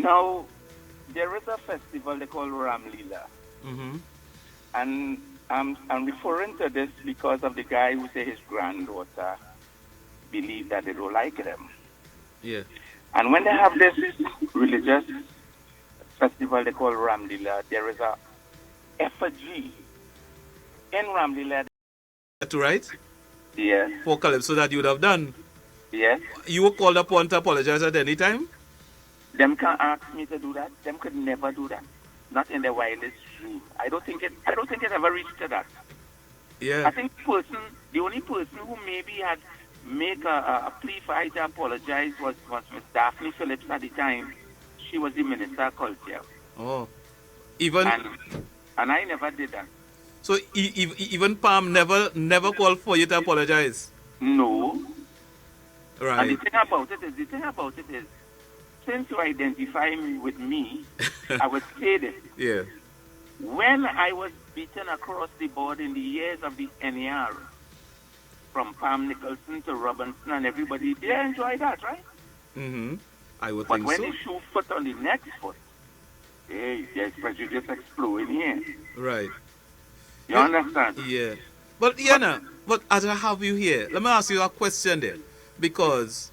Now, there is a festival they call Ramlila. Mm-hmm. And I'm referring to this because of the guy who say his granddaughter believe that they don't like them. Yeah. And when they have this religious festival they call Ramlila, there is a effigy in Ramlila. That's right. Yes, For Calypso that you would have done. yes. You were called upon to apologize at any time? Them can't ask me to do that. Them could never do that. Not in the wildest dream. I don't think it ever reached to that. Yeah. I think the only person who maybe had make a plea for I to apologize was Miss Daphne Phillips at the time. She was the Minister of Culture. Oh. Even And and I never did that. so even Palm never called for you to apologize. No. And Right. the thing about it is, since you identify me with me, I would say this. Yeah. When I was beaten across the board in the years of the NER, from Pam Nicholson to Robinson and everybody, they enjoy that, right? Mm-hmm. I would But think when so. they shoot foot on the next foot, hey, there's prejudice exploding here. Right. You understand? Yeah. But Yana, but as I have you here, let me ask you a question there. Because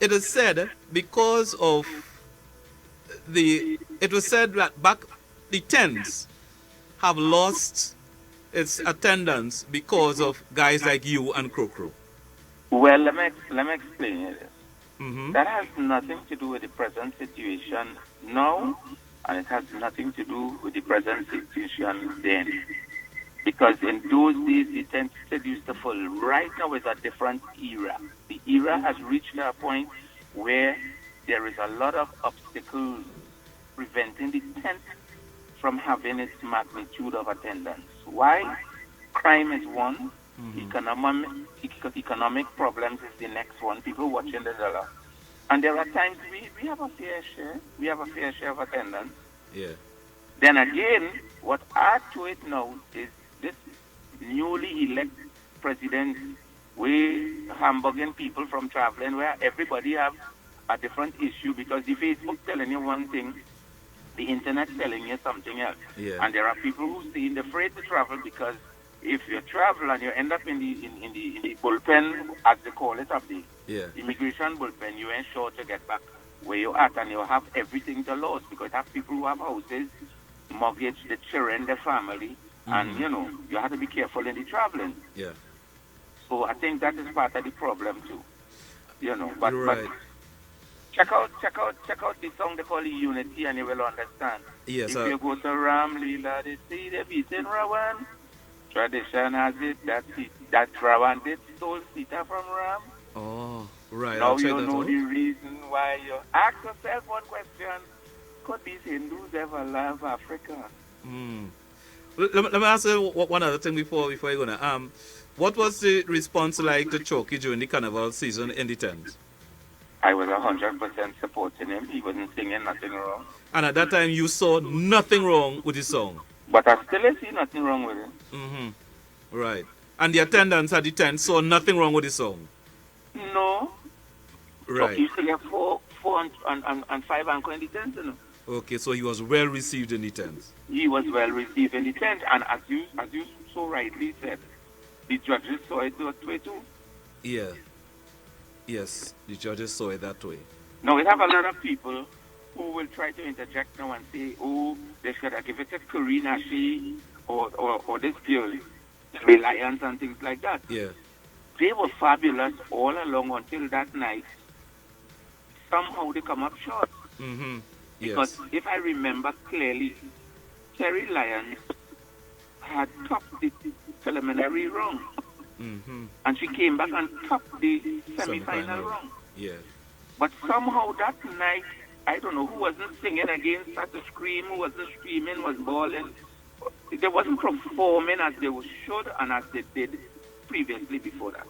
it is said because of it was said that back the tents have lost its attendance because of guys like you and Krokro. Well, let me explain you this. Mm-hmm. That has nothing to do with the present situation now, and it has nothing to do with the present situation then. Because in those days, the tent still used to full. Right now is a different era. The era has reached a point where there is a lot of obstacles preventing the tent from having its magnitude of attendance. Why? Crime is one. Economic problems is the next one. People watching the dollar. And there are times we have a fair share. We have a fair share of attendance. Yeah. Then again, what adds to it now is this newly elected president, we hamburging people from traveling where everybody have a different issue because the Facebook telling you one thing, the internet telling you something else. Yeah. And there are people who seem afraid to travel because if you travel and you end up in the bullpen, as they call it, of the Yeah. immigration bullpen, you ain't sure to get back where you at, and you have everything to lose because you have people who have houses, mortgage, the children, the family, and you know you have to be careful in the traveling. Yeah. So I think that is part of the problem too. You know, but You're right. but check out the song they call Unity, and you will understand. Yes. If you go to Ram Leela, they see the beat in Rawan. Tradition has it that Rawan did stole Sita from Ram. Oh, right. Now I'll check you that know out. the reason why you ask yourself one question. Could these Hindus ever love Africa? Hmm. Let me ask you one other thing before you're gonna what was the response like to Choki during the carnival season in the tent? I was 100% supporting him. He wasn't singing nothing wrong. And at that time you saw nothing wrong with the song. But I still see nothing wrong with it. Mm-hmm. Right. And the attendants at the tent saw nothing wrong with the song. No. Right. You still have four and five anchor in the tent, you know. Okay, so he was well received in the tent. He was well received in the tent, and as you so rightly said, the judges saw it that way too. Yeah. Yes, the judges saw it that way. Now we have a lot of people who will try to interject now and say, oh, they should have given it to Karina Shea or this girl, Reliance and things like that. Yeah. They were fabulous all along until that night. Somehow they come up short. Mm-hmm. Because Yes. if I remember clearly, Terry Lyons had topped the preliminary round. Mm-hmm. And she came back and topped the semi-final Semi-final. round. Yeah. But somehow that night, I don't know who wasn't singing again, started to scream, who wasn't screaming, was bawling. They wasn't performing as they should and as they did previously before that.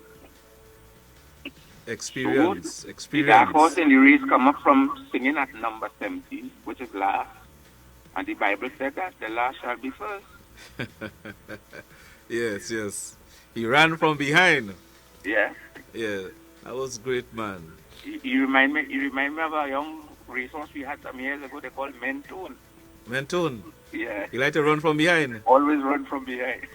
Experience. So, the dark horse Experience. in the race come up from singing at number 17, which is last. And the Bible said that the last shall be first. Yes, yes. He ran from behind. Yeah. Yeah. That was great, man. You remind me of a young racehorse we had some years ago, they called Mentone. Mentone. Yeah. You like to run from behind? Always run from behind.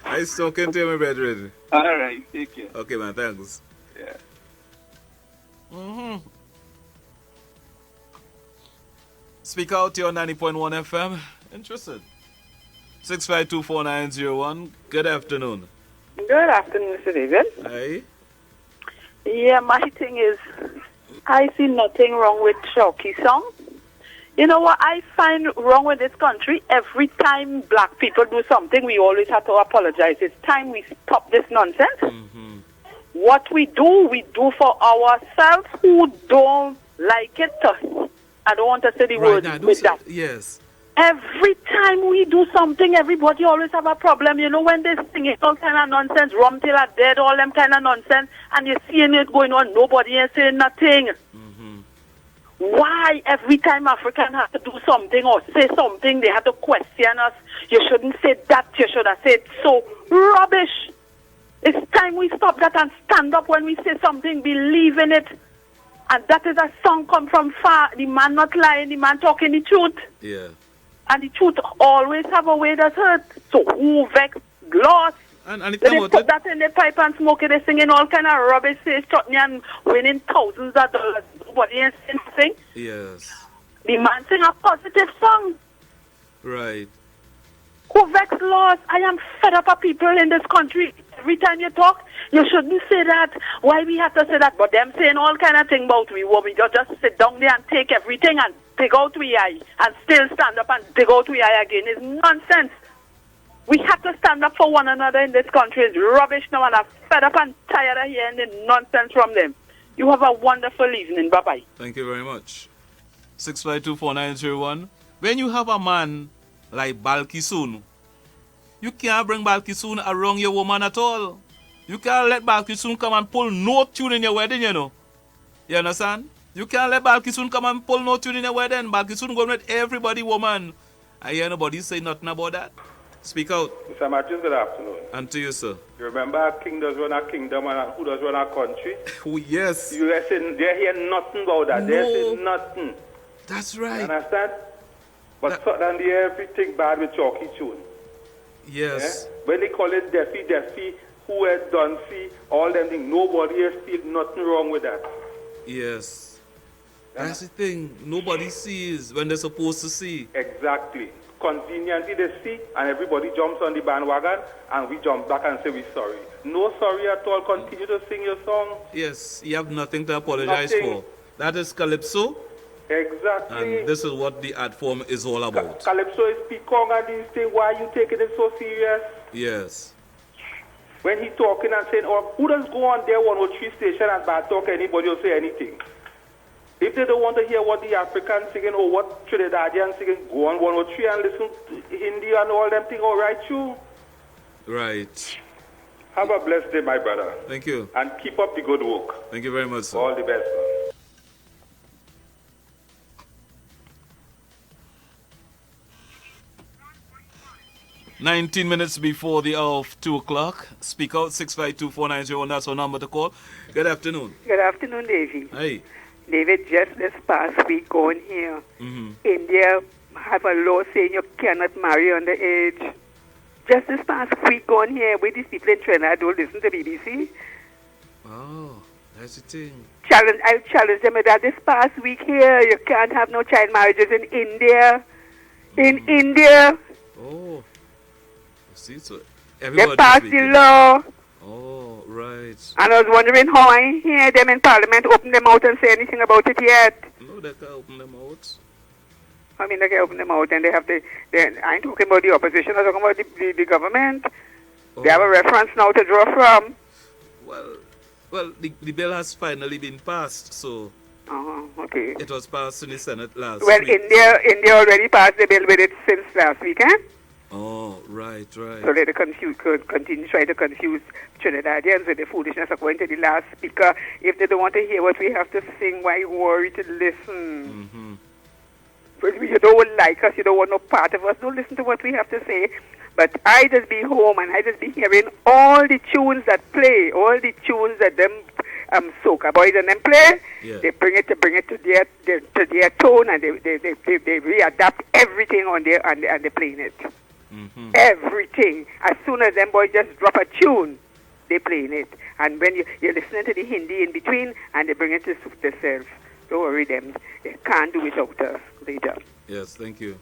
Nice talking to you, my brethren. All right, take care. Okay, man, thanks. Yeah. Speak out here on 90.1 FM. Interested. 6524901. Good afternoon. Good afternoon, Mr. David. Hi. Yeah, my thing is, I see nothing wrong with Shoki song. You know what I find wrong with this country? Every time black people do something, we always have to apologize. It's time we stop this nonsense. Mm-hmm. What we do for ourselves who don't like it. I don't want to say the word with that. Yes. Every time we do something, everybody always have a problem. You know, when they sing it, all kind of nonsense, rum till are dead, all them kind of nonsense, and you're seeing it going on, nobody is saying nothing. Mm-hmm. Why every time African have to do something or say something, they have to question us? You shouldn't say that, you should have said so. Rubbish. It's time we stop that and stand up when we say something, believe in it. And that is a song come from far. The man not lying, the man talking the truth. Yeah. And the truth always have a way that hurt. So who vex gloss? And if they put that in the pipe and smoke it, they singing all kind of rubbish, say chutney and winning thousands of dollars. Nobody ain't saying nothing. Yes. The man sing a positive song. Right. Who vex loss? I am fed up of people in this country. Every time you talk, you shouldn't say that. Why we have to say that? But them saying all kind of thing about we. We just sit down there and take everything and dig out we eye and still stand up and dig out we eye again. It's nonsense. We have to stand up for one another in this country. It's rubbish now, and I'm fed up and tired of hearing the nonsense from them. You have a wonderful evening. Bye-bye. Thank you very much. 6524901. When you have a man like Balkisun, you can't bring Balkisun around your woman at all. You can't let Balkisun come and pull no tune in your wedding, you know. You understand? You can't let Balkisun come and pull no tune in your wedding. Balkisun going with everybody, woman. I hear nobody say nothing about that. Speak out. Mr. Matthews, good afternoon. And to you, sir. You remember a king does run a kingdom and who does run a country? Oh, yes. You listen, they hear nothing about that. No. They say nothing. That's right. You understand? But suddenly everything bad with Chalky Tune. Yes. Yeah? When they call it Deafy, who has done fee, all them things, nobody has feel nothing wrong with that. Yes. That's the thing. Nobody sees when they're supposed to see. Exactly. Conveniently they see and everybody jumps on the bandwagon and we jump back and say we're sorry. No sorry at all. Continue to sing your song. Yes. You have nothing to apologize Nothing. for. That is Calypso. Exactly. And this is what the art form is all about. Calypso is Pekong and these things. Why are you taking it so serious? Yes. When he talking and saying, oh, who does go on there 103 station and bad talk anybody or say anything? If they don't want to hear what the Africans singing or what Trinidadians singing, go on 103 and listen to Hindi and all them things. All right, you. Right. Have a blessed day, my brother. Thank you. And keep up the good work. Thank you very much, sir. All the best, sir. "19 minutes before the hour of 2 o'clock. Speak out, 6524901. That's our number to call. Good afternoon. Good afternoon, Davy. Hey. David, just this past week going here, India have a law saying you cannot marry underage. Just this past week going here, with these people in Trinidad don't listen to BBC. Oh, that's the thing. I challenge them with that. This past week here, you can't have no child marriages in India. In India. Oh. See, so They everybody passed the law. Oh, right. And I was wondering how I hear them in Parliament open them out and say anything about it yet. No, they can open them out. I mean, they can open them out and they have the... I ain't talking about the opposition, I'm talking about the government. Oh. They have a reference now to draw from. Well, the bill has finally been passed, so... Okay. It was passed in the Senate last Well, week. India already passed the bill with it since last weekend. Oh, right. So they could continue trying to confuse Trinidadians with the foolishness according to the last speaker. If they don't want to hear what we have to sing, why worry to listen? If you don't like us, you don't want no part of us, don't listen to what we have to say. But I just be home and I just be hearing all the tunes that play, all the tunes that them soca boys and them play. Yeah. They bring it to their tone, and they readapt everything on and they playing it. Mm-hmm. Everything. As soon as them boys just drop a tune, they playing it. And when you're listening to the Hindi in between, and they bring it to suit themselves. Don't worry them. They can't do without us later. Yes, thank you.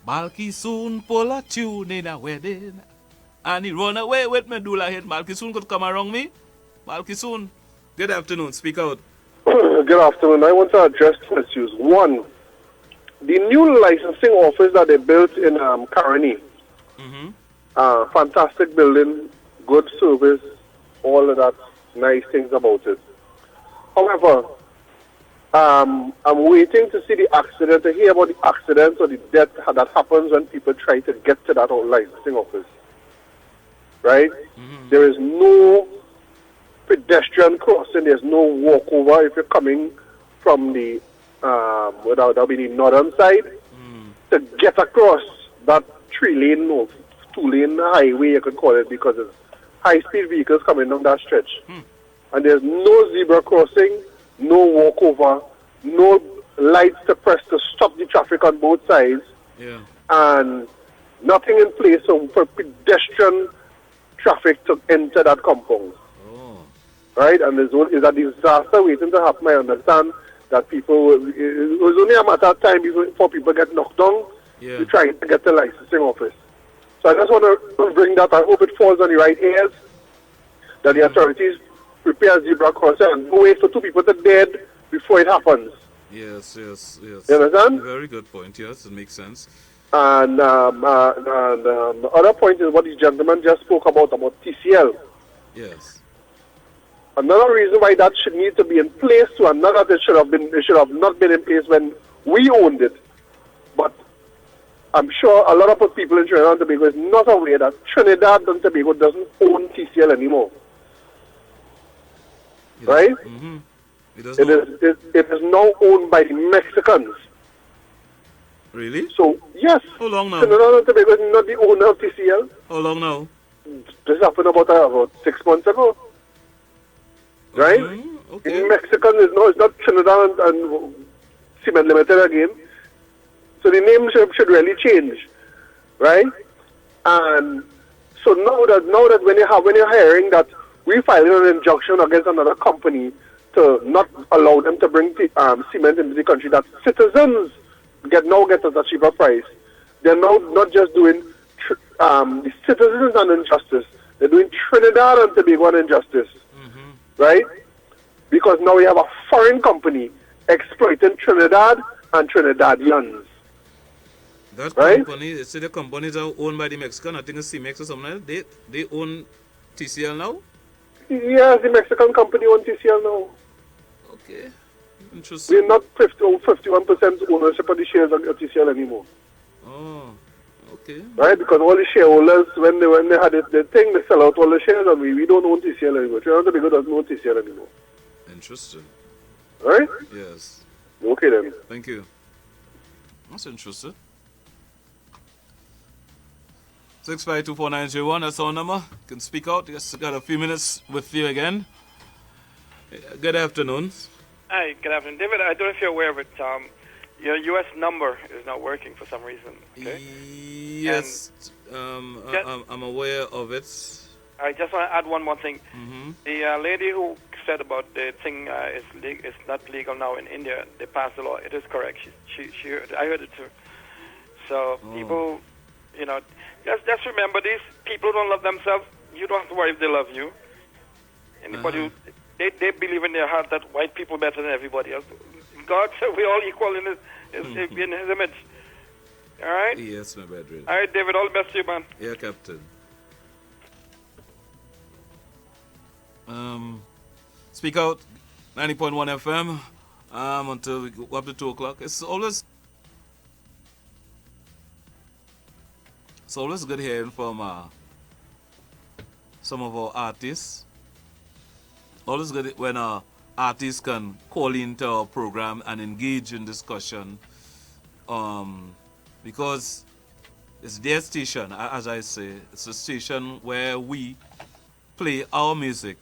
Balky soon pull a tune in a wedding, and he run away with medulla head. Balky soon could come around me. Balky soon. Good afternoon. Speak out. Good afternoon. I want to address two issues. One, the new licensing office that they built in Caroni. Mm-hmm. Fantastic building, good service, all of that, nice things about it. However, I'm waiting to see the accident, to hear about the accidents or the death that happens when people try to get to that licensing office. Right? Mm-hmm. There is no pedestrian crossing, there's no walkover if you're coming from the that'll be the northern side to get across that 3-lane or 2-lane highway, you could call it, because it's high-speed vehicles coming down that stretch. And there's no zebra crossing, no walkover, no lights to press to stop the traffic on both sides, and nothing in place for pedestrian traffic to enter that compound. Right? And it's a disaster waiting to happen. I understand that it was only a matter of time before people get knocked down to try to get the licensing office. So I just want to bring that. I hope it falls on the right ears, that the authorities prepare zebra crossing and don't wait for two people to dead before it happens. Yes. You understand? Very good point. Yes, it makes sense. And the other point is what the gentleman just spoke about TCL. Yes. Another reason why that should need to be in place to another, it should have not been in place when we owned it. But I'm sure a lot of people in Trinidad and Tobago is not aware that Trinidad and Tobago doesn't own TCL anymore. Right? Mm-hmm. It is now owned by the Mexicans. Really? So, yes. How long now? Trinidad and Tobago is not the owner of TCL. How long now? This happened about 6 months ago. Right? Okay. In Mexican it's not Trinidad and Cement Limited again. So the name should really change. Right? And so now that when you're hearing that we filing an injunction against another company to not allow them to bring cement into the country, that citizens get at a cheaper price. They're now not just doing the citizens an injustice, they're doing Trinidad and Tobago an injustice. Right? Because now we have a foreign company exploiting Trinidad and Trinidadians. That company, the companies are owned by the Mexican, I think it's CMEX or something like that. They own TCL now? Yes, the Mexican company owns TCL now. Okay. Interesting. We're not 51% ownership of the shares of TCL anymore. Oh, okay. Right? Because all the shareholders, when they had the thing, they sell out all the shares, and we don't own TCL anymore. Trinidad and Tobago doesn't own TCL anymore. Interesting. Right? Yes. Okay then. Thank you. That's interesting. 6524901, that's our number. You can speak out. Just got a few minutes with you again. Good afternoon. Hi, good afternoon. David, I don't know if you're aware of it. Your U.S. number is not working for some reason. Okay? Yes, I'm aware of it. I just want to add one more thing. Mm-hmm. The lady who said about the thing is not legal now in India. They passed the law. It is correct. She I heard it too. So people, just remember this. People don't love themselves. You don't have to worry if they love you. Anybody, they believe in their heart that white people better than everybody else. God said we're all equal in His image. All right? Yes, my brethren. All right, David, all the best to you, man. Yeah, Captain. Speak out, 90.1 FM, until we go up to 2 o'clock. It's always good hearing from some of our artists. Always good when artists can call into our program and engage in discussion, because it's their station. As I say, it's a station where we play our music.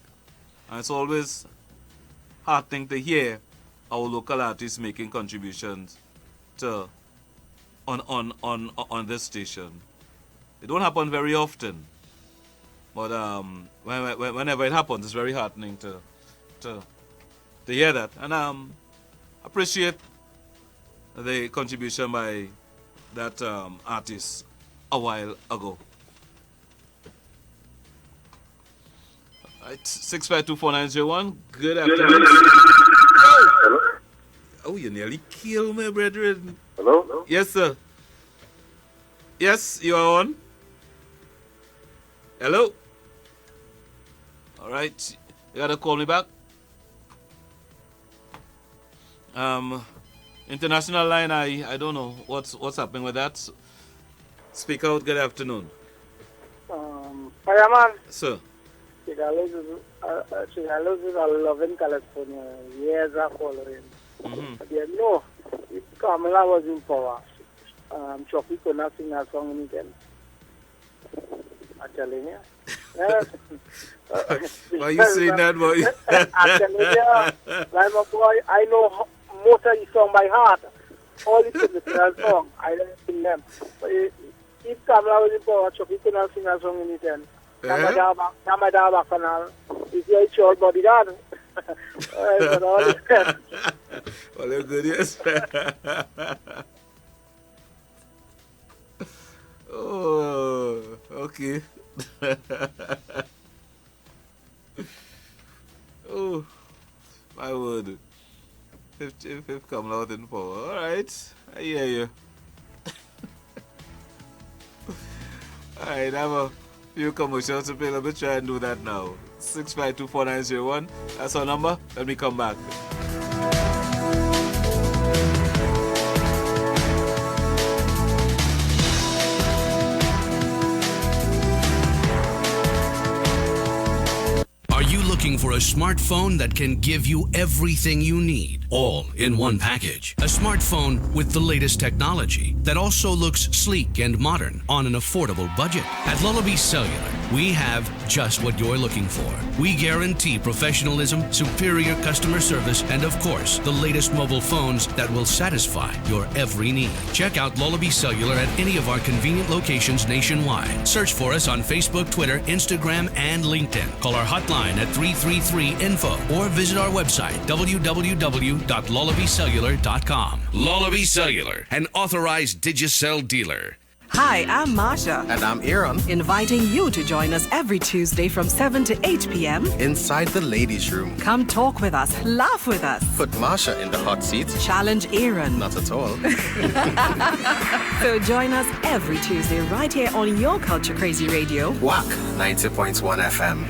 And it's always heartening to hear our local artists making contributions to on this station. It don't happen very often, but whenever it happens, it's very heartening to hear that, and appreciate the contribution by that artist a while ago. Right, 6524901. Good afternoon. Hello? Oh, you nearly killed me, brethren. Hello? Yes, sir. Yes, you are on. Hello. All right, you gotta call me back. International line. I don't know what's happening with that. Speak out. Good afternoon. Fireman, Sir. Chicago is a loving California. Years are following. But you know, if Kamala was in power, Choppy could not sing a song in again. I'm telling you. Yes. Why you saying that, boy? I'm telling you, I'm a boy, I know most of the song by heart. All the traditional song, I don't sing them. But if Kamala was in power, Choppy could not sing a song in again. Namadaba Canal is your short bodyguard. Well, you're good, yes. Oh, okay. Oh, my word. If come out in power. All right, I hear you. All right, I have a few commercials to play. Let me try and do that now. 6524901. That's our number. Let me come back. Are you looking for a smartphone that can give you everything you need, all in one package? A smartphone with the latest technology that also looks sleek and modern on an affordable budget. At Lullaby Cellular, we have just what you're looking for. We guarantee professionalism, superior customer service, and of course, the latest mobile phones that will satisfy your every need. Check out Lullaby Cellular at any of our convenient locations nationwide. Search for us on Facebook, Twitter, Instagram, and LinkedIn. Call our hotline at 333-INFO or visit our website, www.lullabycellular.com. Lullaby Cellular, an authorized Digicel dealer. Hi, I'm Marsha. And I'm Aaron. Inviting you to join us every Tuesday from 7 to 8 p.m. inside the ladies' room. Come talk with us, laugh with us. Put Marsha in the hot seat. Challenge Aaron. Not at all. So join us every Tuesday right here on your Culture Crazy Radio. Wack 90.1 FM.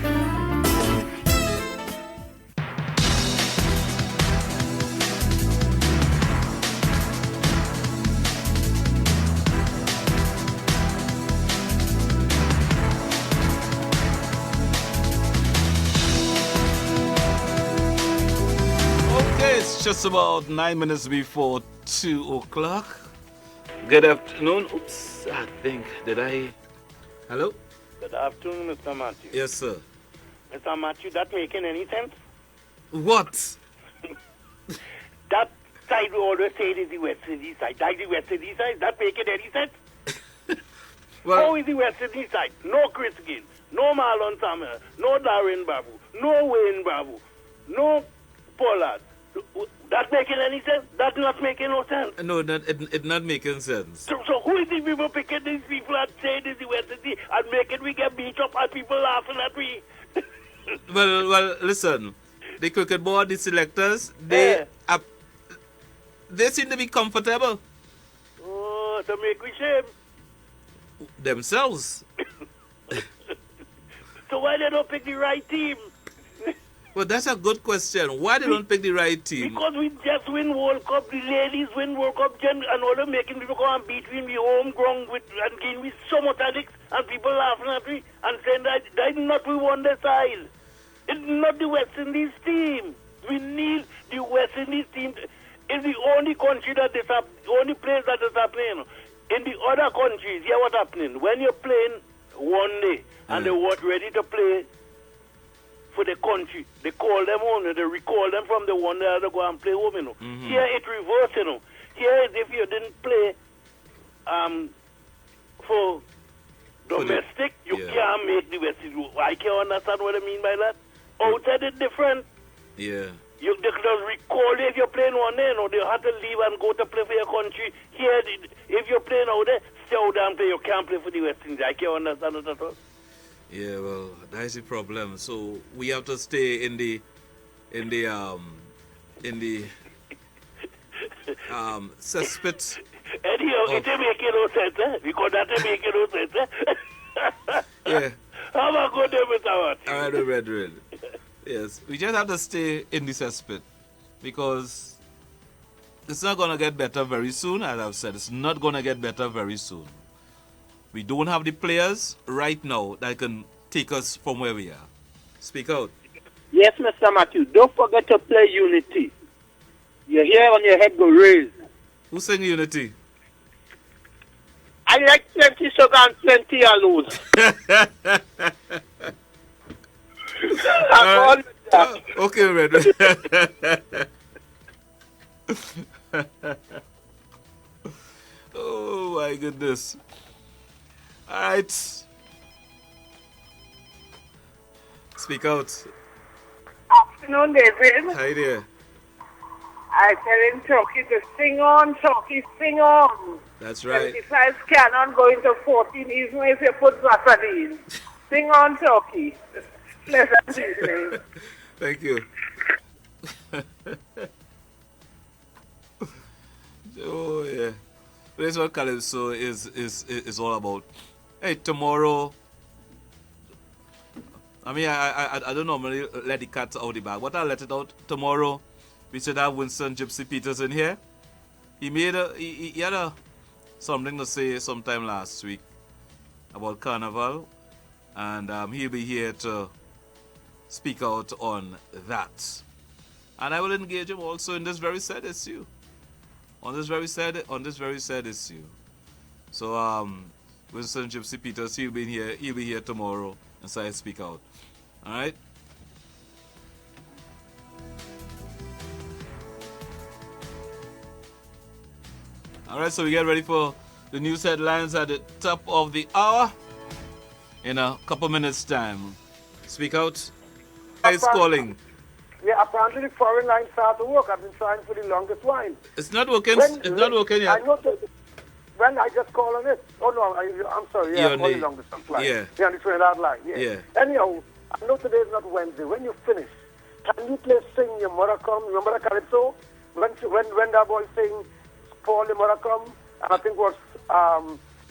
Just about 9 minutes before 2 o'clock. Good afternoon. Oops, I think, did I? Hello? Good afternoon, Mr. Matthew. Yes, sir. Mr. Matthew, that making any sense? What? That side we always say it is the West Indies side. That is the West Indies side. That making any sense? Well, how is the West Indies side? No Chris Gill, no Marlon Samuel, no Darren Babu, no Wayne Babu, no Pollard. That making any sense? That not making no sense. No, it not making sense. So who is the people picking these people and saying this is the West Indies and making we get beat up and people laughing at me? Well, listen. The cricket board, the selectors, they seem to be comfortable. Oh, to make we shame. Themselves. So why they don't pick the right team? Well, that's a good question. Why they don't pick the right team? Because we just win World Cup, the ladies win World Cup, and all the making people go and beat me home ground with and give me so much addicts, and people laughing at me and saying that not we won the side. It's not the West Indies team. We need the West Indies team. It's the only country that is up, only place that is happening. In the other countries, yeah, what's happening? When you're playing one day and they're ready to play for the country. They call them on, they recall them from the one that they go and play home, you know. Mm-hmm. Here it reverse, you know. Here if you didn't play for domestic, you can't make the West Indies. I can't understand what I mean by that. Outside it's different. Yeah. You they just recall you if you're playing one day, you know, they have to leave and go to play for your country. Here, if you're playing out there, stay out there and play. You can't play for the West Indies. I can't understand it at all. Yeah, well, that's the problem. So we have to stay in the cesspit. Anyhow, it ain't making no sense, eh? Because that ain't making no sense, eh? Yeah. Have a good day, Mr. Watt. All right, Red. Yes, we just have to stay in the cesspit because it's not going to get better very soon. As I've said, it's not going to get better very soon. We don't have the players right now that can take us from where we are. Speak out. Yes, Mr. Matthew. Don't forget to play Unity. Your hair on your head go raise. Who sang Unity? I like plenty sugar and plenty alone. Okay, Red. Oh, my goodness. All right. Speak out. Afternoon, David. Hi there. I tell him Turkey to sing on, Turkey sing on. That's right. 25 cannot go into 14 even if you put Vaseline. Sing on, Turkey. Pleasant evening. Thank you. Oh, yeah. That's what Calypso is all about. Hey, tomorrow, I mean, I don't normally let the cat out the bag, but I'll let it out. Tomorrow, we should have Winston Gypsy Peters in here. He had something to say sometime last week about Carnival, and he'll be here to speak out on that. And I will engage him also in this very sad issue. On this very sad issue. So Winston Gypsy Peters, he'll be here tomorrow, and so I speak out. Alright? Alright, so we get ready for the news headlines at the top of the hour in a couple minutes time. Speak out. Guys calling. Yeah, apparently the foreign line started to work. I've been trying for the longest while. It's not working. It's not working yet. I noticed when I just call on it. Oh no, I'm sorry. Yeah, I'm on the long distance line. Yeah. Yeah, on the Trinidad line. Yeah. Yeah. Anyhow, I know today is not Wednesday. When you finish, can you play Sing Your Mother Come? Remember the calypso? When that boy sing Paul Your Mother Come? And I think it was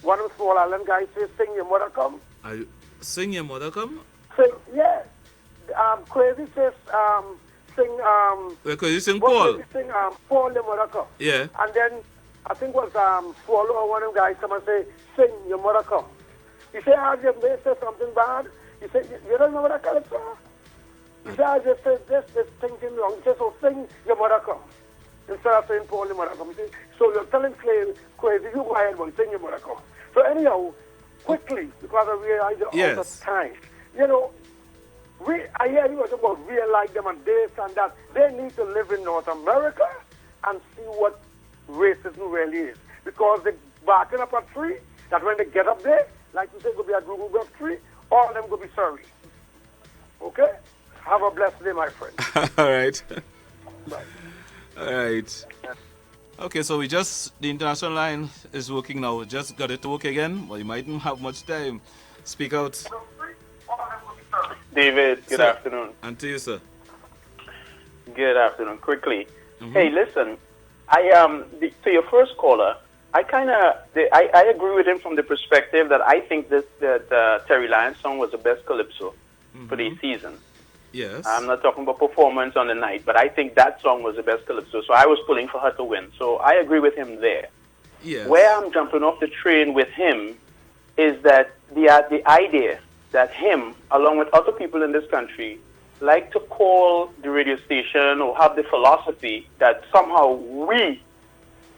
one of the Small Island guys says Sing Your Mother Come. Sing Your Mother Come? Sing, yeah. Crazy says sing because you sing Paul. Sing Paul Your Mother Come. Yeah. And then I think it was Swallow or one of them guys someone say Sing Your Mother Come. He said I just may say something bad. He said you don't know what I call it for? He said I just said this thinking wrong. He said so Sing Your Mother Come. Instead of saying Paul Your Mother Come. He said, so you're telling Crazy, you go ahead and sing Your Mother Come. So anyhow, quickly, because I realize all the time, you know, I hear you about real like them and this and that. They need to live in North America and see what racism really is. Because they're barking up a tree that when they get up there, like you say, go be a Google Grub tree, all of them go be sorry. Okay? Have a blessed day, my friend. All right. Bye. All right. Okay, so the international line is working now. We just got it to work again, but you mightn't have much time. Speak out. David, good afternoon. And to you, sir. Good afternoon. Quickly. Hey, listen, to your first caller, I agree with him from the perspective that I think that Terry Lyons song was the best calypso for the season. Yes. I'm not talking about performance on the night, but I think that song was the best calypso. So I was pulling for her to win. So I agree with him there. Yes. Where I'm jumping off the train with him is that the idea that him, along with other people in this country, like to call the radio station or have the philosophy that somehow we,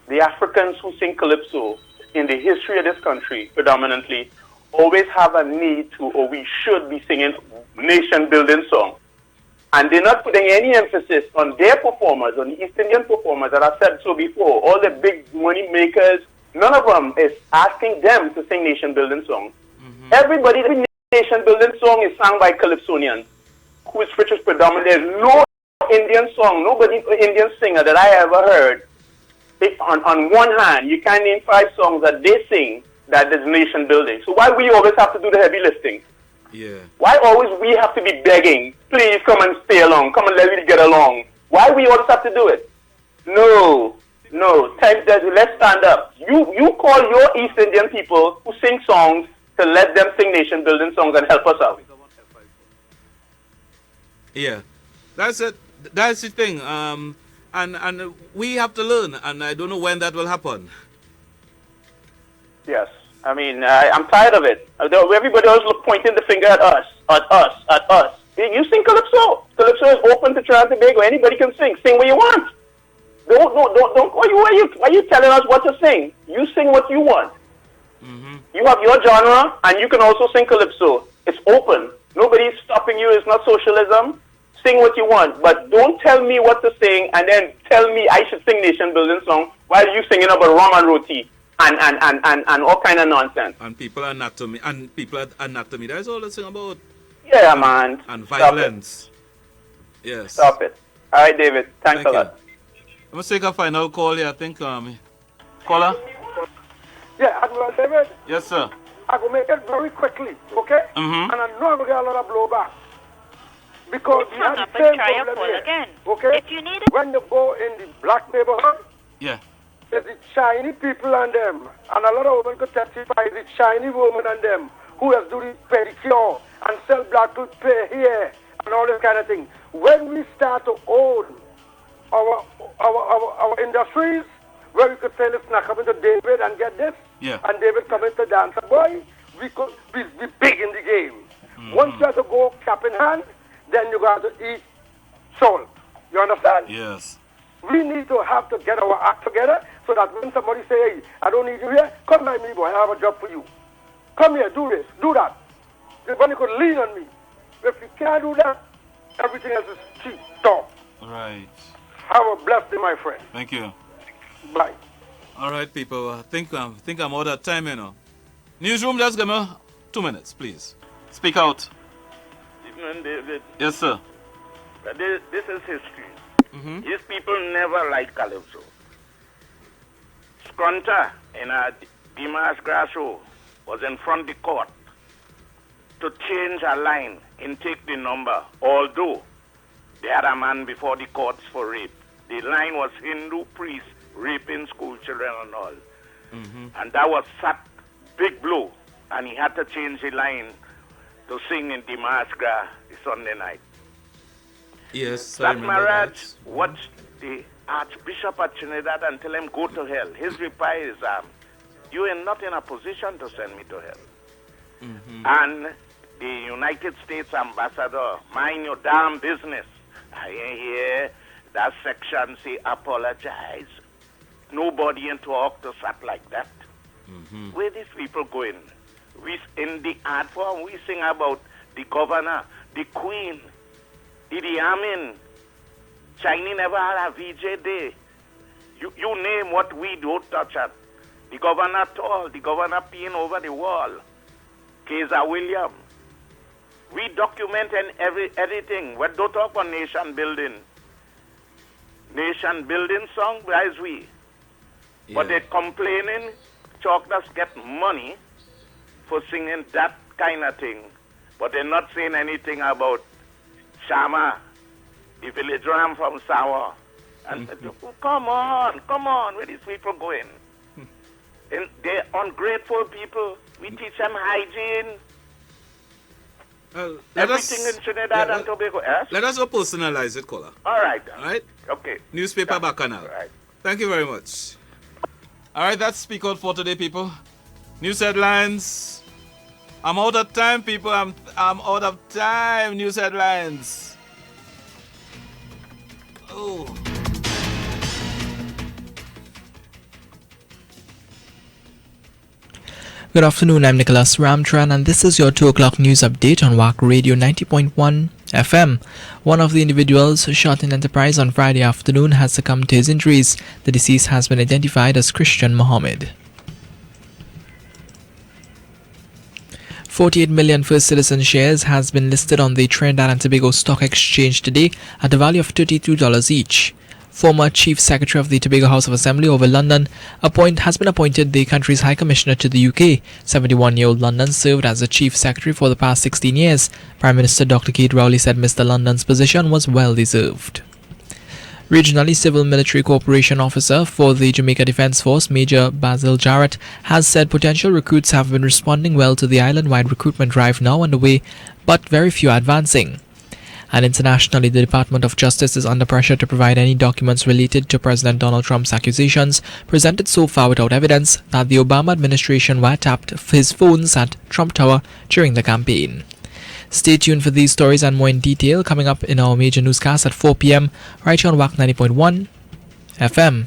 the Africans who sing calypso in the history of this country predominantly, always have a need to, or we should be singing nation-building song. and they're not putting any emphasis on their performers, on the East Indian performers that I've said so before, all the big money makers, none of them is asking them to sing nation building songs. Every nation building song is sung by Calypsonians, which is predominant. There's no Indian song, nobody Indian singer that I ever heard. On one hand, you can name 5 songs that they sing that is nation building. So why we always have to do the heavy lifting? Yeah. Why always we have to be begging, please come and stay along, come and let me get along? Why we always have to do it? No. Let's stand up. You call your East Indian people who sing songs to let them sing nation building songs and help us out. Yeah, that's it. That's the thing. And we have to learn, and I don't know when that will happen. Yes. I mean, I'm tired of it. Everybody else pointing the finger at us. You sing Calypso. Calypso is open to Trinidad and Tobago. Anybody can sing. Sing what you want. Don't. Why are you telling us what to sing? You sing what you want. You have your genre, and you can also sing Calypso. It's open. Nobody's stopping you. It's not socialism. Sing what you want, but don't tell me what to sing and then tell me I should sing nation building song while you singing about rum and roti and all kind of nonsense. And people anatomy. That's all they sing about. Yeah, man. And violence. Yes. Stop it. All right, David. Thanks a lot. I'm going to take a final call here. I think, caller? Yeah, Admiral David. Yes, sir. I will make it very quickly, okay? And I know I will get a lot of blowback. Because we have the same problem here, again. okay? If you need when you go in the black neighborhood, yeah, there's the Chinese people and them, and a lot of women could testify, the Chinese women and them, who have do the pedicure and sell black toothpaste here and all this kind of thing. When we start to own our industries, where we could say, let's not come into David and get this, and David come into dancer boy, we could be big in the game. Once you have to go cap in hand, then you got to eat salt. You understand? Yes. We need to have to get our act together so that when somebody say, hey, I don't need you here, come by me, boy, I have a job for you. Come here, do this, do that. When you could lean on me. If you can't do that, everything else is cheap, talk. Right. Have a blessed day, my friend. Thank you. Bye. All right, people. I think I'm out of time, you know. Newsroom, just give me 2 minutes, please. Speak out. Evening, David. Yes, sir. This is history. These people never liked Calypso. Sconta in a Dimas Grasso was in front of the court to change a line and take the number, although they had a man before the courts for rape. The line was Hindu priests raping school children and all. And that was such big blow, and he had to change the line to sing in Dimas Grasso Sunday night. Yes, That Maharaj watched the Archbishop of Trinidad and tell him, go to hell. His reply is, you are not in a position to send me to hell. And the United States ambassador, mind your damn business. I hear that section say, apologize. Nobody in talk to sat like that. Where these people going? We in the art form, we sing about the governor, the queen, Idi Amin. China never had a VJ day. You name what we don't touch at. The governor tall, the governor peeing over the wall. Kaiser William. We document everything. We don't talk about nation building. Nation building song, guys, we. Yeah. But they're complaining, Chalkers get money for singing that kind of thing. But they're not saying anything about Shama, the village ram from Sawa. And come on, where these people going? And they're ungrateful people. We teach them hygiene. Everything in Trinidad and Tobago. Yes? Let us personalize it, caller. All right. All right? Okay. Newspaper Bacchanal. All right. Thank you very much. All right, that's Speak Out for today, people. News headlines. I'm out of time, people. I'm out of time. News headlines. Oh. Good afternoon, I'm Nicholas Ramtran and this is your 2 o'clock news update on Wack Radio 90.1 FM. One of the individuals shot in Enterprise on Friday afternoon has succumbed to his injuries. The deceased has been identified as Christian Mohammed. 48 million First Citizen shares has been listed on the Trinidad and Tobago Stock Exchange today at a value of $32 each. Former Chief Secretary of the Tobago House of Assembly over London has been appointed the country's High Commissioner to the UK. 71-year-old London served as the Chief Secretary for the past 16 years. Prime Minister Dr. Keith Rowley said Mr. London's position was well deserved. Regionally Civil Military Corporation Officer for the Jamaica Defence Force, Major Basil Jarrett, has said potential recruits have been responding well to the island-wide recruitment drive now underway, but very few are advancing. And internationally, the Department of Justice is under pressure to provide any documents related to President Donald Trump's accusations, presented so far without evidence, that the Obama administration wiretapped his phones at Trump Tower during the campaign. Stay tuned for these stories and more in detail coming up in our major newscast at 4 p.m. right here on Wack 90.1 FM.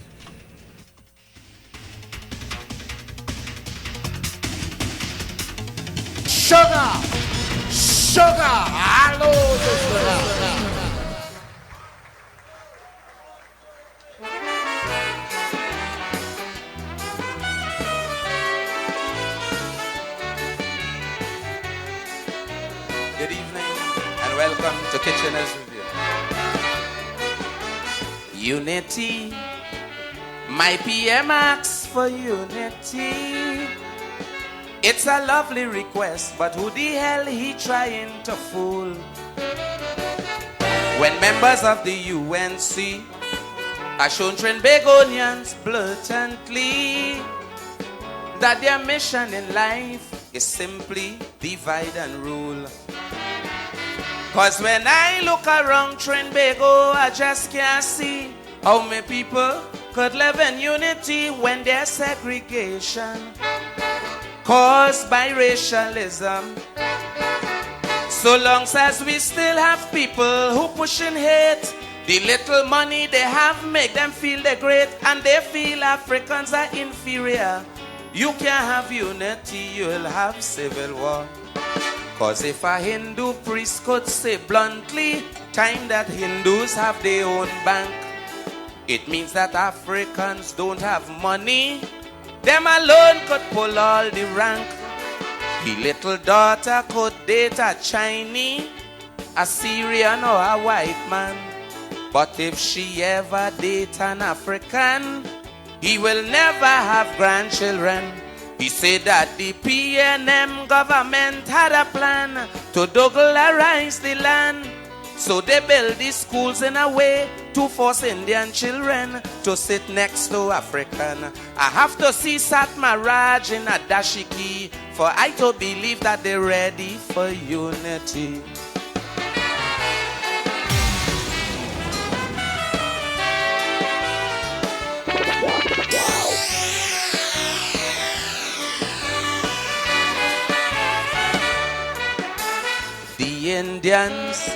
Sugar, hello, sugar. Good evening and welcome to Kitchener's Review. Unity, my PM asks for unity. It's a lovely request, but who the hell he trying to fool? When members of the UNC are shown Trinbagonians blatantly that their mission in life is simply divide and rule. Cause when I look around Trinbago, I just can't see how many people could live in unity when there's segregation caused by racialism. So long as we still have people who pushing hate, the little money they have make them feel they're great, and they feel Africans are inferior. You can't have unity, you'll have civil war. Cause if a Hindu priest could say bluntly, time that Hindus have their own bank, it means that Africans don't have money. Them alone could pull all the rank. The little daughter could date a Chinese, a Syrian or a white man. But if she ever date an African, he will never have grandchildren. He said that the PNM government had a plan to doughlarize the land. So they build these schools in a way to force Indian children to sit next to African. I have to see Satma Raj in a dashiki for I to believe that they're ready for unity. The Indians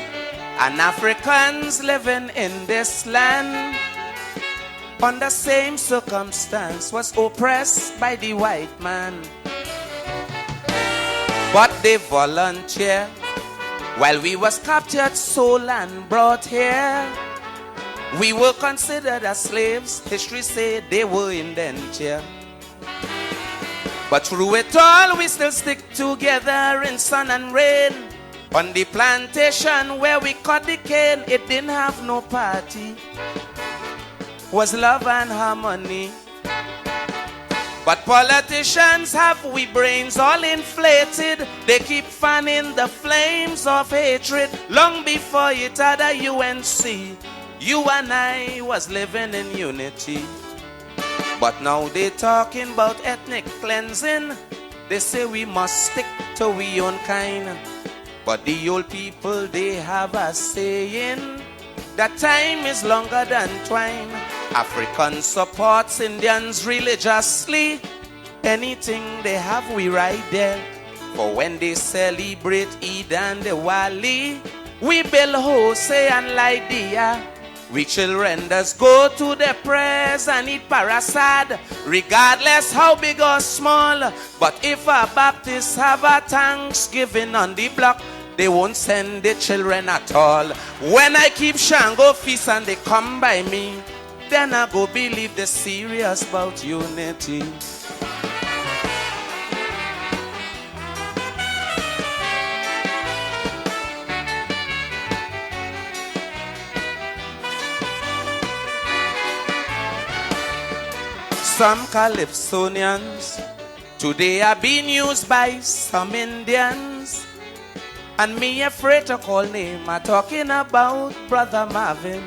and Africans living in this land under same circumstance was oppressed by the white man. But they volunteer while we was captured, sold and brought here. We were considered as slaves. History said they were indentured. But through it all we still stick together in sun and rain. On the plantation where we cut the cane, it didn't have no party. Was love and harmony. But politicians have we brains all inflated. They keep fanning the flames of hatred. Long before it had a UNC, you and I was living in unity. But now they talking about ethnic cleansing. They say we must stick to we own kind. But the old people, they have a saying that time is longer than twine. African supports Indians religiously. Anything they have, we right there. For when they celebrate Eid and Diwali, we build Jose and Lydia. We children just go to the prayers and eat parasad, regardless how big or small. But if a Baptist have a Thanksgiving on the block, they won't send the children at all. When I keep Shango feast and they come by me, then I go believe they're serious about unity. Some Calypsonians today are being used by some Indians, and me afraid to call name. I'm talking about Brother Marvin.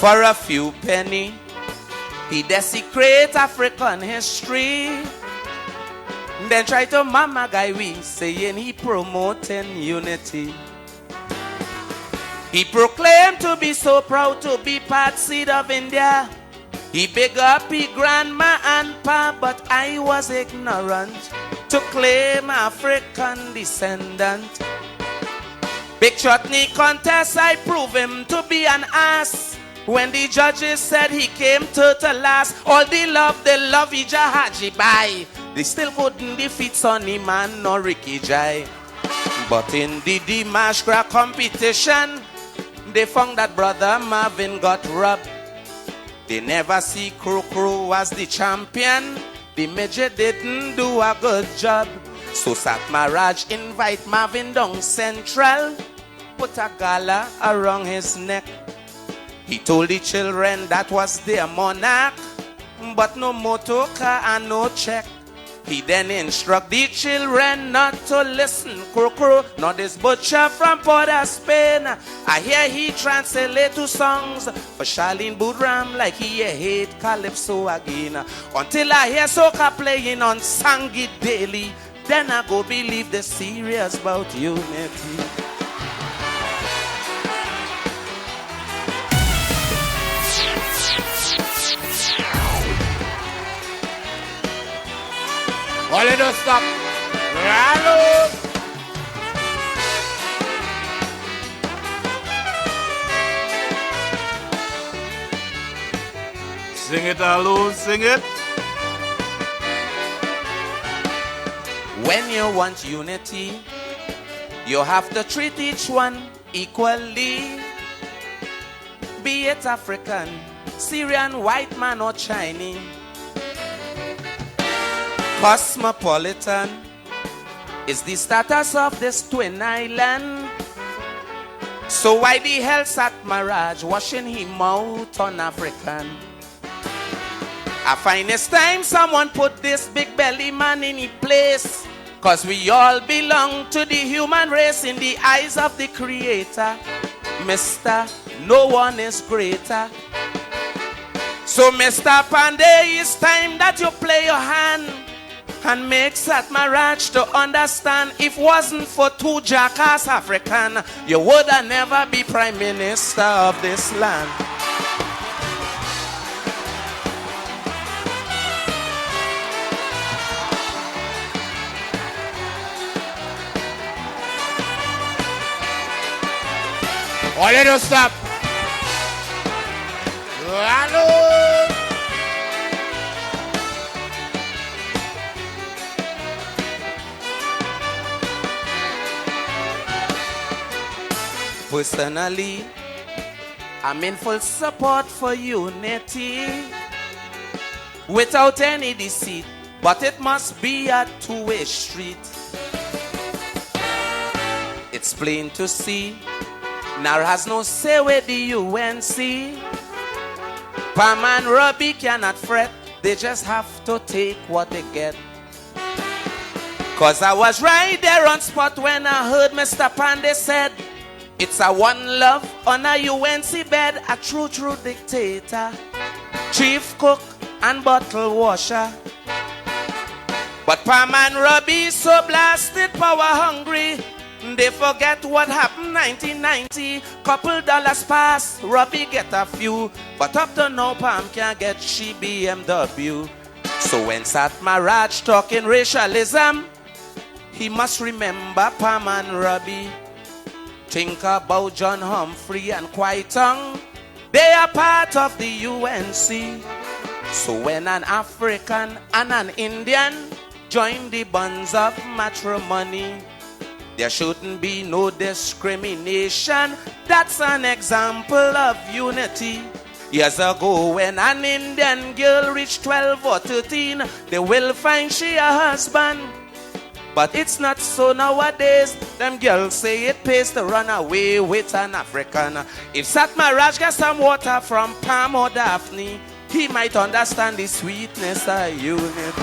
For a few penny, he desecrate African history, then try to mama guy we saying he promoting unity. He proclaimed to be so proud to be part seed of India. He big up his grandma and pa, but I was ignorant to claim African descendant. Big chutney contest, I prove him to be an ass. When the judges said he came to last, all the love Ija Haji by, they still couldn't defeat Sonny Man nor Ricky Jai. But in the Dimashq competition, they found that Brother Marvin got robbed. They never see Crow as the champion. The major didn't do a good job. So Satmaraj invite Marvin down central, put a gala around his neck. He told the children that was their monarch, but no motor car and no check. He then instruct the children not to listen, Crow, not this butcher from Port of Spain. I hear he translate two songs for Charlene Boudram like he hate Calypso again. Until I hear soca playing on Sangi daily, then I go believe they're serious about unity. All it don't stop. Hello. Sing it, hello, sing it. When you want unity, you have to treat each one equally. Be it African, Syrian, white man or Chinese. Cosmopolitan is the status of this twin island. So why the hell Satmaraj washing him out on African? I find it's time someone put this big belly man in his place, cause we all belong to the human race in the eyes of the Creator. Mister, no one is greater. So Mr. Pandey, it's time that you play your hand and make Satmaraj to understand if wasn't for two jackass African, you would have never be Prime Minister of this land. All it don't stop. Hello. Personally, I'm in full support for unity, without any deceit, but it must be a two-way street. It's plain to see, NAR has no say with the UNC. Pam and Robbie cannot fret, they just have to take what they get. Cause I was right there on spot when I heard Mr. Pandey said, it's a one love on a UNC bed, a true dictator, chief cook and bottle washer. But Pam and Robbie so blasted power hungry, they forget what happened 1990. Couple dollars pass, Robbie get a few, but up to now Pam can't get she BMW. So when Satmaraj talking racialism, he must remember Pam and Robbie. Think about John Humphrey and Kwaitung, they are part of the UNC. So when an African and an Indian join the bonds of matrimony. There shouldn't be no discrimination. That's an example of unity. Years ago when an Indian girl reached 12 or 13, they will find she a husband. But it's not so nowadays. Them girls say it pays to run away with an African. If Satmaraj gets some water from Palm or Daphne, he might understand the sweetness of unity.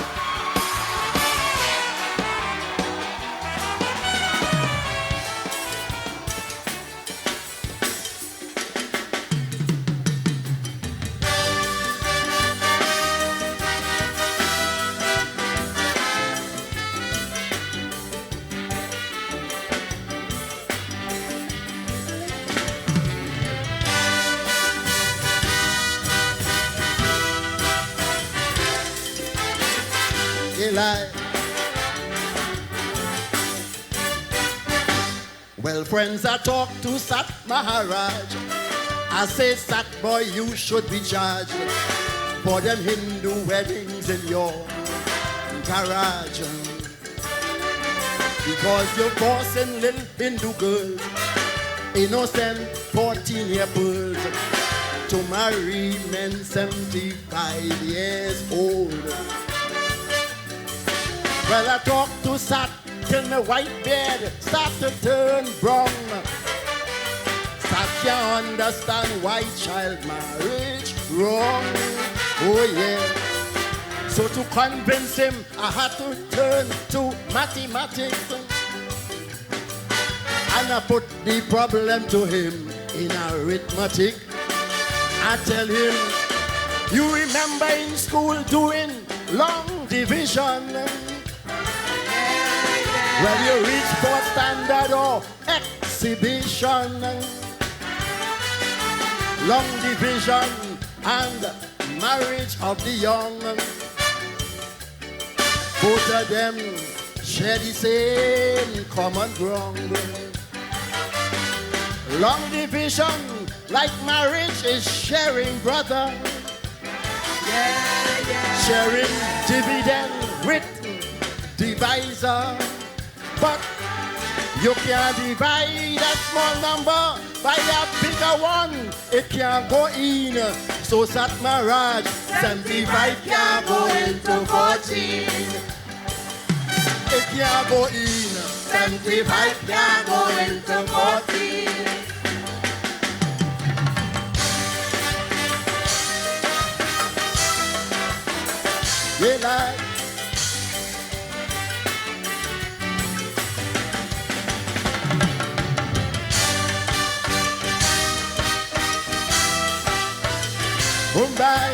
Well, friends, I talk to Sat Maharaj. I say, Sat boy, you should be charged for them Hindu weddings in your garage. Because you're forcing little Hindu girls, innocent 14-year-olds, to marry men 75 years old. Well, I talk to Sat till my white beard start to turn brown. Sat can't understand why child marriage wrong. Oh yeah. So to convince him, I had to turn to mathematics. And I put the problem to him in arithmetic. I tell him, you remember in school doing long division? When you reach fourth standard or exhibition, long division and marriage of the young, both of them share the same common ground. Long division, like marriage, is sharing, brother. Sharing dividend with divisor. But you can't divide a small number by a bigger one. It can't go in. So Sat Maharaj, 75 can't go into 14. It can't go in. 75 can't go into 14. Yeah, like. Mumbai.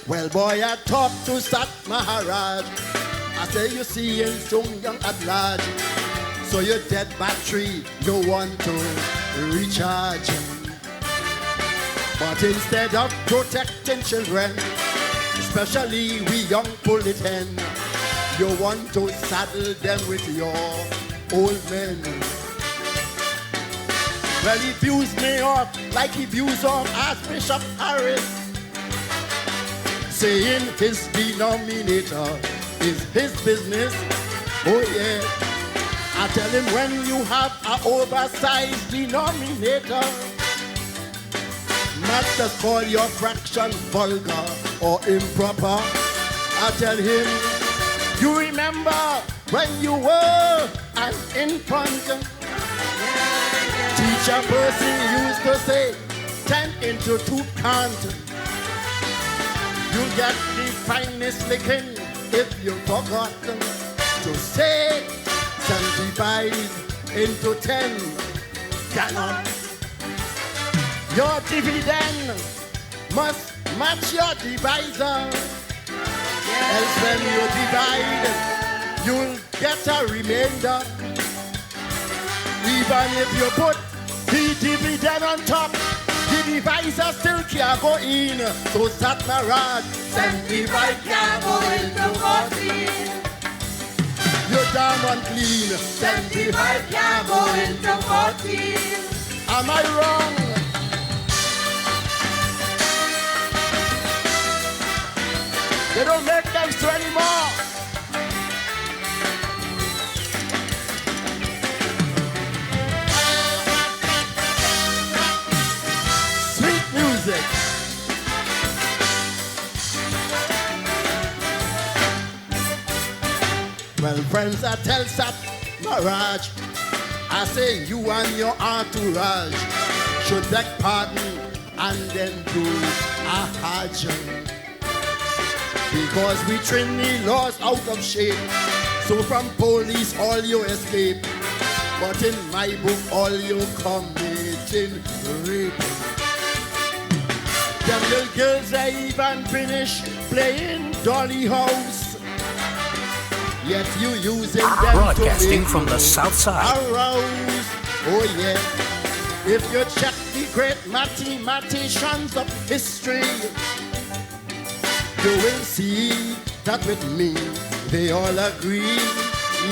Well, boy, I talk to Sat Maharaj. I say, you see, you're so young at large. So your dead battery, you want to recharge. But instead of protecting children, especially we young bullet hen, you want to saddle them with your old men. Well, he views me off like he views off Archbishop Harris, saying his denominator is his business. Oh yeah, I tell him, when you have an oversized denominator, not just call your fraction vulgar or improper. I tell him, you remember when you were an infant? Teacher person used to say 10 into 2 can't. You'll get the finest licking if you forgot to say 75 into 10 cannot. Your dividend must match your divisor. Else when you divide, you'll get a remainder. Even if you put the dividend on top, the divisor still can't go in. So Sat Maharaj, 75 can't go into 14. You're damn unclean. 75 can't go into 14. Am I wrong? They don't make them so anymore. Sweet music. Well, friends, I tell Sat Maraj, I say you and your entourage should beg pardon and then do a hajj. Because we Trini laws out of shape. So from police all you escape. But in my book all you committing rape. Them little girls they even finish playing dolly house. Yet you using them Broadcasting to from the south side. Arouse. Oh yeah. If you check the great mathematicians of history, you will see that with me they all agree.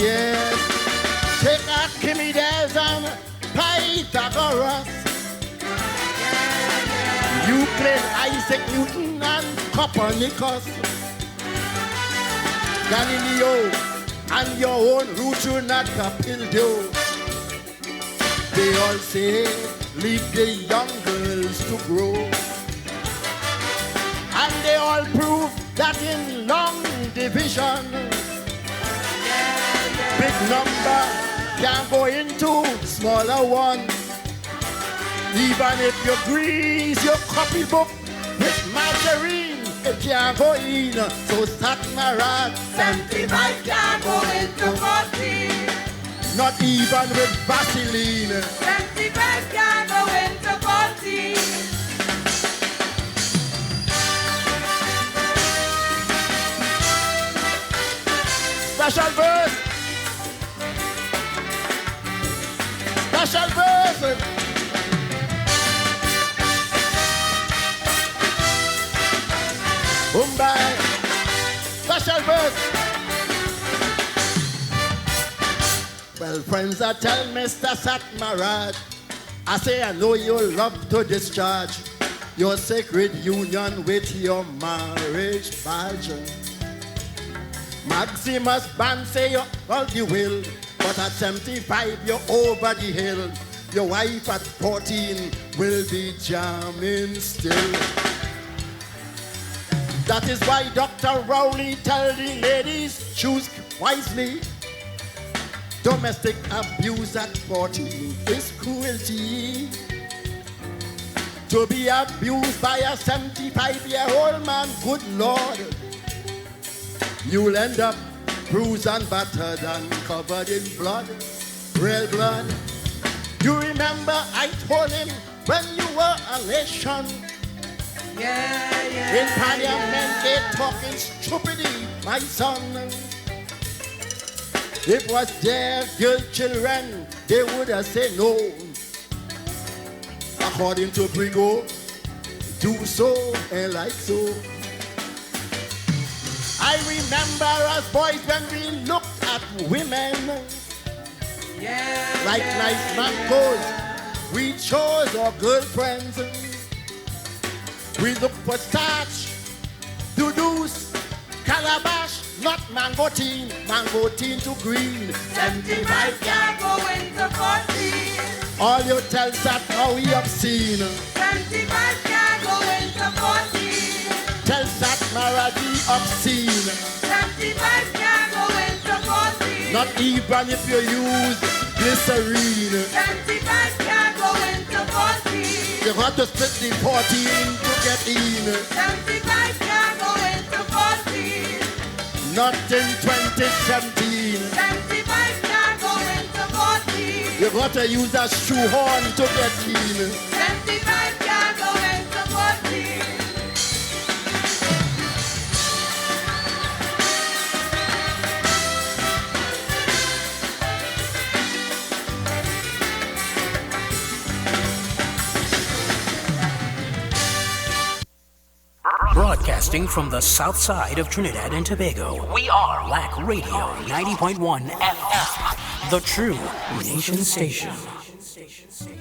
Yes. Take Archimedes and Pythagoras, Euclid, Isaac Newton and Copernicus, Galileo and your own Ruchunat Capildo. They all say leave the young girls to grow. And they all prove that in long division, big number can go into smaller one. Even if you grease your copybook with margarine, it can't go in. So start my rat. 75 can't go into 40. Not even with Vaseline. 75 can't go into 40. Special verse. Special verse. Mumbai. Special verse. Well, friends, I tell Mr. Satmaraj, I say I know you love to discharge your sacred union with your marriage badge. Maximus Ban say you all the will, but at 75 you're over the hill. Your wife at 14 will be jamming still. That is why Dr. Rowley tell the ladies, choose wisely. Domestic abuse at 14 is cruelty. To be abused by a 75-year-old man, good Lord, you'll end up bruised and battered and covered in blood, real blood. You remember I told him when you were a nation, in Parliament they talking stupidity, my son. If it was their girl children, they would have said no. According to Brigo, do so and like so. I remember us boys when we looked at women like nice mangoes. We chose our girlfriends. We looked for starch, doo-doos, calabash, not mangosteen to green. 75 can't go into 40. All you tell that how we obscene. 75 can't go into 40. Tell that Maradi obscene. 75 can't go into 40. Not even if you use glycerine. 75 can't go into 40. You got to split the 14 to get in. 75 can't go into 40. Not in 2017. 75 can't go into 40. You got to use a shoehorn to get in. 75 can't go into 40. Broadcasting from the south side of Trinidad and Tobago, we are Wack Radio 90.1 FM, the true nation station.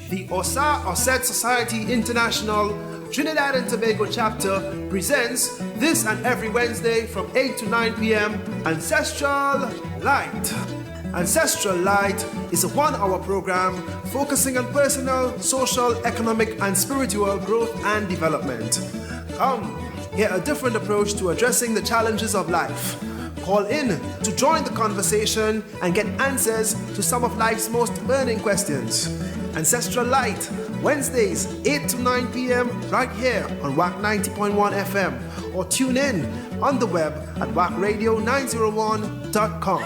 The Osa Osset Society International Trinidad and Tobago chapter presents this and every Wednesday from 8 to 9 p.m. Ancestral Light. Ancestral Light is a 1-hour program focusing on personal, social, economic, and spiritual growth and development. Come, hear a different approach to addressing the challenges of life. Call in to join the conversation and get answers to some of life's most burning questions. Ancestral Light, Wednesdays, 8 to 9 p.m. right here on Wack 90.1 FM, or tune in on the web at wackradio901.com.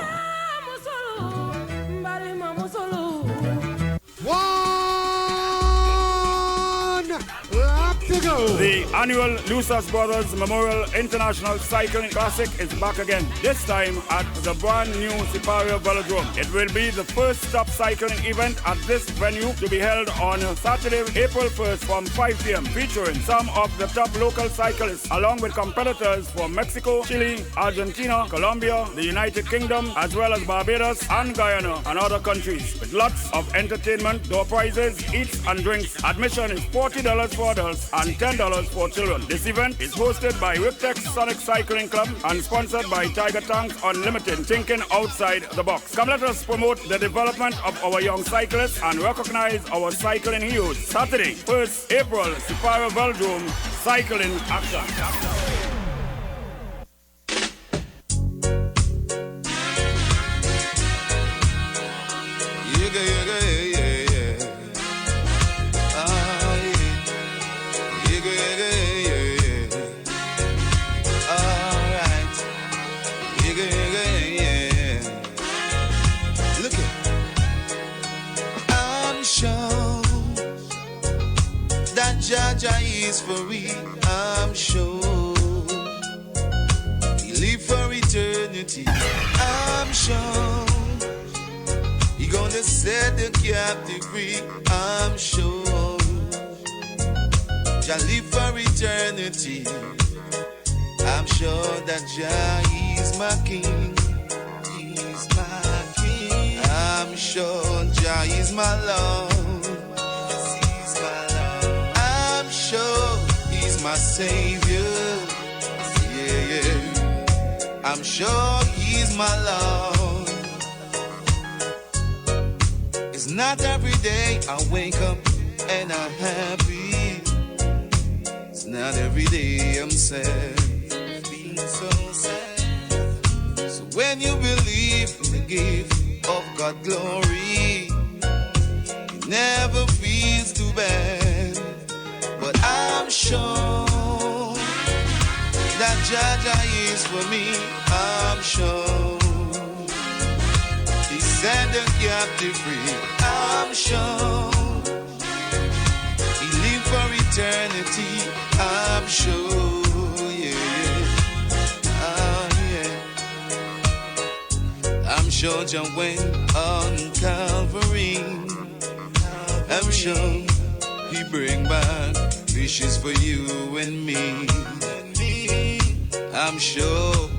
The annual Lucis Brothers Memorial International Cycling Classic is back again, this time at the brand new Siparia Velodrome. It will be the first stop cycling event at this venue to be held on Saturday, April 1st from 5 p.m. featuring some of the top local cyclists along with competitors from Mexico, Chile, Argentina, Colombia, the United Kingdom, as well as Barbados and Guyana and other countries, with lots of entertainment, door prizes, eats and drinks. Admission is $40 for adults and $10 for children. This event is hosted by Wiptex Sonic Cycling Club and sponsored by Tiger Tanks Unlimited, thinking outside the box. Come let us promote the development of our young cyclists and recognize our cycling heroes. Saturday, 1st April, Siparia Velodrome, cycling action. Jaja is for real, I'm sure. He live for eternity, I'm sure. He gonna set the captive free, I'm sure. Jah live for eternity, I'm sure that Jah is my king. He's my king. I'm sure Jah is my Lord. Sure, he's my savior. Yeah, yeah. I'm sure he's my Lord. It's not every day I wake up and I'm happy. It's not every day I'm sad, feeling so sad. So when you believe in the gift of God glory, it never feels too bad. But I'm sure that Jaja is for me, I'm sure. He set the captive free, I'm sure. He lives for eternity, I'm sure, yeah. I'm sure John went on Calvary, I'm sure he bring back wishes for you and me. I'm sure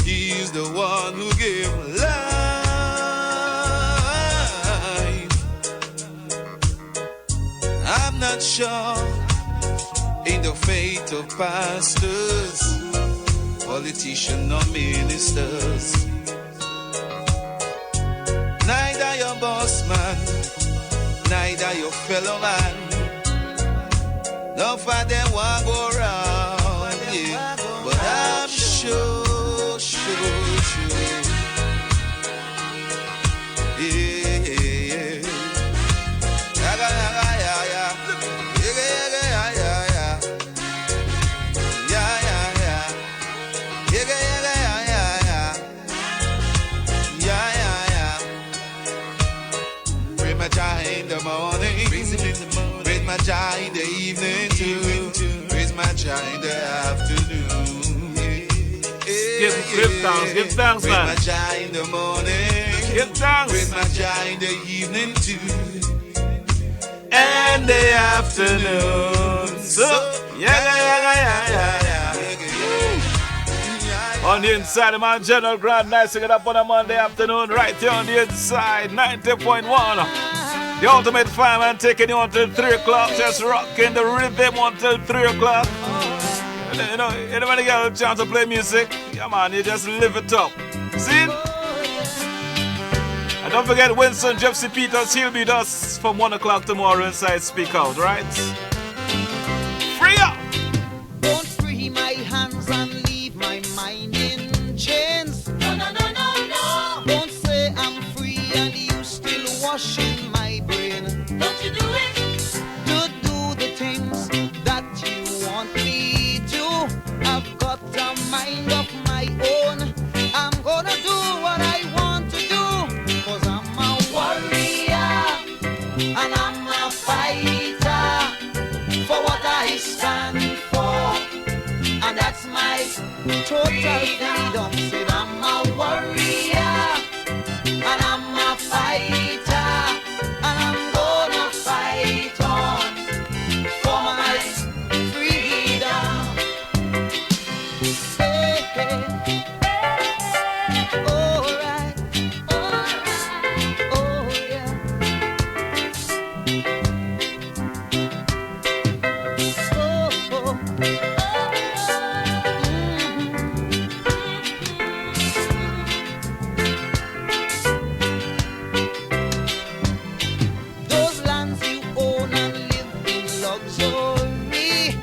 he's the one who gave life. I'm not sure in the fate of pastors, politicians or ministers. Neither your boss man, neither your fellow man. No for them want go round, yeah. But I'm sure. Yeah, yeah, yeah. Yaga, yaga, yeah, yeah. Yaga, yaga, yeah, yeah, yeah. Yeah, yeah, yeah. Yaga, yaga, yeah, yeah, yeah. Yeah, yeah, yeah. Pray my Jah in the morning. Praise him in the morning. Praise my Jah in the evening too. Praise my Jah in the afternoon. Give thanks, man. Praise my Jah in the morning. Give thanks. Praise my Jah in the evening too. And the afternoon. So, yeah. On the inside, the man General Grand, nice to get up on a Monday afternoon, right here on the inside, 90.1. The ultimate fireman taking you until 3 o'clock, just rocking the rhythm until 3 o'clock. You know, anybody got a chance to play music? Yeah, man, you just live it up. See? And don't forget Winston Gypsy Peters, he'll be with us from 1 o'clock tomorrow inside Speak Out, right? Free up! Don't free my hands and leave my mind in chains. No, no, no, no, no. Don't say I'm free and you still washing my brain. Don't you do it? To do the things that you want me to. I've got a mind of my own. I'm gonna do what I want to do. Cause I'm a warrior and I'm a fighter for what I stand for. And that's my total freedom. Said I'm a warrior and I'm a fighter. And I'm gonna fight on for my freedom. Hey, hey. Alright, alright, oh yeah. Oh, oh. Those lands you own and live in luxury,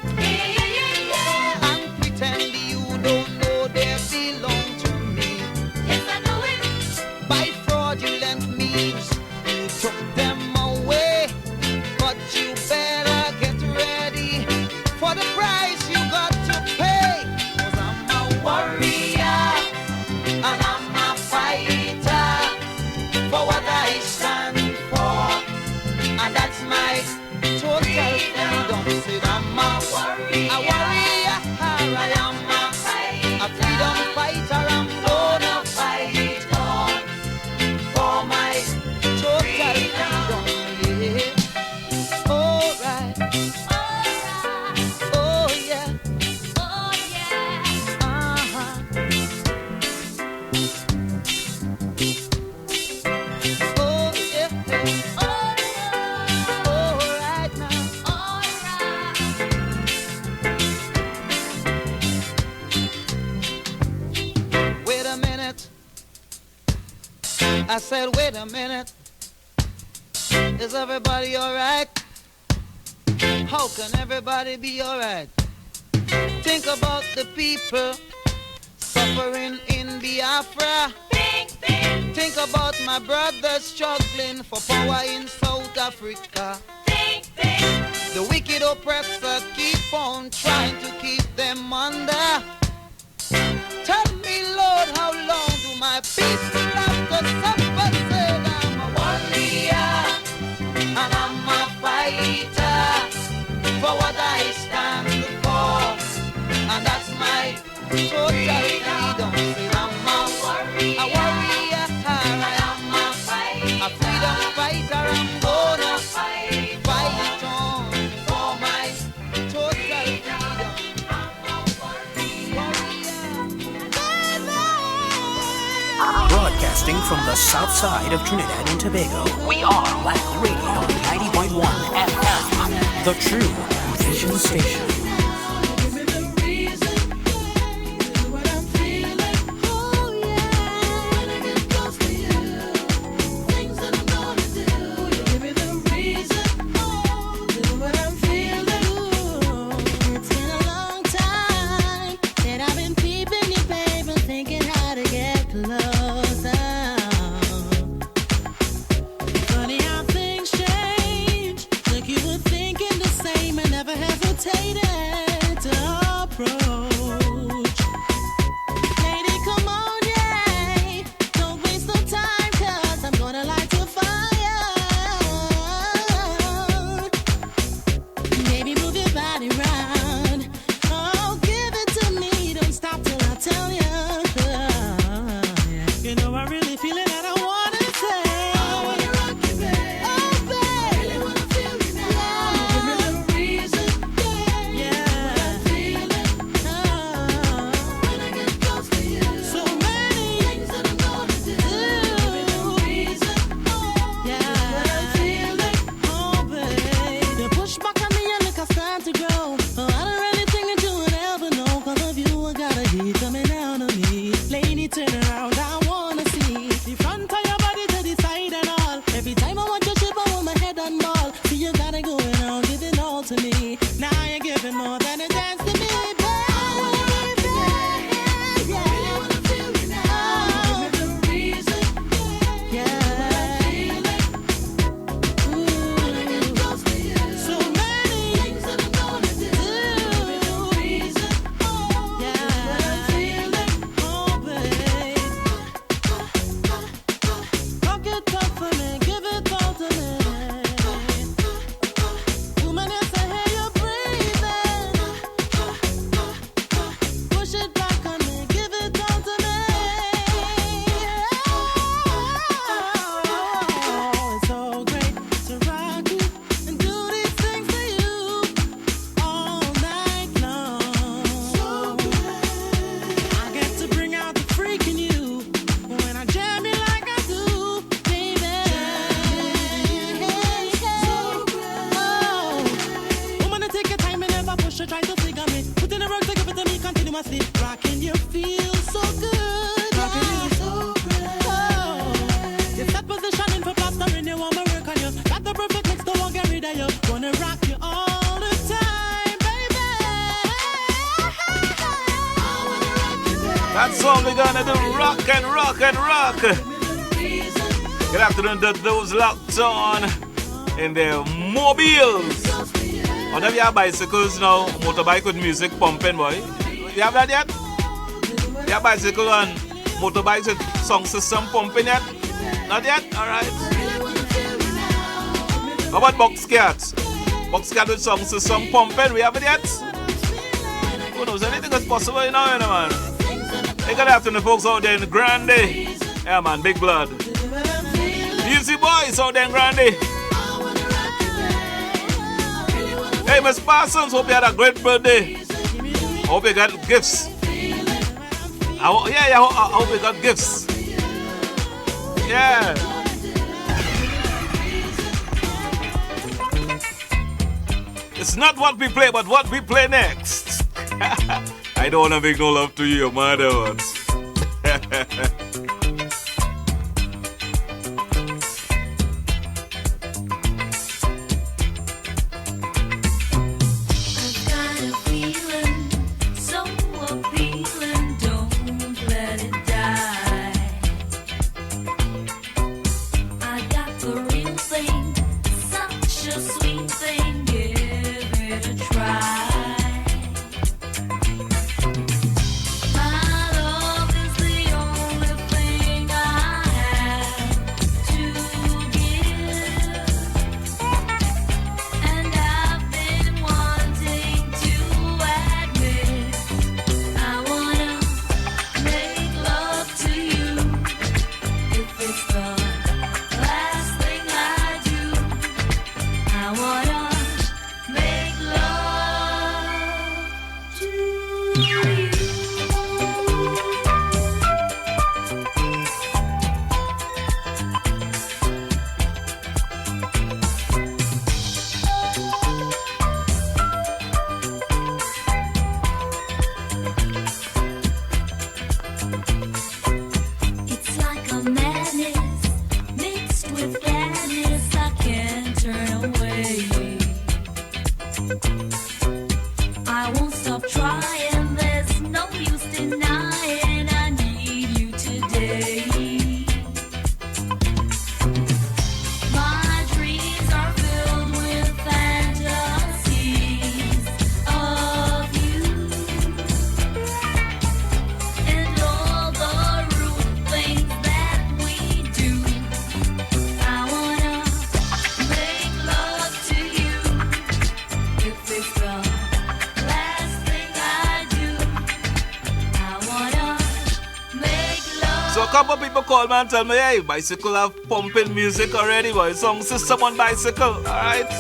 and pretend you don't know they belong to me. Yes, I know it. By fraudulent means, you took them away, but you better get ready for the price you got to pay. Cause I'm a warrior and I'm a fighter for what I stand for. And that's my total freedom. Said I'm a warrior, I am a freedom fighter. I'm gonna fight on for my total freedom. Yeah. Alright. Oh yeah. Oh yeah. Uh-huh. Oh yeah. Alright now. Wait a minute. I said, wait a minute. Is everybody alright? How can everybody be alright? Think about the people suffering in Biafra. Think about my brothers struggling for power in South Africa. The wicked oppressor keep on trying to keep them under. Tell me, Lord, how long do my people have to suffer? Said I'm a warrior and I'm a fighter for what I stand for. And that's my total freedom. Said I'm a warrior, I am a freedom fighter. I'm gonna fight on for my total freedom. Broadcasting from the south side of Trinidad and Tobago, we are Wack Radio 90.1 FM, the true vision station. That's all we're gonna do. Rock and rock and rock. Good afternoon to those locked on in their mobiles. Whatever you have bicycles now, motorbike with music pumping, boy. You have that yet? You have bicycle and motorbikes with sound system pumping yet? Not yet? Alright. How about box cats? Box cat with sound system pumping, we have it yet? Who knows? Anything is possible, you know, man. Hey, good afternoon, folks out there in Grande. Yeah, man, big blood. Easy boys out there in Grande. Hey, Miss Parsons, hope you had a great birthday. I hope you got gifts. I hope you got gifts. Yeah. It's not what we play, but what we play next. I don't want to make no love to you, your mother ones. Call man, tell me, hey, bicycle have pumping music already, boy. Song system on bicycle, alright?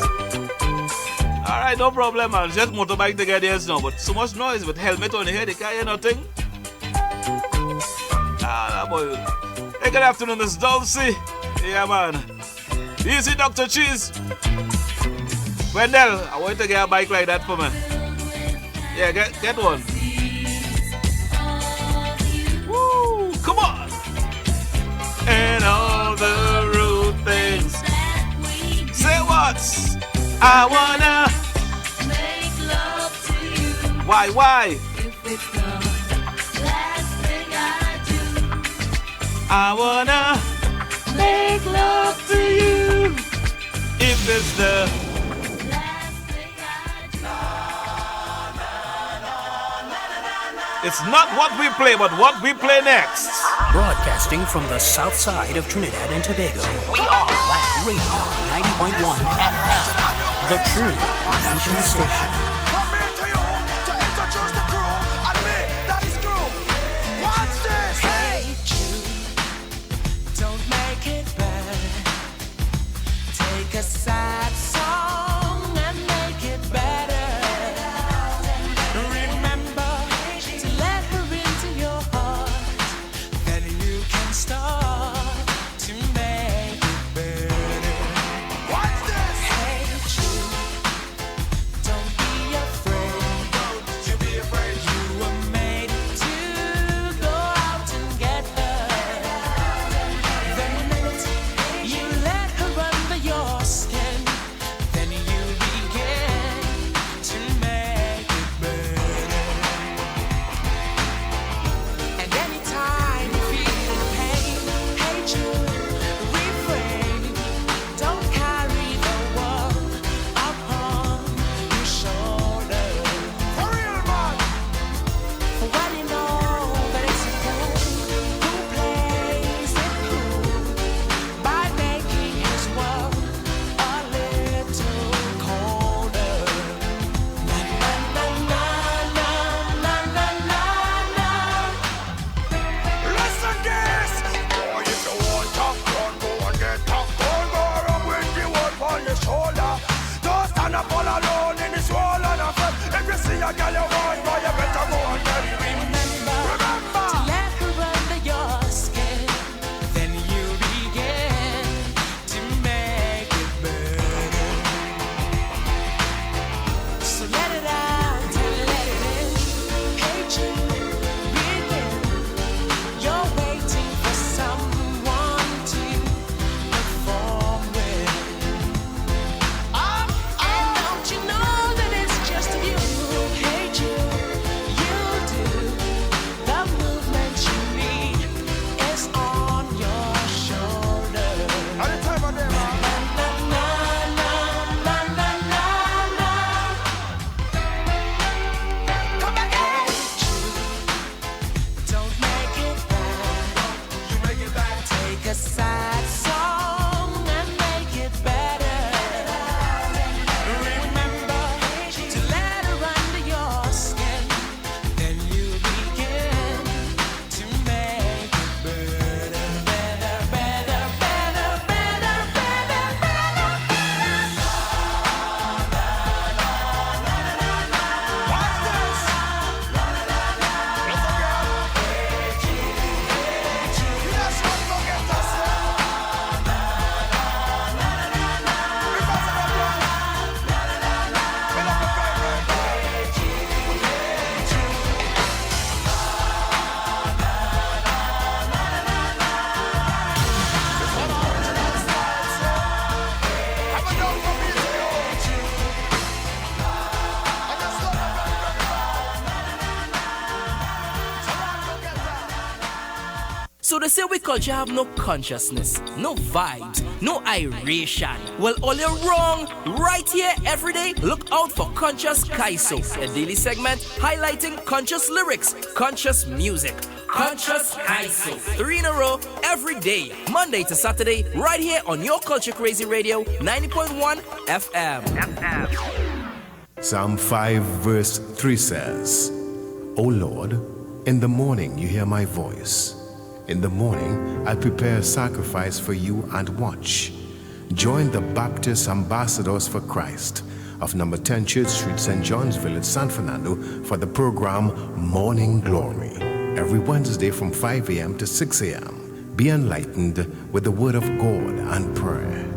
Alright, no problem, man. Just motorbike to get ears now, but so much noise with helmet on the head, they can't hear nothing. Ah, boy. Hey, good afternoon, Miss Dulcie. Yeah, man. Easy, Dr. Cheese. Wendell, I want you to get a bike like that for me. Yeah, get one. Woo, come on. And all the rude things. Say what? I wanna make love to you. Why? If it's the last thing I do, I wanna make love to you. If it's the last thing I do. It's not what we play, but what we play next. Broadcasting from the south side of Trinidad and Tobago, we are Wack Radio 90.1 FM, the true nation station. Hey, Jude, don't make it bad. Take a sad song and make it better. Remember to let her into your heart. Then you can start to make it better. What's this? Hey, Jude, don't be afraid. Don't you be afraid. You were made to go out and get her. The minute you let her under your skin, So they say we culture have no consciousness, no vibes, no iration. Well, all you're wrong. Right here, every day, look out for Conscious Kaiso, a daily segment highlighting conscious lyrics, conscious music. Conscious Kaiso. 3 in a row, every day, Monday to Saturday, right here on your Culture Crazy Radio, 90.1 FM. Psalm 5 verse 3 says, O Lord, in the morning you hear my voice. In the morning I prepare a sacrifice for you and watch. Join the Baptist Ambassadors for Christ of number 10 Church Street, St. John's Village, San Fernando for the program Morning Glory. Every Wednesday from 5 a.m. to 6 a.m. Be enlightened with the Word of God and prayer.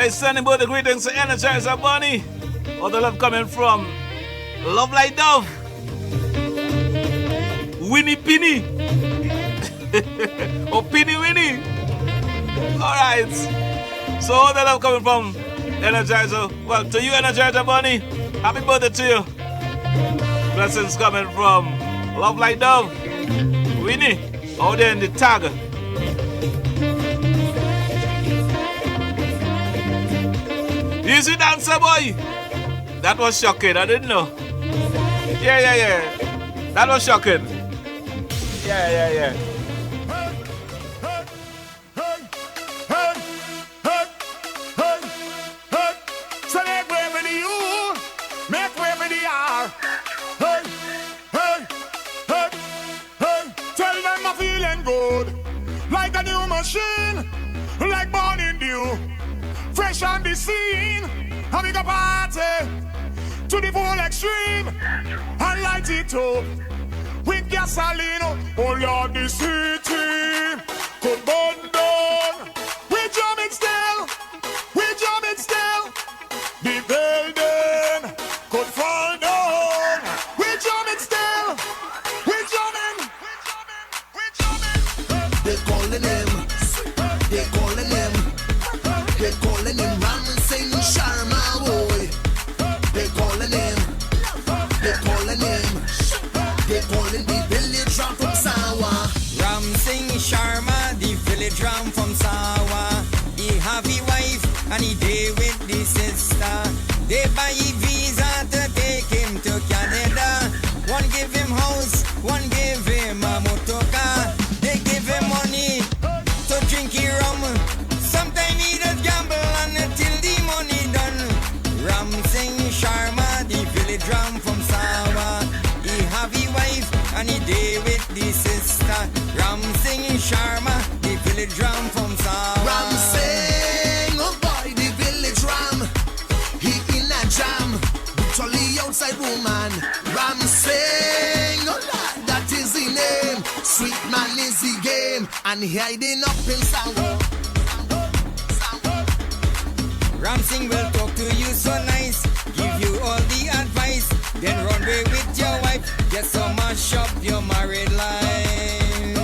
They sending both the greetings to Energizer Bunny. All the love coming from Love Like Dove, Winnie Pinny, or Pinny Winnie. Alright. So all the love coming from Energizer. Well, to you, Energizer Bunny, happy birthday to you. Blessings coming from Love Like Dove, Winnie, out there in the tag. Easy dancer boy. That was shocking, I didn't know. Yeah. That was shocking. Yeah. So make way for the U, make way for the R. Tell them I'm feeling good, like a new machine, like born in dew. Fresh on the scene, having a party to the full extreme, and light it up with gasoline. Oh Lord, the city could burn down. We jamming still, the building could fall down. We jamming still, They calling him Ramsing Sharma boy. They calling him the village ram from Sawa. Ramsing Sharma, the village ram from Sawa. He have a wife and he day with the sister. They buy a visa to take him to Canada. One give him house, one give him a motor car. They give him money to drink a rum. Sometimes he does gamble until the money done. Ramsing Sharma, the village ram from Sawa. He have a wife and he day with the sister. Ramsing Sharma, the village ram from Sawa. Ramsing, oh boy, the village ram. He in a jam, brutally outside woman. Ramsing, oh Lord, that is the name. Sweet man is the game, and he hiding up in Sawa. Ramsing will talk to you so nice, give you all the advice, then run away with your wife, get so mash up your married life.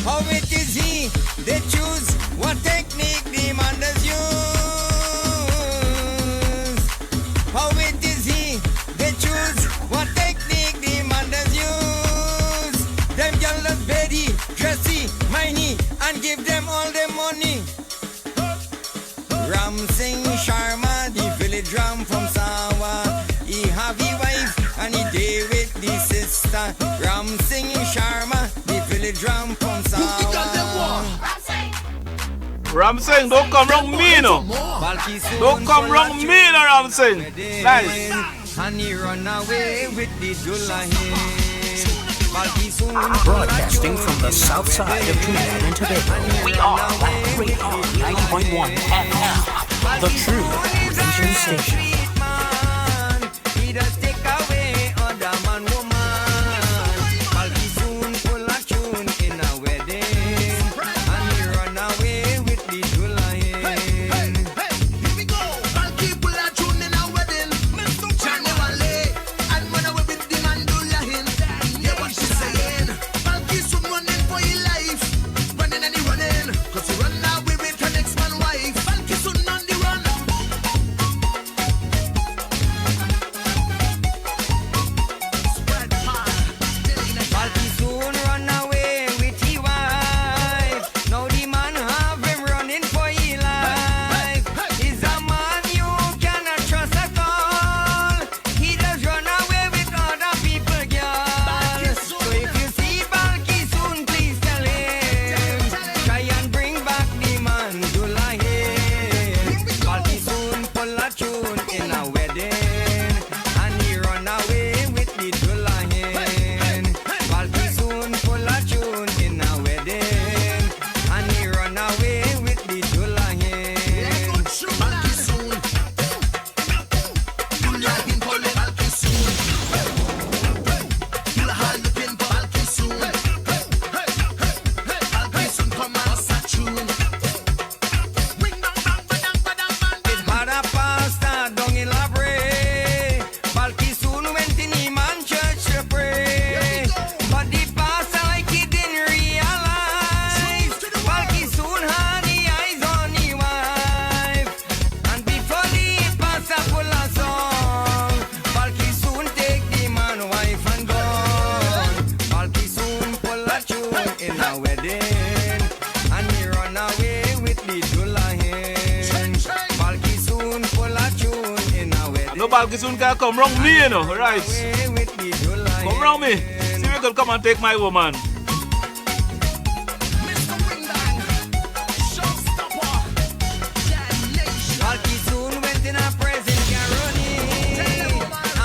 How it is he, they choose what technique the man does use. How it is he, they choose what technique the man does use. Them girls look Betty, dressy, miney, and give them all the money. Ramsing Sharma, the village ram from Sawa. He have a wife and he day with the sister. Ramsing Sharma, the village ram from Sawa. Ramsing, don't come wrong me, no. Don't come wrong me, no, Ramsing. Nice. And he run away with the Dulahin. Broadcasting from the south side of Trinidad and Tobago, we are Wack Radio 90.1 FM, the true convention station. He does take away other man, woman. Balky soon pull a tune in a wedding, and he run away with the Dulahin. Here we go. Balky pull a tune in a wedding. January, and run away with the man Dulahin. Hear what she's saying. Balky soon running for his life, running and he running, 'cause he run away with her next man wife. Balky soon on the run. run away with the Dulahin. Balky soon full of tune in a wedding. I know Balky soon can come round me, you know, right? Come round me. See if you can come and take my woman. Balky soon went in a present Caroni,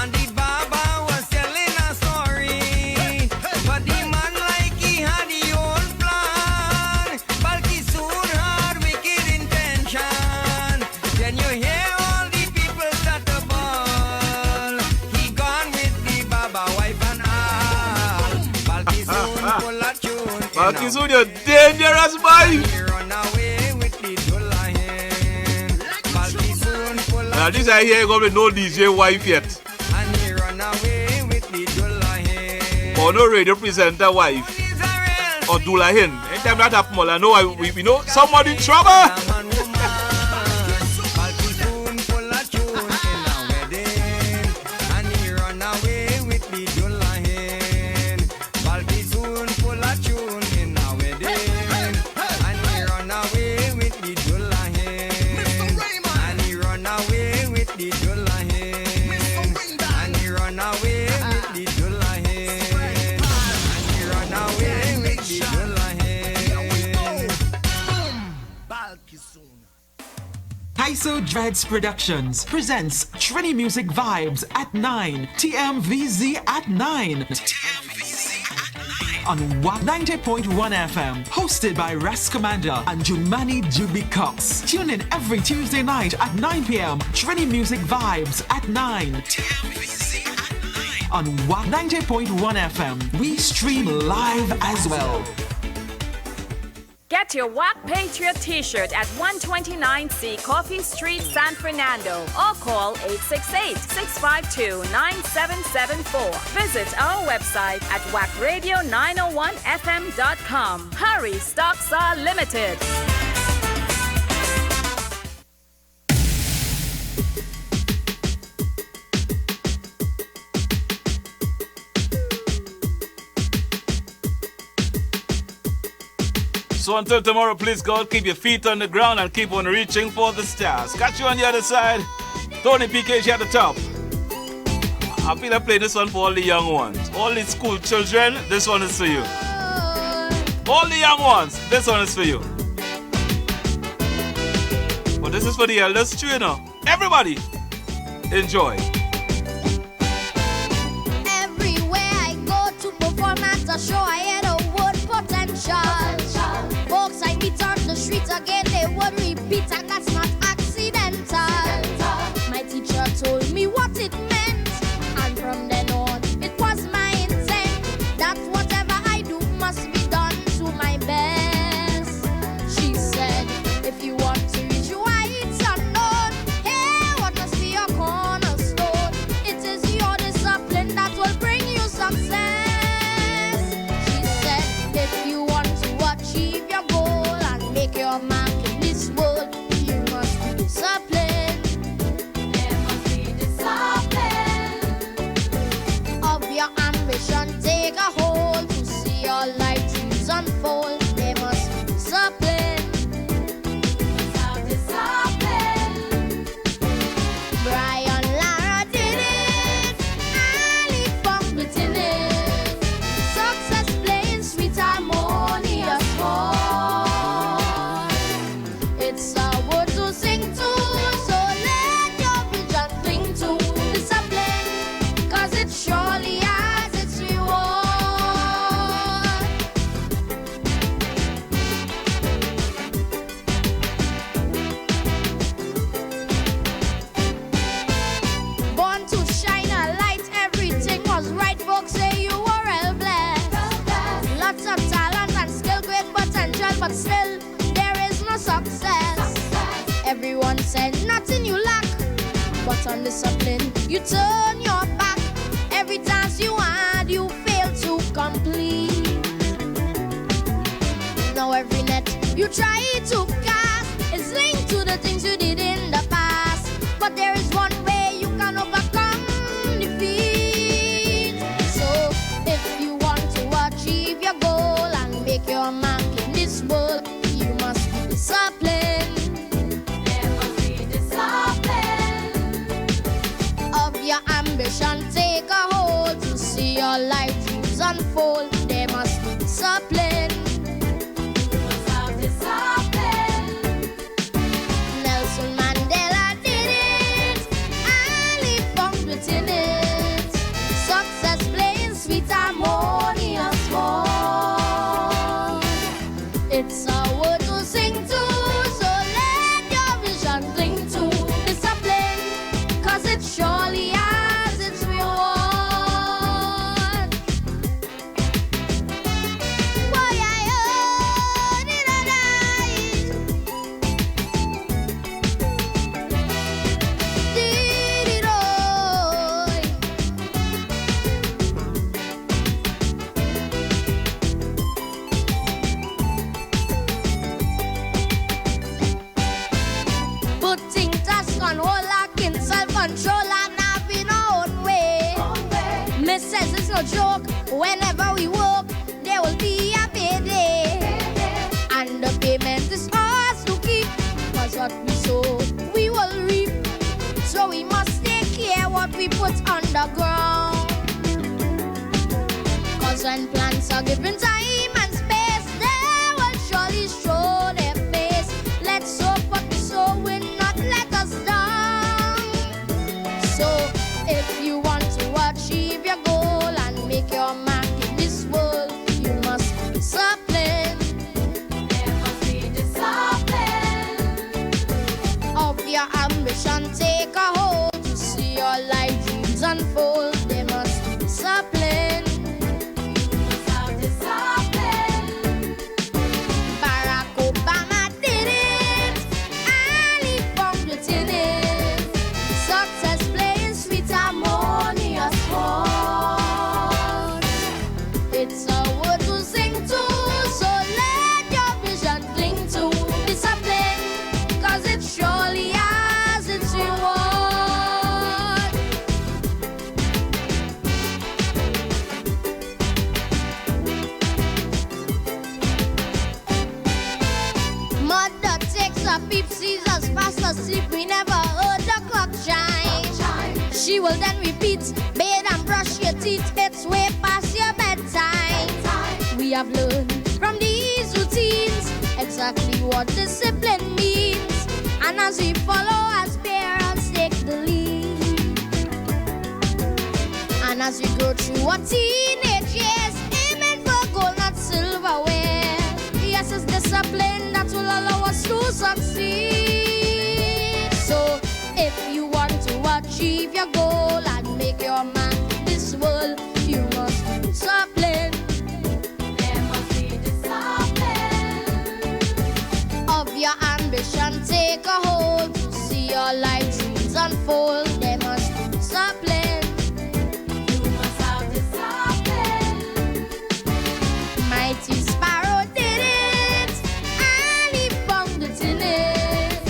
and the Baba was telling a story. But the man like he had the own plan. Balky soon had wicked intention. Then you hear all the people start to ball. He gone with the Baba wife and all. Balky soon full of tune. Balky soon, you're dangerous, boy. Run away with the Dulahin. Balky soon full Now of this I hear go with no DJ wife yet. and he run away with the Dulahin. Or no radio presenter wife. Or Dulahin. Anytime that happen, I know we know somebody in trouble. Balky soon full of tune in a wedding, and he run away with the Dulahin. Balky soon full of tune in a wedding, and he run away with the Dulahin. And he run away with the Dulahin. And he run away with the Dulahin. And he run away with the Dulahin. Balky soon. Kaiso Dreads Productions presents Trini Music Vibes at 9, TMVZ at 9. On Wack 90.1 FM, hosted by Ras Commander and Jumani Juby Cox. Tune in every Tuesday night at 9 p.m. Trini Music Vibes at 9. On Wack 90.1 FM, we stream live as well. Get your Wack Patriot t-shirt at 129C Coffee Street, San Fernando, or call 868-652-9774. Visit our website at wackradio901fm.com. Hurry, stocks are limited. So until tomorrow, please God, keep your feet on the ground and keep on reaching for the stars. Catch you on the other side. Tony PKG at the top. I feel like playing this one for all the young ones. All the school children, this one is for you. All the young ones, this one is for you. But this is for the elders too, you know. Everybody, enjoy. Everywhere I go to perform at a show, I had a word potential. Folks I meet on the streets again, they would repeat, and that's not accidental. My teacher told me what it meant, and from then on, it was my intent that whatever I do must be done to my best. She said, if you want to reach heights unknown, hey, what must be your cornerstone? It is your discipline that will bring you success. She said, if you want to achieve your goal and make your mark in this world, you must be disciplined. There must be discipline. Of your ambition, take a hold to see your life dreams unfold. There must be discipline. Discipline. Brian Lara did it. Ali Funk in it. Success playing sweet harmonious chord. It's a word to sing to, so let your vision cling to discipline, 'cause it surely has its reward. Born to shine a light, everything was right. Folks say you were well blessed. Lots of talent and skill, great potential, but still there is no success. Everyone said nothing you lack, but on discipline you turn your back. Every task you had, you fail to complete. Now every net you try to cast is linked to the things you did in the past. But there is one way you can overcome defeat. So if you want to achieve your goal and make your mark in this world, you must be It's a word to sing to, so let your vision cling to discipline, cause it surely has its reward. Boy, I heard it and did it all. Putting task on hold, lacking self-control and having our own way. Miss says it's no joke. Whenever we work, there will be a payday. And the payment is ours to keep. Cause what we sow, we will reap. So we must take care what we put underground. Cause when plants are given time and space, they will surely show their face. Let's hope what we sow will not let us down. So if you want to achieve your goal and make your mark in this world, you must be disciplined. There must be discipline. Of your ambition, take a hold to see your life dreams unfold. There must be discipline. You must have discipline. Barack Obama did it, and he found it in it. Success playing sweet harmonious chords. It's a word to sing to, so let your vision cling to discipline, cause it surely has its reward. Mother takes a peep, sees us fast asleep. We never heard the clock chime. She will then repeat, bathe and brush your teeth. It's way past your bedtime. We have learned from these routines exactly what discipline means. And as we follow, as parents take the lead. And as we go through our teenage years, aiming for gold, not silverware. Yes, it's discipline that will allow us to succeed. So if you want to achieve your goal and make your mark in this world, you must be disciplined. There must be discipline. Of your ambition, take a hold to see your life dreams unfold. There must be discipline. You must have discipline. Mighty Sparrow did it, and he found it in it.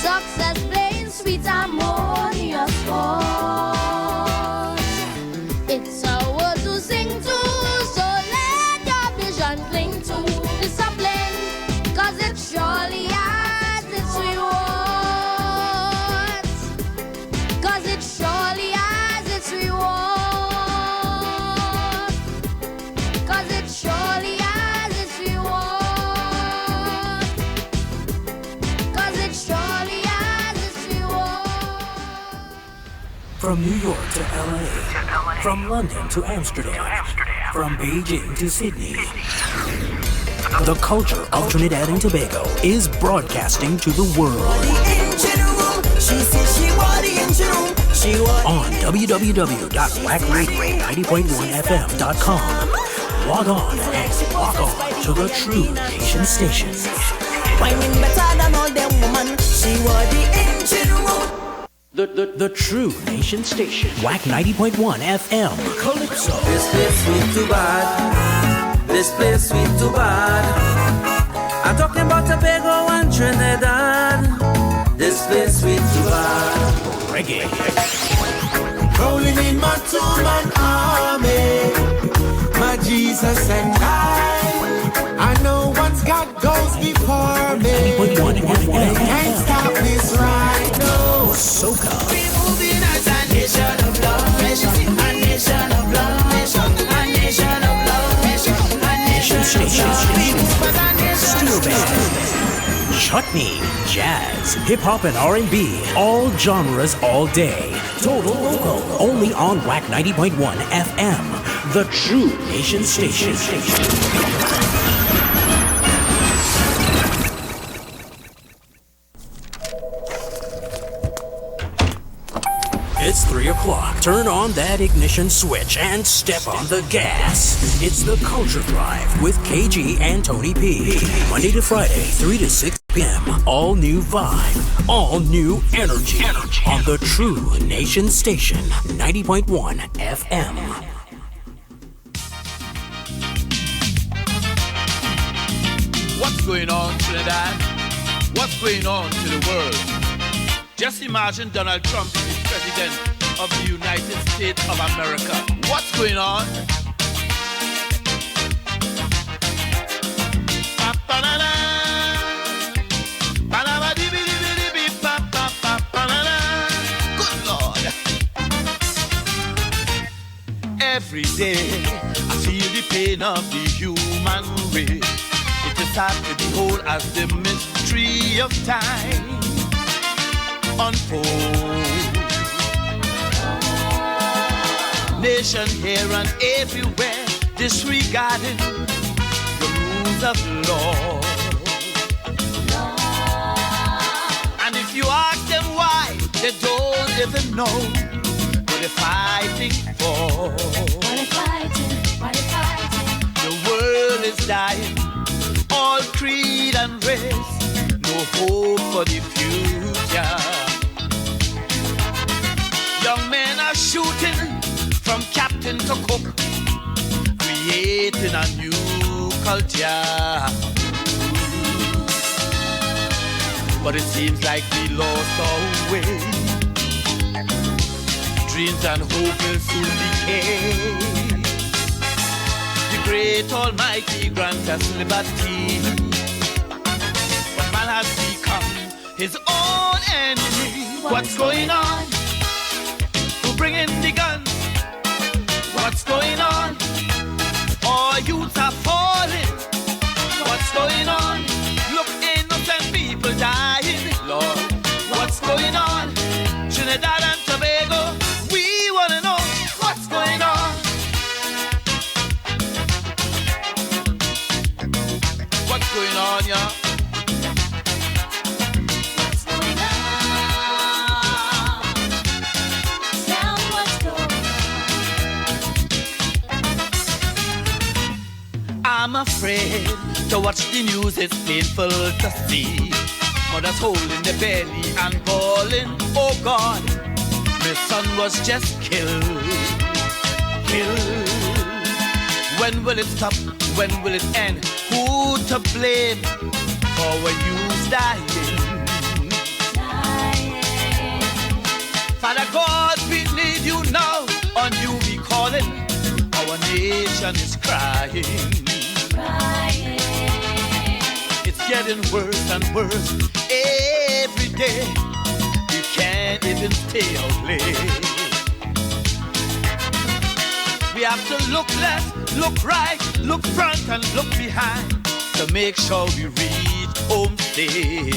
Success playing sweet harmonious chords. It's a word to sing to, so let your vision cling to discipline, cause it surely has its rewards. Cause it surely has its reward. Cause it surely has its reward. Cause it surely has its reward. From New York to LA, from London to Amsterdam, from Beijing to Sydney. The culture of Trinidad and Tobago is broadcasting to the world. On www.wackradio90.1fm.com. Log on and walk on to the True Nation Station. Whining better than all them woman. She was the engine room. The True Nation Station. Wack 90.1 FM. Calypso. This place sweet too bad. This place sweet too bad. I'm talking about Tobago and Trinidad. This place sweet too bad. Reggae. Rolling in my two-man army, my Jesus and I know what's God goes before me. Can't stop this right now. Soca. We're moving as a nation of love, a nation of love, a nation of love, a nation of love. Steel band, chutney, jazz, hip hop and R&B, all genres all day. Total local, only on Wack 90.1 FM, the True Nation Station. o'clock, turn on that ignition switch and step on the gas. It's the Culture Drive with KG and Tony P. Monday to Friday, 3 to 6 p.m. All new vibe, all new energy. On the True Nation Station, 90.1 FM. What's going on, Trinidad? What's going on to the world? Just imagine Donald Trump is president of the United States of America. What's going on? Good Lord. Every day I feel the pain of the human race. It is hard to behold as the mystery of time unfold. Nation here and everywhere disregarding the rules of law. And if you ask them why, they don't even know what they're fighting for. What they're fighting. The world is dying, all creed and race, no hope for the future. Young men are shooting from captain to cook, creating a new culture. But it seems like we lost our way. Dreams and hope will soon decay. The great Almighty grant us liberty, but man has become his own enemy. What's going on? Who bring in the guns? What's going on? All youths are falling. What's going on? Look, innocent people dying. Lord, what's going on? Trinidad and Tobago, we wanna know what's going on. What's going on, y'all? I'm afraid to watch the news, it's painful to see. Mothers holding their belly and bawling, oh God, my son was just killed. When will it stop? When will it end? Who to blame for when you's dying? Father God, we need you now. On you we calling. Our nation is crying. It's getting worse and worse every day. You can't even stay out late. We have to look left, look right, look front and look behind to make sure we reach home safe.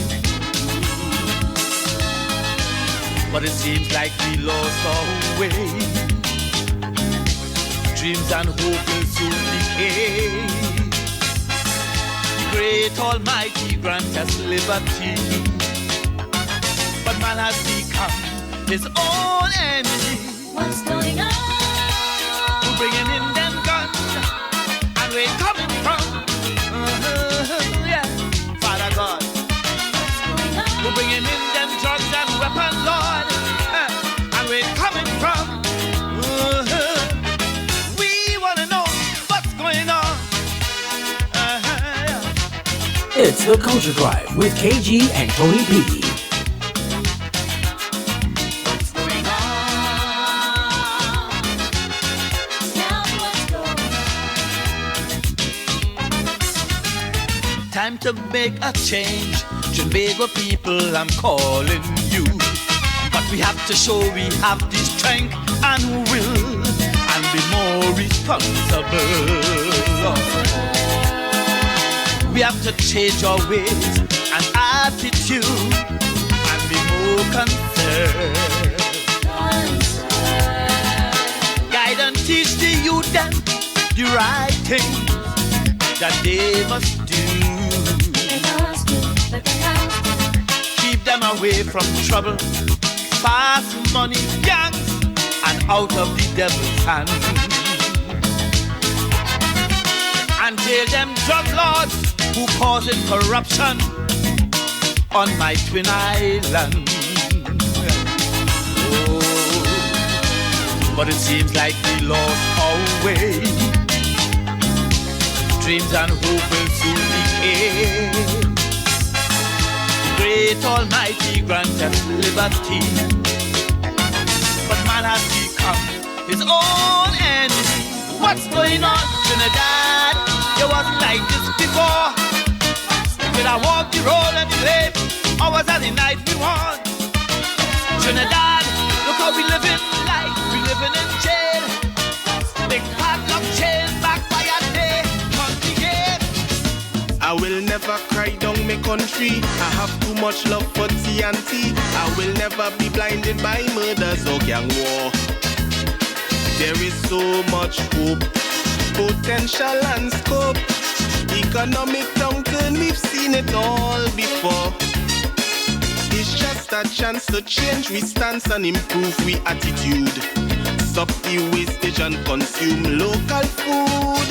But it seems like we lost our way. Dreams and hope will soon decay. The great Almighty grant us liberty, but man has become his own enemy. What's going on? We're bringing in them guns, and we're coming from, yeah, Father God. We're bringing in them drugs and weapons, Lord, and we're coming from. It's the Culture Drive with KG and Tony P. Time to make a change. Tobago people, I'm calling you. But we have to show we have the strength and will and be more responsible. We have to change our ways and attitude and be more concerned. Guide and teach the youth them the right things that they must do. Keep them away from trouble, fast money, gangs, and out of the devil's hand. And jail them drug lords who causing corruption on my twin island. Oh, but it seems like we lost our way. Dreams and hope will soon decay. The great Almighty grant us liberty, but man has become his own enemy. What's going on, Trinidad? It wasn't like this before. Did I walk the road and play? Or was that the night we won? Trinidad, look how we living life. We living in jail. Big padlock chains back by a day. Country game. I will never cry down my country. I have too much love for TNT. I will never be blinded by murders or gang war. There is so much hope, potential and scope. Economic downturn, we've seen it all before. It's just a chance to change we stance and improve we attitude. Stop the wastage and consume local food.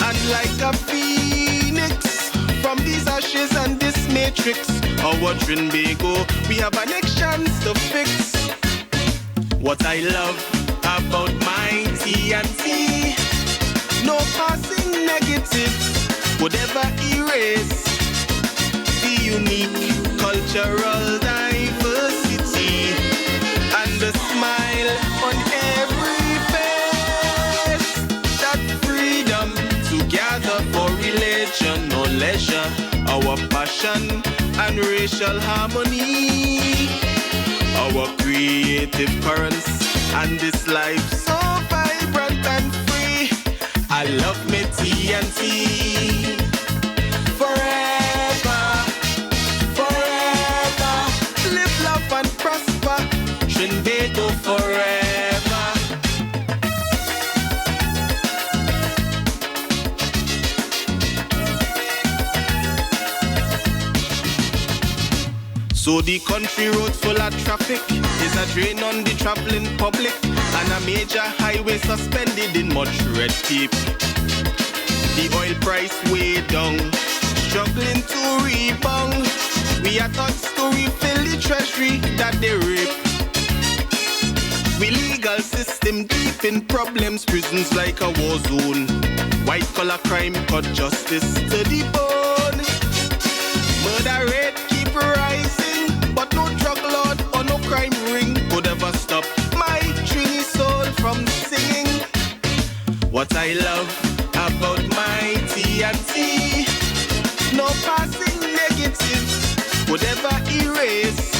And like a phoenix from these ashes and this matrix, our Trinbago, we have a next chance to fix. What I love about my TNT, no passing negatives would ever erase the unique cultural diversity and the smile on every face. That freedom to gather for religion or leisure, our passion and racial harmony, our creative currents and this life so vibrant and free. I love me TNT forever, forever. Live, love and prosper, Trinbago forever. So the country roads full of traffic is a drain on the traveling public, and a major highway suspended in much red tape. The oil price way down, struggling to rebound. We are thugs to refill the treasury that they rape. We legal system deep in problems, prisons like a war zone. White collar crime cut justice to the bone. Murder rate keep rising, but no drug lord or no crime ring could ever stop my Trini soul from singing. What I love about my TNT, no passing negatives would ever erase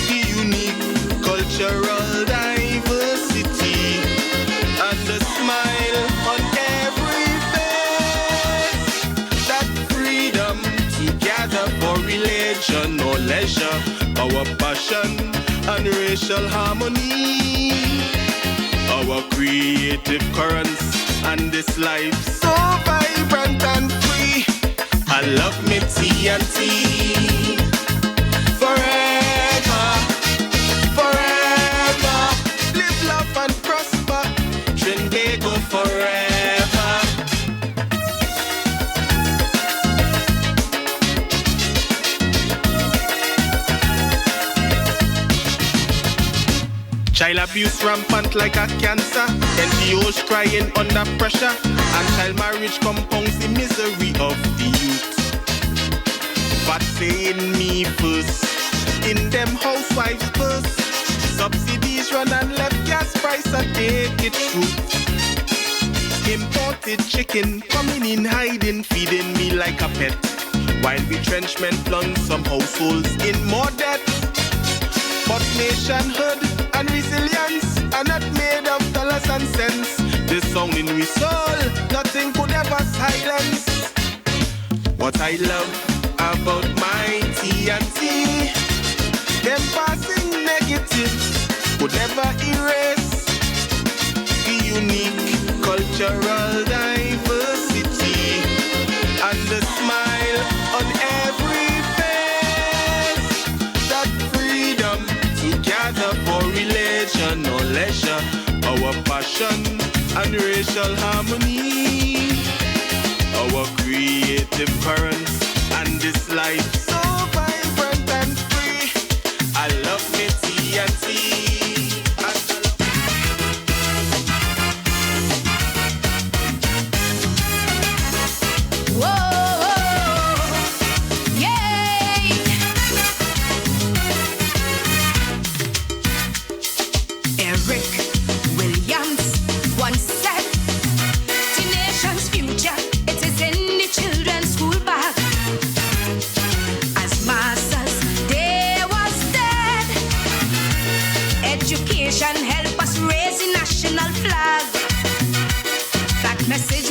the unique cultural diversity and the smile on every face. That freedom to gather for religion or leisure, our passion and racial harmony, our creative currents and this life so vibrant and free. I love me TNT forever, forever. Live, love and prosper, Trinbago forever. Child abuse rampant like a cancer, NGOs crying under pressure, and child marriage compounds the misery of the youth. But saying me first, in them housewives purse, subsidies run and left gas price and take it truth. Imported chicken coming in hiding, feeding me like a pet, while retrenchment plunge some households in more debt. But nationhood and resilience are not made of dollars and cents. This song in we soul, nothing could ever silence. What I love about my TNT, them passing negatives could never erase the unique cultural diversity and the smile on every face. That freedom to gather for religion or leisure, production and racial harmony. Our creative currents and this life so vibrant and free. I love me TNT.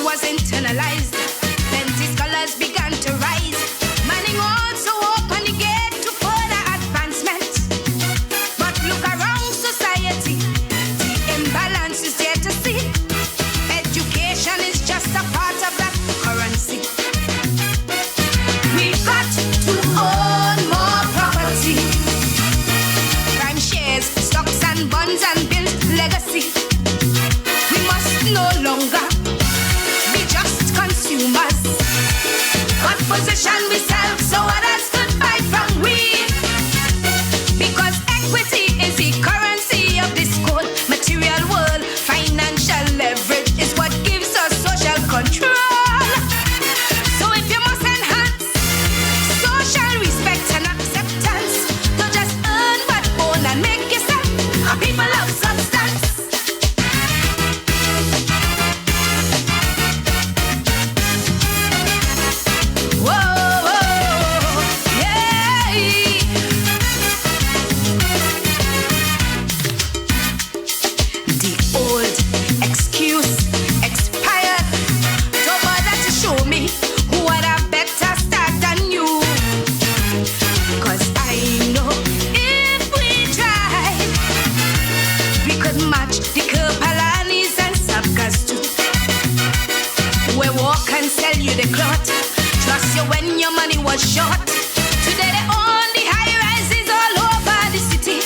Was internalized, plenty scholars began to rise. Manning also opened the gate to further advancement. But look around society, the imbalance is there to see. Education is just a part of that currency. We've got to own more property. Crime shares, stocks and bonds and build legacy. We must no longer consumers, but position we sell so others could buy from we. Because equity is the currency of this cold material world. Financial leverage is what gives us social control. So if you must enhance social respect and acceptance, don't just earn but own and make yourself a people of substance. Short. Today they own the high rises all over the city.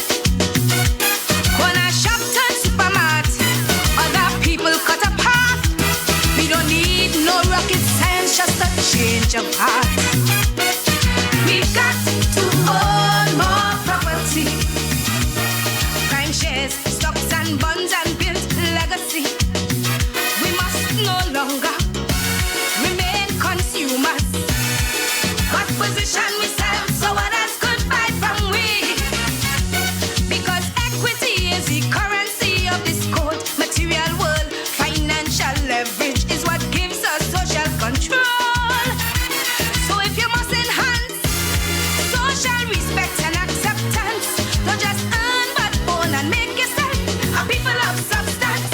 Corner shop turn supermart, other people cut apart. We don't need no rocket science, just a change of heart. We've got to own more property. Crime shares, stocks and bonds and build legacy. We must no longer remain consumers. Position we sell so others could buy from we. Because equity is the currency of this cold material world. Financial leverage is what gives us social control. So if you must enhance social respect and acceptance, don't just earn but own and make yourself a people of substance.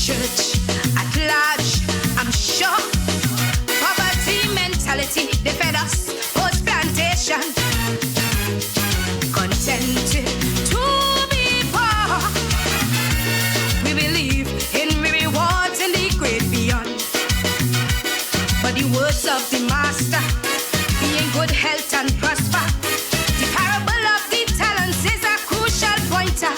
Church at large, I'm sure. Poverty mentality, they fed us post-plantation. Contented to be poor. We believe in rewards in the great beyond. But the words of the master, be in good health and prosper. The parable of the talents is a crucial pointer.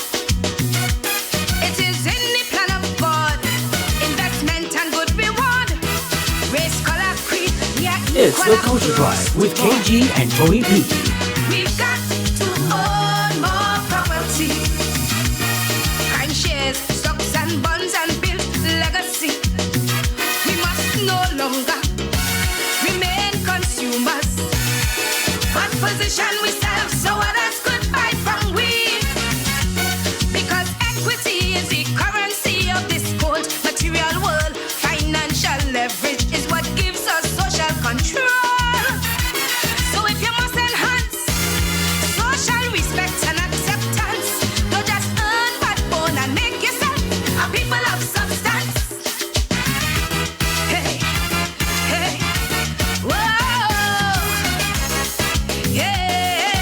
It's the Culture Drive with KG and Tony P. We've got to own more property. Crime shares, stocks and bonds and build legacy. We must no longer remain consumers, but position we sell so others could buy from we. Because equity is the currency of this cold material world. Financial leverage is what gives us social control. So if you must enhance social respect and acceptance, don't just earn but own and make yourself a people of substance. Hey, hey, whoa, yeah.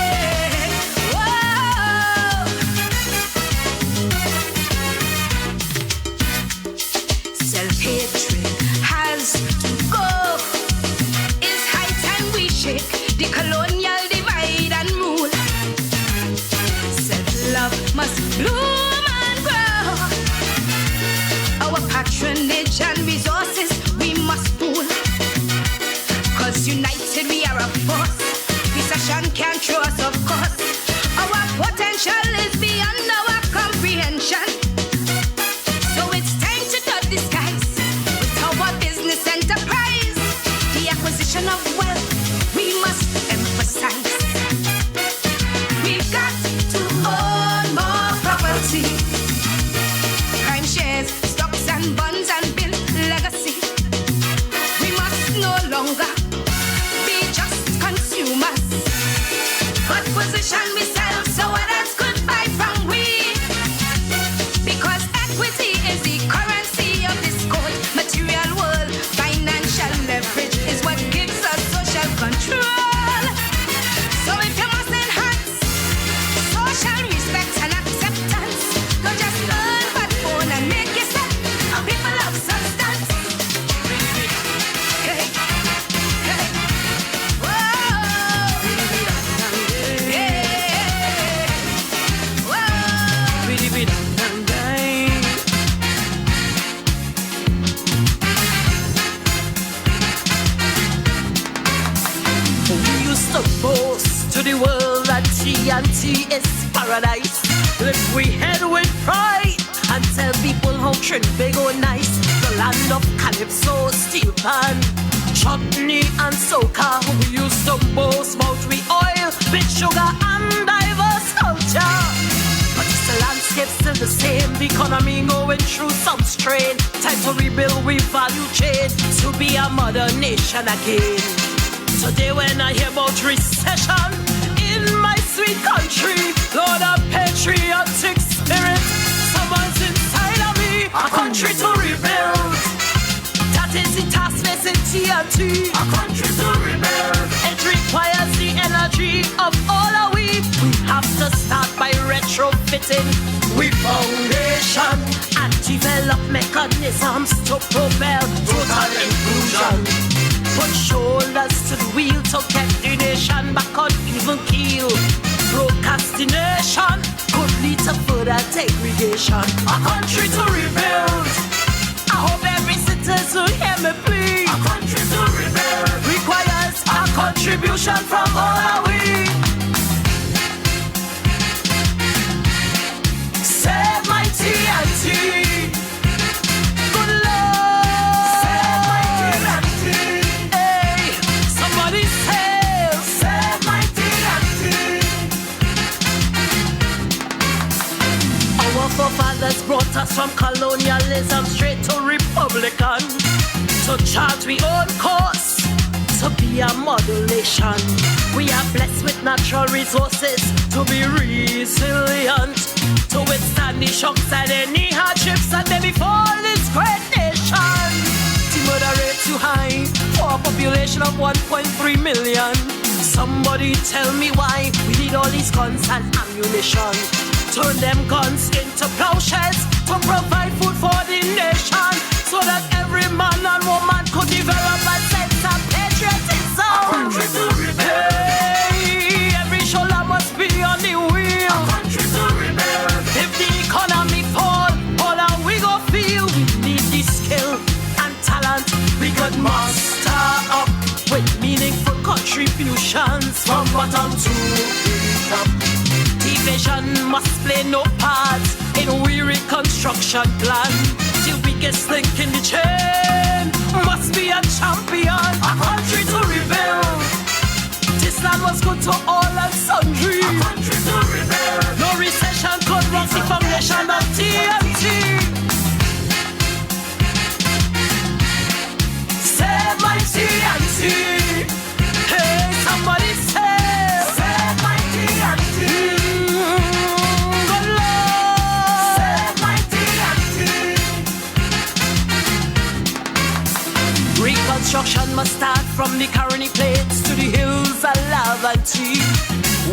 the colonial divide and rule. Self-love must bloom and grow. Our patronage and resources we must pool. 'Cause united we are a force. Recession can't throw us, of course. Our potential is beyond our comprehension. So it's time to cut the skies with our business enterprise. The acquisition of wealth we must emphasize. We've got to own more property. Crime shares, stocks and bonds and build legacy. We must no longer be just consumers, but position ourselves so others could buy from we. Because equity is the currency of this cold material world. Financial leverage is what gives us social control. So if you must enhance social respect and acceptance, don't just learn but own and make yourself a people of substance. Hey, hey, whoa, yeah, whoa, We used to boast to the world that T&T is paradise. Lift we head with pride and tell people how Trinidad nice. The land of calypso, steel pan, chutney and soca. We used to boast about we oil, big sugar and diverse culture. But the landscape's still the same. The economy going through some strain. Time to rebuild we value chain to be a modern nation again. Today when I hear about recession in my sweet country, Lord of patriotic spirit, someone's inside of me, a country to rebuild. That is the task facing TNT, a country to rebuild. It requires the energy of all of we. We have to start by retrofitting we foundation and develop mechanisms to propel total inclusion. Put shoulders to the wheel to get the nation back on even keel. Procrastination could lead to further degradation. A country to rebuild. I hope every citizen hear me please. A country to rebuild requires a contribution from all of we. Save my TNT. Good Lord. Save my TNT. Hey, somebody save my TNT. Our forefathers brought us from colonialism straight to republican. To chart we own course, to be a model nation. We are blessed with natural resources to be resilient, to withstand the shocks and any hardships and then befall this great nation. The murder rate too high for a population of 1.3 million. Somebody tell me why we need all these guns and ammunition. Turn them guns into plowshares to provide food for the nation, so that every man and woman could develop a sense of patriotism. A country to rebuild. Hey, every shoulder must be on the wheel. A country to rebuild. If the economy fall, all that we go feel. We need the skill and talent we could muster up with meaningful contributions from bottom to the top. Division must play no part in we reconstruction plan. The weakest link in the chain must be a champion. A country to rebuild. This land was good to all and sundry. A country to rebuild. No recession could rock the foundation of TNT. Save my TNT. Hey, somebody save my TNT. Good Lord. Save my TNT. Reconstruction must start from the Caroni Plains to the hills of lava tea,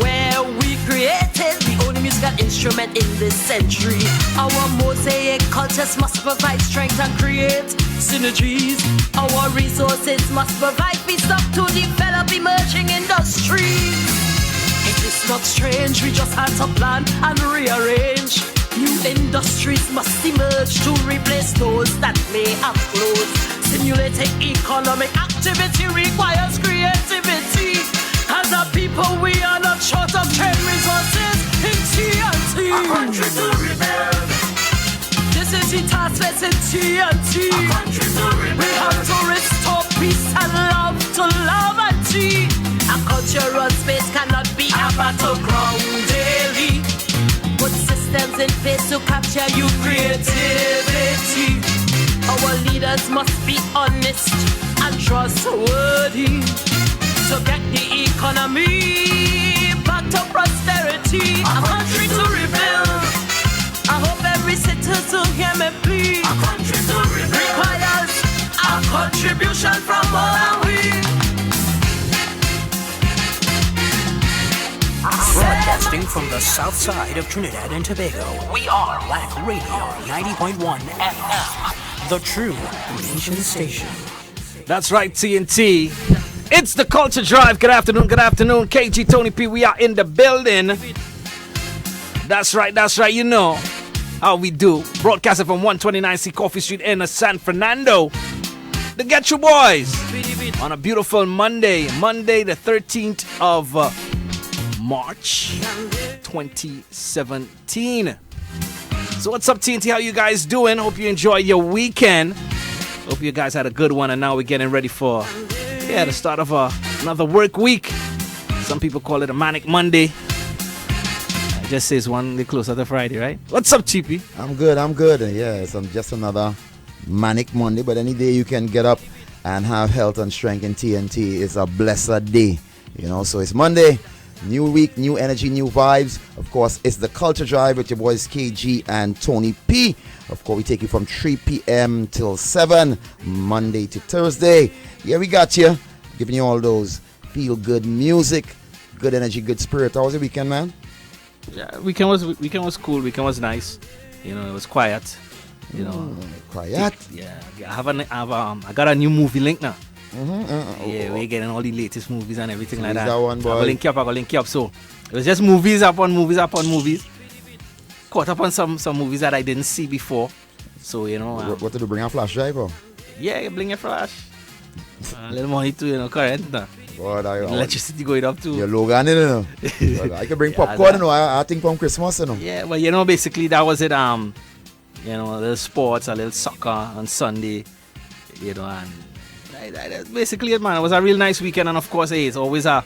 where we created the only musical instrument in this century. Our mosaic cultures must provide strength and create synergies. Our resources must provide feedstock to develop emerging industries. not strange, we just had to plan and rearrange. New industries must emerge to replace those that may have closed. Stimulating economic activity requires creativity. As a people, we are not short of trade resources in TNT. A country to rebuild. This is the task that's in TNT. A country to rebuild. We have to restore peace and love to love and tea. A cultural space cannot be a battleground daily. Put systems in place to capture your creativity. Our leaders must be honest and trustworthy to get the economy back to prosperity. A country to rebuild. I hope every citizen hear me please. A country to rebuild requires a contribution from all and we. Broadcasting from the south side of Trinidad and Tobago, we are Wack Radio 90.1 FM, the true nation station. That's right, TNT. It's the Culture Drive. Good afternoon, KG, Tony P. We are in the building. That's right, you know how we do. Broadcasting from 129C Coffee Street in San Fernando. The Get You Boys on a beautiful Monday the 13th of March 2017. So what's up, TNT? How you guys doing? Hope you enjoy your weekend. Hope you guys had a good one, and now we're getting ready for the start of another work week. Some people call it a manic Monday. I just say it's one day closer to Friday, right? What's up, Chippy? I'm good. Yeah, it's just another manic Monday, but any day you can get up and have health and strength in TNT is a blessed day. You know, so it's Monday. New week, new energy, new vibes. Of course, it's the Culture Drive with your boys KG and Tony P. Of course, we take you from 3 p.m. till 7, Monday to Thursday. Yeah, we got you. Giving you all those feel-good music, good energy, good spirit. How was your weekend, man? Yeah, weekend was cool. Weekend was nice. You know, it was quiet. You know, quiet. Yeah, I got a new movie link now. Yeah, we're getting all the latest movies and everything like that. One, boy. I go link you up. So it was just movies upon movies. Caught up on some movies that I didn't see before. So you know, what did you bring a flash drive or? Yeah, bring a flash. A little money too, current. Electricity going up too. You're Logan, you know. I can bring popcorn, you know. I think from Christmas, you know. Yeah, but you know, basically that was it. You know, a little sports, a little soccer on Sunday. You know, and basically it, man. It was a real nice weekend, and of course, it's always a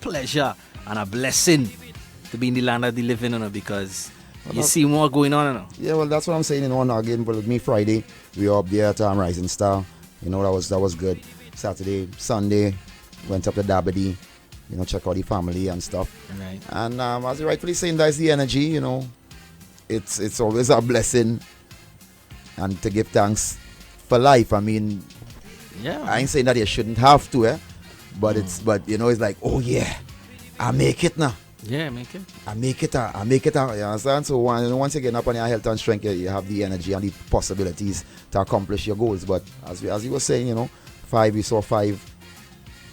pleasure and a blessing to be in the land of the living, you know, because you see more going on, you know. Yeah, well, that's what I'm saying. You know, again, but with me Friday, we were up there at Rising Star. You know, that was good. Saturday, Sunday, went up to Dabadi, you know, check out the family and stuff. Right. And as you rightfully saying, that's the energy. You know, it's always a blessing, and to give thanks for life. I mean, yeah, I ain't saying that you shouldn't have to, but but you know, it's like, oh yeah, I make it now. Yeah, make it. I make it. You understand? So once you get up on your health and strength, you have the energy and the possibilities to accomplish your goals. But as you were saying, you know, we saw five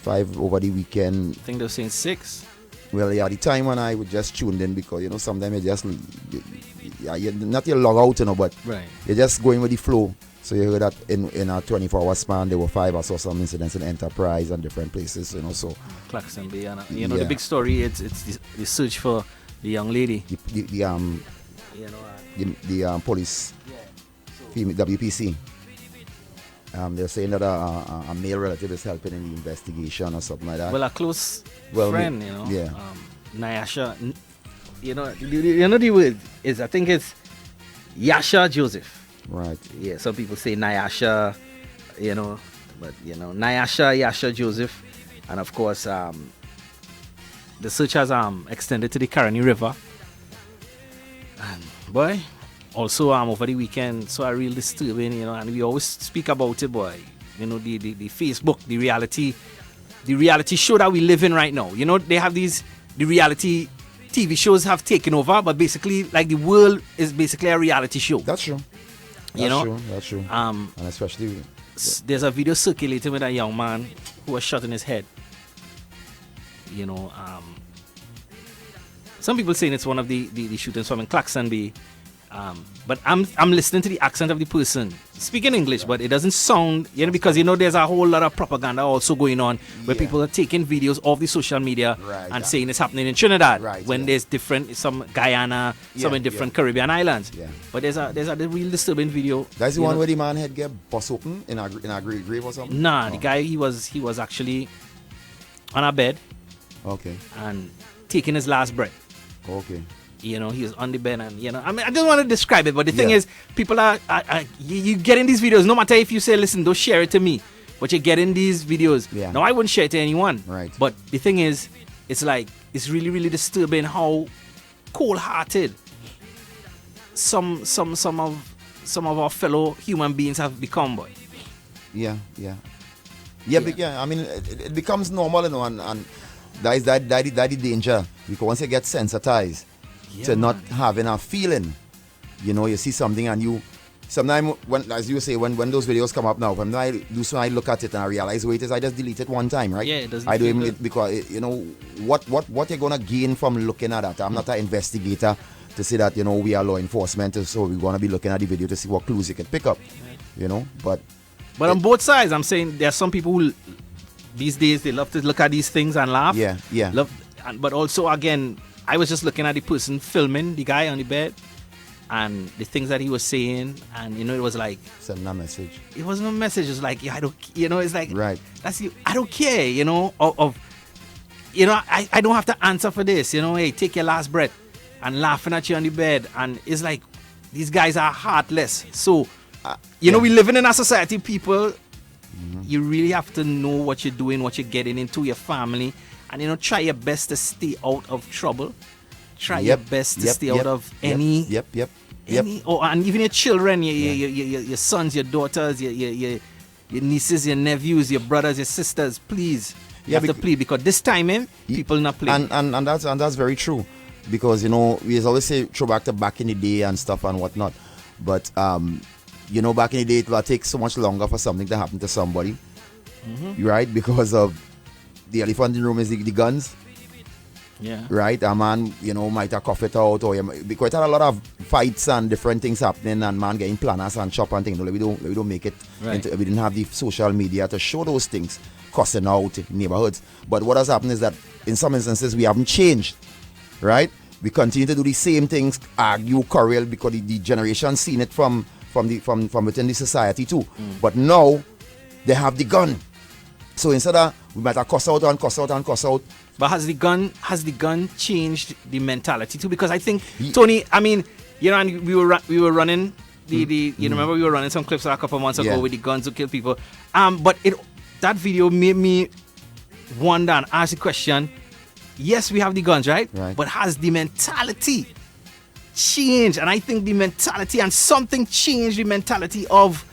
over the weekend. I think they were saying 6. Well, yeah, the time when I would just tuned in because, you know, sometimes you're not your log out, you know, but right. You're just going with the flow. So you heard that in a 24-hour span, there were 5. I saw some incidents in Enterprise and different places, you know. So Claxon Bay, and you know, the big story. It's the search for the young lady. The police, female WPC. They're saying that a male relative is helping in the investigation or something like that. Well, a close friend, you know. Yeah. Nyasha, you know the word is, I think it's Yasha Joseph. Right. Yeah, some people say Nyasha, you know, but you know, Yasha Joseph, and of course, the search has extended to the Caroni River. And boy, also over the weekend, so a real disturbing, you know, and we always speak about it, boy. You know, the Facebook, the reality show that we live in right now. You know, they have the reality TV shows have taken over, but basically, like, the world is basically a reality show. That's true. That's true. And especially, there's a video circulating with a young man who was shot in his head. You know, Some people saying it's one of the shootings from in Claxon Bay. But I'm listening to the accent of the person speaking English, but it doesn't sound, because there's a whole lot of propaganda also going on where people are taking videos of the social media and saying it's happening in Trinidad when there's different, some Guyana, some in different Caribbean islands. But there's a real disturbing video. That's the one where the man head get bust open in a grave or something? Nah, the guy he was actually on a bed. Okay. And taking his last breath. Okay. He was on the bed, and I don't want to describe it, but the thing is, people are you get in these videos, no matter if you say, listen, don't share it to me, but you get in these videos. Now, I wouldn't share it to anyone, right? But the thing is, it's really, really disturbing how cold-hearted some of our fellow human beings have become, boy. Yeah. I mean, it becomes normal, and that is the danger, because once you get sensitized to not having a feeling, you see something, and sometimes when, as you say, when those videos come up now, when I look at it and I realize who it is, I just delete it one time, right? Yeah, it doesn't. I do it because what you're gonna gain from looking at that. I'm not an investigator to say that we are law enforcement, so we're gonna be looking at the video to see what clues you can pick up, But on both sides, I'm saying there are some people who these days they love to look at these things and laugh. Yeah. But also, again, I was just looking at the person filming the guy on the bed and the things that he was saying, and it was like sending a message. It wasn't a message. It's like I don't, it's like right. That's you. I don't care. I don't have to answer for this. Hey, take your last breath, and laughing at you on the bed, and it's like these guys are heartless. So we living in a society, people. You really have to know what you're doing, what you're getting into, your family, and try your best to stay out of trouble. Try your best to stay out of any. And even your children, your sons, your daughters, your nieces, your nephews, your brothers, your sisters. Please, you have to plead, because this time, people not playing. And that's very true, because we always say throw back in the day and stuff and whatnot, but back in the day, it will take so much longer for something to happen to somebody, right? Because of the elephant in the room is the guns. Yeah. Right? A man, might have cough it out, or because it had a lot of fights and different things happening, and man getting planners and shop and things. We don't make it. Right. We didn't have the social media to show those things, cussing out in neighborhoods. But what has happened is that in some instances we haven't changed, right? We continue to do the same things, argue, quarrel, because the generation seen it from within the society too. But now they have the gun, so instead of we might have cuss out. But has the gun changed the mentality too? Because I think Tony, I mean, and we were running remember we were running some clips a couple months ago with the guns to kill people. But that video made me wonder and ask the question. Yes, we have the guns, right? But has the mentality changed? And I think the mentality and something changed the mentality of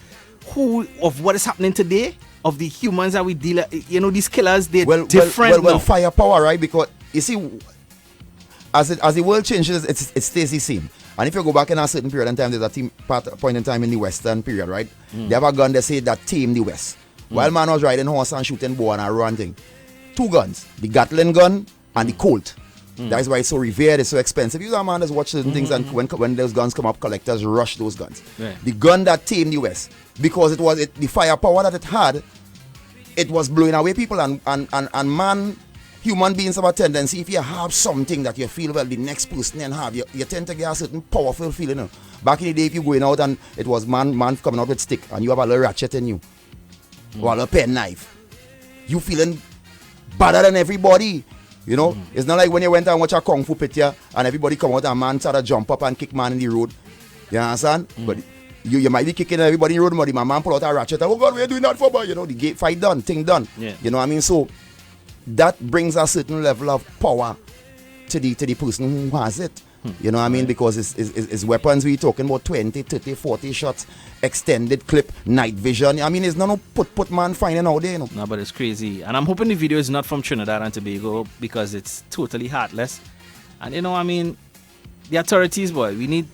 what is happening today, of the humans that we deal with. These killers, they're different. Well, firepower, right? Because you see, as the world changes, it stays the same. And if you go back in a certain period in time, there's a point in time in the Western period, right? They have a gun, they say, that tamed the West. While man was riding horse and shooting bow and a run thing. 2 guns, the Gatling gun and the Colt. That is why it's so revered, it's so expensive. You man just watch certain things, and when those guns come up, collectors rush those guns. Right. The gun that tamed the West, because the firepower that it had, it was blowing away people, and man, human beings have a tendency, if you have something that you feel, well, the next person then have, you tend to get a certain powerful feeling. Back in the day, if you're going out and it was man coming out with stick, and you have a little ratchet in you, or a little pen knife, you feeling better than everybody. It's not like when you went and watch a kung fu picture and everybody come out and man started to jump up and kick man in the road. You understand? But you might be kicking everybody in the road, but my man pull out a ratchet and, oh God, we're doing that for, boy. The gate fight done, thing done. Yeah. You know what I mean? So that brings a certain level of power to the person who has it. You know what I mean? Because it's weapons, we're talking about 20, 30, 40 shots, extended clip, night vision. I mean, it's not no put man finding out there, No, but it's crazy. And I'm hoping the video is not from Trinidad and Tobago, because it's totally heartless. And the authorities, boy, we need,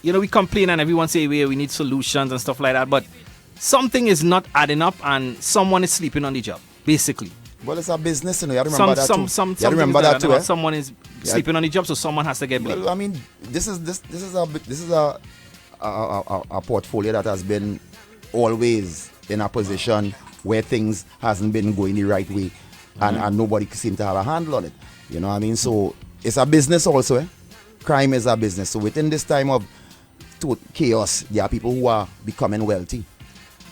we complain and everyone say we need solutions and stuff like that, but something is not adding up and someone is sleeping on the job, basically. Well, it's a business, you have to remember that too. Someone is sleeping on the job, so someone has to get blamed. Well, I mean, this is a portfolio that has been always in a position where things hasn't been going the right way, and nobody seems to have a handle on it. You know what I mean? So it's a business also. Crime is a business. So within this time of chaos, there are people who are becoming wealthy.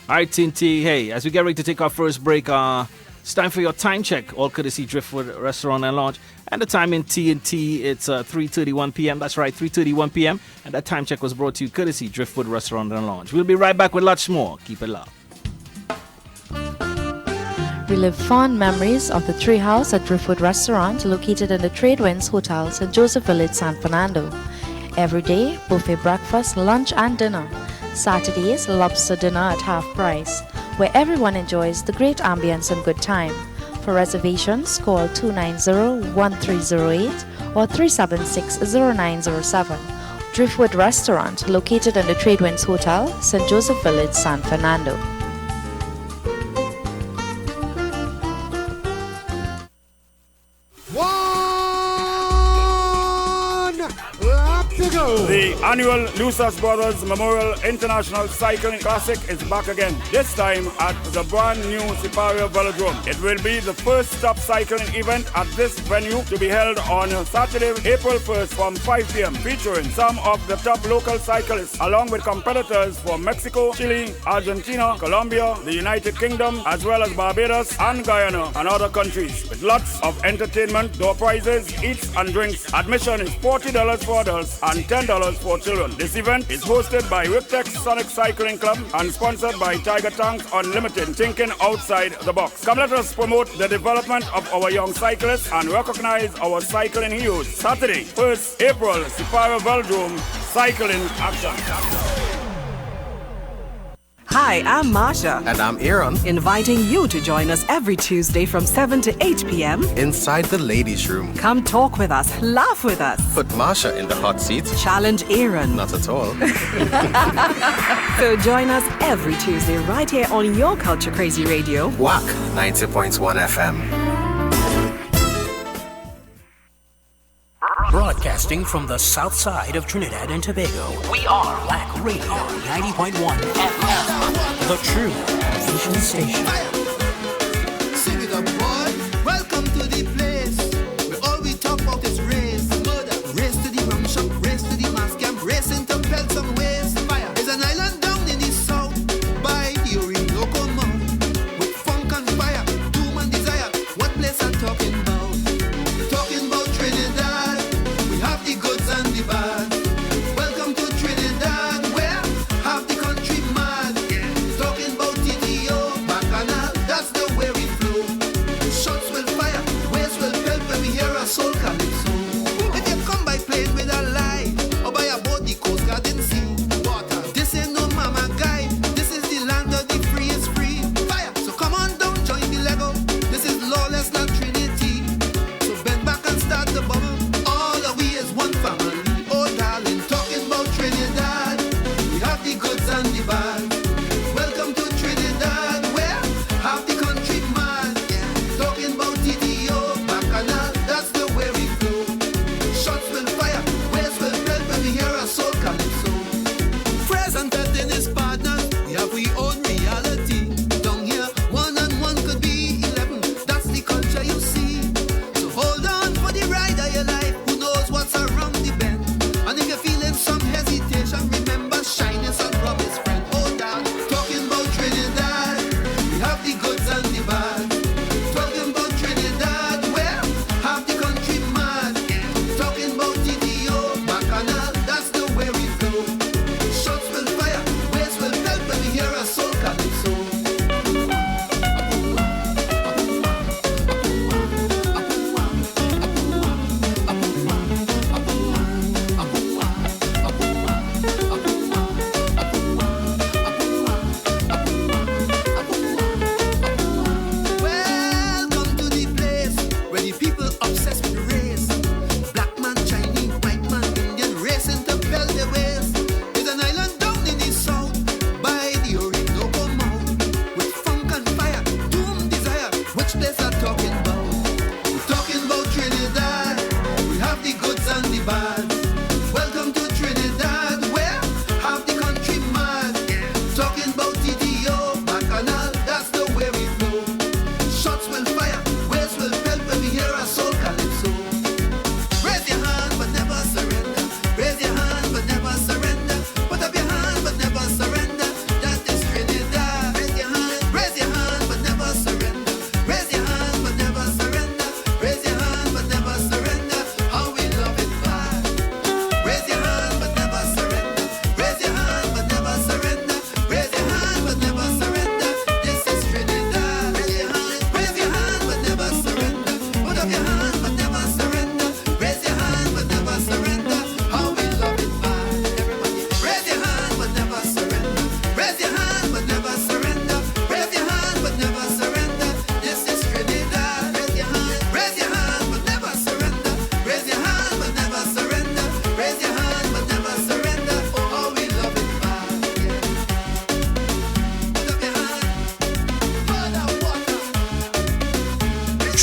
All right, Tinty. Hey, as we get ready to take our first break, it's time for your time check, all courtesy Driftwood Restaurant and Lounge. And the time in TNT, it's 3:31 p.m. That's right, 3:31 p.m. And that time check was brought to you courtesy Driftwood Restaurant and Lounge. We'll be right back with lots more. Keep it locked. Relive fond memories of the Treehouse at Driftwood Restaurant, located in the Tradewinds Hotel, St. Joseph Village, San Fernando. Every day, buffet breakfast, lunch, and dinner. Saturdays, lobster dinner at half price, where everyone enjoys the great ambience and good time. For reservations, call 290-1308 or 376-0907. Driftwood Restaurant, located in the Tradewinds Hotel, St. Joseph Village, San Fernando. The annual Lusas Brothers Memorial International Cycling Classic is back again, this time at the brand new Siparia Velodrome. It will be the first stop cycling event at this venue to be held on Saturday, April 1st from 5 p.m. featuring some of the top local cyclists along with competitors from Mexico, Chile, Argentina, Colombia, the United Kingdom, as well as Barbados and Guyana and other countries, with lots of entertainment, door prizes, eats and drinks. Admission is $40 for adults and $10 for children. This event is hosted by Riptex Sonic Cycling Club and sponsored by Tiger Tanks Unlimited, thinking outside the box. Come let us promote the development of our young cyclists and recognize our cycling heroes. Saturday, 1st April, Siparia Velodrome, cycling action. Hi, I'm Marsha. And I'm Aaron. Inviting you to join us every Tuesday from 7 to 8 p.m. inside the ladies' room. Come talk with us, laugh with us. Put Marsha in the hot seat. Challenge Aaron. Not at all. So join us every Tuesday right here on your Culture Crazy Radio. Wack 90.1 FM. Broadcasting from the south side of Trinidad and Tobago, we are Wack Radio 90.1 FM, the true vision station. Sing it up, boy. Welcome to the place where all we talk about is race, murder, race to the rum shop, race to the mass camp, race into pelts and waste. Fire. There's an island down in the south by the Orinoco Mount with funk and fire, doom and desire. What place I'm talking about? Talking about Trinidad. We have the goods and the bad. Welcome to Trinidad, where half the country mad. Talking about TTO, Bacchanal, that's the way we flow. Shots will fire, waves will pelt when we hear a soul calypso. If you come by plane with a lie, or by a boat the coast guard in sea, water, this ain't no mama guy. This is the land of the free is free. Fire, so come on down, join the Lego. This is lawless land Trinity. So bend back and start the bubble. All of we is one family. Oh darling, talking about Trinidad. We have the goods and the bad. Welcome to Trinidad, where half the country mad. Talking about TTO, Bacchanal, that's the way we flow.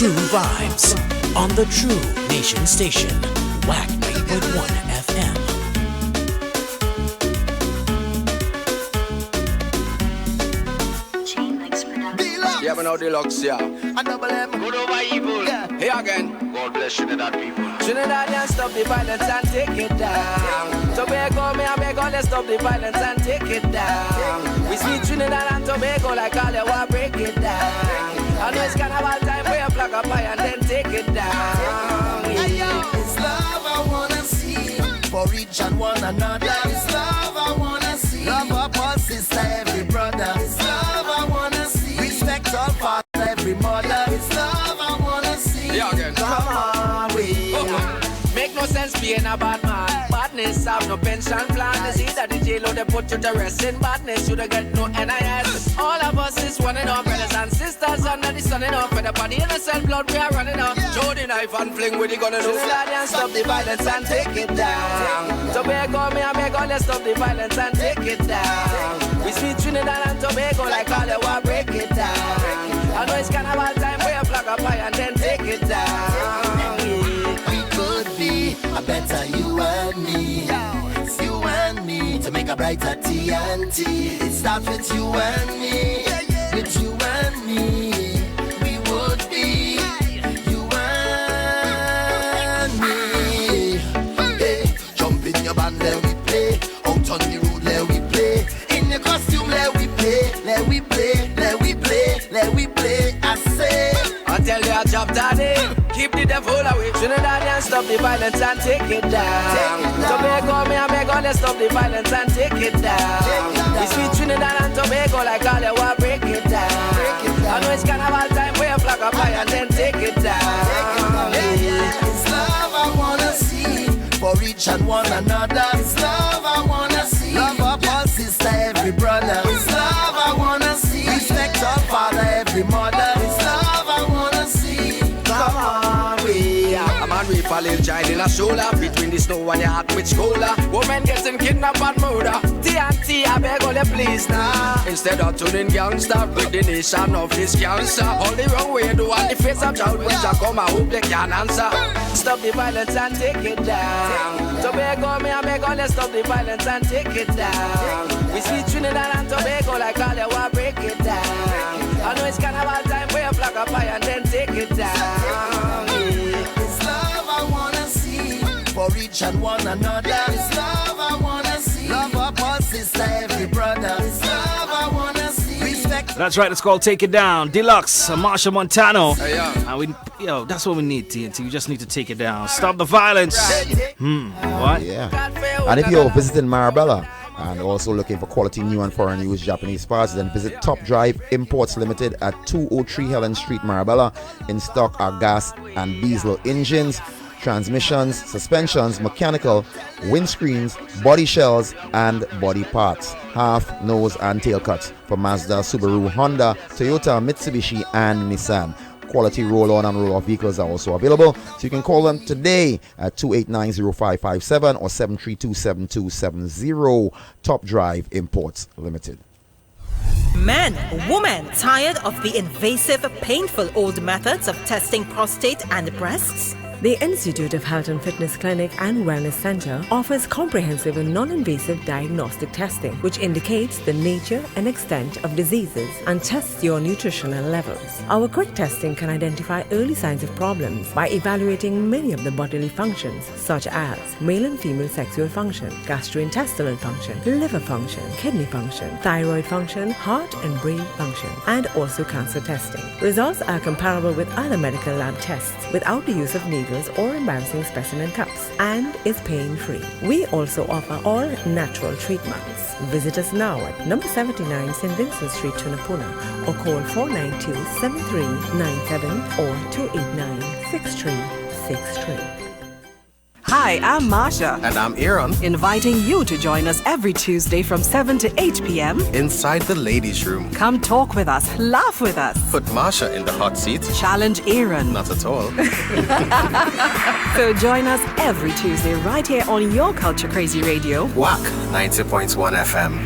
true vibes on the True Nation Station, Wack 90.1 FM. Yeah, but now deluxe, yeah. And double M. Good over evil. Yeah. Here again. God bless Trinidad people. Trinidadians, stop the violence and take it down. Tobago, me and Tobago, let's stop the violence and take it down. We see Trinidad and Tobago like all they want break it down. I know it's carnival time where you plug a pie and then take it down. It's love I wanna see for each and one another. It's love I wanna see. Love up all sister, every brother. It's love I wanna see. Respect all father, every mother. It's love I wanna see. Yeah, again. Come on, we. Make no sense being a bad man. Badness have no pension plan. It's either the jail or they put you to rest. In badness, you don't get no NIS. All of us is one and all brothers and sisters under the sun and all. For the body innocent blood we are running on. Show the knife and fling with the gun and and stop the violence and take it down. Tobago, me and Tobago, let's stop the violence and take it down. We see Trinidad and Tobago like all they want break it down. I know it's carnival time where you plug a pie and then take it down. We could be a better you and me. It's you and me to make a brighter TNT. It starts with you and me. With you and me. We would be you and me. Hey, jump in your band, let we play. Out on the road, let we play. In your costume, let we play. Let we play, let we play, let we play. I say, I tell you a job daddy. Keep the devil away. Trinidadians, stop the violence and take it down. Tobago, me and Tobago, let's stop the violence and take it down. We see Trinidad and Tobago like all they want break it down. I know it's carnival time where you flag a pie and then take it down. it's love I wanna see for each and one another. It's love I wanna see. Love up all sister, every brother. It's love I wanna see. Respect all father, every mother. It's love I wanna see. Come on, we. A man rape a little child in a shoulder. Between the snow and your heart which colder. Women getting kidnapped and murder. TNT, I beg all the please now. Instead of tuning gangster with the nation of this cancer. All the wrong way do on the face of child which I come I hope they can answer. Stop the violence and take it down. Tobago, me and Tobago, let's stop the violence and take it down. We see Trinidad and Tobago like all they want break it down. I know it's carnival time where you flag a pie and then take it down. It's love I wanna see for each and one another. It's love I wanna see. Love up all sister, every brother. It's love I wanna see. Respect. That's right, it's called Take It Down. Deluxe, Marsha Montano. Hey, and that's what we need, TNT. We just need to take it down. Stop the violence. What? Yeah. And if you're visiting Marabella and also looking for quality new and foreign used Japanese parts, then visit Top Drive Imports Limited at 203 Helen Street, Marabella. In stock are gas and diesel engines, transmissions, suspensions, mechanical, windscreens, body shells, and body parts. Half, nose, and tail cuts for Mazda, Subaru, Honda, Toyota, Mitsubishi, and Nissan. Quality roll-on and roll-off vehicles are also available, so you can call them today at 289-0557 or 732-7270. Top Drive Imports Limited. Men, women, tired of the invasive, painful old methods of testing prostate and breasts? The Institute of Health and Fitness Clinic and Wellness Center offers comprehensive and non-invasive diagnostic testing, which indicates the nature and extent of diseases and tests your nutritional levels. Our quick testing can identify early signs of problems by evaluating many of the bodily functions, such as male and female sexual function, gastrointestinal function, liver function, kidney function, thyroid function, heart and brain function, and also cancer testing. Results are comparable with other medical lab tests without the use of needles or embarrassing specimen cups, and is pain-free. We also offer all natural treatments. Visit us now at number 79 St. Vincent Street, Tunapuna, or call 492-7397 or 289-6363. Hi, I'm Marsha. And I'm Aaron. Inviting you to join us every Tuesday from 7 to 8 p.m. Inside the ladies' room. Come talk with us, laugh with us. Put Marsha in the hot seat. Challenge Aaron. Not at all. So join us every Tuesday right here on your Culture Crazy Radio. Wack 90.1 FM.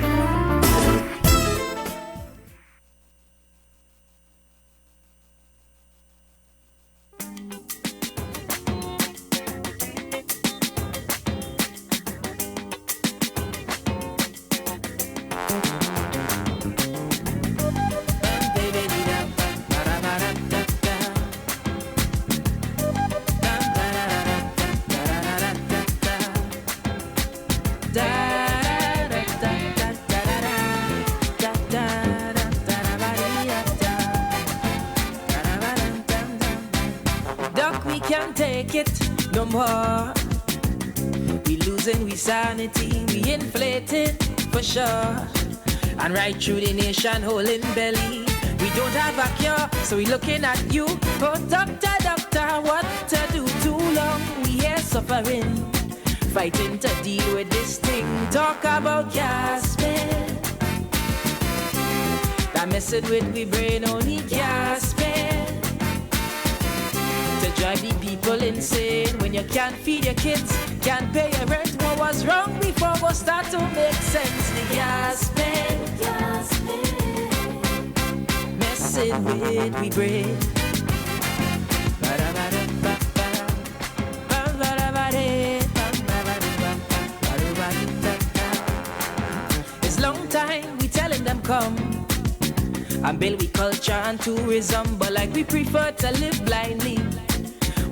like we can't take it no more. We losing we sanity, we inflated for sure. And right through the nation, holding belly. We don't have a cure, so we looking at you. Oh, doctor, doctor, what to do? Too long we here suffering, fighting to deal with this thing. Talk about gasping. That messing with we brain only gasping. To drive the people insane when you can't feed your kids, can't pay your rent. What was wrong before will start to make sense. The gasping, messing with we brain. It's long time we telling them come and build we culture and tourism, but like we prefer to live blindly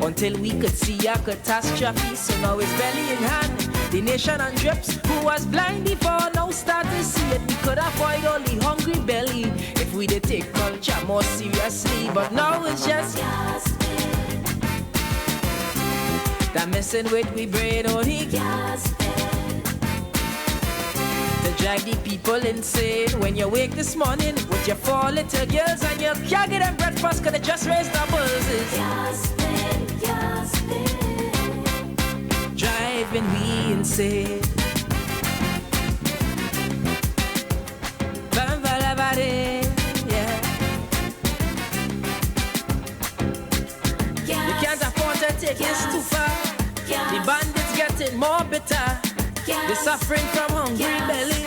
until we could see a catastrophe. So now it's belly in hand, the nation on drips. Who was blind before now start to see it. We could avoid all the hungry belly if we did take culture more seriously, but now it's just that messing with we brain only to drive the people insane. When you wake this morning with your 4 little girls and you can't get them breakfast cause they just raised doubles. Driving me insane. Yeah. You can't afford to take this too far. The bandits getting more bitter. They're suffering from hungry belly.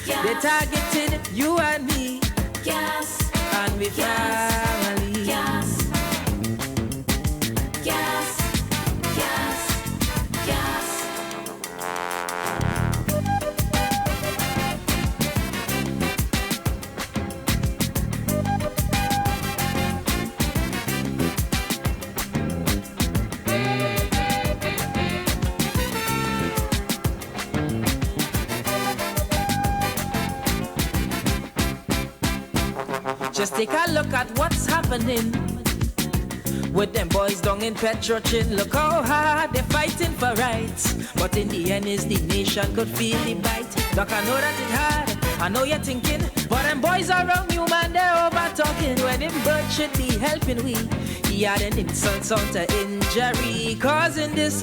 They targeted you and me and we family. Just take a look at what's happening with them boys down in Petrochin. Look how hard they're fighting for rights, but in the end is the nation could feel the bite. Look, I know that it's hard, I know you're thinking, but them boys around you, man, they're over talking. When them birds should be helping we, he had an insult on to injury, causing this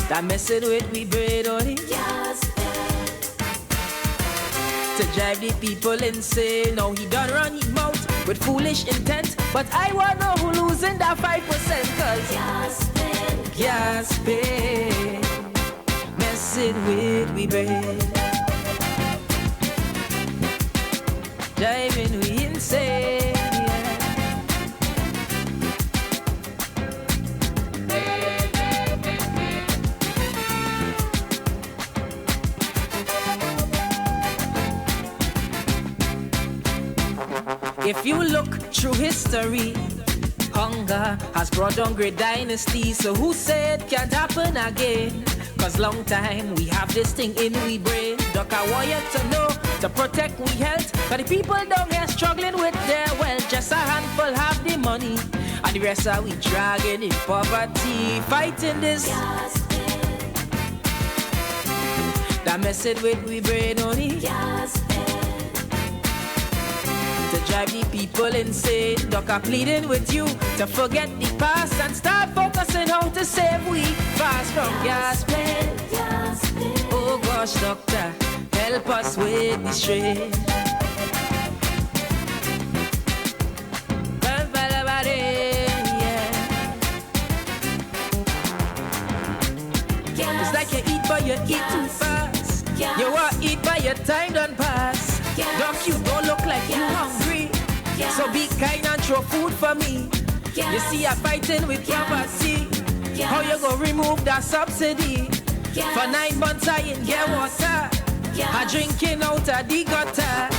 that messing with we brain only to drive the people insane. Now he done run his mouth with foolish intent, but I wanna know who losing that 5%. Cause gasping, messing with we brain, driving we insane. If you look through history, hunger has brought on great dynasties. So who said can't happen again? Cause long time we have this thing in we brain. Doc, I want you to know, to protect we health. Cause the people down here struggling with their wealth. Just a handful have the money, and the rest are we dragging in poverty. Fighting this that messing with we brain only to drive the people insane. Doc, I'm pleading with you to forget the past and start focusing how to save we fast from gasping. Oh gosh, doctor, help us with the strain. It's like you eat but you eat too fast. You want eat but your time done pass. Doc, you don't look like you hungry, so be kind and throw food for me. You see I'm fighting with poverty. How you gonna remove that subsidy? For 9 months I ain't get water. I drinking out of the gutter.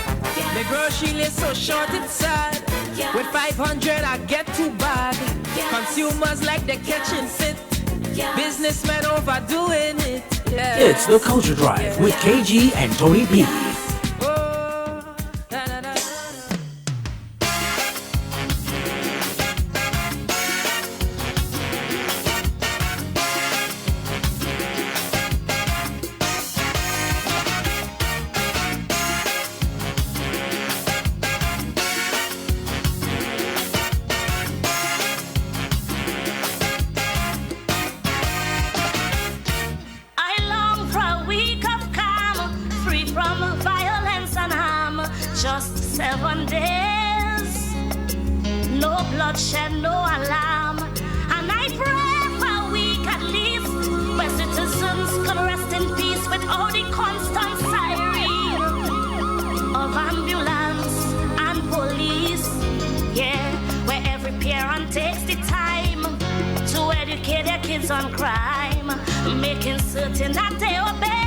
The grocery list so short it's sad. With 500 I get too bad. Consumers like the catching fit. Businessmen overdoing it. Yeah. It's the Culture Drive with KG and Tony P. bloodshed, no alarm. And I pray for a week at least, where citizens could rest in peace without the constant siren of ambulance and police. Yeah, where every parent takes the time to educate their kids on crime, making certain that they obey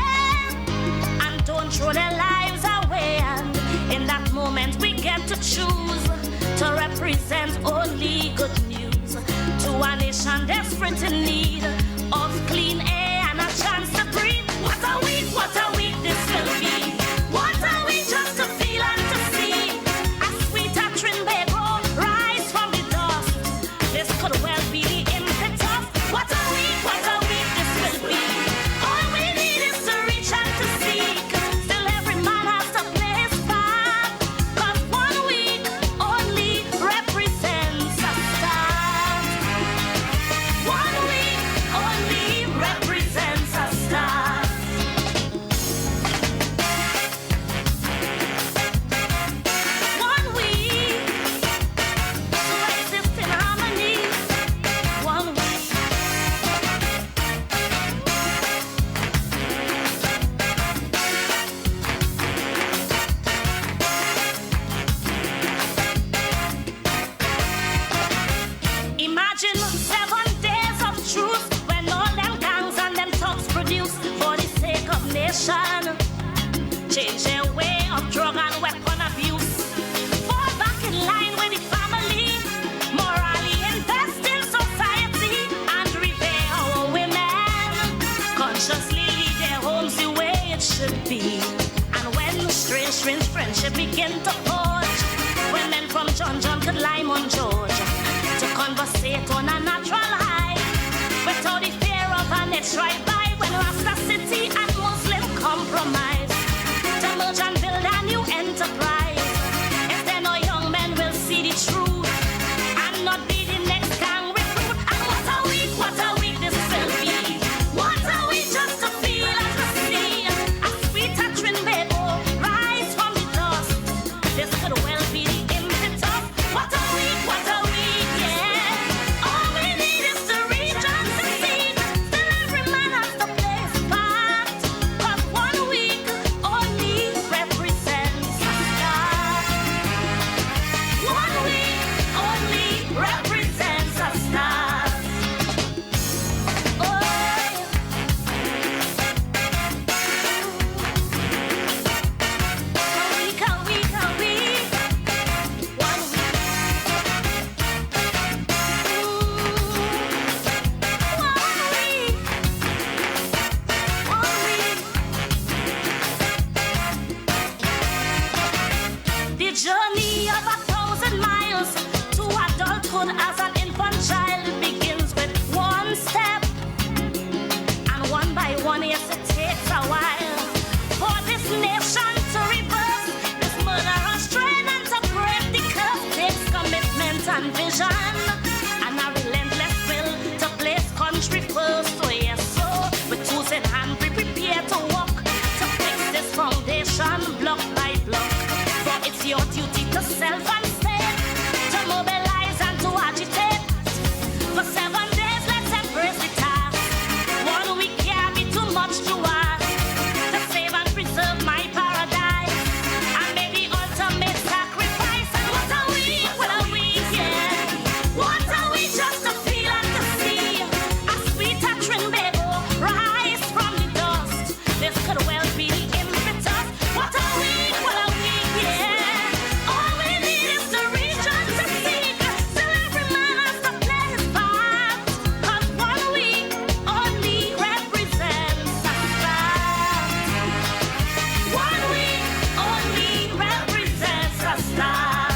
and don't throw their lives away. And in that moment we get to choose to represent only good news to a nation desperate in need of clean air and a chance to breathe. What a week this will be. What a week just to feel and to see a sweet Trinidad rise from the dust. This could well be the impetus. What a week this will be. All we need is to reach and to seek. Still every man has to play his part, 'cause 1 week only represents a start. 1 week only represents a start. 1 week to exist in harmony. 1 week. Imagine 7 days of truth when all them gangs and them thugs produce for the sake of nation. Change their way of drug and weapon abuse. Fall back in line with the family. Morally invest in society and revere our women. Consciously lead their homes the way it should be. And when strange friendship begin to forge, when men from John could Lime on George to conversate on a natural high without the fear of an next drive-by, when Rasta City and Muslim compromise to merge and build a new enterprise. If there no young men will see the truth and not be the next gang recruit. And what a week this will be. What a week just to feel and to see a sweet Trinidad rise from the dust. This could well be the impetus. What a week, yeah. All we need is to reach and to seek. Still every man has to play his part, 'cause 1 week only represents a start. 1 week only represents a start. Oh, a week. 1 week. The journey of 1,000 miles to adulthood as an infant child begins with 1 step, and one by one, yes, it takes a while for this nation to reverse this murderous strain and to break the curse. Takes commitment and vision and a relentless will to place country first. So yes, so with tools in hand, we prepare to walk to fix this foundation block by block. For it's your duty to self and state, to mobilize and to agitate. For 7 days, let's embrace the task. 1 week can't be too much to ask. To save and preserve my paradise and make the ultimate sacrifice. And what a week, yeah. What a week just to feel and to see a sweet Trinidad rise from the dust. This could well be the impetus. What a week, yeah. All we need is to reach and to seek. Still every man has to play his part, 'cause 1 week only represents a start. 1 week only represents a start.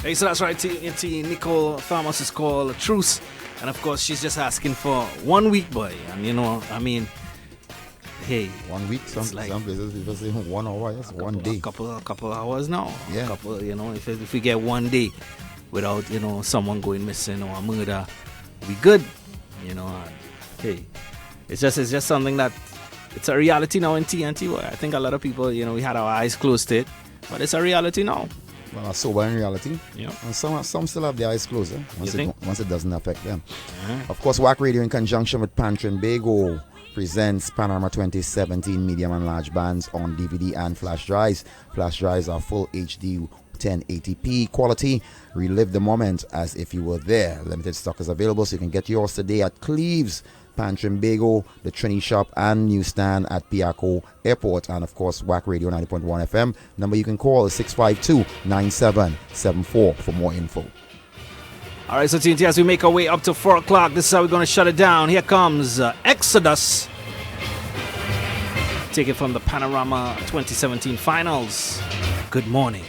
Hey, so that's right. Nicole Thomas is called Truce, and of course she's just asking for 1 week, boy. And you know, I mean, hey, 1 week. Some places people say 1 hour. Yes, 1 day. A couple hours now. Yeah. Couple, you know, if we get 1 day, without, you know, someone going missing or a murder. We good, you know. Hey, it's just something that it's a reality now in TNT. Well, I think a lot of people, you know, we had our eyes closed to it, but it's a reality now. Well, sober in reality. Yeah. And some still have their eyes closed, once it doesn't affect them. Uh-huh. Of course, Wack Radio in conjunction with Trinidad presents Panorama 2017 medium and large bands on DVD and flash drives. Flash drives are full HD 1080p quality. Relive the moment as if you were there. Limited stock is available, so you can get yours today at Cleves, Trinidad, the Trini Shop, and newsstand at Piaco Airport. And of course, Wack Radio 90.1 FM. Number you can call is 652-9774 for more info. All right, so TNT, as we make our way up to 4 o'clock, this is how we're going to shut it down. Here comes Exodus. Take it from the Panorama 2017 finals. Good morning.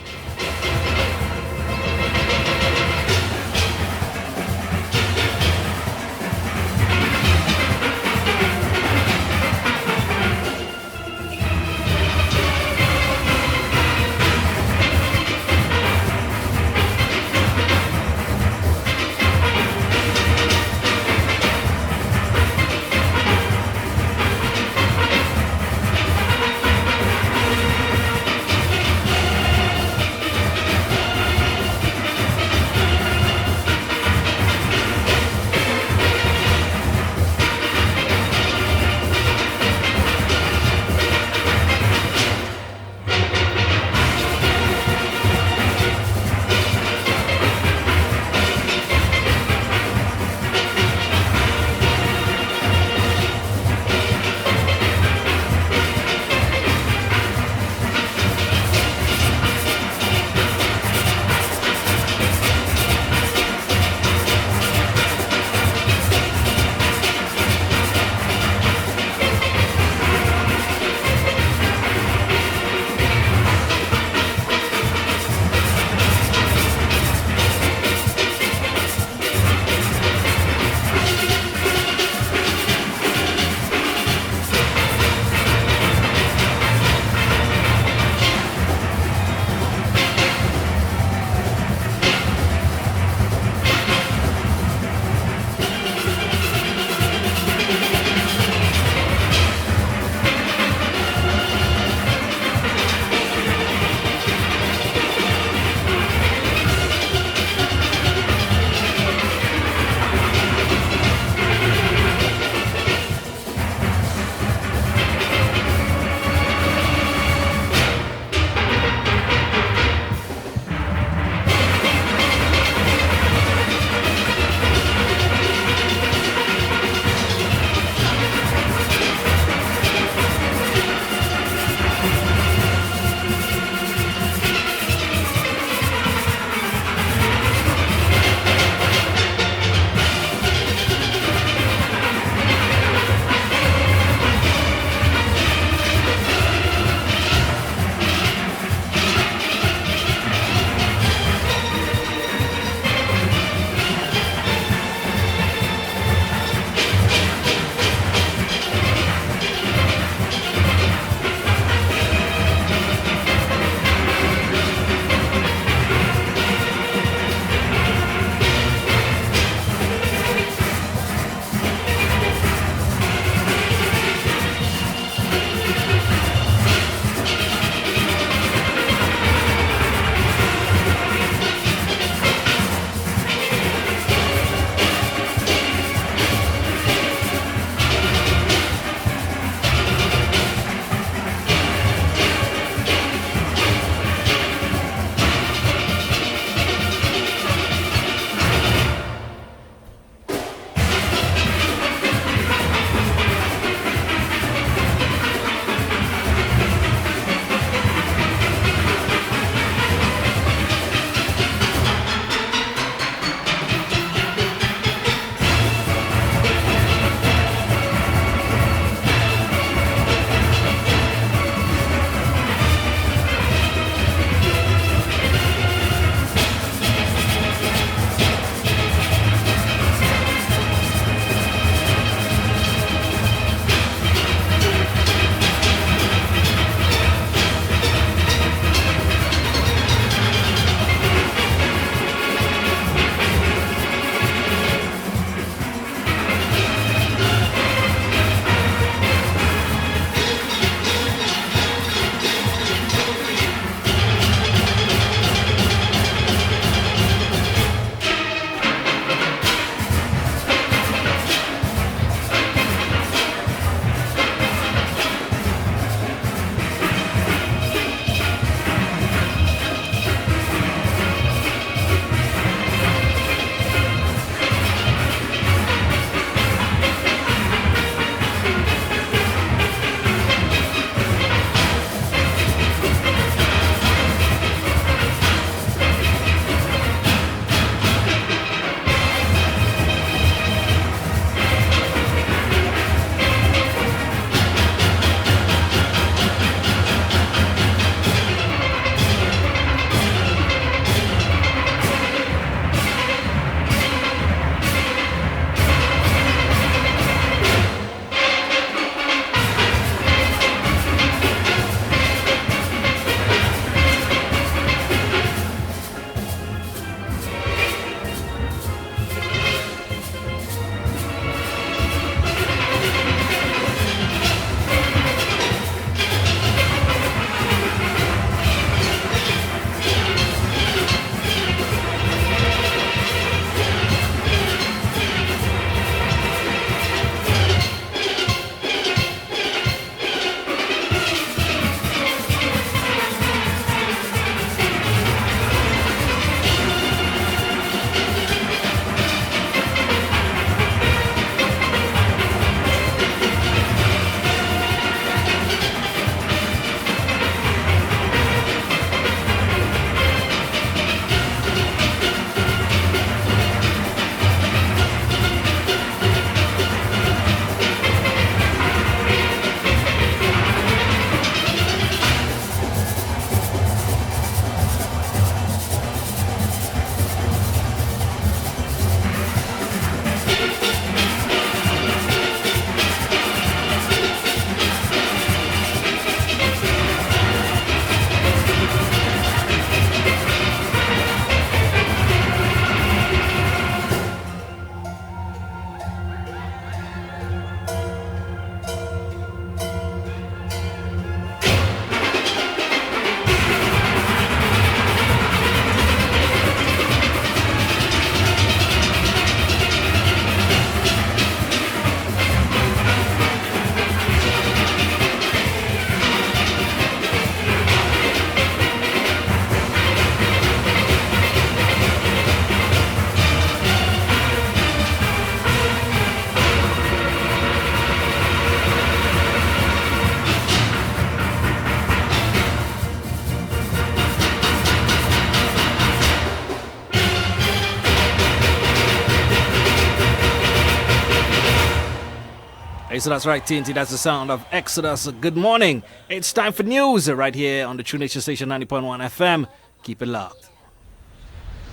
Hey, so that's right, TNT. That's the sound of Exodus. Good morning. It's time for news right here on the True Nation Station 90.1 FM. Keep it locked.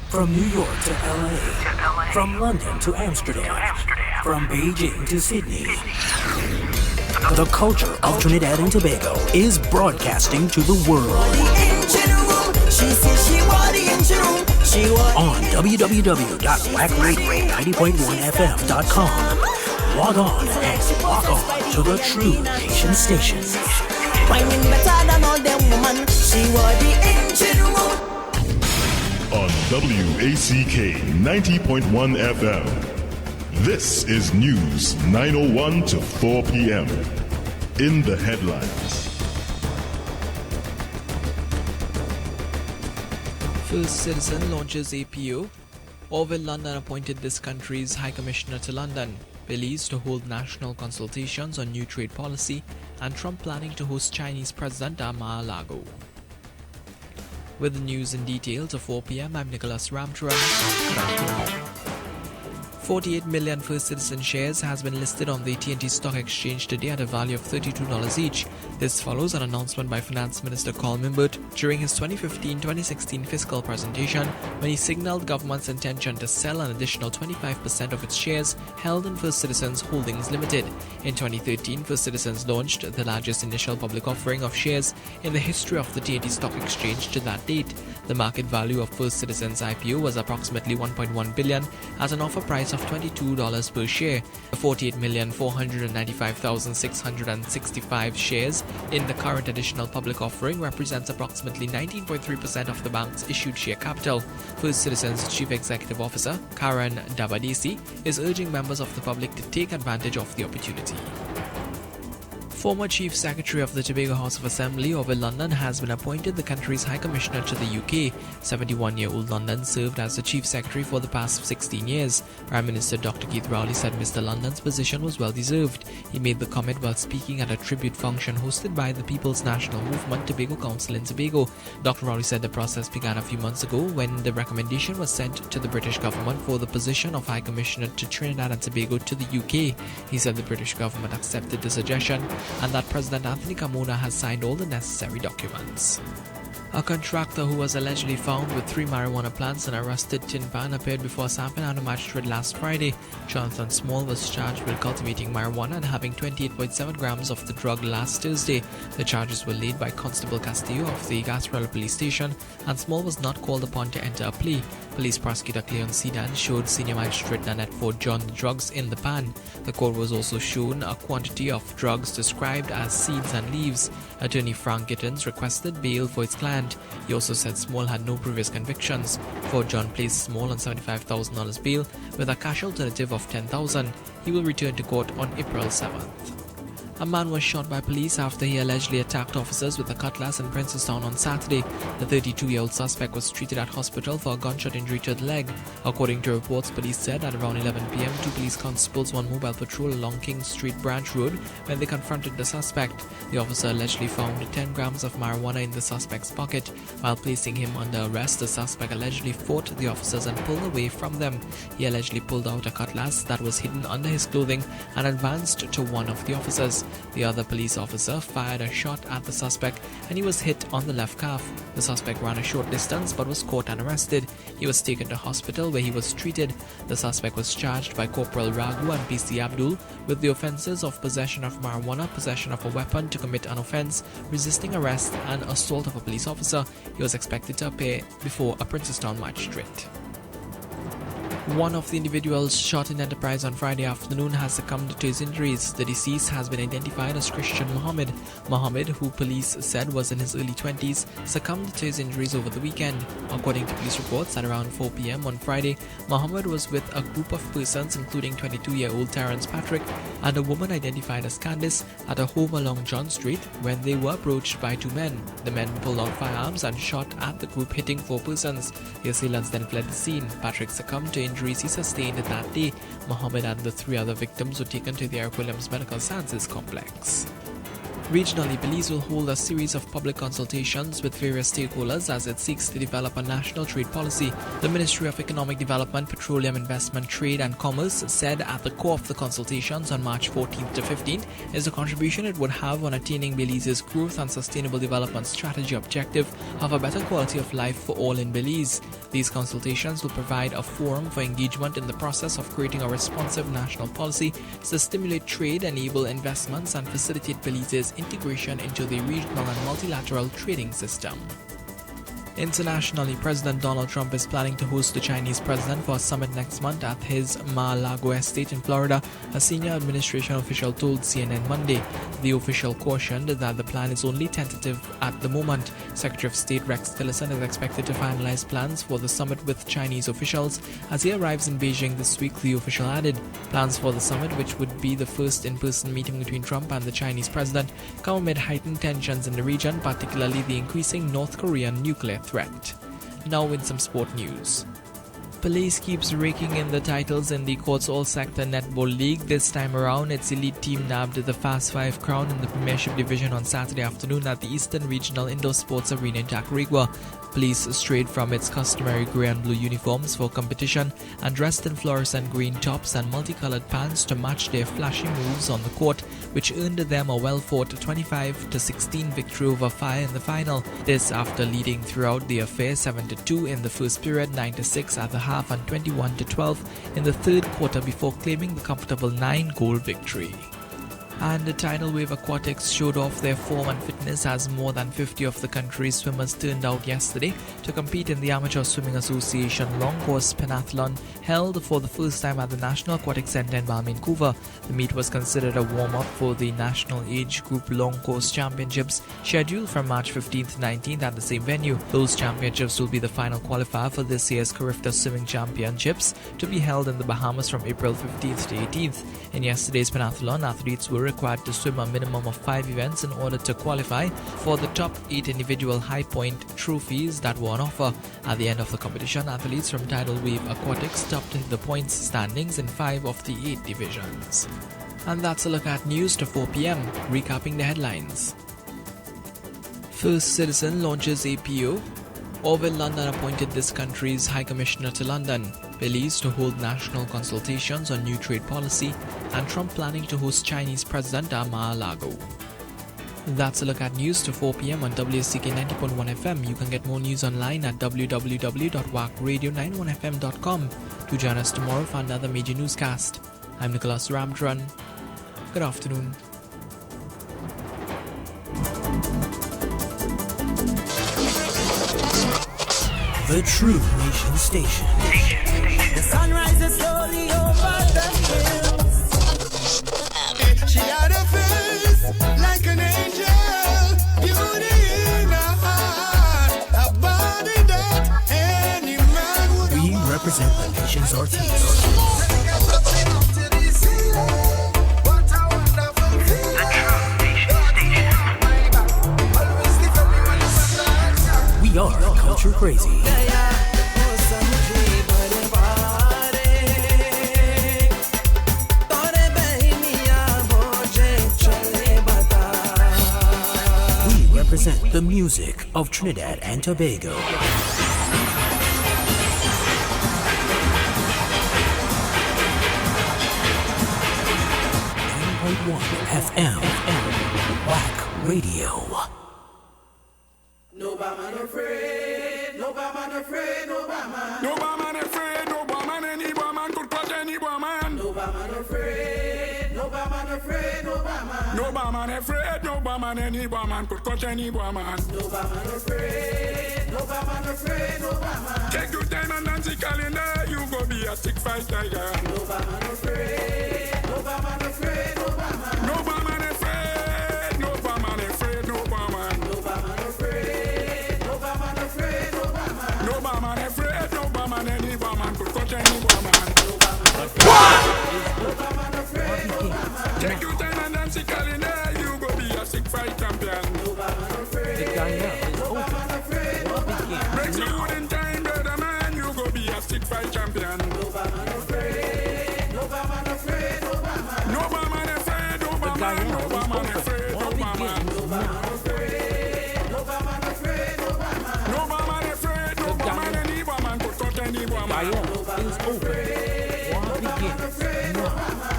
From New York to LA, from London to Amsterdam, from Beijing to Sydney. The culture of Trinidad and Tobago is broadcasting to the world. On www.wackradio90.1fm.com. Log on and log on to the True Nation Station. Whining better than all them woman. She was the engine room. On WACK 90.1 FM. This is News 9:01 to 4 p.m. In the headlines. First Citizen launches APO. Orville London appointed this country's High Commissioner to London. Belize to hold national consultations on new trade policy, and Trump planning to host Chinese President at Mar-a-Lago. With the news in detail to 4 p.m., I'm Nicholas Ramcharan. Good afternoon. 48 million First Citizen shares has been listed on the TNT Stock Exchange today at a value of $32 each. This follows an announcement by Finance Minister Carl Mimbert during his 2015-2016 fiscal presentation when he signaled government's intention to sell an additional 25% of its shares held in First Citizens Holdings Limited. In 2013, First Citizens launched the largest initial public offering of shares in the history of the TNT Stock Exchange to that date. The market value of First Citizens IPO was approximately $1.1 billion at an offer price of $22 per share. The 48,495,665 shares in the current additional public offering represents approximately 19.3% of the bank's issued share capital. First Citizens Chief Executive Officer Karen Dabadesi is urging members of the public to take advantage of the opportunity. Former Chief Secretary of the Tobago House of Assembly, Orville London, has been appointed the country's High Commissioner to the UK. 71-year-old London served as the Chief Secretary for the past 16 years. Prime Minister Dr. Keith Rowley said Mr. London's position was well-deserved. He made the comment while speaking at a tribute function hosted by the People's National Movement Tobago Council in Tobago. Dr. Rowley said the process began a few months ago when the recommendation was sent to the British government for the position of High Commissioner to Trinidad and Tobago to the UK. He said the British government accepted the suggestion and that President Anthony Carmona has signed all the necessary documents. A contractor who was allegedly found with 3 marijuana plants and a rusted tin pan appeared before San Fernando Magistrate last Friday. Jonathan Small was charged with cultivating marijuana and having 28.7 grams of the drug last Thursday. The charges were laid by Constable Castillo of the Gasparilla Police Station, and Small was not called upon to enter a plea. Police prosecutor Cleon Sedan showed Senior Magistrate Nanette Ford John the drugs in the pan. The court was also shown a quantity of drugs described as seeds and leaves. Attorney Frank Gittins requested bail for his client. He also said Small had no previous convictions. Ford John placed Small on $75,000 bail with a cash alternative of $10,000. He will return to court on April 7th. A man was shot by police after he allegedly attacked officers with a cutlass in Princestown on Saturday. The 32-year-old suspect was treated at hospital for a gunshot injury to the leg. According to reports, police said at around 11 p.m. 2 police constables were on mobile patrol along King Street Branch Road when they confronted the suspect. The officer allegedly found 10 grams of marijuana in the suspect's pocket. While placing him under arrest, the suspect allegedly fought the officers and pulled away from them. He allegedly pulled out a cutlass that was hidden under his clothing and advanced to one of the officers. The other police officer fired a shot at the suspect and he was hit on the left calf. The suspect ran a short distance but was caught and arrested. He was taken to hospital where he was treated. The suspect was charged by Corporal Ragu and PC Abdul with the offences of possession of marijuana, possession of a weapon to commit an offence, resisting arrest and assault of a police officer. He was expected to appear before a Princestown magistrate. One of the individuals shot in Enterprise on Friday afternoon has succumbed to his injuries. The deceased has been identified as Christian Mohammed. Mohammed, who police said was in his early 20s, succumbed to his injuries over the weekend. According to police reports, at around 4 p.m. on Friday, Mohammed was with a group of persons including 22-year-old Terrence Patrick and a woman identified as Candice at a home along John Street when they were approached by 2 men. The men pulled out firearms and shot at the group, hitting 4 persons. The assailants then fled the scene. Patrick succumbed to injuries he sustained that day. Mohammed and the 3 other victims were taken to the Eric Williams Medical Sciences Complex. Regionally, Belize will hold a series of public consultations with various stakeholders as it seeks to develop a national trade policy. The Ministry of Economic Development, Petroleum Investment, Trade and Commerce said at the core of the consultations on March 14th to 15th is the contribution it would have on attaining Belize's growth and sustainable development strategy objective of a better quality of life for all in Belize. These consultations will provide a forum for engagement in the process of creating a responsive national policy to stimulate trade, enable investments and facilitate Belize's integration into the regional and multilateral trading system. Internationally, President Donald Trump is planning to host the Chinese president for a summit next month at his Mar-a-Lago estate in Florida, a senior administration official told CNN Monday. The official cautioned that the plan is only tentative at the moment. Secretary of State Rex Tillerson is expected to finalize plans for the summit with Chinese officials as he arrives in Beijing this week, the official added. Plans for the summit, which would be the first in-person meeting between Trump and the Chinese president, come amid heightened tensions in the region, particularly the increasing North Korean nuclear threat. Now in some sport news. Police keeps raking in the titles in the Courts All-Sector Netball League. This time around, its elite team nabbed the Fast 5 crown in the Premiership Division on Saturday afternoon at the Eastern Regional Indoor Sports Arena in Tacarigua. Police strayed from its customary grey and blue uniforms for competition and dressed in fluorescent green tops and multicolored pants to match their flashy moves on the court, which earned them a well-fought 25-16 victory over Fire in the final. This after leading throughout the affair 7-2 in the first period, 9-6 at the half and 21-12 in the third quarter before claiming the comfortable 9-goal victory. And the Tidal Wave Aquatics showed off their form and fitness as more than 50 of the country's swimmers turned out yesterday to compete in the Amateur Swimming Association Long Course Pentathlon held for the first time at the National Aquatic Centre in Vancouver. The meet was considered a warm-up for the National Age Group Long Course Championships scheduled from March 15th to 19th at the same venue. Those championships will be the final qualifier for this year's Carifta Swimming Championships to be held in the Bahamas from April 15th to 18th. In yesterday's pentathlon, athletes were required to swim a minimum of 5 events in order to qualify for the top 8 individual high point trophies that were on offer. At the end of the competition, athletes from Tidal Wave Aquatics topped the points standings in 5 of the 8 divisions. And that's a look at news to 4 p.m. Recapping the headlines. First Citizen launches APO. Orville London appointed this country's High Commissioner to London. Belize to hold national consultations on new trade policy, and Trump planning to host Chinese President at Mar-a-Lago. That's a look at news to 4 p.m. on WCK 90.1 FM. You can get more news online at www.wackradio91fm.com. Do join us tomorrow for another major newscast. I'm Nicholas Ramdran. Good afternoon. The True Nation Station. The sun rises slowly over the hills. She had a face like an angel, beauty in her heart, a body that any man would. We represent the nation's artists. We are culture crazy. We represent the music of Trinidad and Tobago. 9.1 FM. Wack Radio. No man afraid, no man afraid, no man. No man afraid, no man, any woman could touch any woman. No man afraid, no man afraid, no man. No man afraid, no man, any woman could touch any woman. No man afraid, no man afraid, no man. Take your time and dance the calendar, you go be a stick fight tiger. No man afraid, no man afraid, no man. No man afraid, no man afraid, no man. No man afraid, no man afraid, no man. No man afraid, no man, any woman could touch any woman. Take your time and dance the calendar, you go be a stick fight champion. Break the wooden time, brother man, you go be a stick fight champion. No man afraid, no man afraid, no man. No man afraid, no man, no man afraid, no man. is open. War begins now.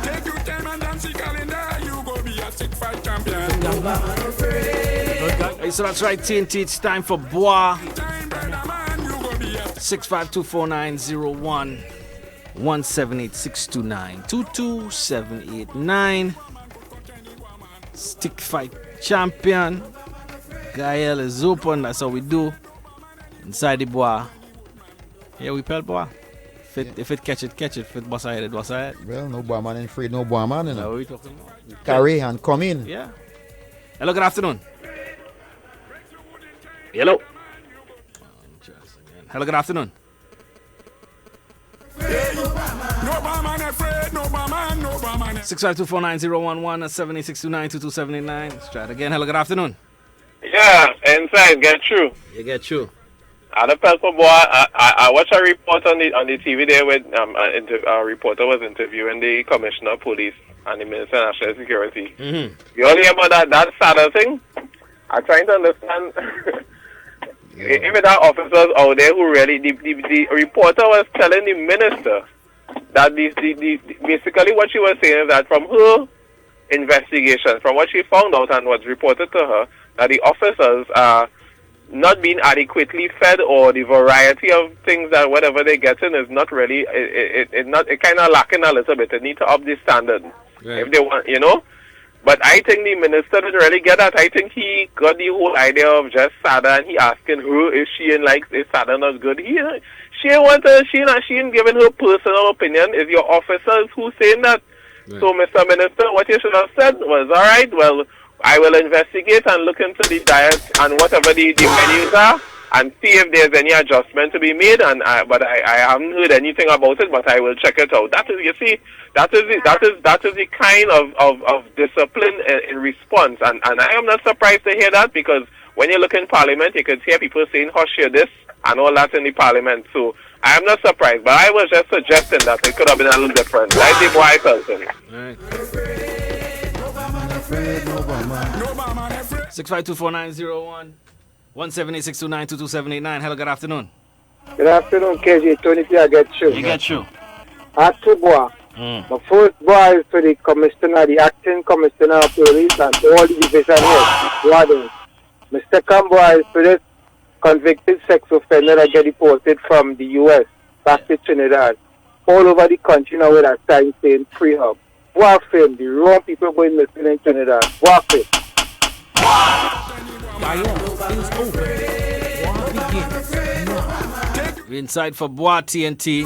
Take your time and dance the calendar. You go be a 6-5 champion. So that's right, TNT. It's time for Bois. 6524901 178-629-22789. Stick fight champion. Gael is open. That's how we do. Inside the Bois. Yeah, we pelt Bois. If it catch it. If it boss it, boss it. Well, no Bois man in free, no Bois man. You know. What are we talking about? Carry and come in. Yeah. Hello, good afternoon. Hello. Hello, good afternoon. No man afraid, no man, no man. 6524901 786292279. Let's try it again. Hello, good afternoon. Yeah, inside, get through. You get through. At the Pelco Boy, I watched a report on the TV there with a reporter was interviewing the Commissioner of Police and the Minister of National Security. Mm-hmm. You only hear about that sadder thing? I'm trying to understand. Even there are officers out there who really, the reporter was telling the minister that basically what she was saying is that from her investigation, from what she found out and was reported to her, that the officers are not being adequately fed, or the variety of things that whatever they get in is not really, it kind of lacking a little bit. They need to up the standard if they want, you know. But I think the minister didn't really get that. I think he got the whole idea of just Sada, and he asking her if she likes if Sada not good. She ain't giving her personal opinion. It's your officers who saying that. Right. So, Mr. Minister, what you should have said was, all right, well, I will investigate and look into the diet and whatever the menus are, and see if there's any adjustment to be made. But I haven't heard anything about it, but I will check it out. That is, you see, that is the kind of discipline in response, and I am not surprised to hear that, because when you look in Parliament, you could hear people saying, "Hush, you this," and all that in the Parliament. So I am not surprised, but I was just suggesting that it could have been a little different. That's the why I felt it. Right. 6524901 178-629-2279. Hello, good afternoon. Good afternoon, KJ. Tony P. I get you. You get you. I have two boy. The first boy is to the commissioner, the acting commissioner of police, and all the division heads, wardens. The second boy is to this convicted sex offender that get deported from the U.S. back to Trinidad. All over the country now with a sign saying free hub. Wack film, the wrong people going missing in Trinidad. Wack it. We're inside for Bois TNT.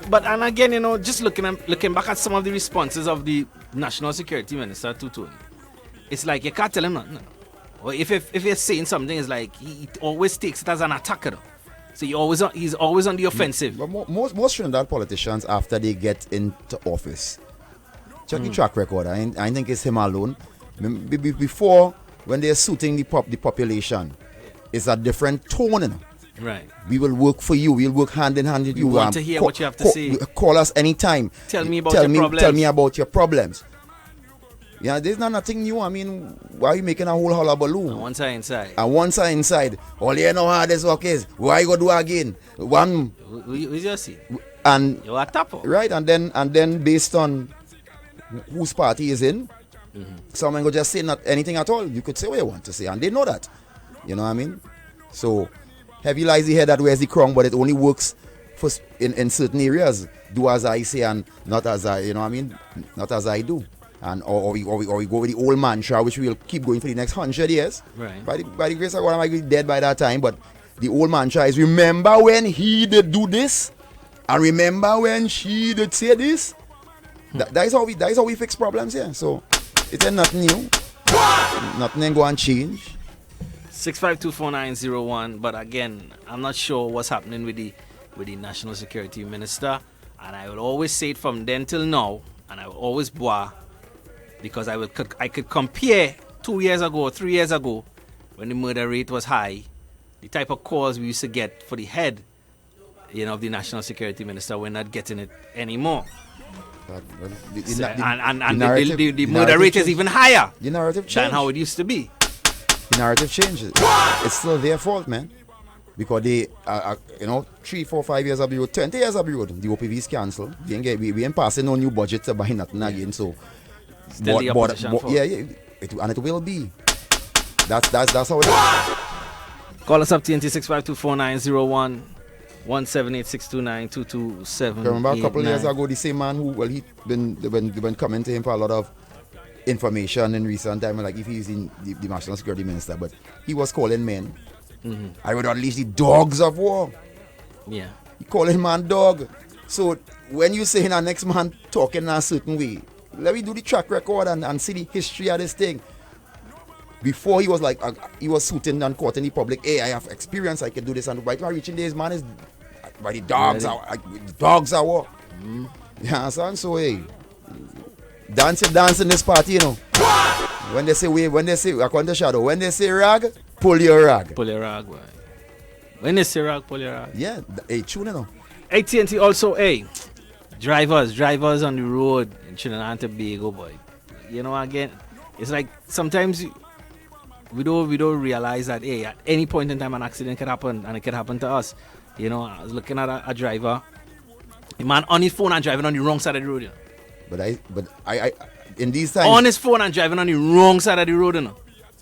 But and again, you know, just looking back at some of the responses of the National Security Minister Tutu, it's like you can't tell him nothing. Or if you're saying something, it's like he always takes it as an attacker. So he's always on the offensive. But most Trinidad politicians, after they get into office, check the track record. I think it's him alone. Before, when they're suiting the population, it's a different tone, you know? Right. We will work for you. We'll work hand in hand with you. We want to hear what you have to say. Call us anytime. Tell me about your problems. Tell me about your problems. Yeah, there's nothing new. I mean, why are you making a whole hullabaloo? And one side inside. And one side inside. All you know how this work is. Why you go do again? One. We just see. And you are tapo. Right, and then based on whose party is in, someone go just say not anything at all. You could say what you want to say, and they know that. You know what I mean? So heavy lies the head that wears the crown, but it only works for in certain areas. Do as I say and not as I, you know what I mean? Not as I do. And or we go with the old mantra, which we'll keep going for the next 100 years. Right. By the grace of God, I might be dead by that time. But the old mantra is, remember when he did do this, and remember when she did say this. That is how we fix problems here. So it's nothing new. Nothing ain't going to change. 6524901. But again, I'm not sure what's happening with the National Security Minister, and I will always say it from then till now, and I will always bois, because I could compare 2 years ago, 3 years ago, when the murder rate was high, the type of calls we used to get for the head, of the National Security Minister. We're not getting it anymore. The murder rate is even higher the narrative than how it used to be. The narrative changes. It's still their fault, man. Because they, 3, 4, 5 years of the road, 20 years of the road, the OPV is cancelled. We ain't passing no new budget to buy nothing again. So, Still the opposition for. Yeah, and it will be. That's how it is. Call us up TNT 6524901 178-629-2278. Remember a couple of years ago, the same man who, well, they've been coming to him for a lot of information in recent time, like if he's in the National Security Minister, but he was calling men. Mm-hmm. I would unleash the dogs of war. Yeah. He calling man dog. So when you say our next man talking in a certain way, let me do the track record and see the history of this thing. Before he was like, he was suiting and caught in the public. Hey, I have experience, I can do this. And right now reaching days, man, is by the dogs, the dogs are war. Mm-hmm. Yeah, son. So hey, dance in this party, you know. When they say according to Shadow, when they say rag, pull your rag. Pull your rag, boy. When they say rag, pull your rag. Yeah, hey, tune, you know. AT&T also, hey, drivers on the road in Trinidad and Tobago, boy. You know, again, it's like sometimes we don't realize that, hey, at any point in time an accident can happen, and it can happen to us. You know, I was looking at a driver, a man on his phone and driving on the wrong side of the road, you know. But I in these times, on his phone and driving on the wrong side of the road, you know.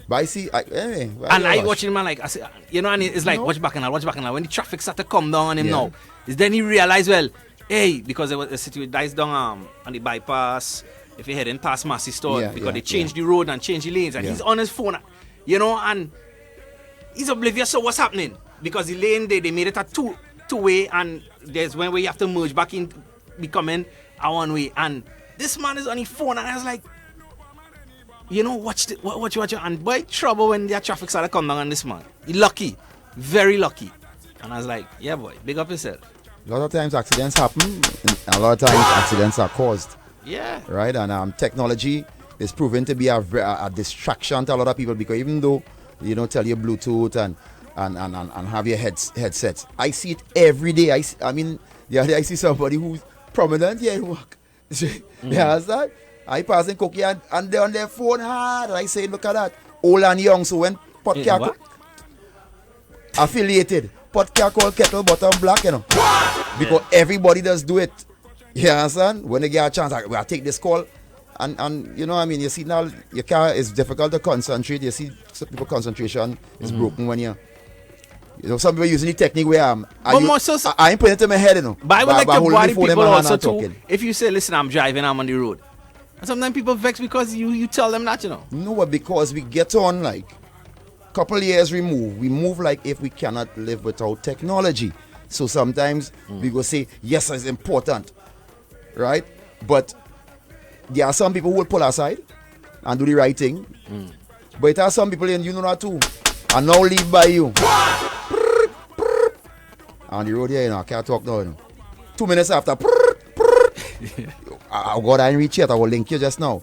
But I see, anyway, and I watching man like I say, you know, and it's like watch back and watch back and when the traffic start to come down on him now, is then he realize, well, hey, because there was a situation dies down on the bypass, if you're heading past Massey Store, because they changed the road and changed the lanes, and he's on his phone, you know, and he's oblivious. So what's happening? Because the lane they made it a two-way, and there's when we have to merge back in, becoming a one-way, and this man is on his phone, and I was like, you know, watch, and boy, trouble when their traffic started come down on this man. He lucky, very lucky, and I was like, yeah, boy, big up yourself. A lot of times accidents happen, and a lot of times accidents are caused. Yeah. Right, and technology is proven to be a distraction to a lot of people, because even though you don't tell your Bluetooth and have your headsets, I see it every day. I see somebody who's prominent here in Wack. Yeah, that. I pass in Cookie and they're on their phone hard. I say, look at that. Old and young. So when podcast affiliated, podcast called Kettle Bottom Black, you know. Because everybody does do it. You understand? When they get a chance, I'll take this call. And you know, I mean, you see now your car is difficult to concentrate. You see some people concentration is broken when you know, some people using the technique where I ain't putting it in my head, you know. But I would like to body people also too. If you say, listen, I'm driving, I'm on the road. And sometimes people vex because you tell them that, you know. No, but because we get on like couple years we move like if we cannot live without technology. So sometimes we go say, yes, it's important, right? But there are some people who will pull aside and do the right thing. But there are some people, and you know that too, and now leave by you. On the road here, you know, I can't talk now, you know. 2 minutes after, I'll go down and reach it. I will link you just now.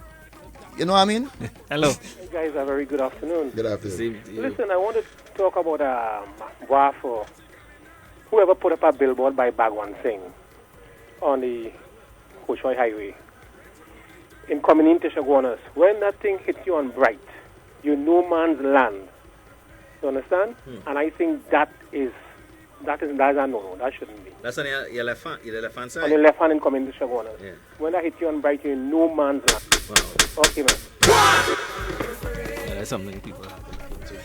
You know what I mean? Hello. Hey guys, a very good afternoon. Good afternoon. Listen, I want to talk about Wack or whoever put up a billboard by Bagwan Singh on the Hoshoi Highway in coming into Shaguanas. When that thing hits you on bright, you no man's land. You understand? And I think that is a no-no. That shouldn't be. That's on your left hand side? On the left hand in coming into Shaguanas. Yeah. When that hits you on bright, you no man's land. Wow. Okay, man. Yeah, that's something people have to look into.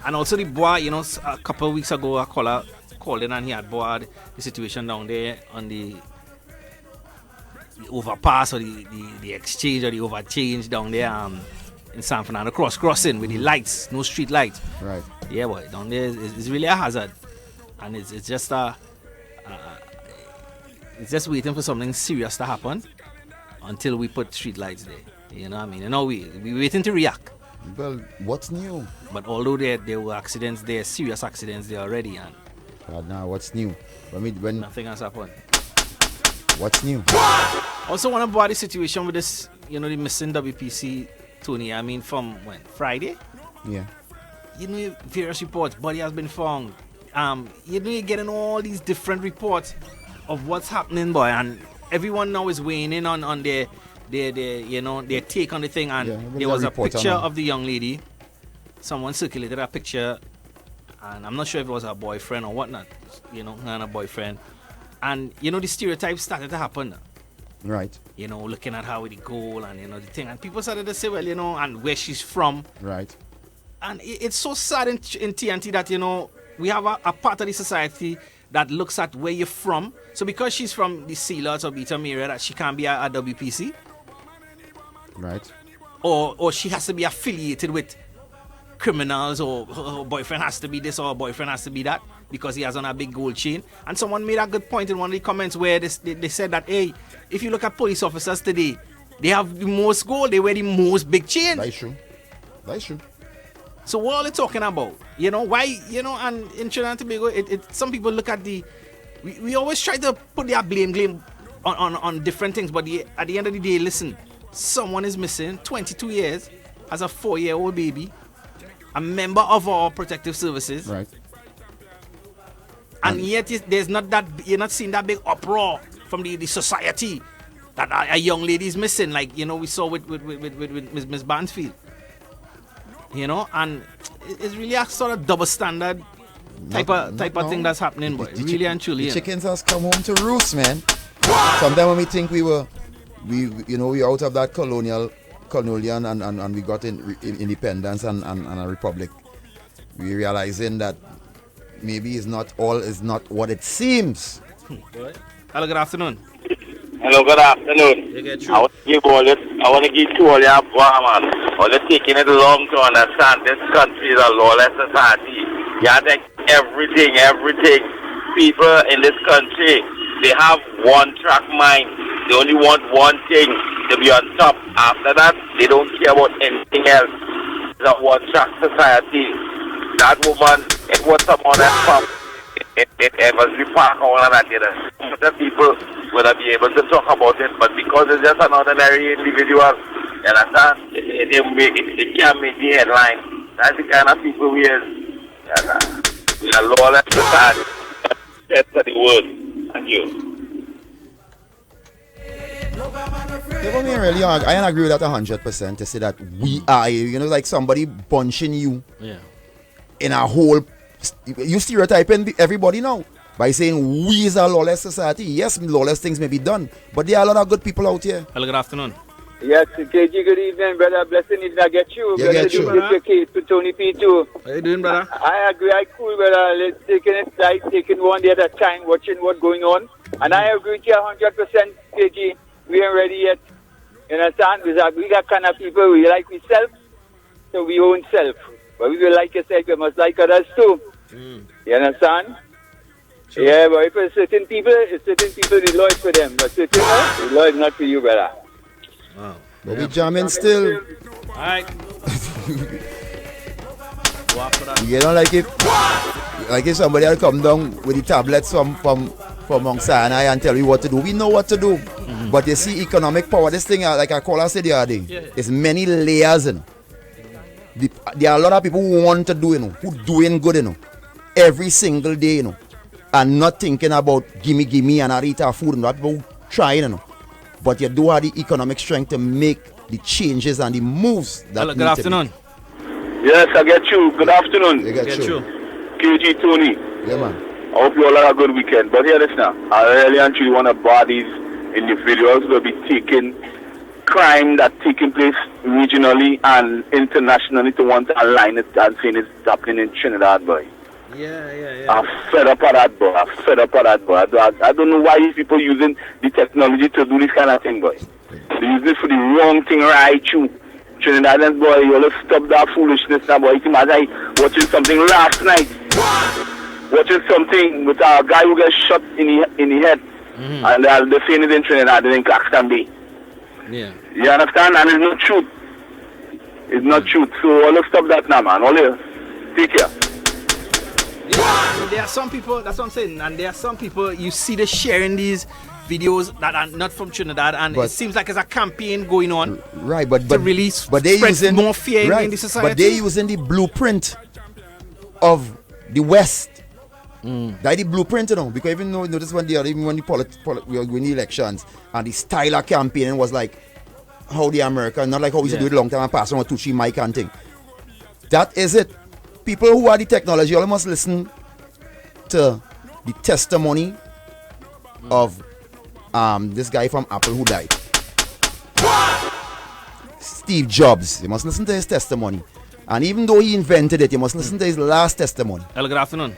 And also the boy, you know, a couple of weeks ago, a caller called in and he had board the situation down there on the overpass or the exchange or the overchange down there in San Fernando crossing with the lights, no street lights. Right. Yeah, boy, down there is really a hazard. And it's just it's just waiting for something serious to happen until we put street lights there. You know what I mean? You know, we waiting to react. Well, what's new? But although there were accidents, there are serious accidents there already, and now what's new? When nothing has happened. What's new? Also, want to body the situation with this, you know, the missing WPC Tony. I mean, from when Friday. Yeah. You know, various reports. Body has been found. You know, you're getting all these different reports of what's happening, boy, and everyone now is weighing in on their you know, their take on the thing. And there was a picture of the young lady. Someone circulated a picture, and I'm not sure if it was her boyfriend or whatnot, and a boyfriend. And, the stereotypes started to happen. Right. Looking at her with the goal and, the thing. And people started to say, well, and where she's from. Right. And it's so sad in TNT that, we have a part of the society that looks at where you're from. So because she's from the Sealots or Beetham area, that she can't be a WPC. Right. Or she has to be affiliated with criminals, or her boyfriend has to be this or her boyfriend has to be that because he has on a big gold chain. And someone made a good point in one of the comments where they said that, hey, if you look at police officers today, they have the most gold, they wear the most big chains. That's true. So what are they talking about? Why, and in Trinidad and Tobago, some people look at we always try to put their blame on different things, but at the end of the day, listen, someone is missing, 22 years, has a 4-year-old baby, a member of our protective services. Right. And yet there's not that, you're not seeing that big uproar from the society that a young lady is missing, like, we saw with Miss Bansfield. And it's really a sort of double standard type of thing that's happening, boy. Really and truly. The chickens has come home to roost, man. Sometimes when we think we were out of that colonial and we got independence and a republic, we realizing that maybe it's not what it seems. Hello, good afternoon. Hello, good afternoon. I want to give to all your man. All the taking it long to understand this country is a lawless society. You have to everything. People in this country, they have one track mind. They only want one thing, to be on top. After that, they don't care about anything else. It's a one track society. That woman, it was someone else from. It was the park or one of that. The people would be able to talk about it, but because it's just an ordinary individual, you understand? It can't make the headline. That's the kind of people we are. We are lawless society. That's the word. Thank you. I agree with that 100% to say that we are, like somebody punching you in a whole. You stereotyping everybody now by saying we is a lawless society. Yes, lawless things may be done, but there are a lot of good people out here. Hello, good afternoon. Yes, KG, good evening, brother. Blessing is I get you. Yeah, get you. To Tony P too. How you doing, brother? I agree. I cool, brother. Let's take it slide, taking one day at a time, watching what's going on. And I agree with you 100%, KG. We ain't ready yet. You understand? We that kind of people. We like ourselves, so we own self. But we will like yourself, we must like others too. You understand? Sure. Yeah, but if it's certain people, the law is for them. But certain the law is not for you, brother. Wow. But we jamming still. Alright. You don't like if somebody will come down with the tablets from Mount Sinai and tell you what to do. We know what to do. But you see, economic power, this thing, like I call said the other day, it's many layers in. There are a lot of people who want to do, who doing good, every single day, and not thinking about gimme and I eat our food, not people trying, but you do have the economic strength to make the changes and the moves that Hello, good afternoon. Yes, I get you. Good afternoon. I get you. KG Tony. Yeah, man. I hope you all have a good weekend. But hear this now. I really and truly want to bar these individuals will be taking crime that's taking place regionally and internationally to want to align it and saying it's happening in Trinidad, boy. Yeah. I'm fed up of that, boy. I don't know why people using the technology to do this kind of thing, boy. They use this for the wrong thing, right? You Trinidadians, boy, you all stop that foolishness now, boy. You imagine watching something last night. Watching something with a guy who gets shot in the head. And they're saying it in Trinidad and in Claxton Bay. Yeah. You understand? And it's not truth. It's not truth. So all stop that now, man. All you take care. Yeah, there are some people, that's what I'm saying, and there are some people you see they sharing these videos that are not from Trinidad, and it seems like there's a campaign going on, right? But to release, but they using more fear in the society. But they're using the blueprint of the West. That's the blueprint, because even though notice when the elections and the style of campaigning was like how the American, not like how we used to do it a long time and pass on a 2-3 mic and thing. That is it. people who are the technology, you must listen to the testimony of this guy from Apple who died. Steve Jobs. You must listen to his testimony. And even though he invented it, you must listen to his last testimony. Hello, good afternoon.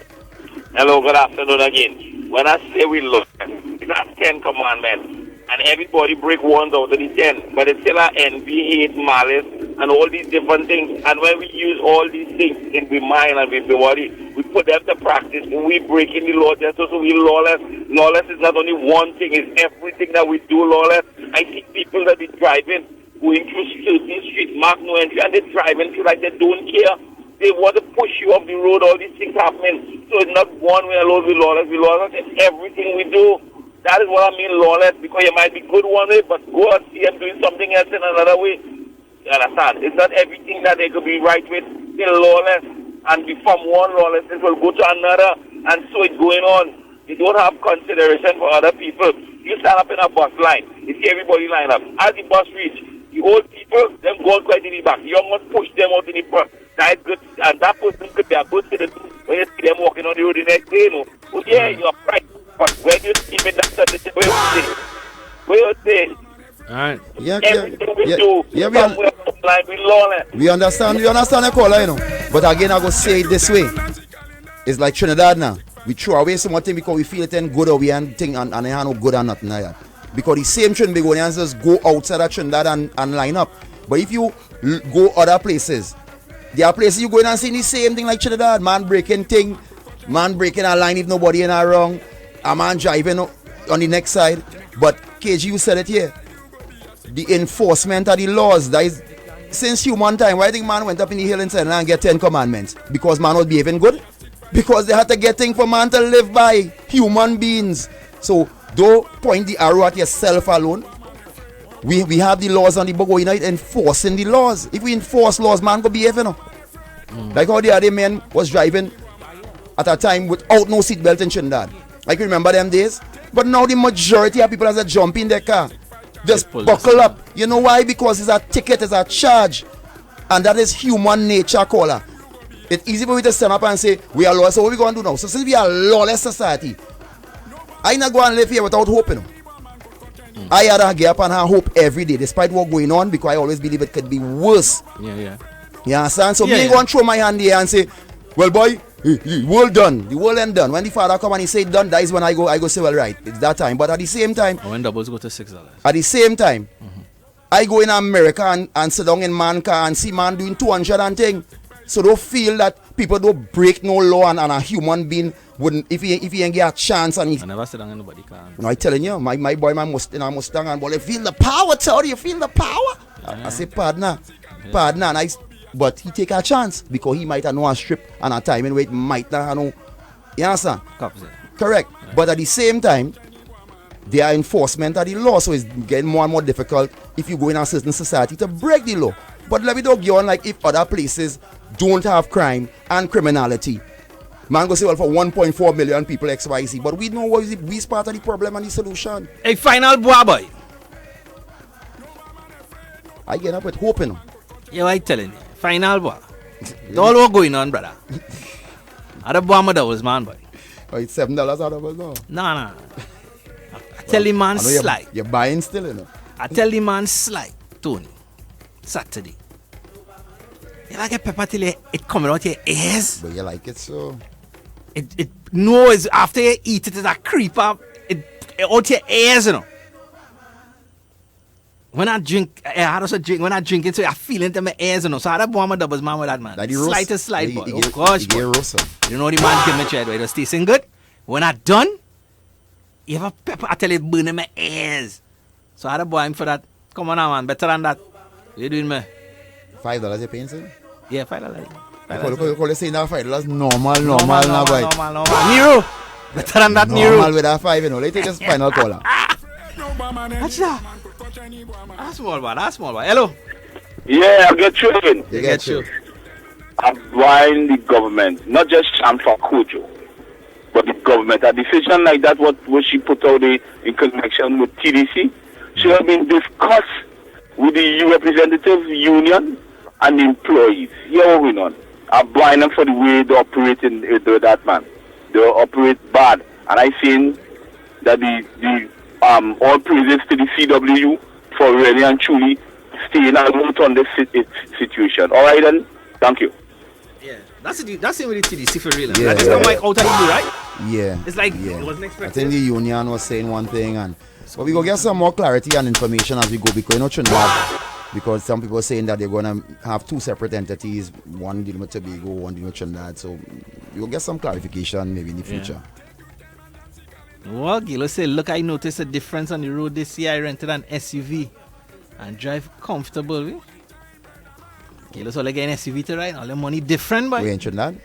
Hello, good afternoon again. When I say we look, it's not 10 commandments. And everybody break one out of the 10. But it's still our envy, hate, malice, and all these different things. And when we use all these things in the mind and with the body, we put them to practice. And we break in the law just so we lawless. Lawless is not only one thing, it's everything that we do lawless. I see people that be driving, going through certain street, mark no entry, and they're driving feel like they don't care. They want to push you off the road, all these things happening. So it's not one way alone we lawless. We lawless in everything we do. That is what I mean lawless, because you might be good one way, but go and see them doing something else in another way. You understand? It's not everything that they could be right with. They're lawless. And from one lawlessness will go to another. And so it's going on. You don't have consideration for other people. You stand up in a bus line. You see everybody line up. As the bus reach, the old people, them go on quite in the back. The young ones push them out in the bus. That is good. And that person could be a good citizen when you see them walking on the road the next day. You know? But yeah, you're right. But when you see me, that's what you say. Alright. Yeah, everything we yeah, do, yeah, we understand the caller, you know. But again, I go say it this way. It's like Trinidad now. We throw away some thing because we feel it ain't good or we ain't thing and it ain't no good or nothing like that. Because the same Trinidadians just go outside of Trinidad and line up. But if you go other places, there are places you go in and see the same thing like Trinidad. Man breaking thing, man breaking a line if nobody in a wrong. A man driving on the next side. But KG, you said it here. The enforcement of the laws, that is, since human time, why do you think man went up in the hill and said and get 10 commandments? Because man was behaving good? Because they had to get things for man to live by, human beings. So don't point the arrow at yourself alone. We have the laws on the book, we're not enforcing the laws. If we enforce laws, man go behave, you know. Like how the other man was driving at a time without no seatbelt in Trinidad. I can remember them days. But now the majority of people as they jump in their car, just buckle up. You know why? Because it's a ticket, it's a charge. And that is human nature, caller. It's easy for me to stand up and say, we are lawless. So what we going to do now? So since we are a lawless society, I not go and live here without hope, you know. I had to get up and have hope every day, despite what's going on, because I always believe it could be worse. Yeah. You understand? So me ain't going to throw my hand here and say, well, boy, the world done. The world ain't done. When the father come and he say done, that is when I go say, well, right, it's that time. But at the same time, when doubles go to $6. At the same time, I go in America and sit down in man car and see man doing 200 and thing. So don't feel that people don't break no law and a human being wouldn't, if he ain't get a chance and he... I never sit down in nobody car. No, I telling you, my boy, my Mustang and boy, you feel the power, tell you feel the power. I say, partner, and but he take a chance because he might have no a strip and a time in wait might not have no, you understand? Correct. Yeah. But at the same time, there are enforcement of the law, so it's getting more and more difficult if you go in a certain society to break the law. But let me don't go on like if other places don't have crime and criminality. Man go say, well, for 1.4 million people XYZ, but we know what is we part of the problem and the solution. Hey, final boy. I get up with hope, you know. Yeah, I telling you. Final boy. All what going on, brother. Other boy doubles, man, boy. Oh, it's $7 out of us now. No. I tell the man slide. You're buying still, you know. I tell the man slide, Tony. Saturday. You like a pepper till it coming out your ears? But you like it so. It no, it's after you eat it, it's a creeper. It out your ears, you know. When I drink, when I drink it, so I feel it in my ears, you know. So I don't want my doubles, man, with that, man. Slightest slide, boy. Of course, boy. You know the man give me try, it was tasting good. When I done, you have a pepper, I tell you, it burn in my ears. So I don't buy him for that. Come on now, man. Better than that. What you doing, man? $5 you're paying, sir? Yeah, $5. You call it saying that $5 normal now, boy. Normal. Nero. Better than that, Nero. Normal with that 5, you know. Let's take this final caller. What's that? That's small boy. Hello. Yeah, I get you in. You get you. I'm buying the government, not just Sham for Kojo, but the government. A decision like that, what she put out in connection with TDC, should have been discussed with the representative union and the employees. Here what going on. I blind them for the way they operate with that man. They operate bad, and I think that the all praises to the CWU for really and truly staying alert on this situation. All right then, thank you. Yeah, that's it with the TDC for real. Yeah, That just come like out of the blue, right? Yeah. It's like yeah. it wasn't expected. I think the union was saying one thing, but we go get some more clarity and information as we go, because Trinidad, because some people are saying that they're gonna have two separate entities, one dealing with Tobago, one dealing with Trinidad. So we will get some clarification maybe in the future. Well, Gilo say, look, I noticed a difference on the road this year. I rented an SUV and drive comfortable. Gilo so like an SUV to ride, all the money different, boy. We're in Trinidad?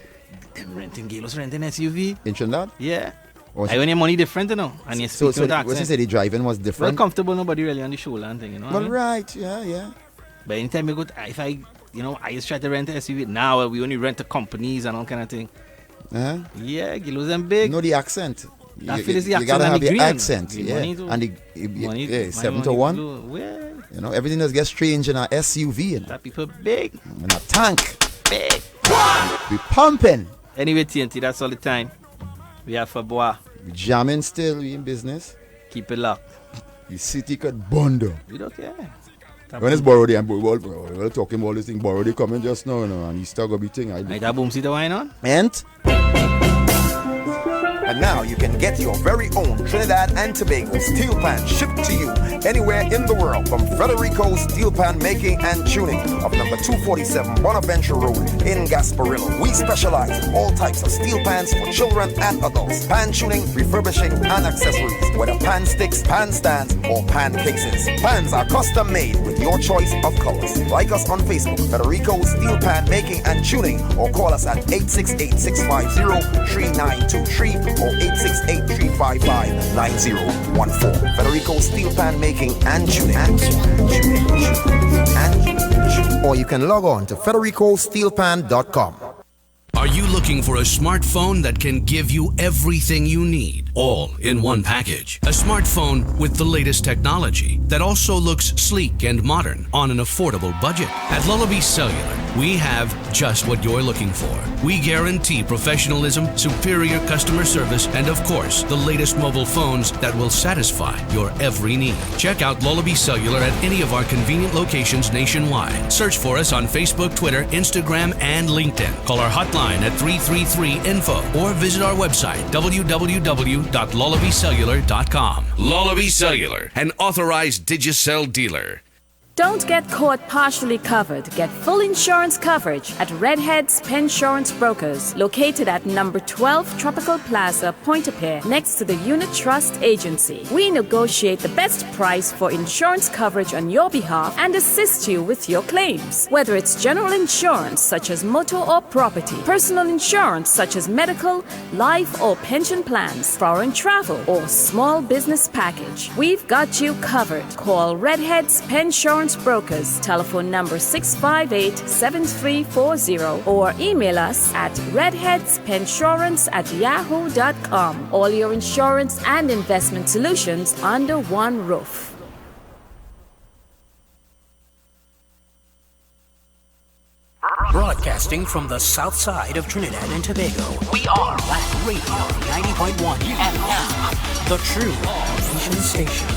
Gilo's renting SUV. In Trinidad? Yeah. I want your money different, you know. And you so speak with accent. what you say, the driving was different? Well, comfortable, nobody really on the shoulder and thing, you know. Well, right, yeah. But anytime you go, if I just try to rent an SUV, now we only rent to companies and all kind of thing. Uh-huh. Yeah, Gilo's them big. No, the accent. That feels the accent. You gotta have the green. accent, The yeah. money And 7 to 1. Well, you know, everything just gets strange in our SUV. You know? That people big. In a tank. Big. We pumping. Anyway, TNT, that's all the time we have for boy. We jamming still, we in business. Keep it locked. The city could bundle. We don't care. When it's borrowed, and we're talking about this thing, borrowed coming just now, you know, and he's still gonna be thing. I that boom see the wine on? And now you can get your very own Trinidad and Tobago steel pan shipped to you anywhere in the world from Federico Steel Pan Making and Tuning of number 247 Bonaventure Road in Gasparillo. We specialize in all types of steel pans for children and adults. Pan tuning, refurbishing, and accessories, whether pan sticks, pan stands, or pan cases. Pans are custom made with your choice of colors. Like us on Facebook, Federico Steel Pan Making and Tuning, or call us at 868-650-3923 or 868-355-9014. Federico Steel Pan Making and Tuning. Or you can log on to federicosteelpan.com. Are you looking for a smartphone that can give you everything you need, all in one package? A smartphone with the latest technology that also looks sleek and modern on an affordable budget. At Lullaby Cellular, we have just what you're looking for. We guarantee professionalism, superior customer service, and of course, the latest mobile phones that will satisfy your every need. Check out Lullaby Cellular at any of our convenient locations nationwide. Search for us on Facebook, Twitter, Instagram, and LinkedIn. Call our hotline at 333-INFO or visit our website www.lullabycellular.com. Lullaby Cellular, an authorized Digicel dealer. Don't get caught partially covered. Get full insurance coverage at Redhead's Pensurance Brokers, located at number 12 Tropical Plaza, Pointe-a-Pierre, next to the Unit Trust Agency. We negotiate the best price for insurance coverage on your behalf and assist you with your claims. Whether it's general insurance such as motor or property, personal insurance such as medical, life or pension plans, foreign travel or small business package, we've got you covered. Call Redhead's Pensurance Brokers, telephone number 658-7340, or email us at redheadspensurance@yahoo.com. All your insurance and investment solutions under one roof. Broadcasting from the south side of Trinidad and Tobago, we are Wack Radio 90.1 FM, the true Asian station.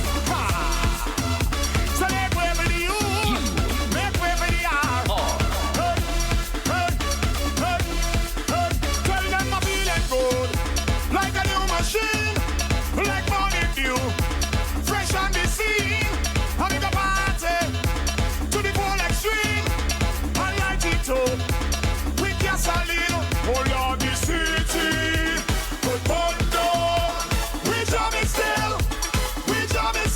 We job is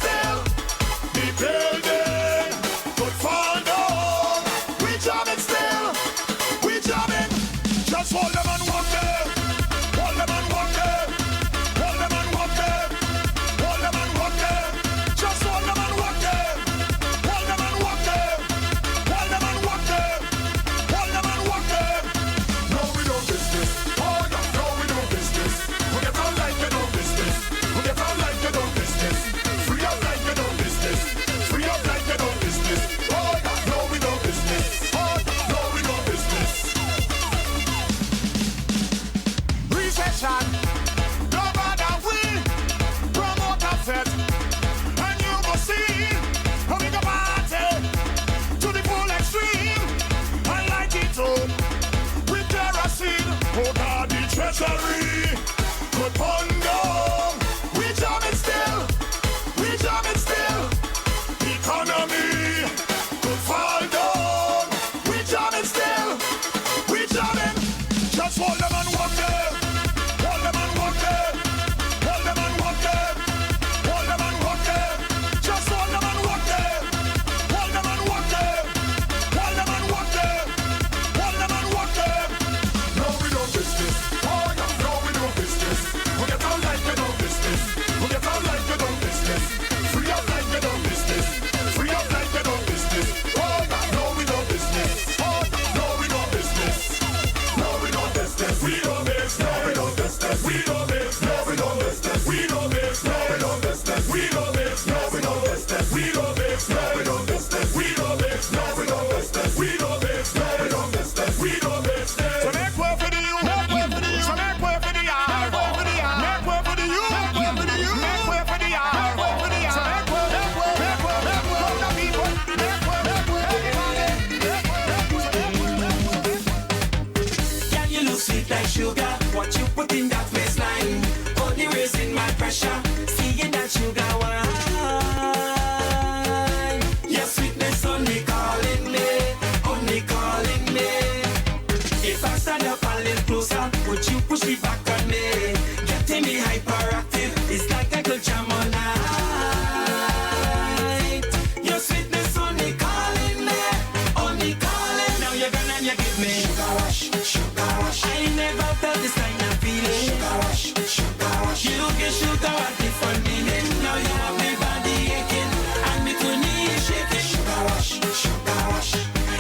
felt this kind of feeling. Sugar rush, sugar rush. You can sugar a different meaning. Now you have me body aching and me two knees shaking. Sugar rush, sugar rush.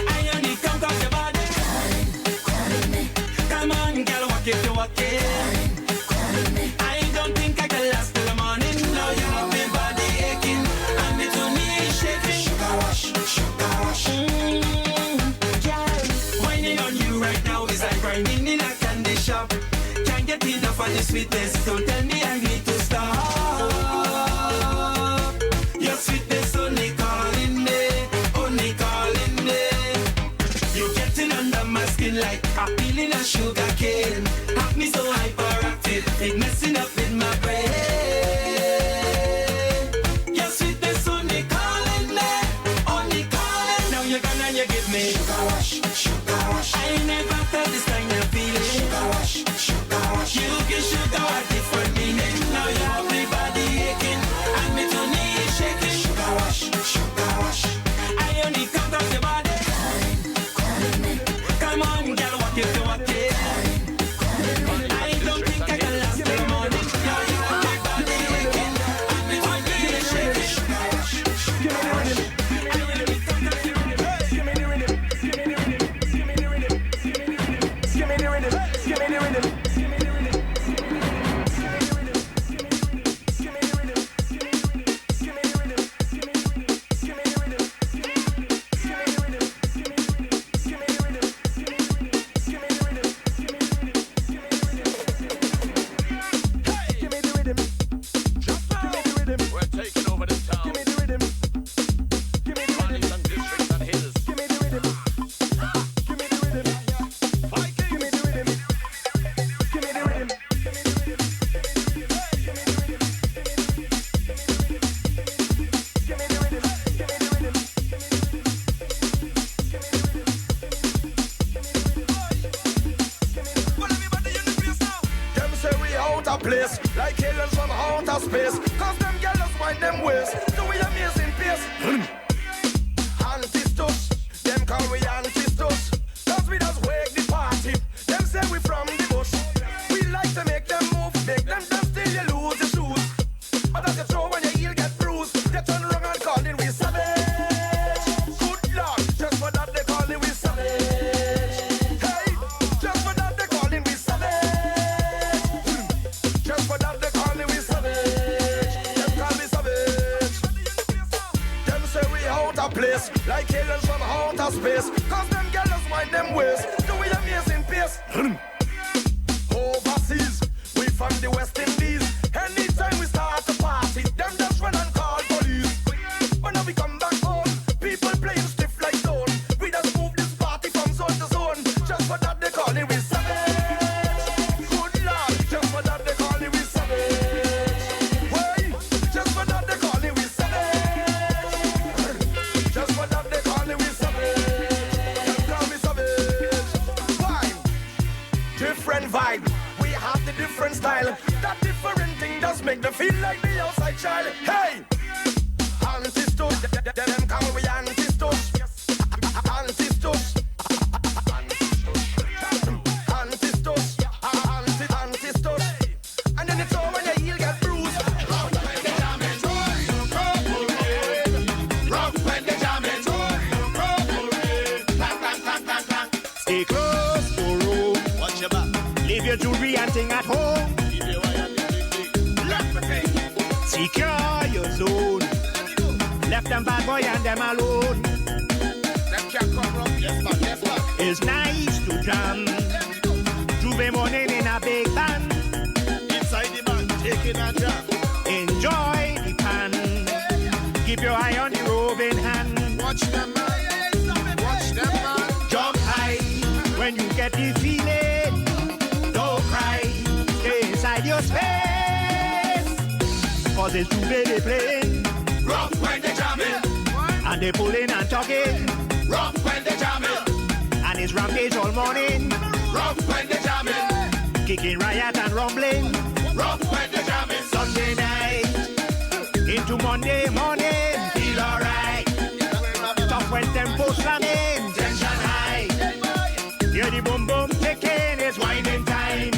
I only come cause your body calling me. Come on, girl, walk it to walk it. Calling me. I don't think I can last till the morning. Now you have me body aching and me two knees shaking. Sugar rush, sugar rush. Whining on you right now is like grinding in a candy shop. Can't get enough of the sweetness. Don't tell me I need to stop. Your sweetness only calling me, only calling me. You're getting under my skin like a peeling a sugar cane. Have me so hyperactive, it messing up in my brain. Your sweetness only calling me, only calling. Now you're gonna you give me sugar rush, sugar rush. I never felt this kind of feeling. Sugar rush, sugar rush. You can sugar a different meaning. Now you have me body aching and me two knees shaking. Sugar rush, sugar rush. I only come cause your body calling me. Come on, girl, walk it to walk it. I don't think I can last till morning. Now you have me body aching and me two knees shaking. Sugar rush, sugar rush. It's too big they playing. Rough when they jamming. And they pulling and talking. Rough when they jamming. And it's rampage all morning. Rough when they jamming. Kicking riot and rumbling. Rough when they jamming. Sunday night into Monday morning. Feel alright. Tough when tempo slamming. Tension high. Hear the boom boom ticking. It's winding time.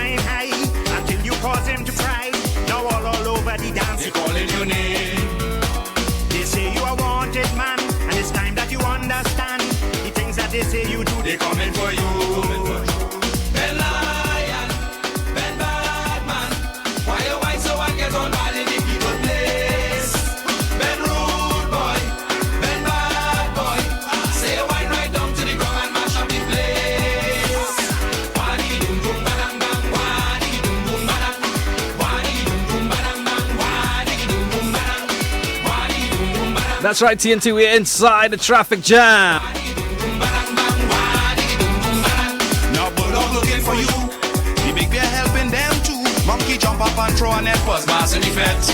flying high until you cause him to cry. Now all over the dance, he calling your name. They say you are wanted man, and it's time that you understand the things that they say you do. They coming for you. Ben Lion, Ben Badman, why you white so I get on bad in the people place? Ben Rude Boy, Ben Bad Boy, say you white right down to the ground and mash up the place. Wadi dum dum badang bang, wadi dum dum badang, wadi dum dum badang bang, wadi dum dum badang, wadi dum dum badang. That's right, TNT, we're inside the traffic jam. For you, the big bear helping them too. Monkey jump up and throw a net was mass in effect.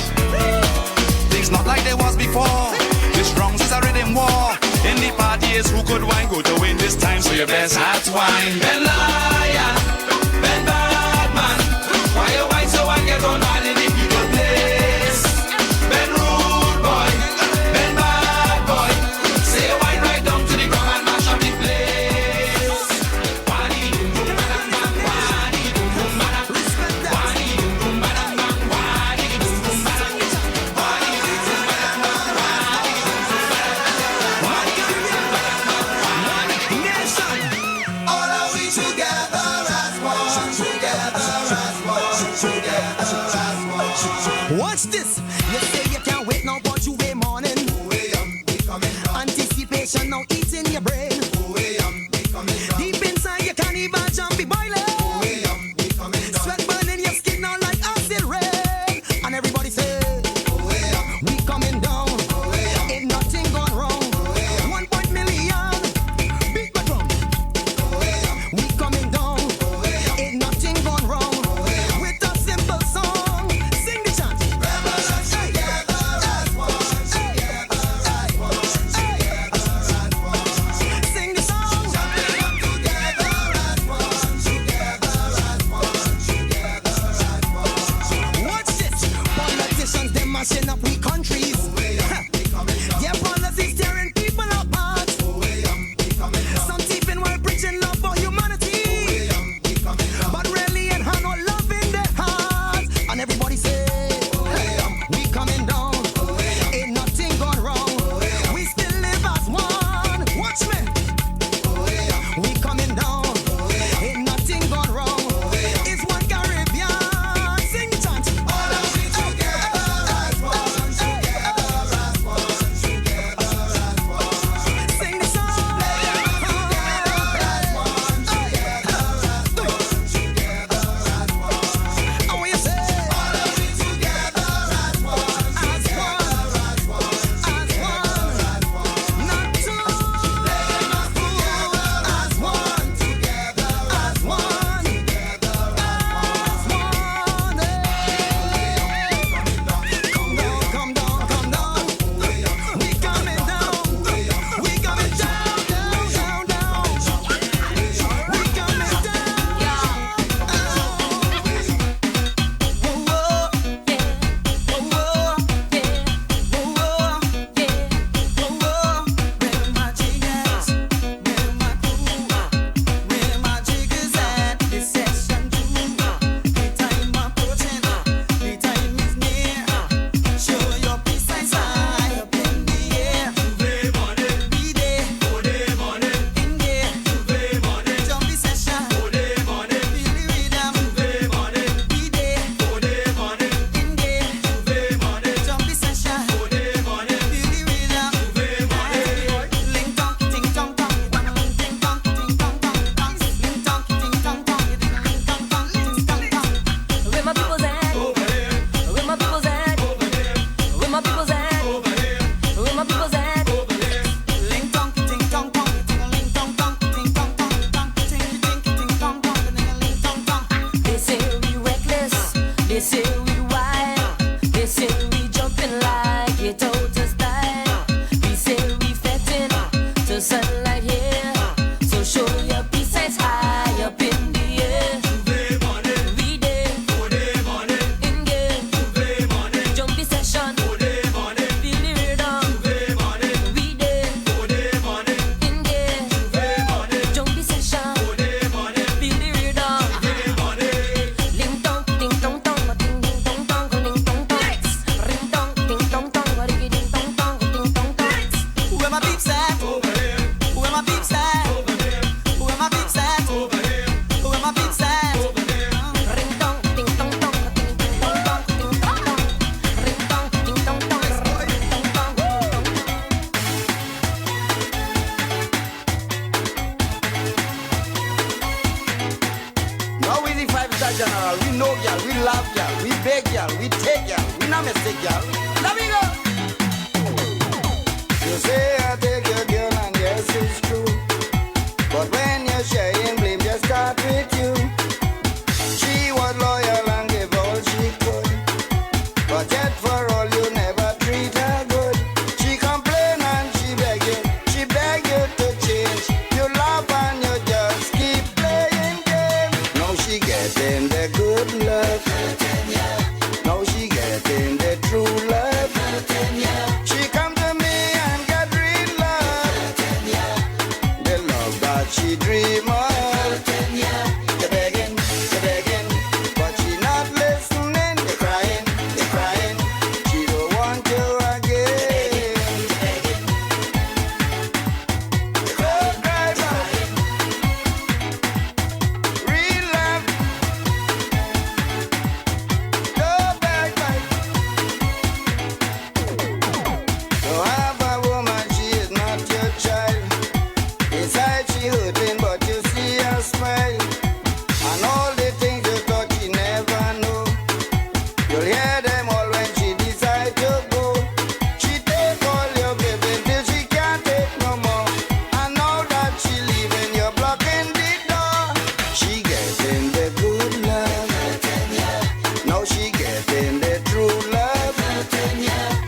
Things not like they was before. This wrongs is a rhythm war. In the party is who could wine go to win this time. So your best hat's wine. Ben Lion, Ben Badman, why you white so I get on bad in the people place? Ben Rude Boy, Ben Bad Boy, say you white right down to the ground and mash up the place. Watch this. You say you can't wait now, but you wait morning. Anticipation now eating your brain. Deep inside you can't even jump be boiling. Sweat burning your skin now like acid rain. And everybody say, we coming down. Ain't nothing gone wrong. 1 million. Beat my drum. We coming down. Ain't nothing gone wrong. With a simple song. Sing the chant. Sing the song. Watch this. Politicians, they mashing up we countries. Their policies tearing people apart. Some thieving while preaching love for humanity. But really ain't had no love in their heart. And everybody say, we coming down. Ain't nothing gone wrong. We still live as one. Watch me. We coming down. Ain't nothing gone wrong. It's one Caribbean. Sing the chant. Sing the song. And when you say, not two, as one, as one, come down. We coming down. We coming down, down, down. We coming the five-star general. We know y'all, we love y'all, we beg y'all, we take y'all, we not mistake y'all. Let me go. You say I take your girl and yes it's true, but when you're sharing blame just start with you. She was loyal and gave all she could, but yet for all you never treat her good. She complain and she beg you to change. You love and you just keep playing games. Now she getting the good love, now she getting the true love. She come to me and get real love, the love that she dream of. You're begging, but she not listening. You're crying, she don't want you again. Don't cry, real love. Don't beg, don't have a woman, she is not your child. Inside she hurting, but you see her smile. And all the things you thought she never knew, you'll hear them all when she decide to go. She take all your giving till she can't take no more. And now that she leaving, you're blocking the door. She getting the good love, now she getting the true love.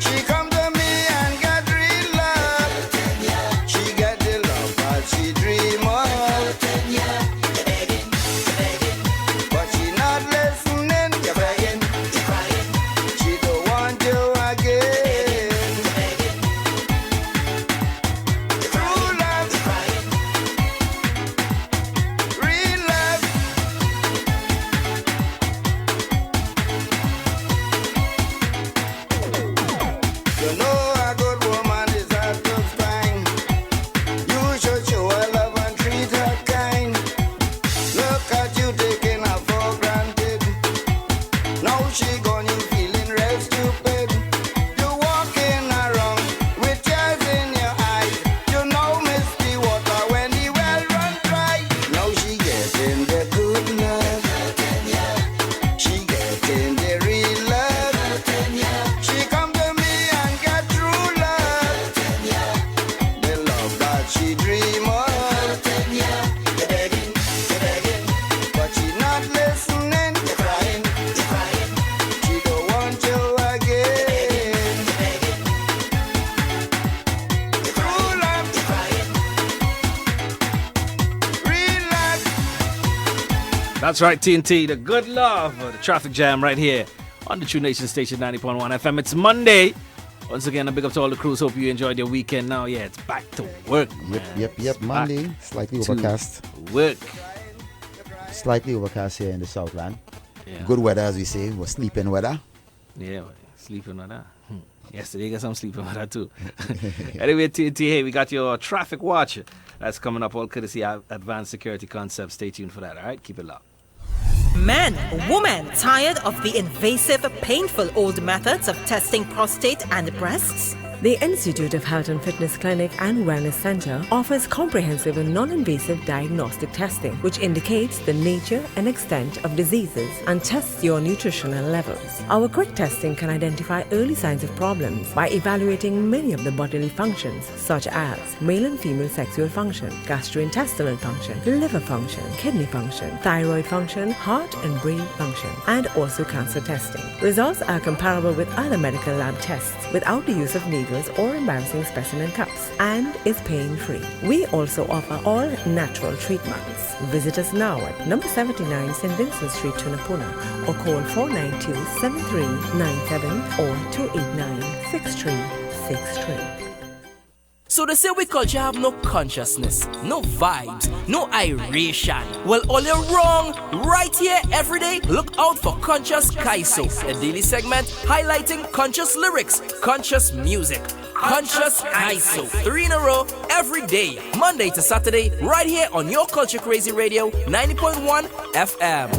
She come to me and get real love. She get the love that she dream of. But she not listening. You're begging, she don't want you again. True love, real love. You know a good woman is hard to find. You should show her love and treat her kind. Look at you taking her for granted. Now she gone, you feeling real stupid. You walking around with tears in your eyes. You know miss the water when the well run dry. Now she getting the good love, she getting the real love. She come to me and get true love, the love that she dream of. You're begging, but she not listening. You're crying, she don't want you again. True love, real love. That's right, TNT, the good love, the traffic jam right here on the True Nation Station 90.1 FM. It's Monday. Once again, a big up to all the crews. Hope you enjoyed your weekend. Now, yeah, it's back to work. Yep. Monday, slightly to overcast. Work. Slightly overcast here in the Southland. Yeah. Good weather, as we say. We're sleeping weather. Yeah, sleeping on that. Yesterday, got some sleeping on that too. Anyway, TNT, hey, we got your traffic watch. That's coming up, all courtesy of Advanced Security Concepts. Stay tuned for that, all right? Keep it locked. Men, women, tired of the invasive, painful old methods of testing prostate and breasts? The Institute of Health and Fitness Clinic and Wellness Center offers comprehensive and non-invasive diagnostic testing, which indicates the nature and extent of diseases and tests your nutritional levels. Our quick testing can identify early signs of problems by evaluating many of the bodily functions, such as male and female sexual function, gastrointestinal function, liver function, kidney function, thyroid function, heart and brain function, and also cancer testing. Results are comparable with other medical lab tests without the use of needles or embarrassing specimen cups, and is pain-free. We also offer all natural treatments. Visit us now at number 79 St. Vincent Street, Tunapuna, or call 492-7397 or 289-6363. So they say we culture have no consciousness, no vibes, no iration. Well, all you're wrong. Right here, every day, look out for Conscious Kaiso, a daily segment highlighting conscious lyrics, conscious music. Conscious Kaiso, 3 in a row, every day, Monday to Saturday, right here on your Culture Crazy Radio, 90.1 FM.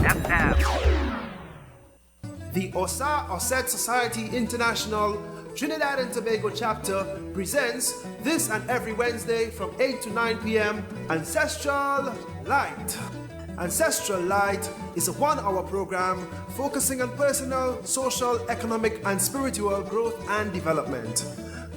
The Osa Osset Society International Trinidad and Tobago chapter presents this and every Wednesday from 8 to 9 p.m. Ancestral Light. Ancestral Light is a 1-hour program focusing on personal, social, economic, and spiritual growth and development.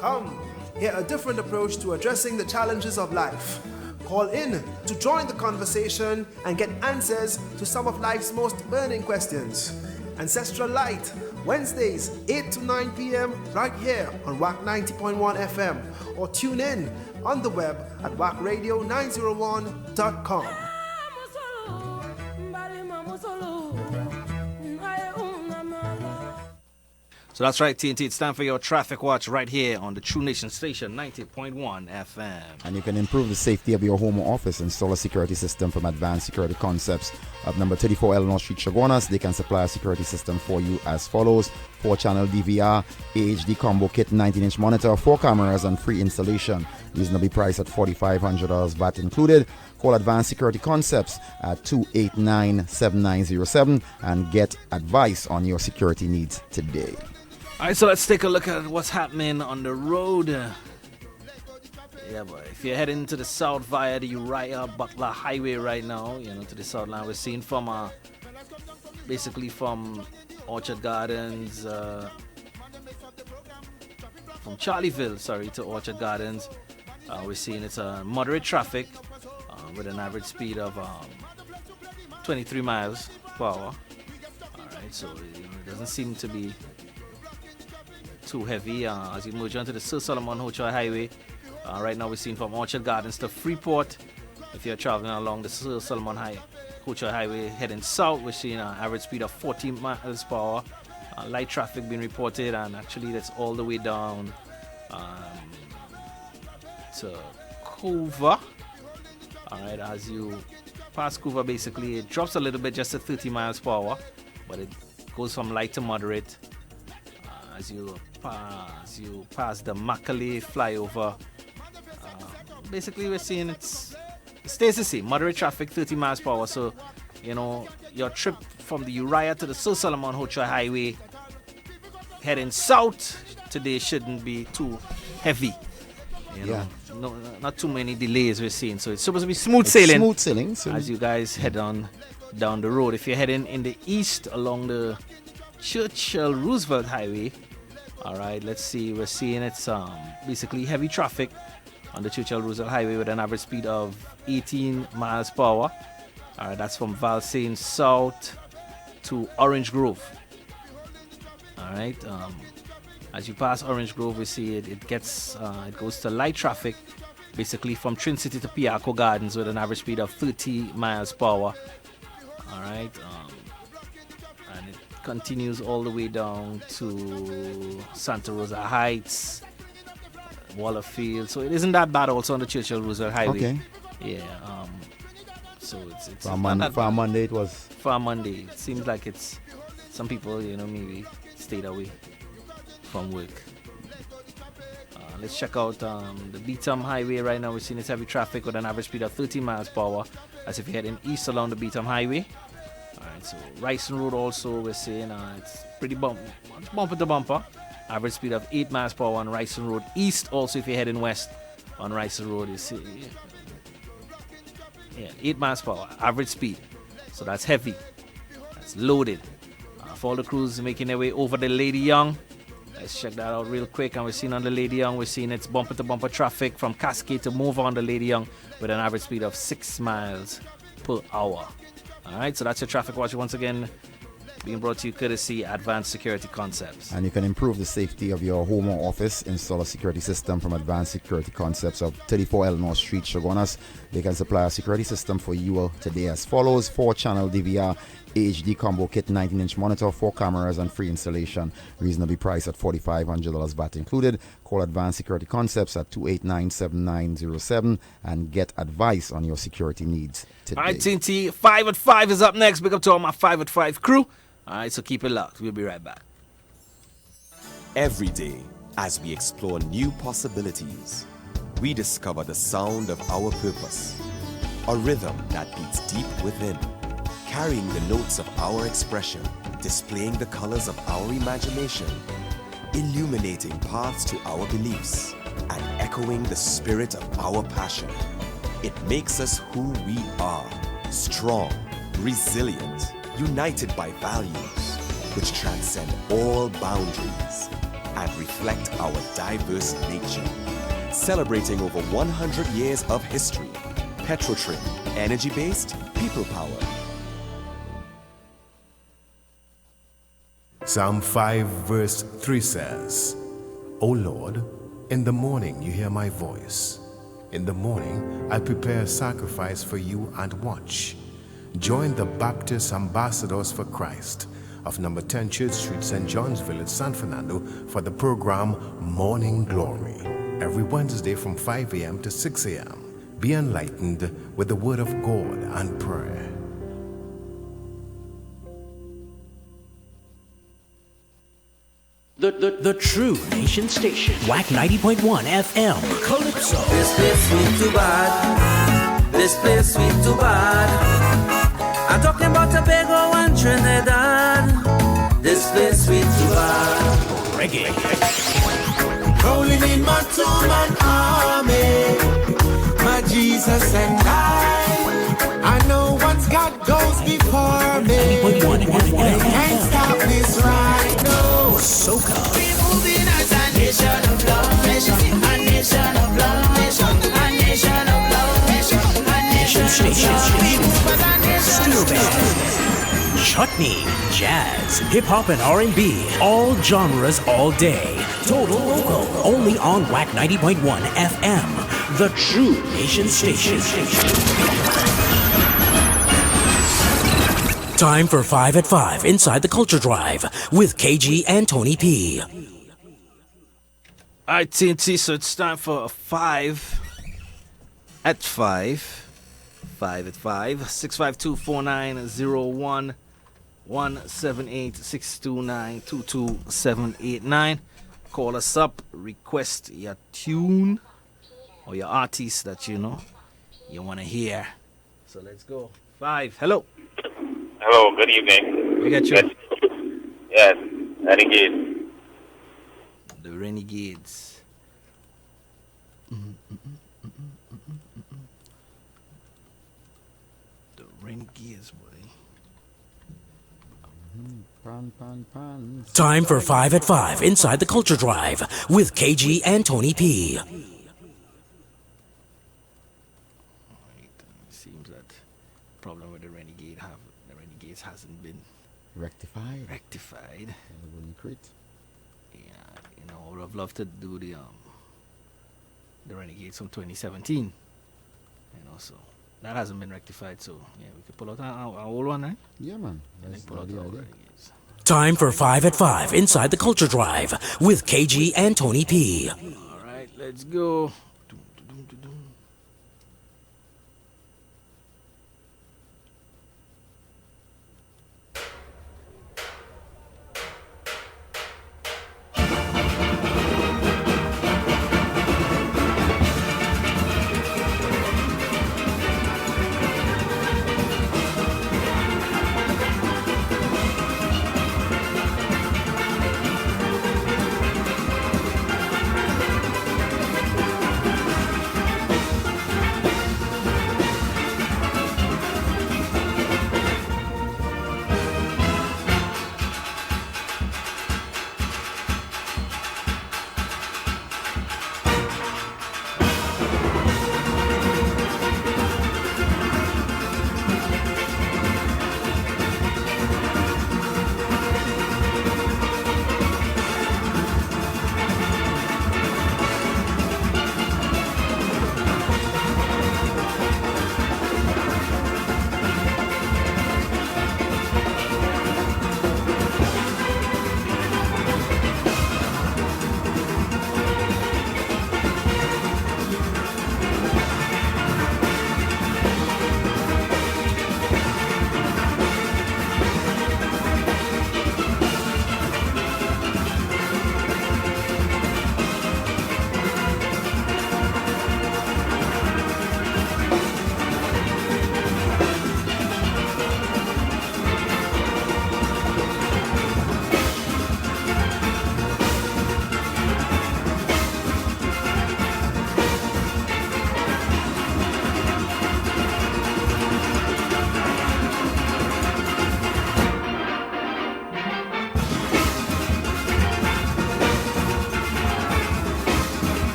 Come, hear a different approach to addressing the challenges of life. Call in to join the conversation and get answers to some of life's most burning questions. Ancestral Light, Wednesdays, 8 to 9 p.m. right here on Wack 90.1 FM, or tune in on the web at wackradio901.com. So that's right, TNT. It's time for your traffic watch right here on the True Nation Station, 90.1 FM. And you can improve the safety of your home or office. Install a security system from Advanced Security Concepts at number 34 Eleanor Street, Chaguanas. They can supply a security system for you as follows: 4-channel DVR, AHD combo kit, 19-inch monitor, 4 cameras, and free installation. Reasonably priced at $4,500, VAT included. Call Advanced Security Concepts at 289-7907 and get advice on your security needs today. All right, so let's take a look at what's happening on the road. Yeah, boy. If you're heading to the south via the Uriah Butler Highway right now, to the south line, we're seeing from basically from Orchard Gardens, from Charlieville, to Orchard Gardens. We're seeing it's a moderate traffic with an average speed of 23 miles per hour. All right, so it doesn't seem to be too heavy as you merge onto the Sir Solomon Ho-Choi Highway. Right now we're seeing from Orchard Gardens to Freeport. If you're traveling along the Sir Solomon Ho-Choi Highway heading south, we're seeing an average speed of 14 miles per hour. Light traffic being reported, and actually that's all the way down to Couva. Alright, as you pass Couva, basically it drops a little bit just to 30 miles per hour, but it goes from light to moderate as you pass the Macaulay flyover. Basically we're seeing it stays the same, moderate traffic, 30 miles per hour. So your trip from the Uriah to the Sir Solomon Ho-Choi Highway heading south today shouldn't be too heavy. No, not too many delays we're seeing. So it's supposed to be smooth sailing. Smooth sailing. As you guys head on down the road. If you're heading in the east along the Churchill Roosevelt Highway, all right, let's see. We're seeing it's basically heavy traffic on the Churchill Roosevelt Highway with an average speed of 18 miles per hour. All right, that's from Valsayn South to Orange Grove. All right. As you pass Orange Grove, we see it goes to light traffic, basically from Trin City to Piarco Gardens with an average speed of 30 miles per hour. All right, and it continues all the way down to Santa Rosa Heights, Wallerfield. So it isn't that bad also on the Churchill Roosevelt Highway. Okay. Yeah. So it's for Monday it was. For Monday, it seems like it's some people maybe stayed away from work. Let's check out the Beetham Highway right now. We're seeing it's heavy traffic with an average speed of 30 miles per hour as if you're heading east along the Beetham Highway. Alright, so Ryson Road also we're seeing it's pretty bumper to bumper. Average speed of 8 miles per hour on Ryson Road East. Also if you're heading west on Ryson Road, you see 8 miles per hour average speed. So that's heavy. That's loaded. For all the crews making their way over the Lady Young, let's check that out real quick. And we're seeing on the Lady Young, we're seeing it's bumper to bumper traffic from Cascade to Move on the Lady Young with an average speed of 6 miles per hour. Alright, so that's your traffic watch once again, being brought to you courtesy Advanced Security Concepts. And you can improve the safety of your home or office. Install a security system from Advanced Security Concepts of 34 Eleanor Street, Chaguanas. They can supply a security system for you today as follows: 4-channel DVR, AHD combo kit, 19-inch monitor, 4 cameras, and free installation. Reasonably priced at $4,500, VAT included. Call Advanced Security Concepts at 289-7907 and get advice on your security needs today. All right, TNT, 5 at 5 is up next. Big up to all my 5 at 5 crew. All right, so keep it locked. We'll be right back. Every day, as we explore new possibilities, we discover the sound of our purpose, a rhythm that beats deep within, carrying the notes of our expression, displaying the colors of our imagination, illuminating paths to our beliefs, and echoing the spirit of our passion. It makes us who we are, strong, resilient, united by values which transcend all boundaries and reflect our diverse nature. Celebrating over 100 years of history, Petrotrim, energy-based, people power. Psalm 5 verse 3 says, O Lord, in the morning you hear my voice. In the morning I prepare a sacrifice for you and watch. Join the Baptist Ambassadors for Christ of number 10 Church Street, St. John's Village, San Fernando for the program Morning Glory. Every Wednesday from 5 a.m. to 6 a.m. Be enlightened with the Word of God and prayer. The true nation station. Wack 90.1 FM. Calypso. This place sweet too bad. This place sweet too bad. I'm talking about Tobago and Trinidad. This place sweet too bad. Reggae. Rolling in my two-man army, my Jesus and I know once God goes before me. 90.1 Can't stop this right now. Soca. We're moving as a nation of love, a nation of love, a nation of love, a nation of love. We move as a nation Steel of band. Chutney, jazz, hip hop and R&B, all genres all day. Total local, only on Wack 90.1 FM, the true nation station. Time for 5 at 5 inside the Culture Drive with KG and Tony P. Alright, TNT, so it's time for 5 at 5. 5 at 5. 652-4901 178-629-22789. Call us up, request your tune or your artist that you know you want to hear. So let's go. 5. Hello. Hello, good evening. We got you. Yes, Renegade. The Renegades. The Renegades, boy. Time for 5 at 5 inside the Culture Drive with KG and Tony P. Seems that problem with the Renegades hasn't been Rectified. Yeah, you know, I would have loved to do the Renegades from 2017. You know, so that hasn't been rectified. So yeah, we could pull out our old one, right? Yeah, man. That's pull out our Renegades. Time for 5 at 5 inside the Culture Drive with KG and Tony P. All right, let's go.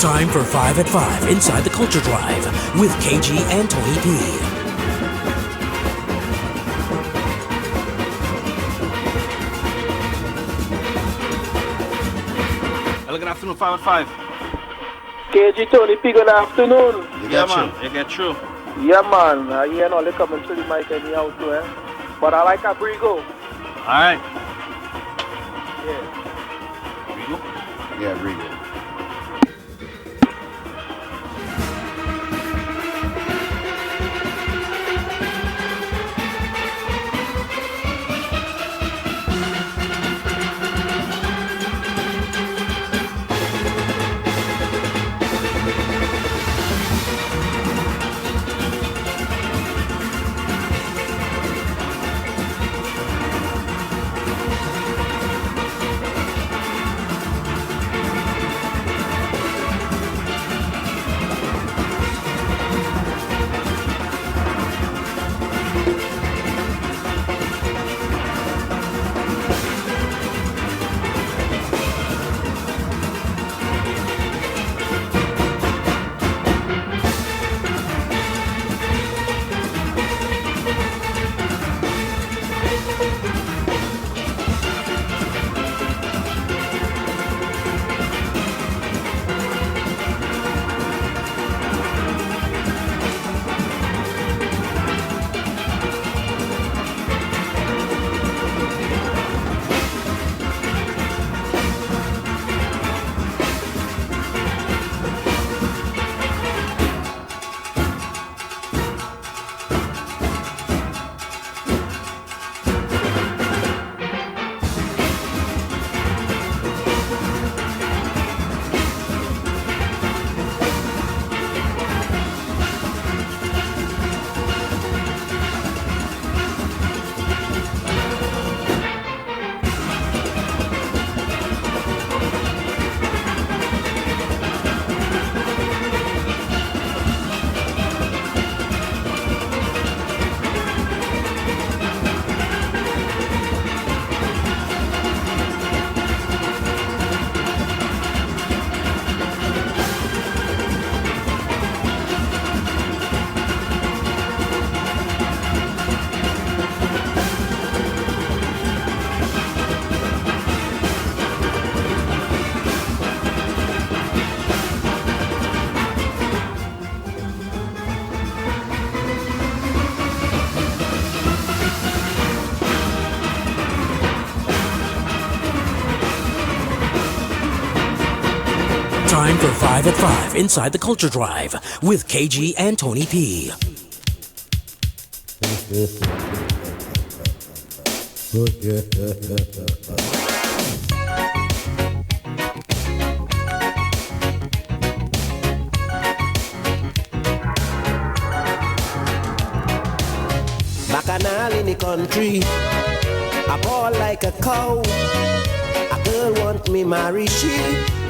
Time for 5 at 5 inside the Culture Drive with KG and Tony P. Hello, good afternoon, 5 at 5. KG Tony P, good afternoon. Yeah, man, you get through. Yeah, man. You know, they coming to the mic anyhow too, eh? But I like a Brigo. Alright. Yeah. Brigo? Yeah, Brigo. Time for 5 at 5 inside the Culture Drive with KG and Tony P. Bacchanal in the country, a ball like a cow. A girl want me marry, she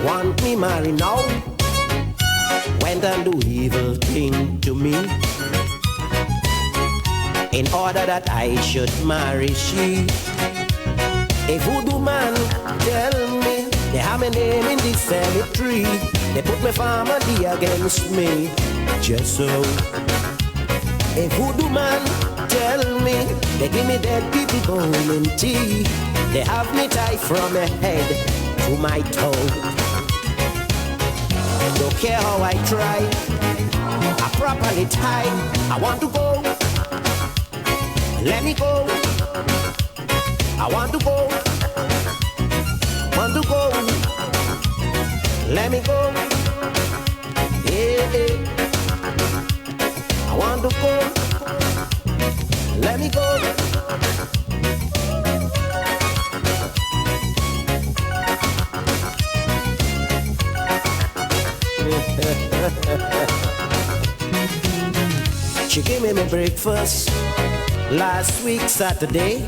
want me marry now. Went and do evil thing to me, in order that I should marry she. A voodoo man tell me they have my name in the cemetery. They put my family against me, just so. A voodoo man tell me they give me dead people golden tea. They have me tied from my head to my toe. Don't care how I try, I properly tied. I want to go, let me go. I want to go, let me go. Yeah, yeah. I want to go, let me go. She gave me my breakfast last week Saturday.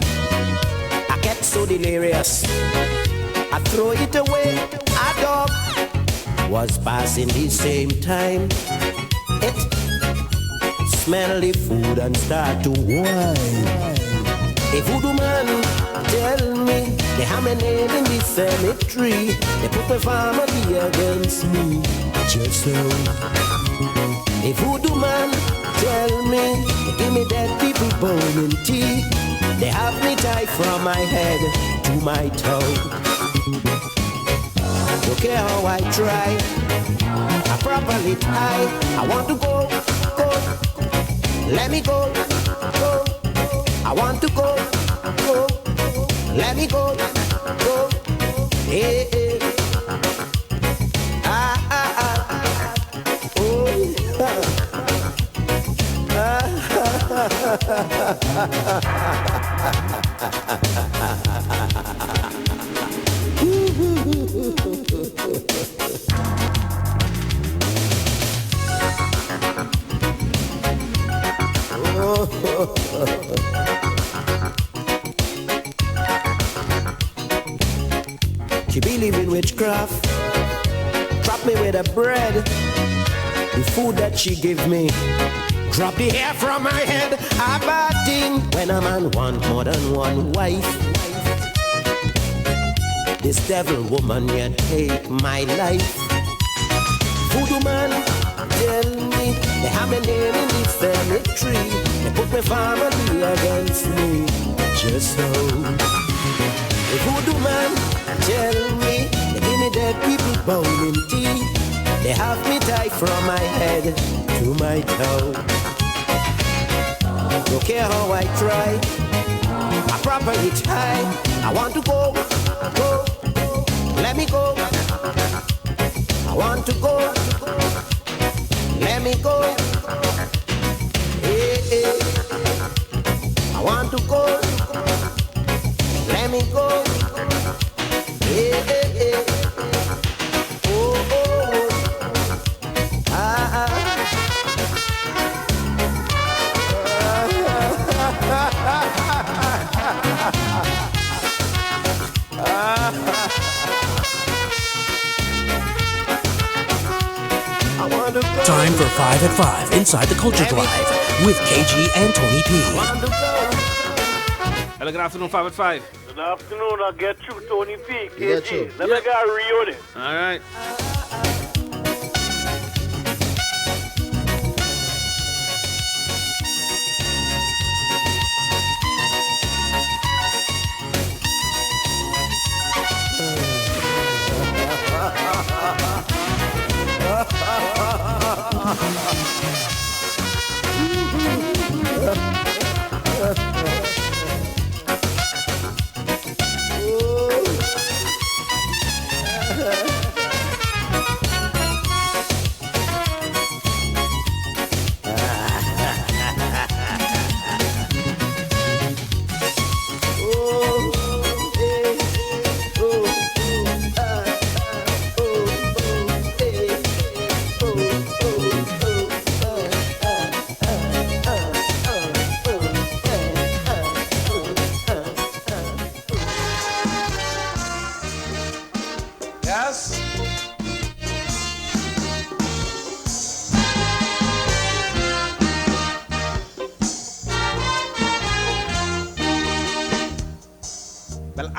I get so delirious, I throw it away. A dog was passing the same time. It smell the food and start to whine. A voodoo man tell me they have my name in the cemetery. They put my family against me, Just so. A voodoo man tell me, they give me dead people bone and tea. They have me tied from my head to my toe. Don't care how I try, I properly tie. I want to go, go. Let me go, go. I want to go, go. Let me go, go. Hey, hey. Ah, ah, ah. Oh, She believe in witchcraft, trap me with a bread. The food that she give me, drop the hair from my head. A bad thing when a man want more than one wife. This devil woman yet take my life. Voodoo man tell me they have my name in the cemetery. They put my family against me. Just so. The voodoo man tell me they give me dead people bone in tea. They have me tied from my head to my toe. Don't care how I try, I properly tie. I want to go, go. Let me go. I want to go. Let me go. Hey, hey. I want to go. Let me go. Hey, hey, hey. Oh, oh, oh. Ah, ah. Time for 5 at 5 inside the Culture Drive with KG and Tony P. Hello, good afternoon, 5 at 5. Good afternoon, I'll get you, Tony P. Get KG. you. Let me get a reunion. All right.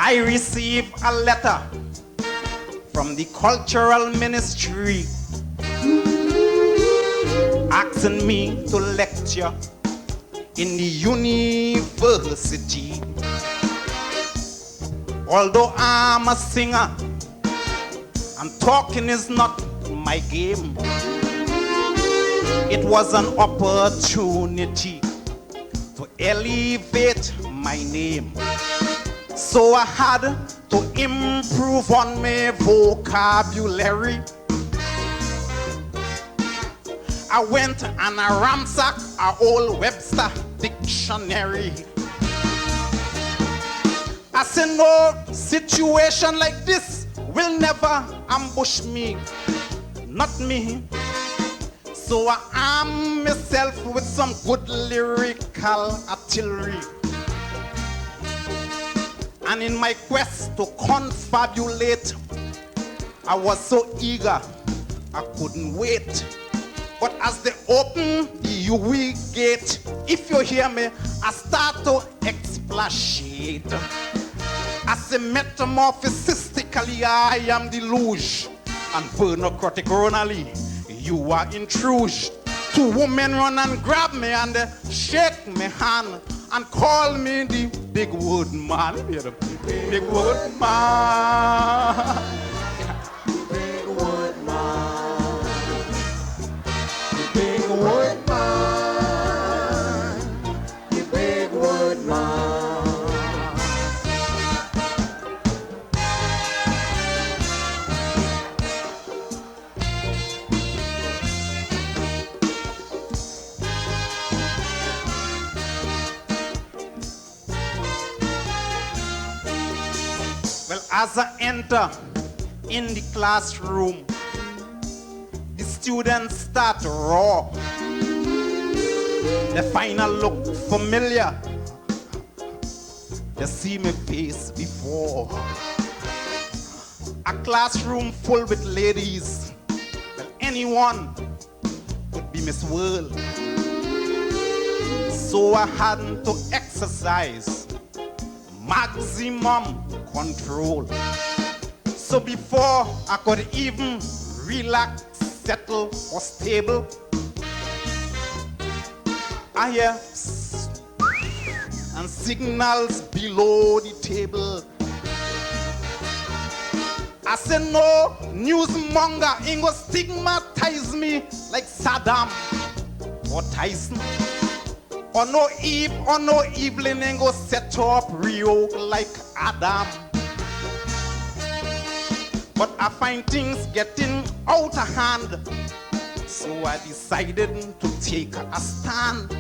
I received a letter from the cultural ministry asking me to lecture in the university. Although I'm a singer and talking is not my game, it was an opportunity to elevate my name. So I had to improve on my vocabulary. I went and I ransacked our old Webster dictionary. I said, no situation like this will never ambush me, not me. So I armed myself with some good lyrical artillery. And in my quest to confabulate, I was so eager, I couldn't wait. But as they open the UE gate, if you hear me, I start to expatiate. I say metamorphosistically, I am the luge. and pornocratically. You are intrusion. Two women run and grab me and they shake me hand and call me the big wood man. Yeah, the big wood man. Big wood man. The big wood man. The big wood man. Well, as I enter in the classroom, the students start to roar. They finally look familiar. They see my face before. A classroom full with ladies. Well, anyone could be Miss World. So I had to exercise maximum control. So before I could even relax, settle, or stable, I hear and signals below the table. I said no newsmonger ain't gonna stigmatize me like Saddam or Tyson. Or no Eve or no Evelyn ain't gonna set up Rio like Adam. But I find things getting out of hand, so I decided to take a stand.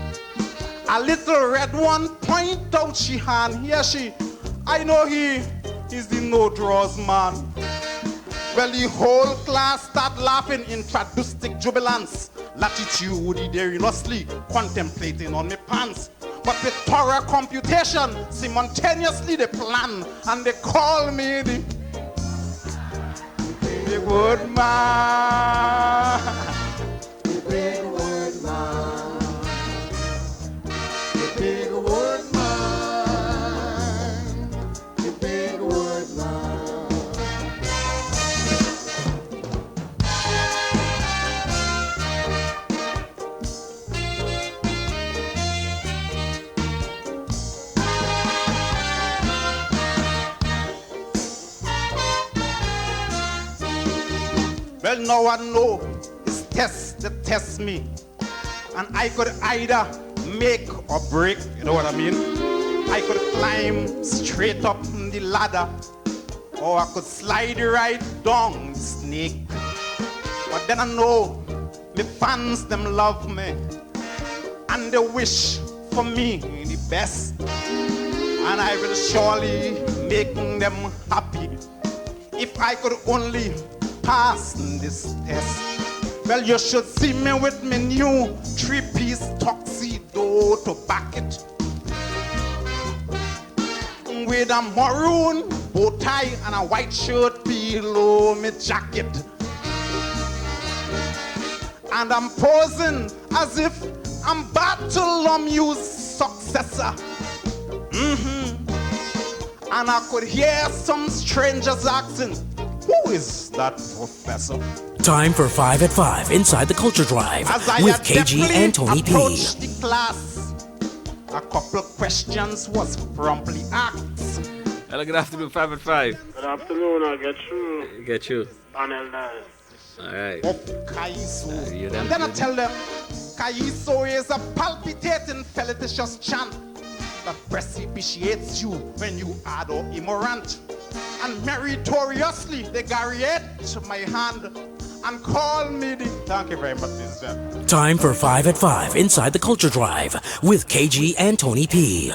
A little red one point out she hand. Here she, I know he is the no draws man. Well, the whole class start laughing in traductic jubilance, latitudinariously contemplating on my pants. But with thorough computation, simultaneously they plan, and they call me the big word man. The big word man. The big word man. The big word man. Well, now I know it's tests that test me. And I could either make or break, you know what I mean? I could climb straight up the ladder, or I could slide right down the snake. But then I know my fans, them love me, and they wish for me the best. And I will surely make them happy if I could only pass this test. Well, you should see me with my new 3-piece tuxedo to back it, with a maroon bow tie and a white shirt below my jacket. And I'm posing as if I'm Bartholomew's successor. And I could hear some strangers asking, who is that professor? Time for 5 at 5 inside the Culture Drive with KG and Tony P. The class, a couple questions was promptly asked. Hello, good afternoon, 5 at 5. Good afternoon, I'll get through. Get you. Panel 9. All right. Of Kaiso. Then I tell them, Kaiso is a palpitating felicitous chant that precipitates you when you add or immorant. And meritoriously they garriate my hand and call me the... Thank you very much, Mr. Time for 5 at 5 inside the Culture Drive with KG and Tony P.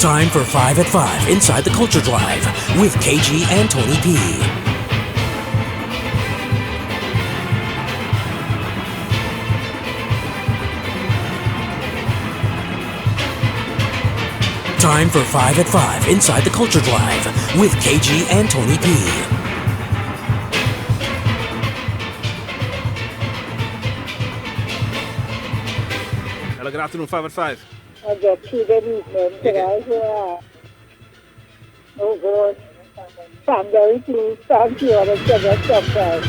Time for 5 at 5 inside the Culture Drive with KG and Tony P. Time for 5 at 5 inside the Culture Drive with KG and Tony P. Hello, good afternoon, 5 at 5. I get through the evening today. Oh, God. Cranberry, please. Thank you. And it's a surprise.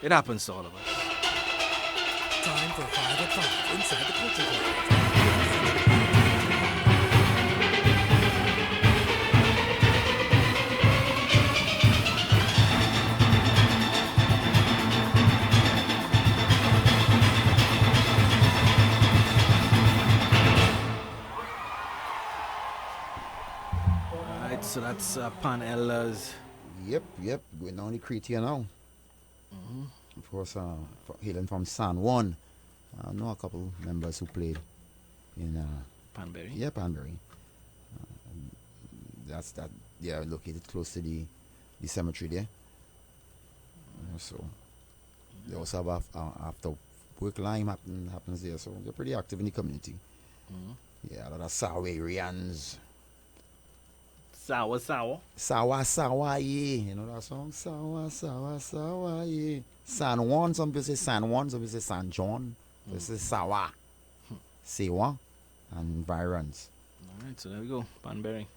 It happens to all of us. Time for 5 at 5 inside the Culture Drive. So that's Pan Elders. Yep. Going on the Crete here now. Of course, hailing from San Juan. I know a couple members who played in Panbury. Yeah, Panbury. That's that. They are located close to the cemetery there. So they also have after work line happens there. So they're pretty active in the community. Yeah, a lot of Sawarians. Sawa, yeah. You know that song? Sawa, yeah. San Juan, some people say San Juan, some people say San John. This is Sawa. Sewa and environs. Alright, so there we go. Panbury.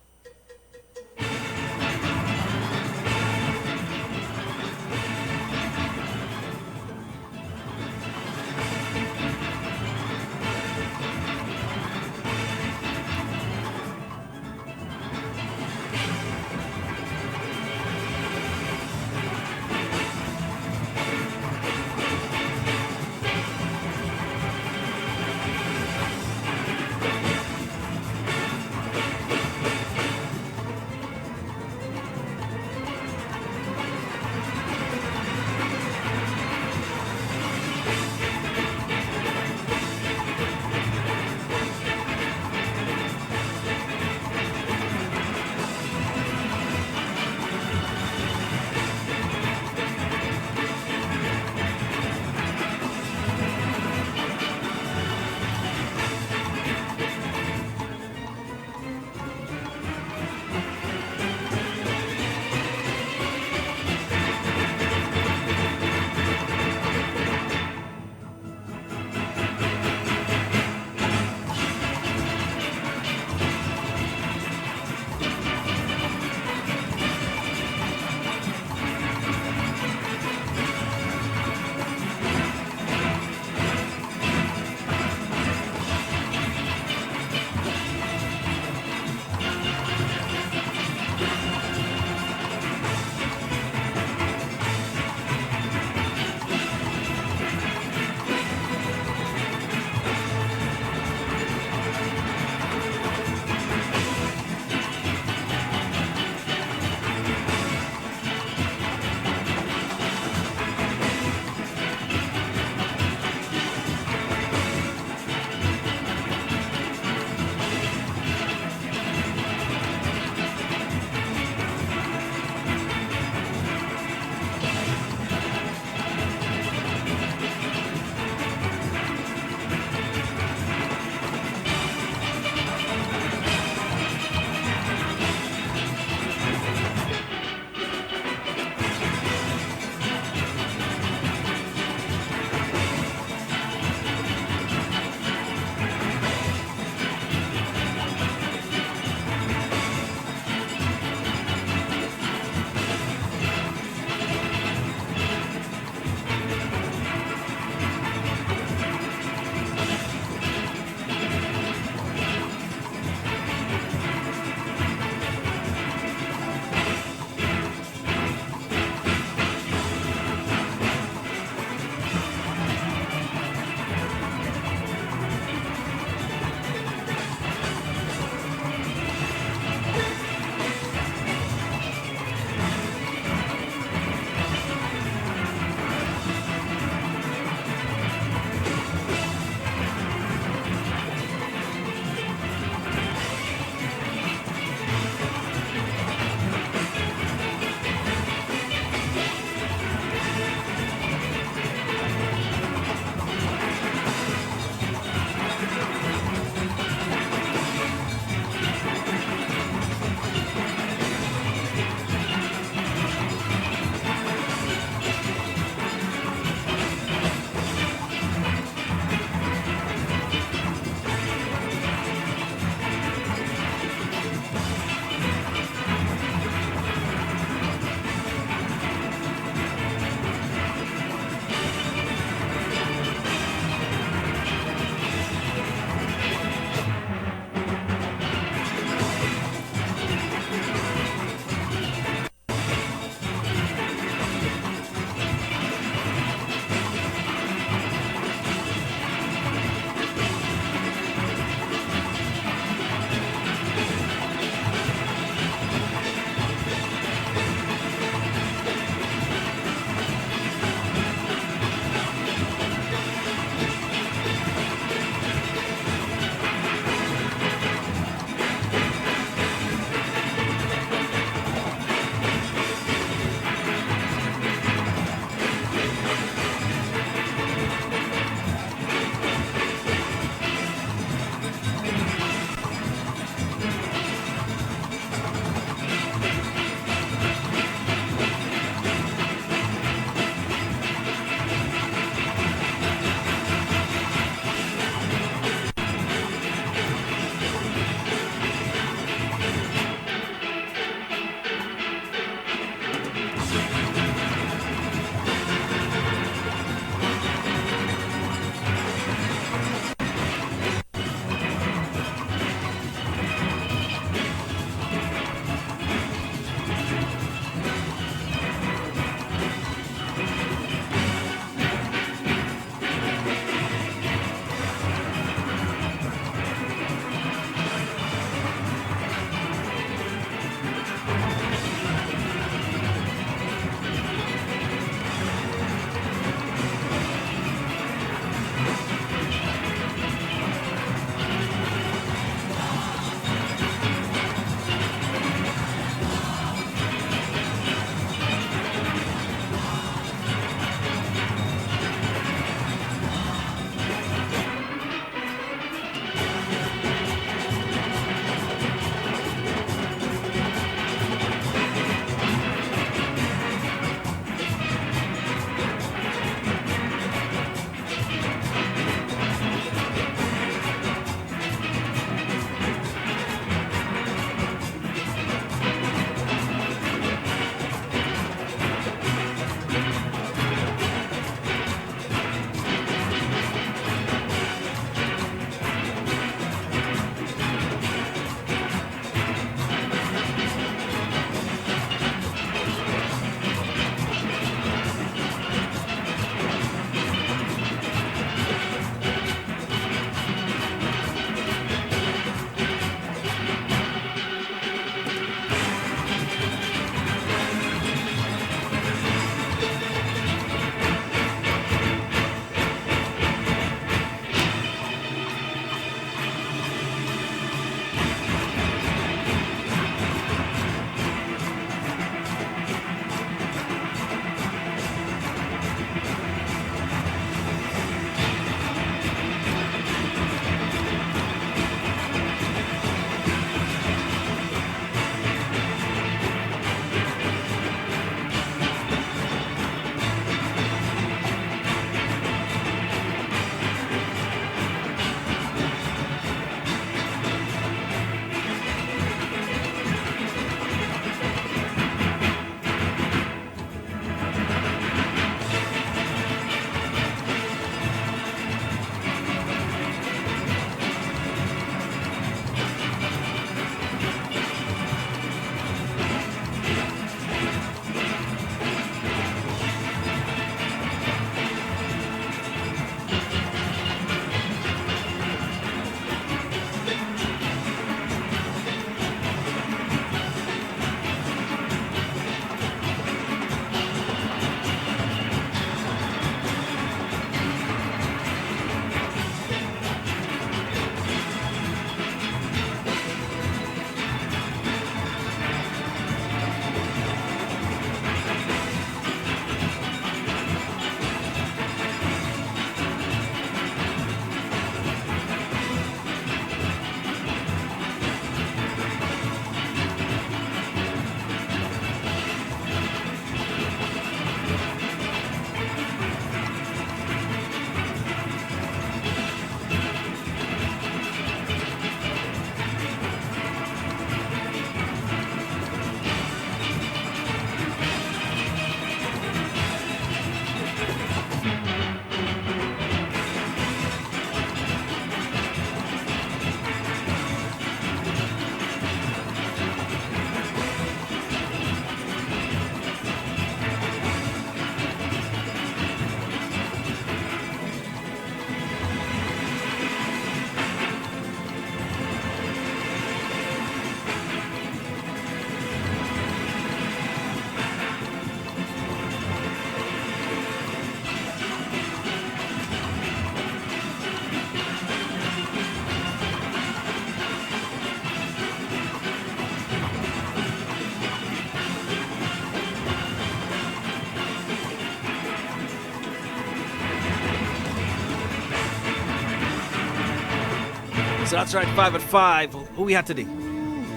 So that's right, 5 at 5. Who we had today?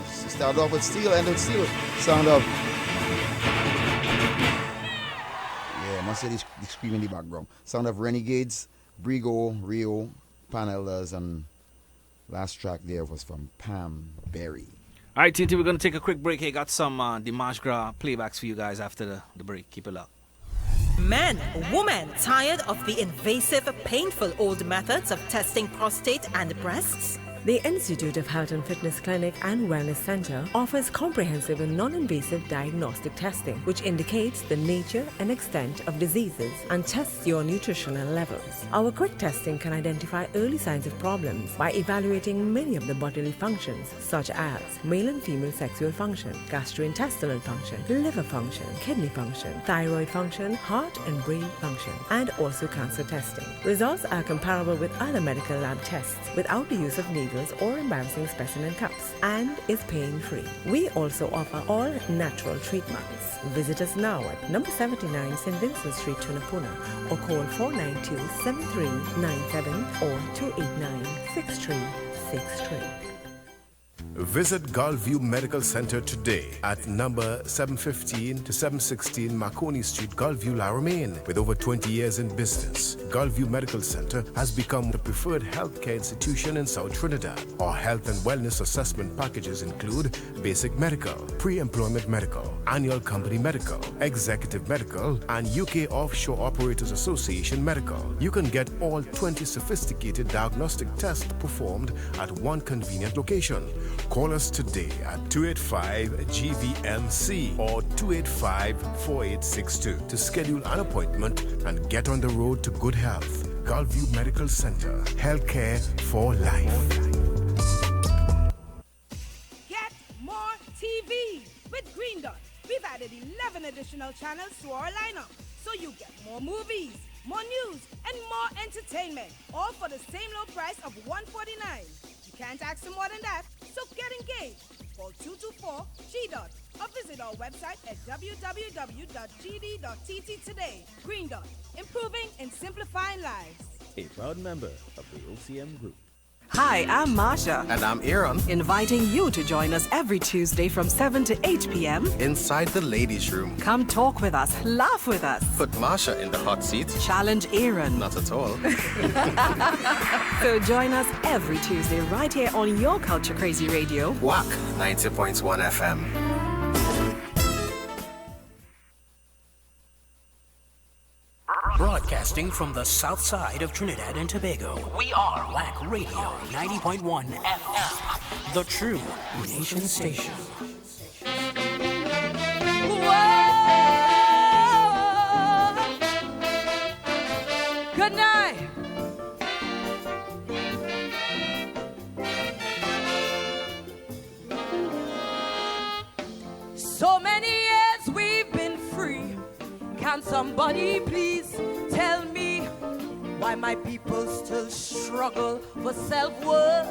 Start off with Steel, end with Steel. Sound of. Yeah, must say this scream in the background. Sound of Renegades, Brigo, Rio, Pan Elders, and last track there was from Pam Berry. All right, TNT, we're going to take a quick break here. Got some Dimash Gra playbacks for you guys after the break. Keep it locked. Men, women tired of the invasive, painful old methods of testing prostate and breasts? The Institute of Health and Fitness Clinic and Wellness Center offers comprehensive and non-invasive diagnostic testing, which indicates the nature and extent of diseases and tests your nutritional levels. Our quick testing can identify early signs of problems by evaluating many of the bodily functions, such as male and female sexual function, gastrointestinal function, liver function, kidney function, thyroid function, heart and brain function, and also cancer testing. Results are comparable with other medical lab tests without the use of needles or embarrassing specimen cups, and is pain-free. We also offer all natural treatments. Visit us now at number 79 St. Vincent Street, Tunapuna, or call 492-7397 or 289-6363. Visit Gulfview Medical Center today at number 715 to 716 Marconi Street, Gulfview, La Romaine. With over 20 years in business, Gulfview Medical Center has become the preferred healthcare institution in South Trinidad. Our health and wellness assessment packages include basic medical, pre-employment medical, annual company medical, executive medical, and UK Offshore Operators Association medical. You can get all 20 sophisticated diagnostic tests performed at one convenient location. Call us today at 285-GVMC or 285-4862 to schedule an appointment and get on the road to good health. Gulfview Medical Center. Healthcare for life. Get more TV with Green Dot. We've added 11 additional channels to our lineup, so you get more movies, more news, and more entertainment, all for the same low price of $149. You can't ask for more than that, so get engaged. Call 224-G-Dot or visit our website at www.gd.tt today. Green Dot, improving and simplifying lives. A proud member of the OCM Group. Hi, I'm Marsha. And I'm Aaron. Inviting you to join us every Tuesday from 7 to 8 p.m. Inside the ladies' room. Come talk with us, laugh with us. Put Marsha in the hot seat. Challenge Aaron. Not at all. So join us every Tuesday right here on your Culture Crazy Radio. Wack 90.1 FM. Broadcasting from the south side of Trinidad and Tobago, we are Wack Radio 90.1 FM, the true nation station. Whoa! Good night. So many years we've been free. Can somebody please tell me why my people still struggle for self-worth?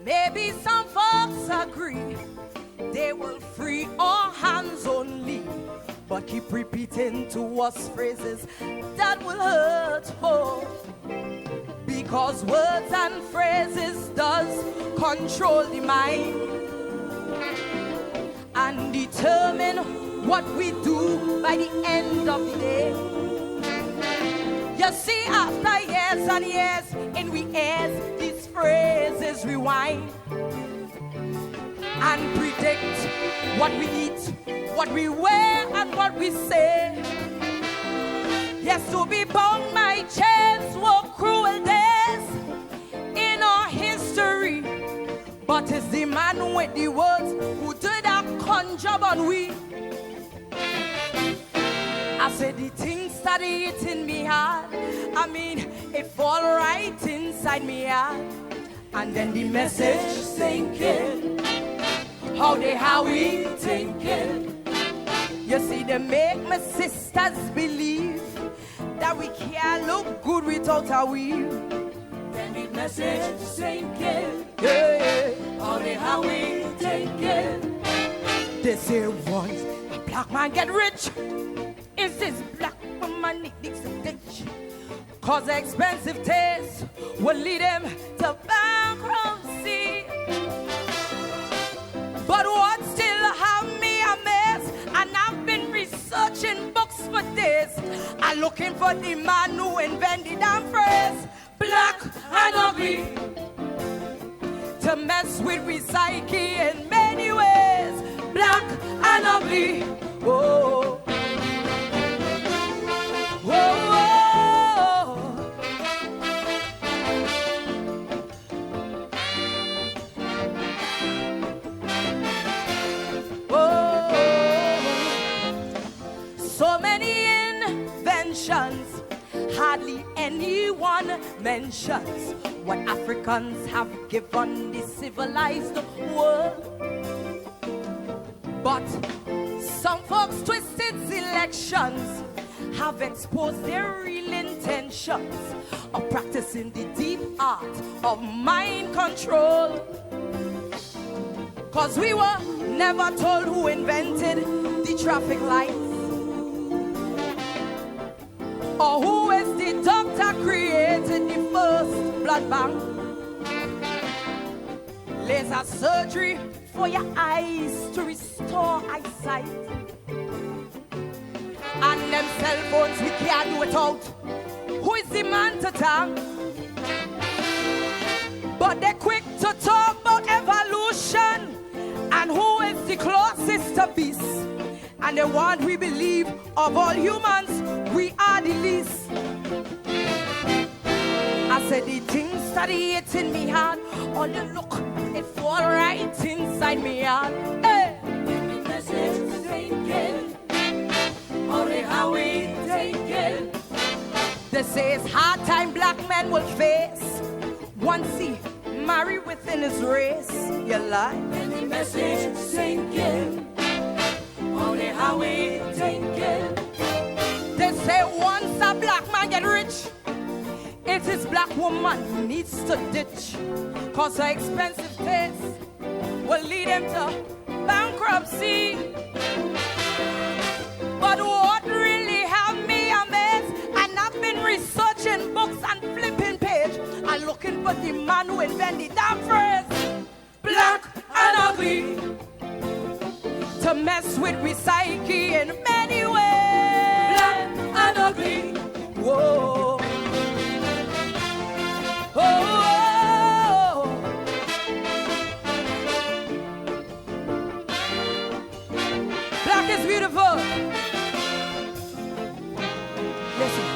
Maybe some folks agree they will free our hands only, but keep repeating to us phrases that will hurt. Oh, because words and phrases does control the mind and determine what we do by the end of the day. You see, after years and years in we ears, these phrases rewind and predict what we eat, what we wear, and what we say. Yes, to be bound by chains were cruel days in our history, but it's the man with the words who did a conjure on we. I said the things that eat in me heart, I mean, it fall right inside me heart. And then the message sinking, how we thinking. You see, they make my sisters believe that we can't look good without a weave. Then the message sinking, yeah, how we thinking. They say once a black man get rich, is this black woman man needs to ditch. Cause expensive taste will lead him to bankruptcy. But what still have me amazed, and I've been researching books for days. I'm looking for the man who invented that phrase, black and ugly, to mess with recycling in many ways. Black and ugly, oh, oh, oh. So many inventions, hardly anyone mentions what Africans have given the civilized world. But some folks' twisted selections have exposed their real intentions of practicing the deep art of mind control. Cause we were never told who invented the traffic lights, or who is the doctor created the first blood bank. Laser surgery for your eyes to restore eyesight. And them cell phones we can't do without. Who is the man to thank? But they're quick to talk about evolution and who is the closest to beast. And the one we believe of all humans, we are the least. I said the things that it's in me heart, all the look, it fall right inside me heart. Hey, message taken, only how we take it. They say it's hard time black men will face once he marry within his race. You lie. And the message sinking, only how we take it. They say once a black man get rich, it is black woman who needs to ditch. Cause her expensive taste will lead him to bankruptcy. But what really have me amazed, and I've been researching books and flipping page, I'm looking for the man who invented that phrase, black and ugly, to mess with recycling in many ways. Black and ugly, whoa. Oh, black is beautiful. Listen,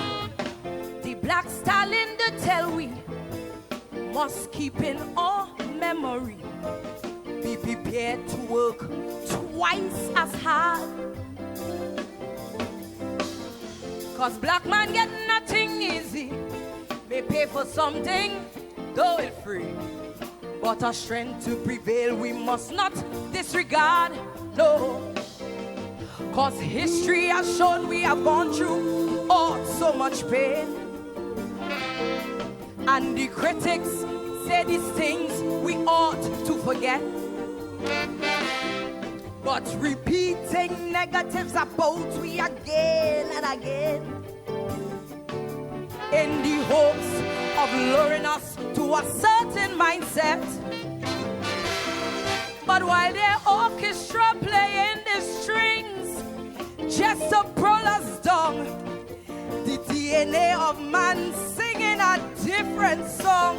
the black stallion to tell we must keep in our memory. Be prepared to work twice as hard. Cause black man get nothing easy. May pay for something, though it's free. But our strength to prevail we must not disregard, no. Cause history has shown we have gone through so much pain. And the critics say these things we ought to forget. But repeating negatives about we again and again, in the hopes of luring us to a certain mindset. But while the orchestra playing the strings just to pull us down, the DNA of man singing a different song.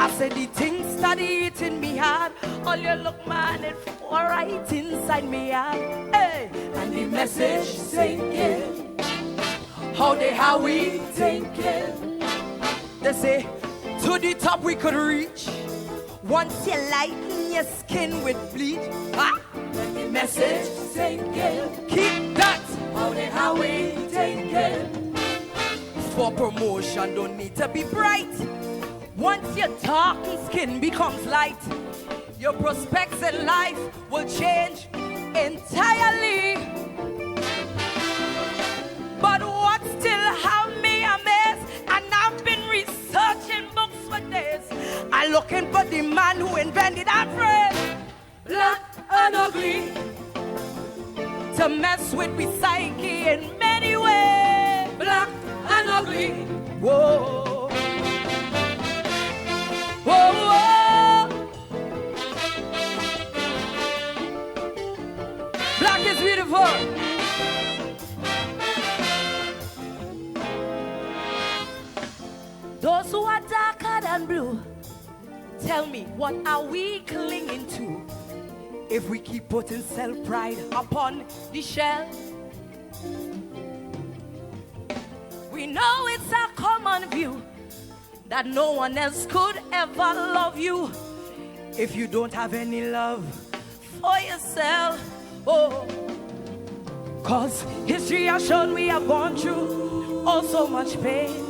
I said the things that eat in me heart, all you look man, it fall right inside me heart. Hey, and the message sinking, how we thinking. They say to the top we could reach once you lighten your skin with bleach. Ah, and the message sinking, keep that. How we thinking. For promotion don't need to be bright. Once your darkened skin becomes light, your prospects in life will change entirely. But what still have me amazed, and I've been researching books for days, I'm looking for the man who invented that phrase, black and ugly, to mess with recycling. anyway. Black and ugly. Whoa. Whoa, whoa. Black is beautiful. Those who are darker than blue, tell me, what are we clinging to? If we keep putting self-pride upon the shelf, we know it's a common view that no one else could ever love you if you don't have any love for yourself. Oh, 'cause history has shown we have gone through oh so much pain,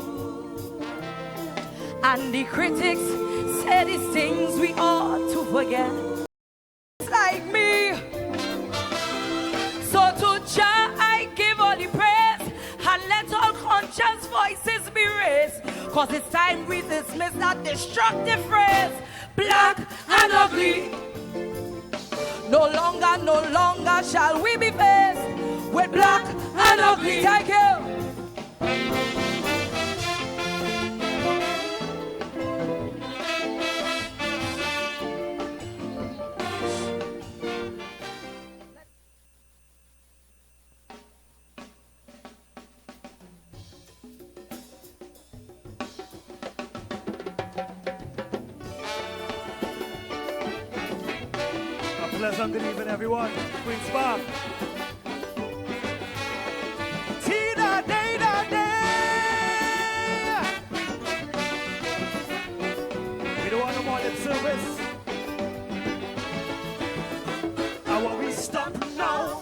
and the critics say these things we ought to forget. Like me, so to Jah I give all the praise, and let all conscious voices be raised, 'cause it's time we dismiss that destructive phrase, black and ugly. No longer shall we be faced with black and ugly. Thank you. Pleasant good evening, everyone. Queen Spark. Tina, day, da, day. We don't want no more lip service. I want we stop now.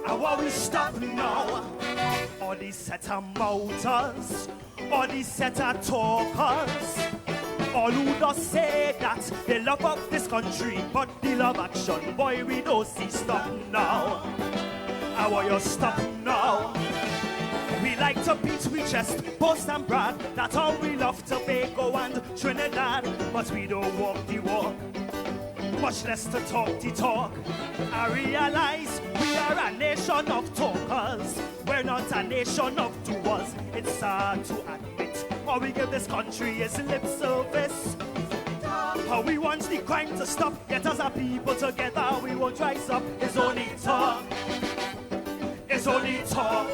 I want we stop now. All these set of mouters, all these set of talkers, all who just say that they love up this country, but they love action. Boy, we don't see stop now. I want you stop now. We like to beat we chest, boast and brag. That's how we love Tobago and Trinidad. But we don't walk the walk, much less to talk the talk. I realize we are a nation of talkers. We're not a nation of doers. It's hard to admit. All we give this country is lip service. How we want the crime to stop, yet as a people together we won't rise up. It's only talk. It's only talk.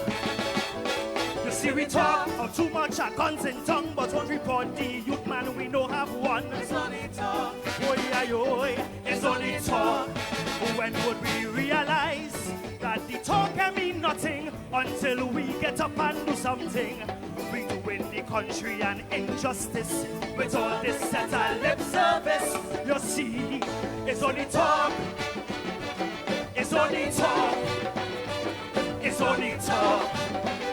You see we talk of too much our guns and tongue, but won't report the youth man we know have one. It's only talk. It's only talk. When would we realize that the talk can mean nothing until we get up and do something? We doing the country an injustice with all this set of lip service. You see, it's only talk. It's only talk. It's only talk.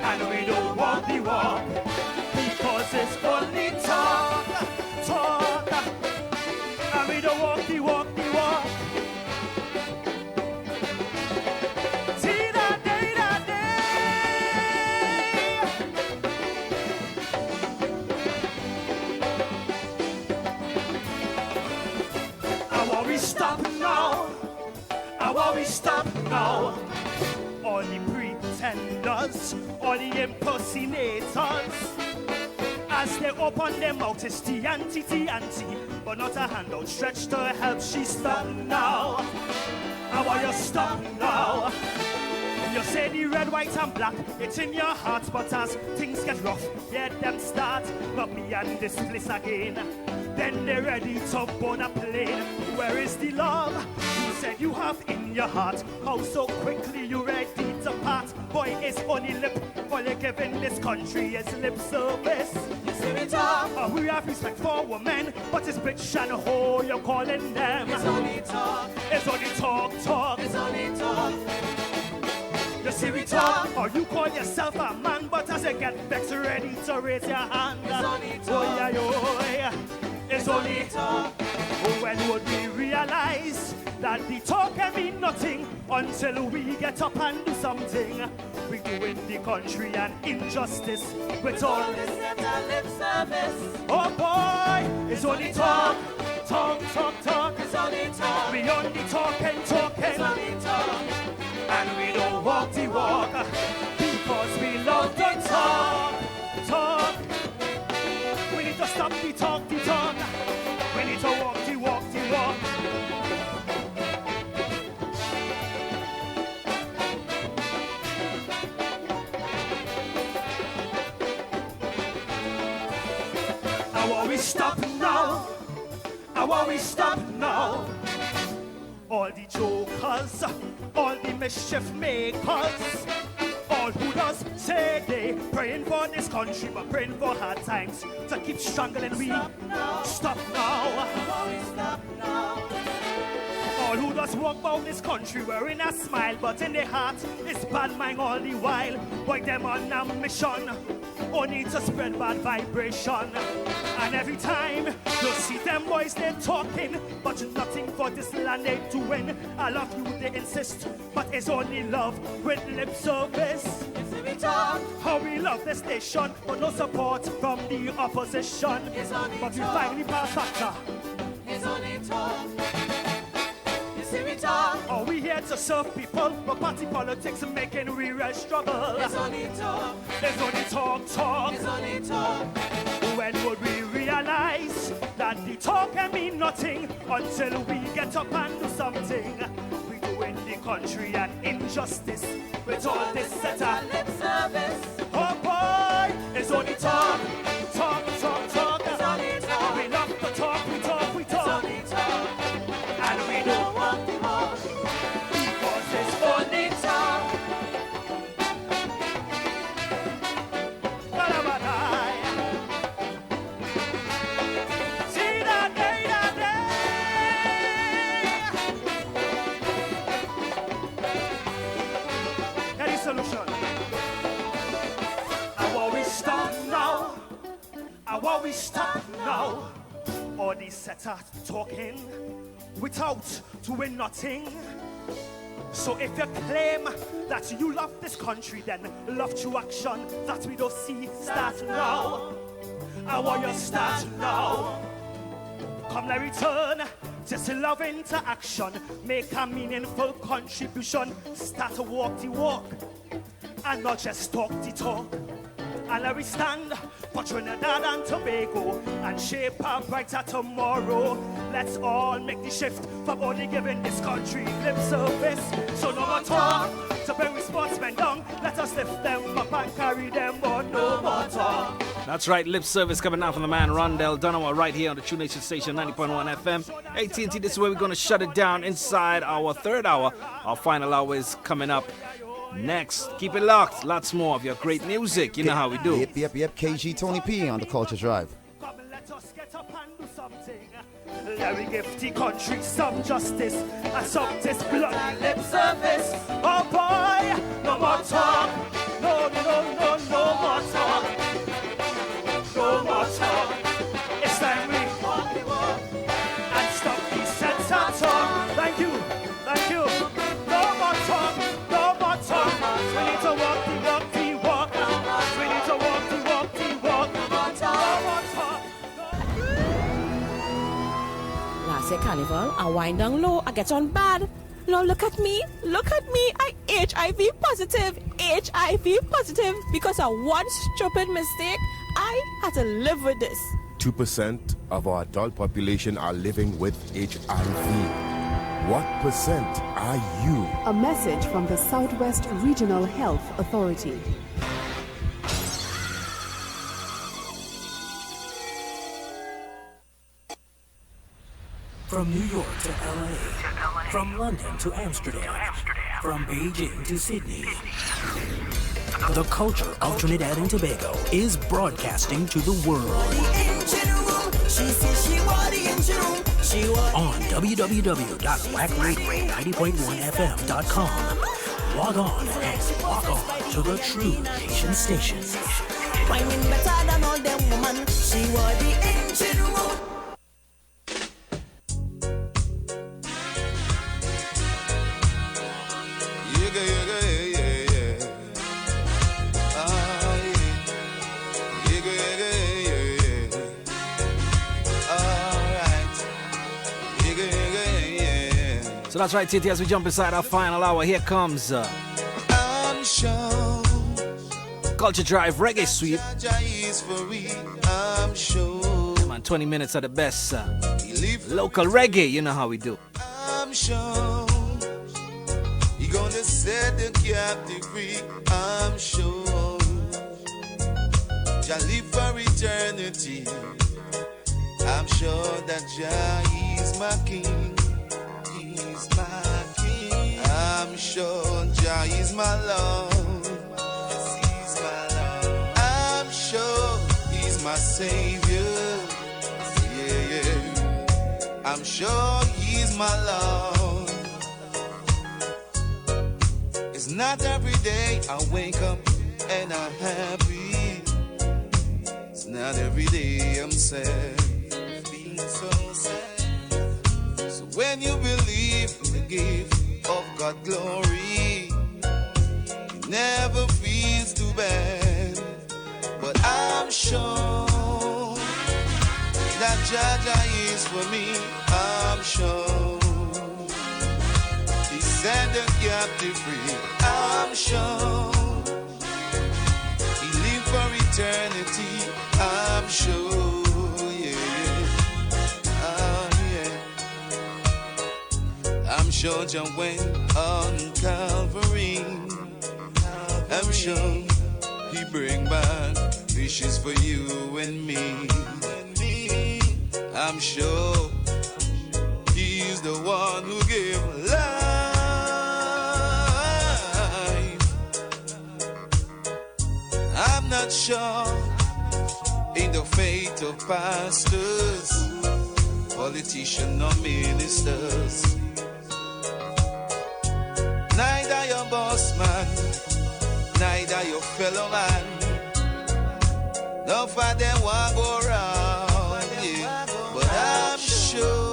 And we don't walk the walk, because it's only talk. Talk. And we don't walk the walk. Stop now. All the pretenders, all the impersonators, as they open their mouth, it's TNT, but not a hand outstretched to help. She stop now. I want you stop now. You say the red, white and black, it's in your heart, but as things get rough, yeah, them start not me and this place again. Then they're ready to burn a plane. Where is the love you said you have in your heart? How so quickly you ready to part? Boy, it's only lip. All you give in this country is lip service. You see me talk. We have respect for women, but it's bitch and hoe you're calling them. It's only talk. It's only talk. It's only talk. You see we talk, or you call yourself a man, but as you get vexed, ready to raise your hand. It's only talk. Oh, yeah. It's only talk. When would we realize that the talk can mean nothing until we get up and do something? We do in the country an injustice with all this lip service. Oh boy, it's only talk. Talk. It's only talk. We only talking. It's only talk. And we don't walk the walk, because talk, talk. We need to stop the talk, the talk. We need to walk, the walk, the walk. I want we stop now. I want we stop now. All the jokers, all the mischief makers, all who does say they praying for this country but praying for hard times to keep strangling we. Stop now. Stop now. All who does walk about this country wearing a smile but in their heart is bad mind all the while. Boy, them on a mission, only to spread bad vibration. And every time you see them boys, they talking, but nothing for this land they doing. I love you, they insist, but it's only love with lip service. We talk how we love the station, but no support from the opposition. But we finally pass factor. It's only talk. You see we talk. Are we here to serve people, but party politics making we real struggle? It's only talk. It's only talk, talk. It's only talk. When would we realize that the talk can mean nothing until we get up and do something? We doing the country an injustice with all this set of lip service. Oh boy, it's only talk, talk, talk, talk. It's only talk. We love to talk, we talk, we talk. It's only talk. And we don't want the walk because it's only talk. While we stop now, all these sets are talking without doing nothing. So if you claim that you love this country, then love through action that we don't see start now. I want you start now. Come let return, just love into action. Make a meaningful contribution. Start to walk the walk and not just talk the talk. And let we stand for Trinidad and Tobago and shape a brighter tomorrow. Let's all make the shift from only giving this country lip service. So no more talk to bring sportsmen down. Let us lift them up and carry them on. No more talk. That's right, lip service coming down from the man Rondell Donowa right here on the True Nation Station 90.1 FM. AT&T, this is where we're going to shut it down inside our third hour. Our final hour is coming up next. Keep it locked. Lots more of your great music. You know how we do. Yep. KG Tony P on the Culture Drive. Come and let us get up and do something. Let me give the country some justice and some blood lip service. Oh boy, no more talk. No more talk. No more talk. It's time we walk and stop the censor talk. Thank you. No more talk. We need to walk the walk. We need to walk the walk. No more talk. Last year carnival, I wind down low, I get on bad. Now look at me, I HIV positive because of one stupid mistake. I had to live with this. 2% of our adult population are living with HIV. What percent are you? A message from the Southwest Regional Health Authority. From New York to LA, from London to Amsterdam, from Beijing to Sydney. The culture of Trinidad and Tobago is broadcasting to the world. On www.wackradio90.1fm.com. Log on and walk on to the True Nation Station. Whining better than all them woman. She was the engine room. So that's right, TT, as we jump inside our final hour, here comes Go Culture Drive Reggae Sweep. Jah is for we, I'm sure. Come on, 20 minutes of the best local reggae. You know how we do. I'm sure He gonna set the captive free. I'm sure Jah live for eternity. I'm sure that Jah is my king. He's my king. I'm sure Jah is my Lord. Yes, he's my Lord. I'm sure He's my Savior. Yeah, yeah. I'm sure He's my Lord. It's not every day I wake up and I'm happy. It's not every day I'm sad. Being so sad. So when you believe in the gift of God glory, it never feels too bad. But I'm sure that Jah is for me. I'm sure He set the captive free. I'm sure He live for eternity. I'm sure, yeah. I'm sure Jah went on Calvary. I'm sure He bring back wishes for you and me. I'm sure He's the one who gave life. I'm not sure in the fate of pastors, politicians or ministers. Neither your boss man, neither your fellow man. No for them want go round, yeah. But I'm sure.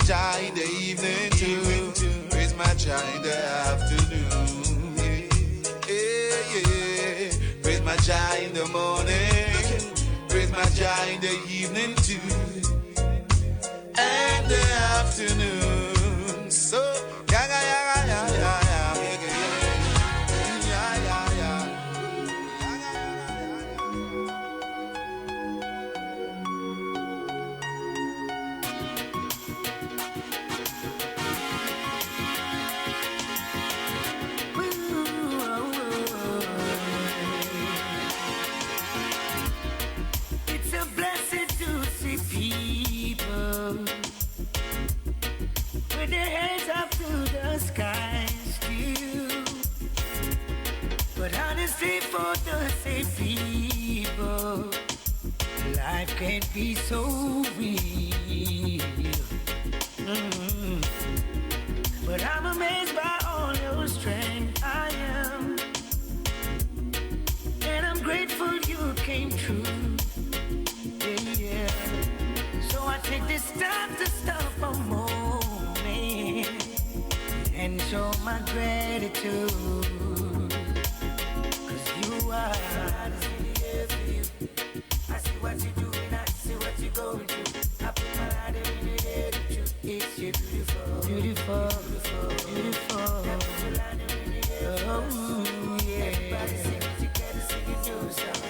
Jah in the evening too. Praise my Jah in the afternoon. Yeah, yeah. Praise my Jah in the morning. Praise my Jah in the evening too. And the afternoon. So yaga yaga yaga yaga yaga yaga yaga. For the same people, life can't be so real. But I'm amazed by all your strength. I am, and I'm grateful you came true. Yeah. So I take this time to stop a moment and show my gratitude. I see what you do and I see what you're going through. I put my heart in the air to you. It's you beautiful, beautiful, beautiful, beautiful. Oh yeah. Everybody sing it together, sing a new song.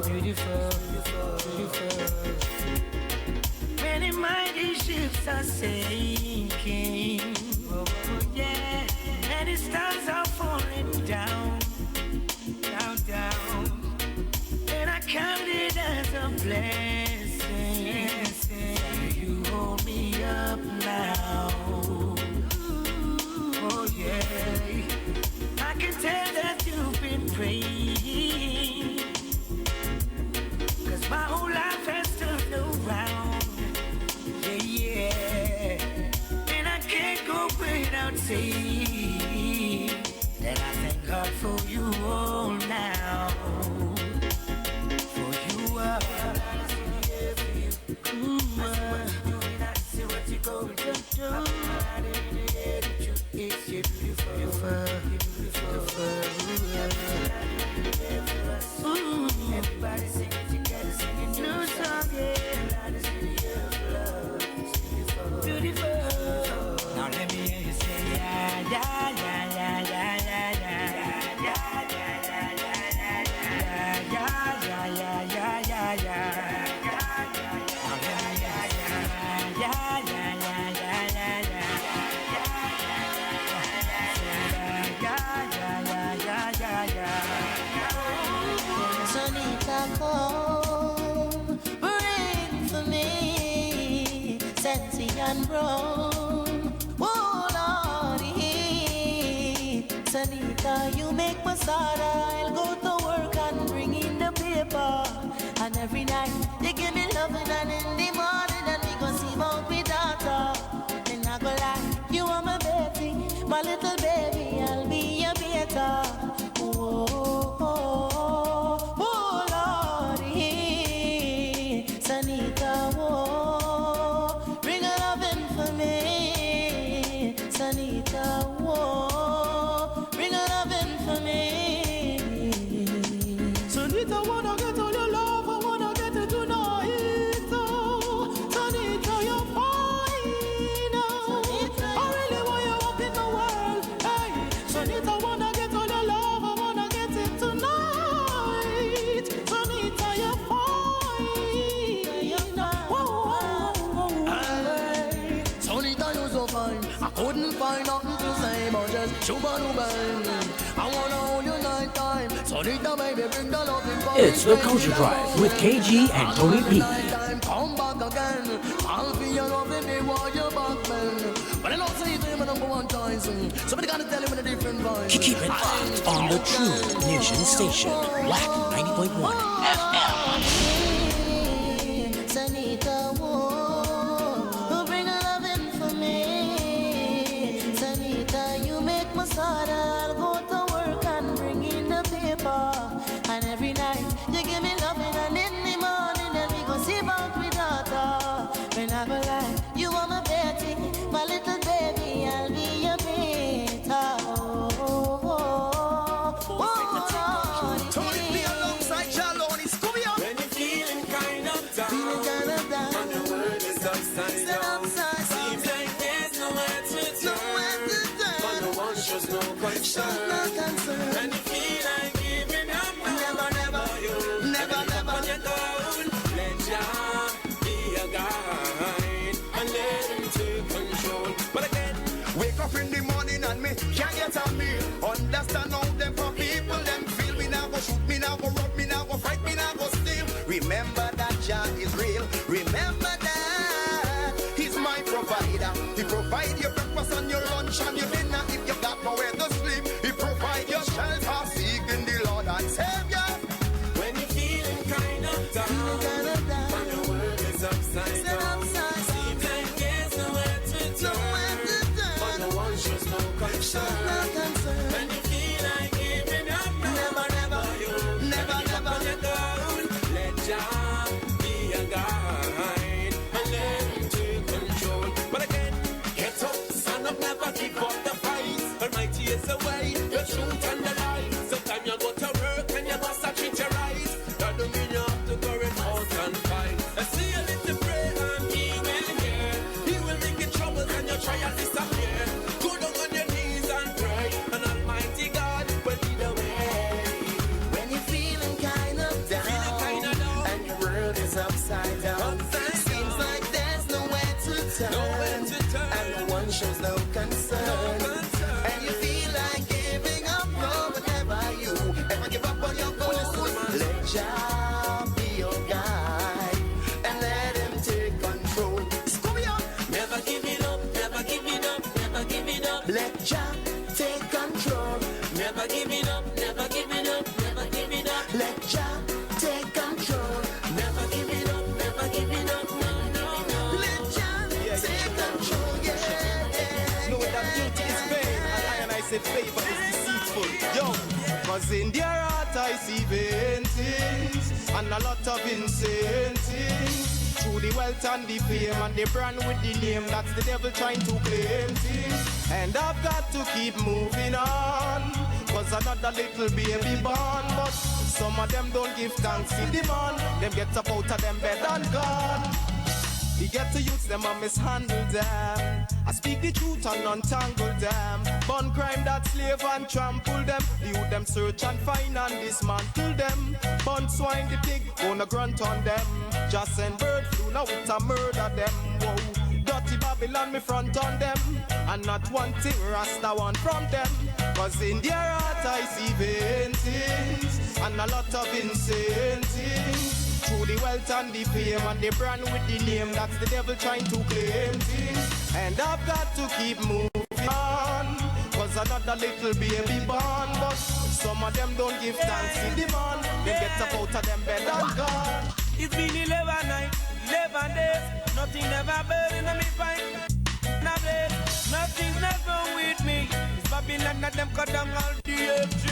Beautiful, beautiful, beautiful. Many mighty ships are sinking. Oh yeah. And the stars are falling down, down, down. And I count it as a blessing. You hold me up now. Oh yeah. I can tell that you've been praying, 'cause my whole life has turned around. Yeah, yeah. And I can't go without saying that I thank God for you all now. For you are Everybody sing it together, sing a new song, beautiful. Now let me hear you say yeah, yeah, yeah, yeah, yeah, yeah, yeah, yeah, yeah, yeah. Come, bring for me Sensi and Brown. Oh Lordy, Sanita, you make masada. I'll go to work and bring in the paper. And every night you give me loving, and in the morning and we go see about me daughter. And I go like, you are my baby, my little baby. I'll be your beta. Oh, oh, oh. Sanita, whoa, bring a loving for me. Sanita, whoa, bring a loving for me. Sanita, wanna get all your love, I wanna get it tonight. Oh, Sanita, you're fine. Oh, I really want you up in the world. Hey, Sanita, wanna get all your love, I wanna get it tonight. Sanita, you're fine. I couldn't find nothing to say, but just shuba-duba. I wanna hold you night time, so Nita, baby, bring the loving for It's the Culture Drive with KG and Tony P. Come back again, I'll be your loving me while you're back, man. But I don't say it to him number one time, somebody gotta tell him in a different voice. Keep it locked on the True Nation Station, Wack 90.1 FM. Sanita, whoa, bring a loving for me. Sanita, you make masada. I'll go to work and bring in the paper. And every night you give me loving, and in the morning then we go see about me daughter. When I go like, you are my Betty, my little baby. I'll be your beta. Oh, oh, oh, oh. Tony be alongside Jaloni, Scooby up. When you're feeling kind of down, and the world is upside down, seems like there's nowhere to turn, but no one shows no concern. When you feel like giving up, never, when you're down, let Jah be your guide and let him take control. But again, Wake up in the morning and me can't get a meal. Understand how them for people them feel. Me now go shoot, me now go rob, me now go fight, me now go steal. Remember that Jah is real. Remember that He's my provider. He provide your breakfast and your lunch and your dinner. If you got nowhere to sleep, He provide your shelter. Seeking the Lord and Savior. when you're feeling kind of down, and the world is upside down, seems like there's nowhere to turn, but no one shows no concern. When you feel like giving up, never, when you're down, let Jah be your guide and let him take control. But again, get up, stand up, never give up the fight. Almighty is the way, the truth and the light. Sometimes you go to work and you must treat your right. That don't mean you have to go out and fight. I see a little prayer and He will hear. He will make your troubles and your trials disappear. Go down on your knees and pray, and Almighty God will lead the way. When you're feeling kind of down, and your world is upside down, seems like there's nowhere to turn, and no one shows no concern. And you feel like giving up, no, but never you ever give up on your goals. Let Jah be your guide and let Him take control. Scooby up, Never give it up, never give it up, never give it up. let Jah take control. Never give it up, never give it up, never give it up. Let Jah take control. Never give it up, never give it up, no, no, no. Let Jah take control. Yeah, Know that guilty is pain, and I said favor is deceitful. Yo, cause in their heart I see vain things and a lot of insane things. Through the wealth and the fame and the brand with the name, that's the devil trying to claim things. And I've got to keep moving on, cause another little baby born. But some of them don't give thanks to the man. Them get up out of them bed and gone. We get to use them and mishandle them. I speak the truth and untangle them. Bun crime that slave and trample them. The youth them search and find and dismantle them. Bun swine the pig, gonna grunt on them. Just send bird flu, now it's a murder them. Whoa, dirty Babylon me front on them. And not one thing Rasta want from them. Cause in their heart I see vain things and a lot of insane things. Through the wealth and the fame and the brand with the name, that's the devil trying to claim things. And I've got to keep moving on, cause another little baby born. But some of them don't give thanks to the man. They get up out of them bed and gone. It's been 11 nights, 11 days. Nothing ever burning on me fight. Nothing's never with me. It's Babylon that them cut down all the F3.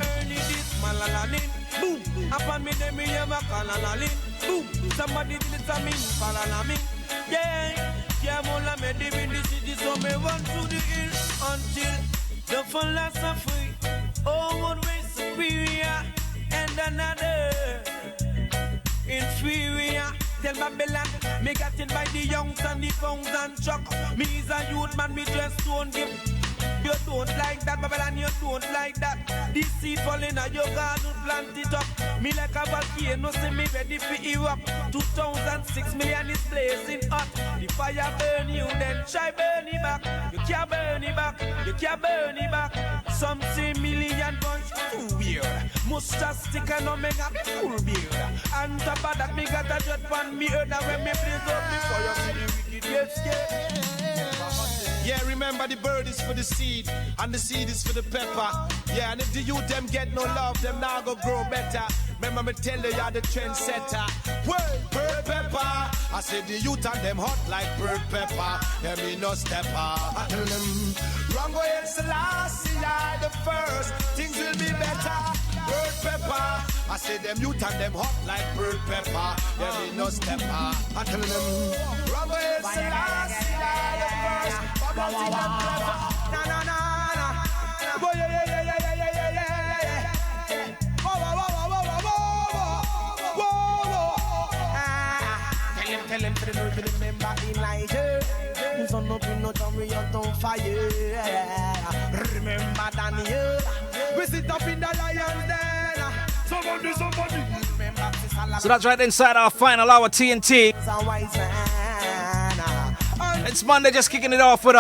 Early this malalalin, boom. Upon me them me ever calalalin, boom. Somebody did it to me, falalamin. Yeah, yeah, mola me live in the city, so me run to the hill until the philosophy. Oh, one way superior and another inferior. Tell Babylon, me got it by the youngs and the phones and truck. Me is a youth man, me just don't give. You don't like that, Babylon, you don't like that. This seed falling on your garden, plant it up. Me like a volcano, see me ready for erupt. 2006 million is blazing hot. The fire burn you, then try burn it back. You can't burn it back, you can't burn it back. Some say million bunch, too weird. Mustache stick and omega, me full beard. And top of that, me got a jet pan, me heard that when me blaze up before you see the wicked get scared. Yeah, remember the bird is for the seed, and the seed is for the pepper. Yeah, and if the youth them get no love, them now go grow better. Remember me tell you, you're the trendsetter. Word, bird pepper. I said the youth and them hot like bird pepper. Yeah, me no stepper. I tell them, wrong way it's the last, see I the first. Things will be better. Bird pepper. I said them youth and them hot like bird pepper. Yeah, me no stepper. I tell them, wrong way it's the last, see I the first. Na na na na. Boy, yeah. Tell him to remember Elijah. Son up in no time we are on fire. Remember Daniel. We sit up in the lion's den. Somebody. So that's right inside our final hour TNT. It's Monday, just kicking it off with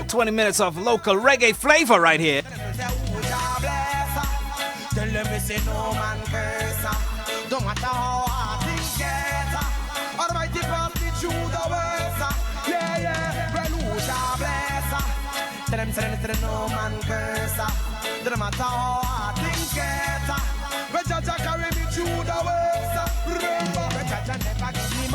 20 minutes of local reggae flavor right here. Tell them we say no man curse. Don't matter how hard things get. Almighty pass me through the worst. Yeah. Relucia bless. Tell them no man curse. Don't matter how hard things get. When Jaja carry me through the worst. Remember, when Jaja never give me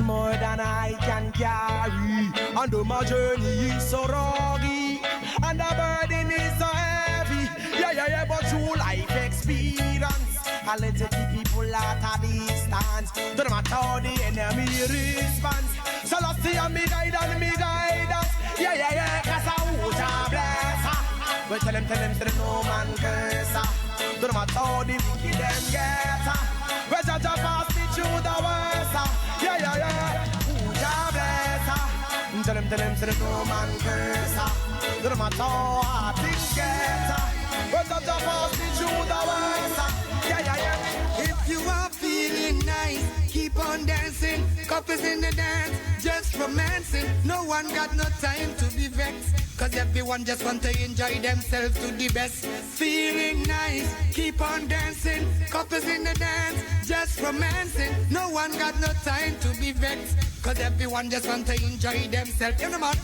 more than I can carry. And though my journey is so rocky, and the burden is so heavy. Yeah, but through life experience, I let the people at a distance. Don't matter how the enemy responds. So let's see me guide and me guidance. Yeah, cause I would have bless. Well, tell them, no man curse. Don't matter how the wicked them get. Well, Jaja pass me through the worst. Yeah. Ooh, bless. Tell them, no man curse. Don't matter how things get. Well, Jaja pass me through the worst. Yeah. If you are feeling nice, keep on dancing. Couples in the dance, just romancing. No one got no time to be vexed, cause everyone just want to enjoy themselves to the best. Feeling nice, keep on dancing. Couples in the dance, just romancing. No one got no time to be vexed, Cause everyone just want to enjoy themselves. You know, man.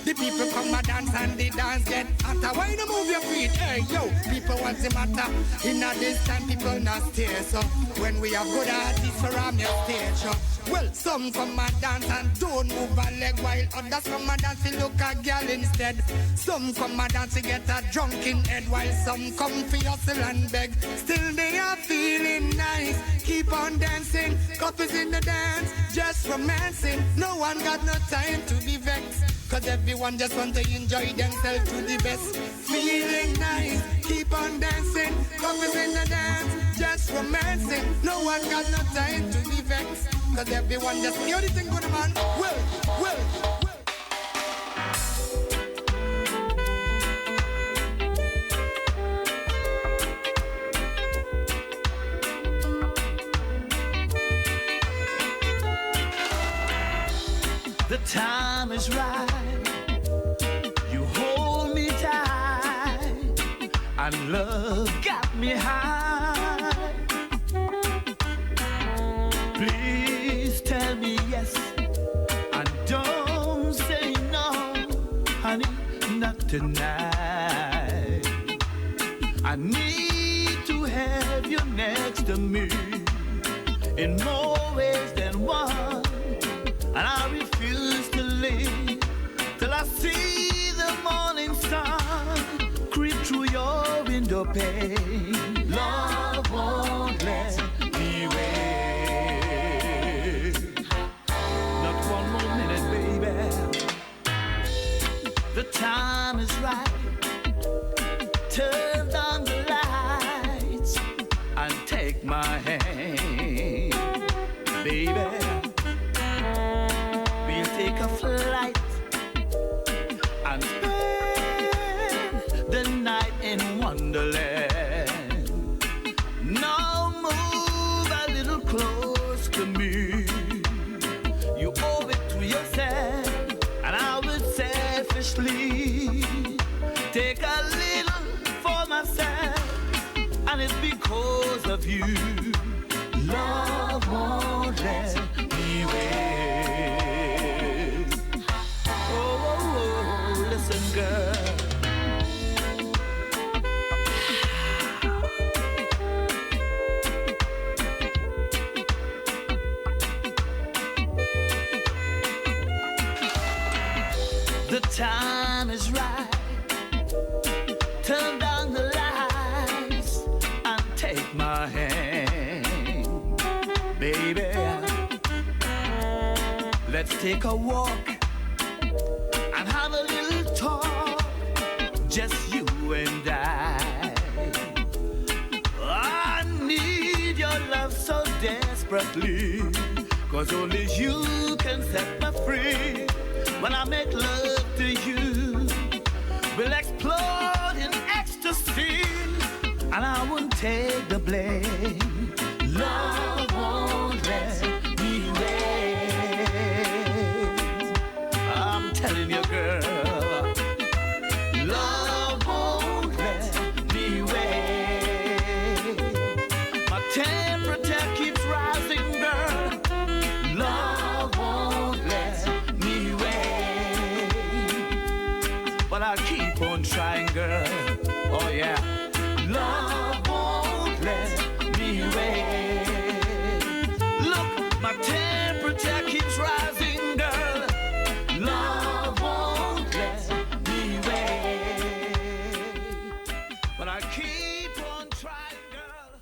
The people come and dance and the dance get hotter. Why you move your feet? Hey, yo, people want the matter. In a this time, people not stay. So when we have good artists for our stage, so well, some come and dance and don't move a leg, while others come and dance to look a girl instead. Some come and dance to get a drunken head, while some come for hustle and beg. Still they are feeling nice. Keep on dancing, couples in the dance, just romancing. No one got no time to be vexed. Cause everyone just want to enjoy themselves to the best. Feeling nice, keep on dancing. Couples in the dance, just romancing. No one got no time to be vexed. Cause everyone just hear the thing good, man. Well. The time is right. You hold me tight, and love got me high. Please tell me yes, and don't say no, honey, not tonight. I need to have you next to me in more ways than one. And I refuse to leave till I see the morning sun creep through your window pane. Love won't let me wait. Not one more minute, baby. The time is right. Turn on the lights and take my hand, baby. Take a flight and spend the night in Wonderland. Now move a little close to me. You owe it to yourself, and I would selfishly take a little for myself, and it's because of you. Love won't let me wait. Listen, girl. The time is right. Turn down the lights and take my hand, baby. Let's take a walk and have a little talk, just you and I. I need your love so desperately, cause only you can set me free. When I make love to you, we'll explode in ecstasy, and I won't take the blame. Love won't let me wait. I'm telling you, girl, love won't let me wait. My temperature keeps rising, girl. Love won't let me wait. But I keep on trying, girl. Oh yeah. Love won't let me wait. Look, my temperature keeps rising, girl. Love won't let me wait. But I keep on trying, girl.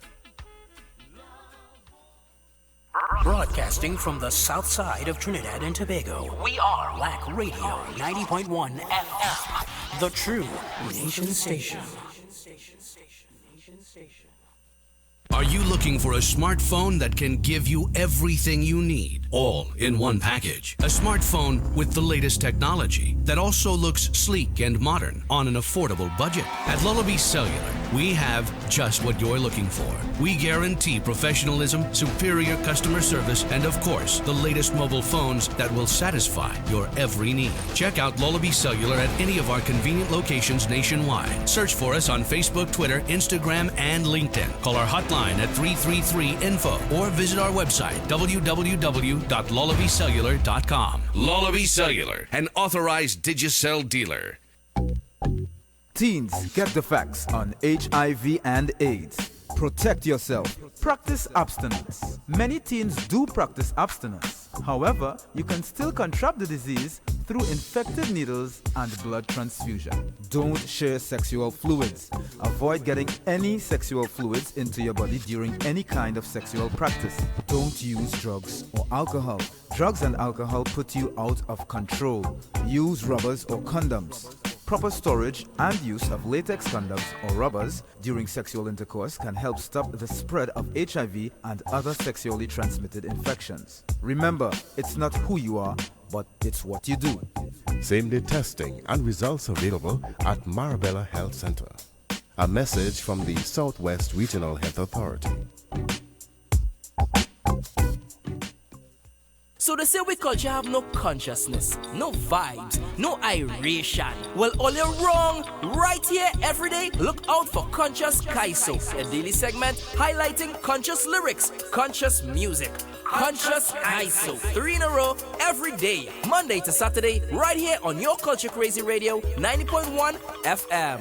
Broadcasting from the south side of Trinidad and Tobago, we are Wack Radio 90.1 FM, the true nation station. Are you looking for a smartphone that can give you everything you need, all in one package? A smartphone with the latest technology that also looks sleek and modern on an affordable budget? At Lullaby Cellular, we have just what you're looking for. We guarantee professionalism, superior customer service, and of course, the latest mobile phones that will satisfy your every need. Check out Lullaby Cellular at any of our convenient locations nationwide. Search for us on Facebook, Twitter, Instagram, and LinkedIn. Call our hotline at 333-INFO or visit our website, www.lullabycellular.com. Lullaby Cellular, an authorized Digicel dealer. Teens, get the facts on HIV and AIDS. Protect yourself. Practice abstinence. Many teens do practice abstinence. However, you can still contract the disease through infected needles and blood transfusion. Don't share sexual fluids. Avoid getting any sexual fluids into your body during any kind of sexual practice. Don't use drugs or alcohol. Drugs and alcohol put you out of control. Use rubbers or condoms. Proper storage and use of latex condoms or rubbers during sexual intercourse can help stop the spread of HIV and other sexually transmitted infections. Remember, it's not who you are, but it's what you do. Same-day testing and results available at Marabella Health Center. A message from the Southwest Regional Health Authority. So they say we culture have no consciousness, no vibes, no iration. Well, all you're wrong. Right here, every day, look out for Conscious Kaiso, a daily segment highlighting conscious lyrics, conscious music. Conscious Kaiso, 3 in a row, every day, Monday to Saturday, right here on your Culture Crazy Radio, 90.1 FM.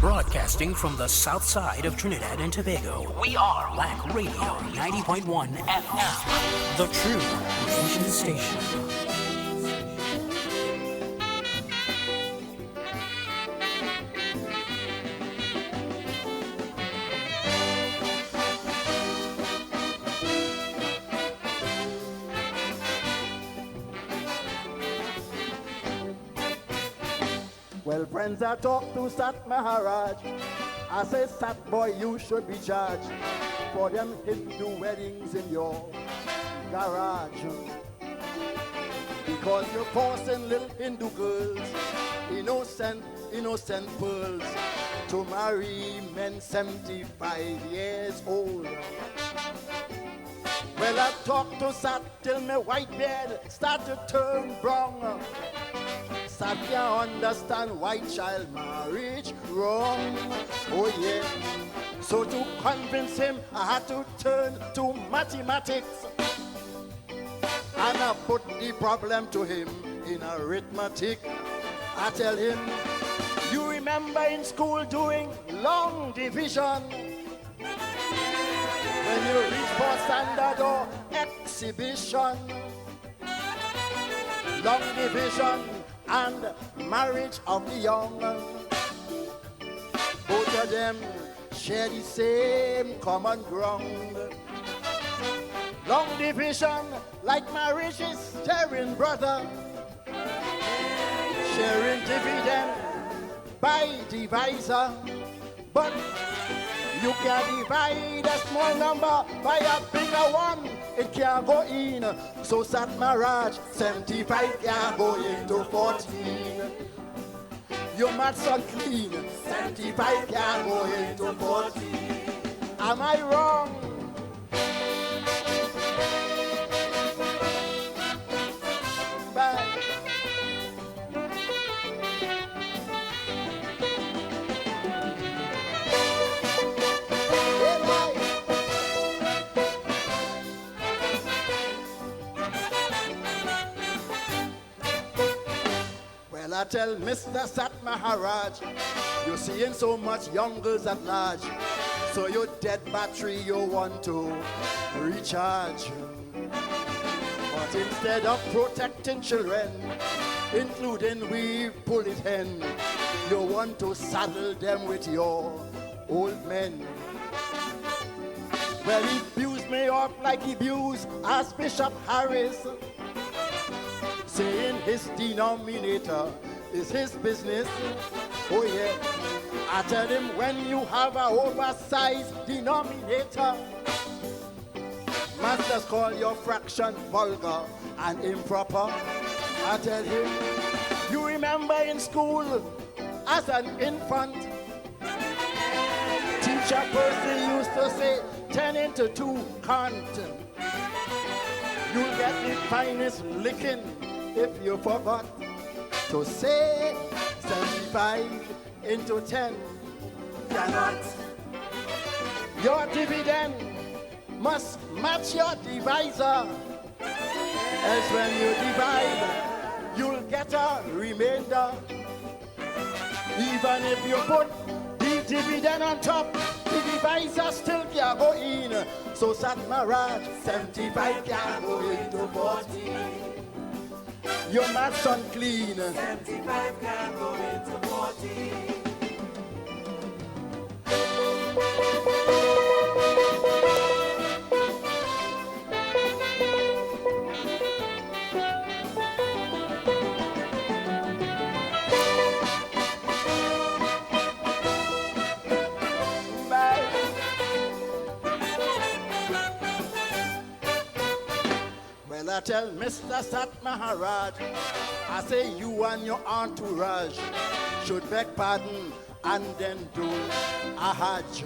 Broadcasting from the south side of Trinidad and Tobago, we are Wack Radio 90.1 FM, the true Asian station. Well, friends, I talk to Sat Maharaj. I say, Sat boy, you should be charged for them Hindu weddings in your garage. Because you're forcing little Hindu girls, innocent pearls, to marry men 75 years old. Well, I talk to Sat till my white beard start to turn brown. Sat can't understand white child marriage wrong. Oh yeah. So to convince him, I had to turn to mathematics. And I put the problem to him in arithmetic. I tell him, you remember in school doing long division? When you reach for standard or exhibition. Long division and marriage of the young. Both of them share the same common ground. Long division, like marriage, is sharing, brother. Sharing dividend by divisor. But you can divide a small number by a bigger one. It can't go in. So Sat Maharaj, 75 can't go into 14. Your maths are clean. 75 can't go into 14. Am I wrong? Bye. Well, I tell Mr. Sat Maharaj, you're seeing so much young girls at large, so your dead battery you want to recharge. But instead of protecting children, including we bullet hen, you want to saddle them with your old men. Well, he abused me up like he abused Archbishop Harris, saying his denominator is his business. Oh yeah, I tell him, when you have an oversized denominator, masters call your fraction vulgar and improper. I tell you, you remember in school as an infant, teacher person used to say 10 into 2 can't. You'll get the finest licking if you forgot to say 75 into 10 cannot. Your dividend must match your divisor, else when you divide, you'll get a remainder. Even if you put the dividend on top, the divisor still can't go in. So Satmaraj, 75 can't go into 40. Your math's unclean. 75 can't go into 40. Well, I tell Mr. Sat Maharaj, I say you and your entourage should beg pardon and then do a hajj.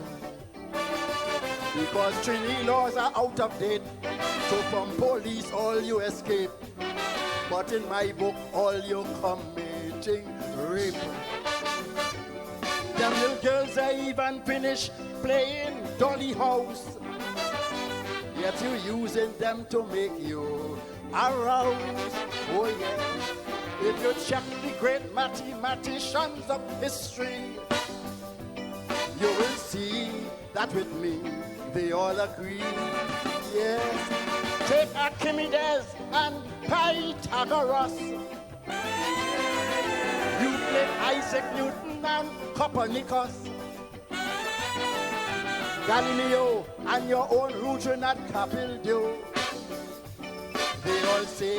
Because Trini laws are out of date, so from police all you escape. But in my book, all you committing rape. Them little girls are even finished playing dolly house. Yet you using them to make you arouse. Oh yeah. If you check the great mathematicians of history, you will see that with me they all agree. Yes. Take Archimedes and Pythagoras. You play Isaac Newton and Copernicus. Galileo and your own Rudran Capildio. They all say,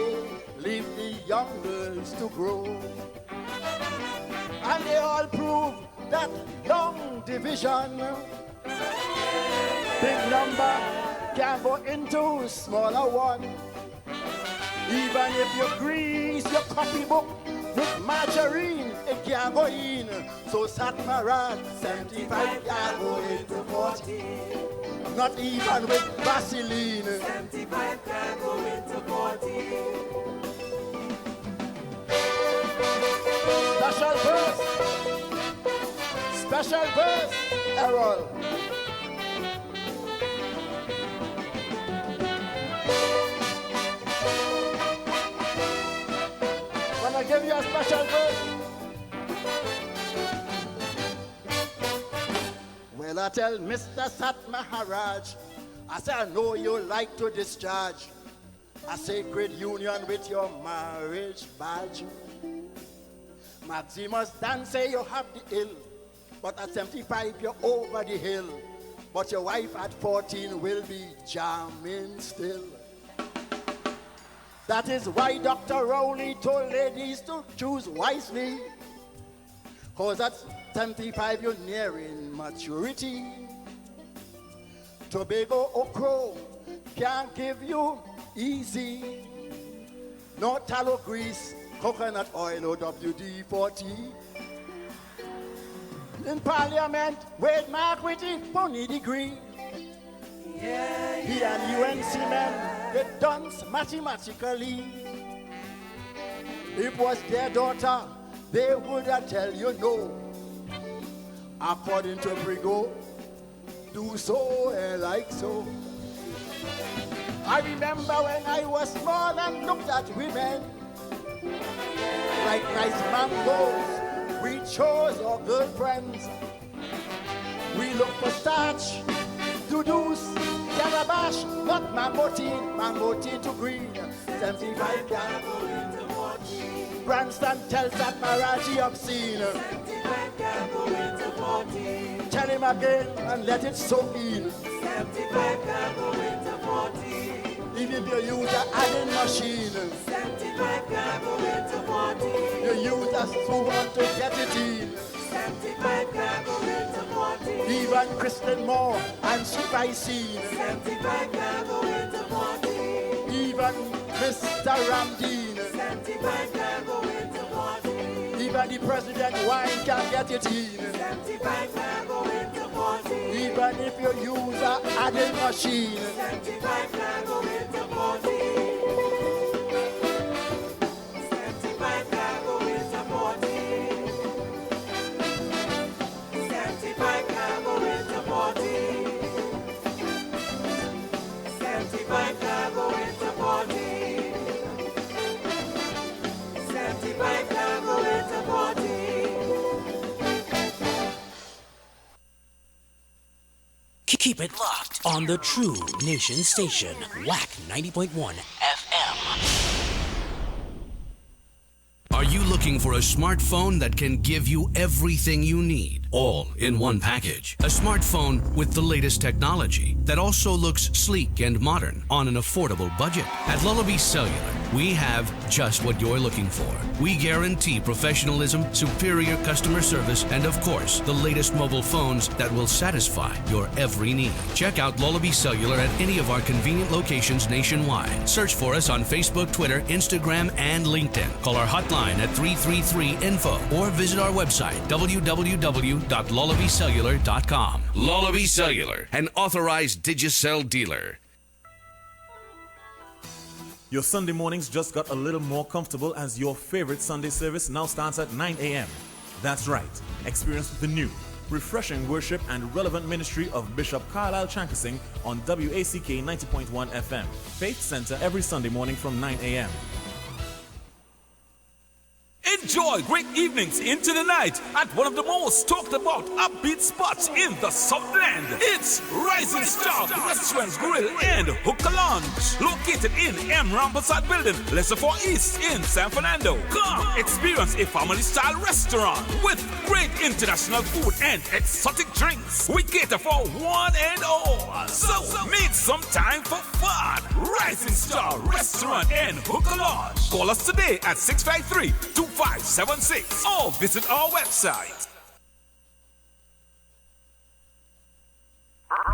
leave the young girls to grow. And they all prove that long division, big number can go into smaller one. Even if you grease your copybook with margarine, it can't go in. So Satmaran, 75 can't go into 40. Not even with Vaseline. 75 can't go into 40. Special verse, Errol. When I give you a special verse, well, I tell Mr. Sat Maharaj, I say, I know you like to discharge a sacred union with your marriage badge. Maximus Dan say you have the ill, but at 75 you're over the hill. But your wife at 14 will be jamming still. That is why Dr. Rowley told ladies to choose wisely. Cause at 75 you're nearing maturity. Tobago or Crow can't give you easy. No tallow grease, coconut oil or WD-40. In Parliament, Wade Mark with the funny degree. Yeah, he and UNC men, they dance mathematically. If it was their daughter, they would tell you no. According to Brigo, do so and like so. I remember when I was small and looked at women like nice mangoes. We chose our girlfriends. We look for starch, dudus, calabash, not mango to green. 75 can go into 40. Branston tells that Marathi obscene. 75 can go into 40. Tell him again and let it soak in. 75 can go into 40. Even if you use an adding machine, 75 can go into 40. You use a spoon to get it in, 75 can go into 40. Even Kristen Moore and Spicy, 75 can go into 40. Even Mr. Ramdeen, 75 can go into 40. Even the president wine can get it in. 75 can go into 40. Even if you use a adding machine. 75 can go into 40. 75 can go into 40. 75 can go into 40. 75 can go into 40. 75 can go into 40. Keep it locked on the True Nation station, Wack 90.1 FM. Are you looking for a smartphone that can give you everything you need, all in one package? A smartphone with the latest technology that also looks sleek and modern on an affordable budget. At Lullaby Cellular, we have just what you're looking for. We guarantee professionalism, superior customer service, and of course, the latest mobile phones that will satisfy your every need. Check out Lullaby Cellular at any of our convenient locations nationwide. Search for us on Facebook, Twitter, Instagram, and LinkedIn. Call our hotline at 333-INFO or visit our website, www.lullabycellular.com. Lullaby Cellular, an authorized Digicel dealer. Your Sunday mornings just got a little more comfortable as your favorite Sunday service now starts at 9 a.m. That's right. Experience the new, refreshing worship and relevant ministry of Bishop Carlisle Chankasing on WACK 90.1 FM. Faith Center every Sunday morning from 9 a.m. Enjoy great evenings into the night at one of the most talked about upbeat spots in the Southland. It's Rising Star Restaurants Grill and Hookah Lounge, located in M. Rampersad Building, Lesser 4 East in San Fernando. Come experience a family-style restaurant with great international food and exotic drinks. We cater for one and all, so make some time for fun. Rising Star Restaurant and Hookah Lounge. Call us today at 653-2576 or visit our website.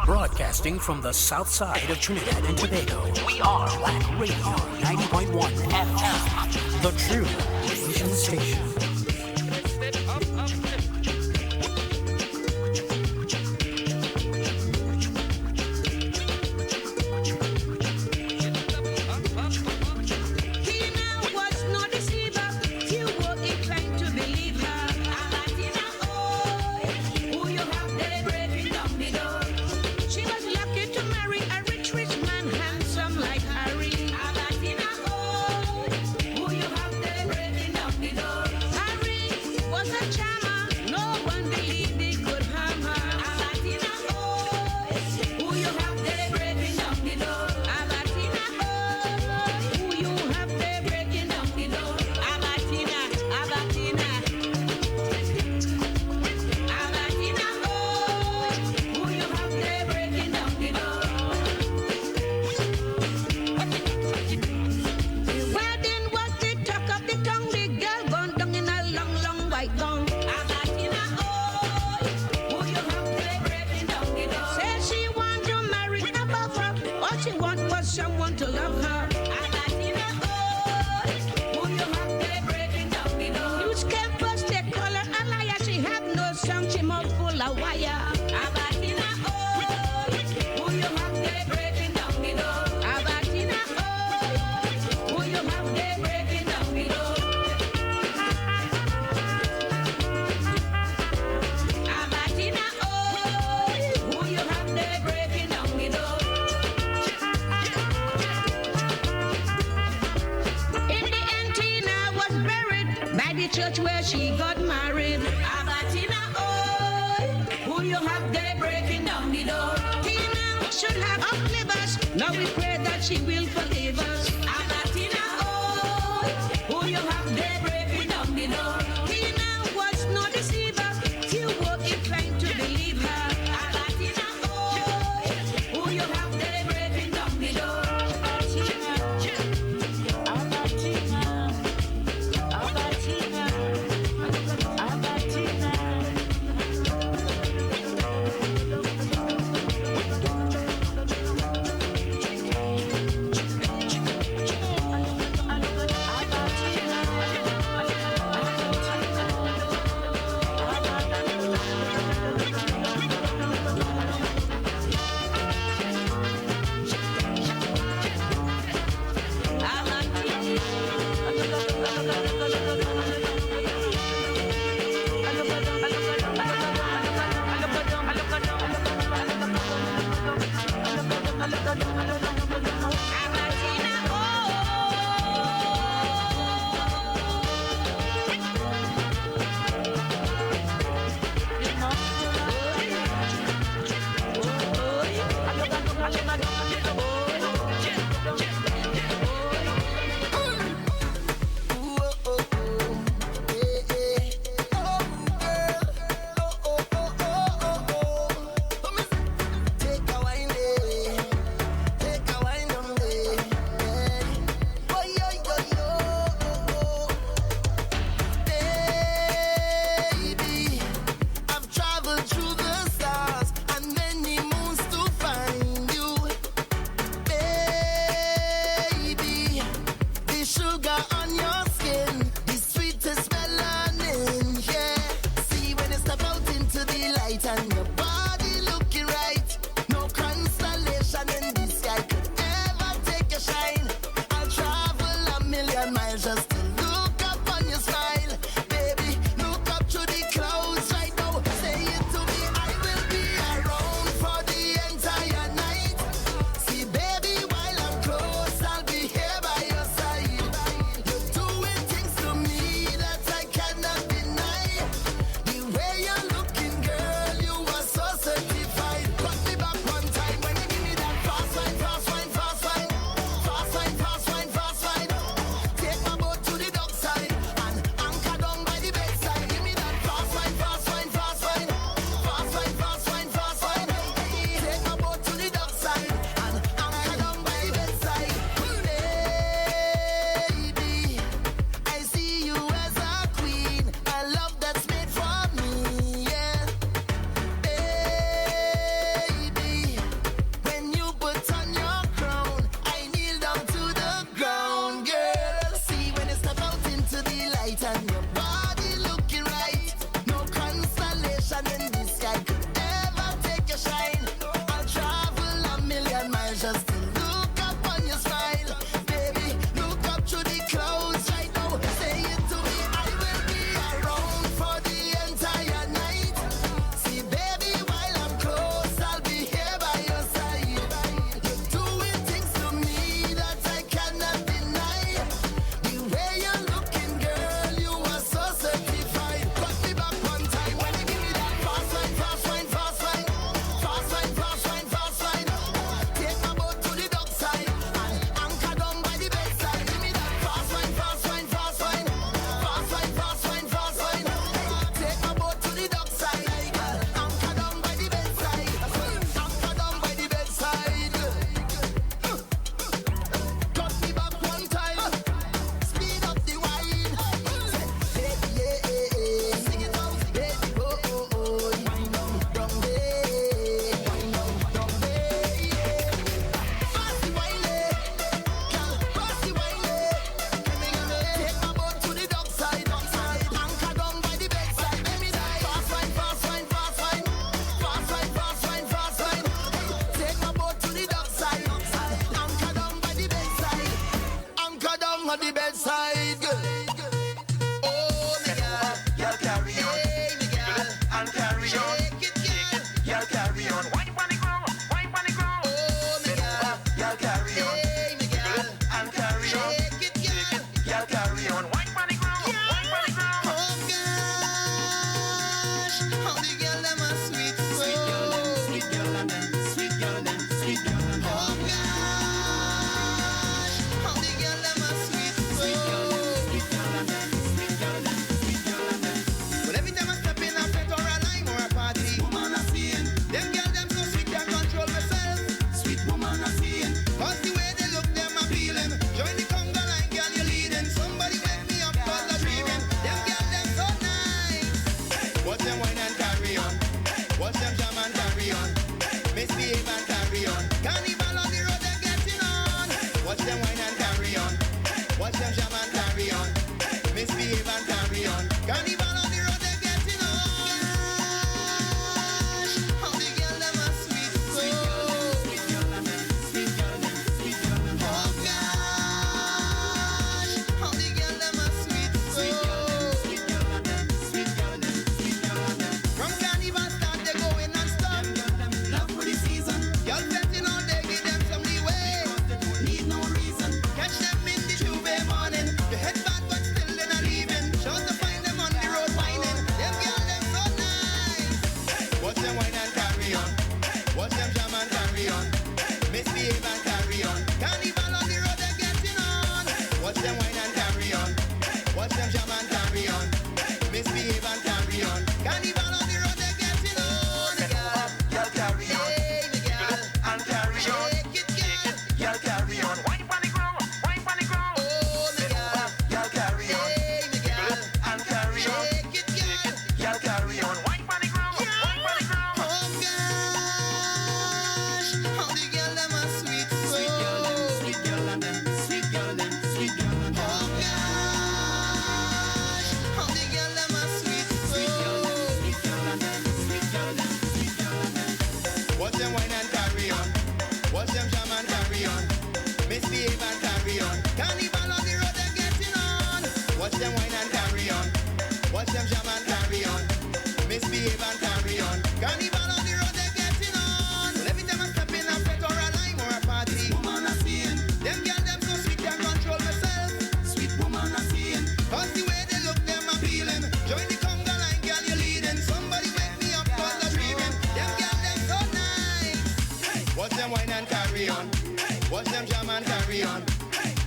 Broadcasting from the south side of Trinidad and Tobago, we are Wack Radio 90.1 FM, the True Nation station. Church where she got married. Abatina, oh, who you have there breaking down the door. Tina should have uplivers. Now we pray that she will forgive us. Abatina, oh, who you have there breaking down the door. Tina was no deceiver. Few were inclined to believe her. Abatina, oh, who you have there breaking down the door. Abatina, Abatina. million miles just to look up on your smile. Baby, look up to the clouds right now. Say it to me, I will be around for the entire night. See, baby, while I'm close, I'll be here by your side. You're doing things to me that I cannot deny. The way you're looking, girl, you are so certified. Put me back one time when you give me that fast wine, fast wine, fast wine. Fast wine, fast wine, fast wine. Take my boat to the dockside and anchor down by the bedside. Give me that fast wine, fast wine, fast wine. Fast wine, fast wine, fast wine. Take my boat to the dockside and anchor down by the bedside. Baby, I see you as a queen, a love that's made for me, yeah. Baby, when you put on your crown, I kneel down to the ground, girl. See when you step out into the light and your body looking right. No constellation in the sky could ever take your shine. I'll travel a million miles just to look up on your smile. Baby, look up to the clouds right now. Say it to me, I will be around for the entire night. See, baby, while I'm close, I'll be here by your side. You're doing things to me that I cannot deny. The way you're looking, girl, you are so certified. Put me back one time when you give me that fast wine, fast wine, fast wine. Fast wine, fast wine, fast wine. Take my boat to the dockside and anchor down by the bedside. Give me that fast wine, fast wine, fast wine. Fast wine, fast wine, fast wine. Take my boat to the dockside and anchor down by the bedside. Anchor down by the bedside. Cut me back one time. Speed up the wine. Baby, yeah, sing it out. Baby, oh, oh, oh. Wind down, down, way. Wind down, down, way, yeah. Passy wine, girl, passy wine. Take my boat to the dockside, anchor down by the bedside. Let me die. Fast wine, fast wine, fast wine. Fast wine, fast wine, fast wine. Take my boat to the dockside, anchor down by the bedside. Anchor down on the bedside, girl. Oh, me girl, girl carry on. Hey, me girl, and carry on. Shake it, girl, girl carry on. Wine on the ground, wine on the ground. Oh, me girl, girl carry on. Hey, me girl, and carry on. Shake it, girl, girl carry on. Wine on the ground, wine on the ground. Oh gosh, how the girl them are sweet, sweet girl them, sweet girl and them, sweet girl them, sweet girl and them. Oh gosh, how the girl them are sweet, sweet girl them, sweet girl and them, sweet girl them, sweet girl and them. But every time I step in a fete or a lime or a party, woman I seeing them girl them so sweet can't control myself. Sweet woman I seeing, 'cause the way they look them appealing. Join the conga line, girl you leading. Somebody wake me up 'cause I'm dreaming. Them girl them so nice. Watch them wine and carry on. Watch them jam and carry on. Misbehave and carry on. Carnival on the road they're getting on. Watch them wine and carry on. Watch them jam and carry on. Misbehave and carry on. Carnival on the road they're getting on. Gosh, how the girl them are sweet, sweet girl them, sweet girl and them, sweet girl them, sweet girl and them. Oh gosh, how the girl them are sweet, sweet girl them, sweet girl and them, sweet girl them, sweet girl and them. From carnival start they going non-stop. Girl them love for the season. Girl betting all day give them some leeway. Because they don't need no reason. Catch them in the Tuesday morning. The head bad but still they're not leaving. Sure to find them on the road whining. Them girl them so nice. Watch them wine and carry on. Watch them jam and carry on. Misbehave and carry on. Carnival on the road they're getting on. Watch them wine and carry on. Watch them jam and carry on. Misbehave and carry on. Carnival on the road they're getting on. Girl, girl carry on. Hey, me girl, and carry on. Shake it, girl, girl carry on. Wine on the ground, wine on the ground. Oh, me girl, girl carry on. Hey, me girl, and carry on. Shake it, girl, girl carry on. Wine on the ground, wine on the ground. Oh gosh, how the girl them are sweet, sweet girl them, sweet girl and them, sweet girl them, sweet girl and them. Oh gosh, how the girl them are sweet, sweet girl them, sweet girl and them, sweet girl them, sweet girl and them. Watch them wine and carry on. Watch them jam and carry on. Misbehave and carry on. Carnival on the road they're getting carry on.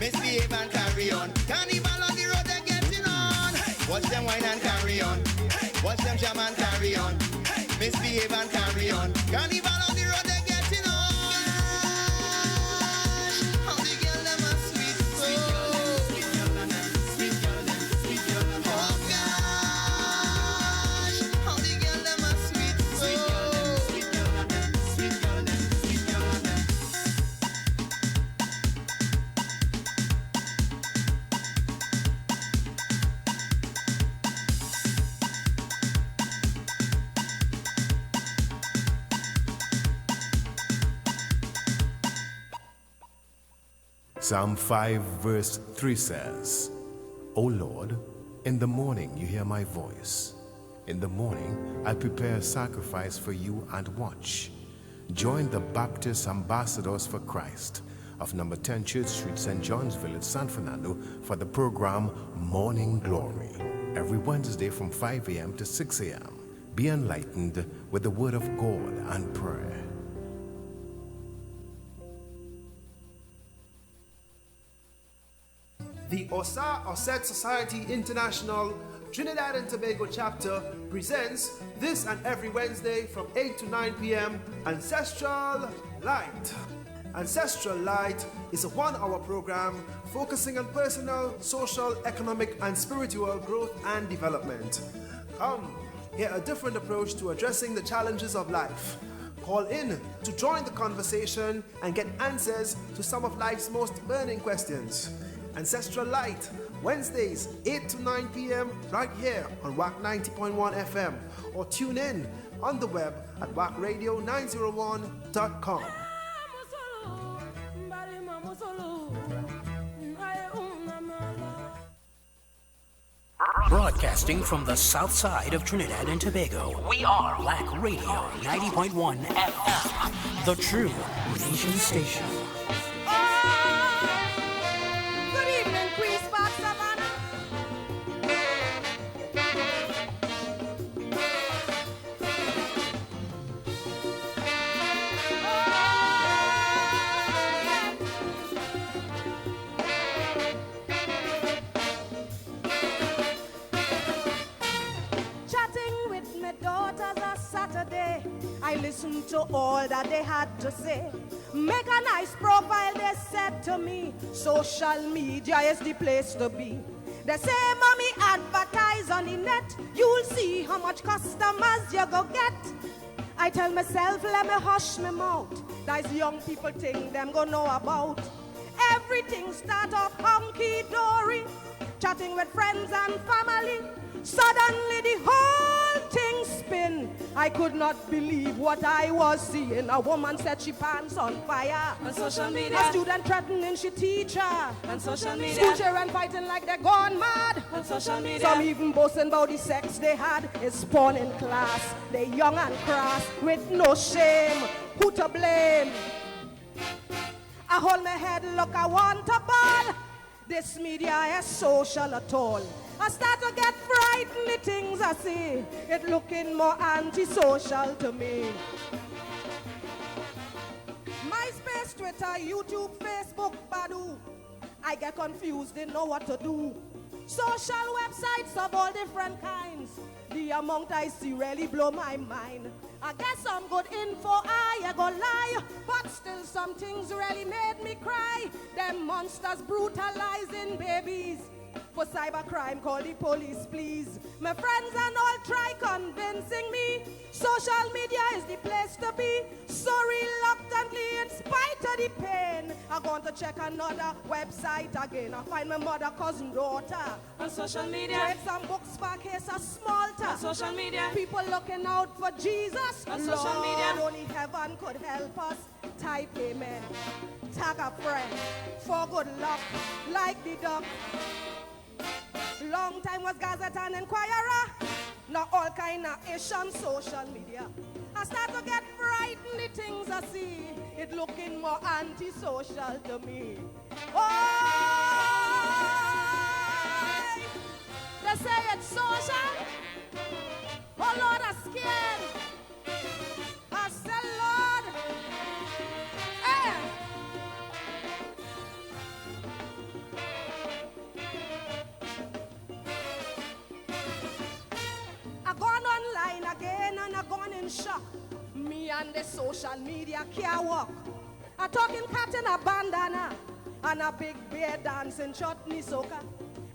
Misbehave and carry on. Carnival on the road, they're getting on. Watch them wine and carry on. Watch them jam and carry on. Misbehave and carry on. Carnival on the road, they're getting on. How the girl them a sweet soul. Sweet girl and them, sweet girl and them, sweet girl and them. Oh gosh, how the girl them a sweet soul. Sweet girl and them, sweet girl and them, sweet girl and them. Psalm 5 verse 3 says, O Lord, in the morning you hear my voice. In the morning I prepare a sacrifice for you and watch. Join the Baptist Ambassadors for Christ of number 10 Church Street, St. John's Village, San Fernando for the program Morning Glory. Every Wednesday from 5 a.m. to 6 a.m. Be enlightened with the Word of God and prayer. The Osa Osset Society International Trinidad and Tobago chapter presents this and every Wednesday from 8 to 9 p.m. Ancestral Light. Ancestral Light is a 1-hour program focusing on personal, social, economic, and spiritual growth and development. Come, hear a different approach to addressing the challenges of life. Call in to join the conversation and get answers to some of life's most burning questions. Ancestral Light, Wednesdays, 8 to 9 p.m. right here on Wack 90.1 FM, or tune in on the web at wackradio901.com. Broadcasting from the south side of Trinidad and Tobago, we are Wack Radio 90.1 FM, the true nation station. I listened to all that they had to say. Make a nice profile, they said to me. Social media is the place to be. They say, mommy, advertise on the net. You'll see how much customers you go get. I tell myself, let me hush my mouth. That's young people think them go know about. Everything start off hunky-dory. Chatting with friends and family. Suddenly the whole thing spin. I could not believe what I was seeing. A woman said she pants on fire. On social media. A student threatening she teacher. On social media. School children fighting like they're gone mad. On social media. Some even boasting about the sex they had. It's porn in class. They young and crass with no shame. Who to blame? I hold my head, look, I want a ball. This media is social at all. I start to get frightened, the things I see. It looking more antisocial to me. MySpace, Twitter, YouTube, Facebook, Badu. I get confused, didn't know what to do. Social websites of all different kinds. The amount I see really blow my mind. I guess some good info, I go lie. But still some things really made me cry. Them monsters brutalizing babies. For cybercrime, call the police, please. My friends and all try convincing me. Social media is the place to be. So reluctantly, in spite of the pain, I'm going to check another website again. I find my mother, cousin, daughter. On social media. Trade some books for a case of Malta. On social media. People looking out for Jesus. On social media. Only heaven could help us. Type amen. Tag a friend. For good luck. Like the duck. Long time was Gazette and Enquirer. Now all kind of ish on social media. I start to get frightened, the things I see. It looking more antisocial to me. Oh, they say it's social. Oh Lord, I'm scared. I said, Lord, hey. and the social media can't walk. A talking cat in a bandana and a big bear dancing chutney soca.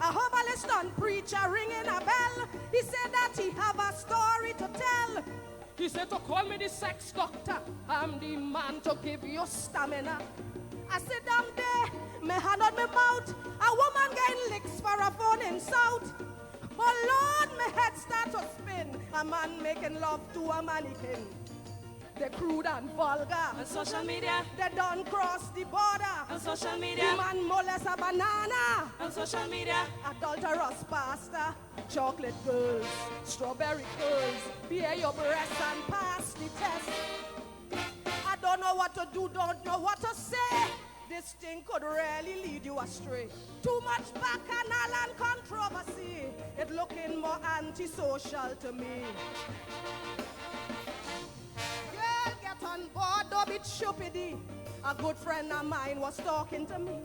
A herbalist and preacher ringing a bell. He said that he have a story to tell. He said to call me the sex doctor. I'm the man to give you stamina. I sit down there, my hand on my mouth. A woman getting licks for a phone insult. Oh Lord, my head start to spin. A man making love to a mannequin. They crude and vulgar. On social media. They don't cross the border. On social media. The man molest a banana. On social media. Adulterous pasta. Chocolate girls. Strawberry girls. Bear your breast and pass the test. I don't know what to do, don't know what to say. This thing could really lead you astray. Too much bacchanal and controversy. It looking more antisocial to me. Girl, get on board, don't be stupid. A good friend of mine was talking to me.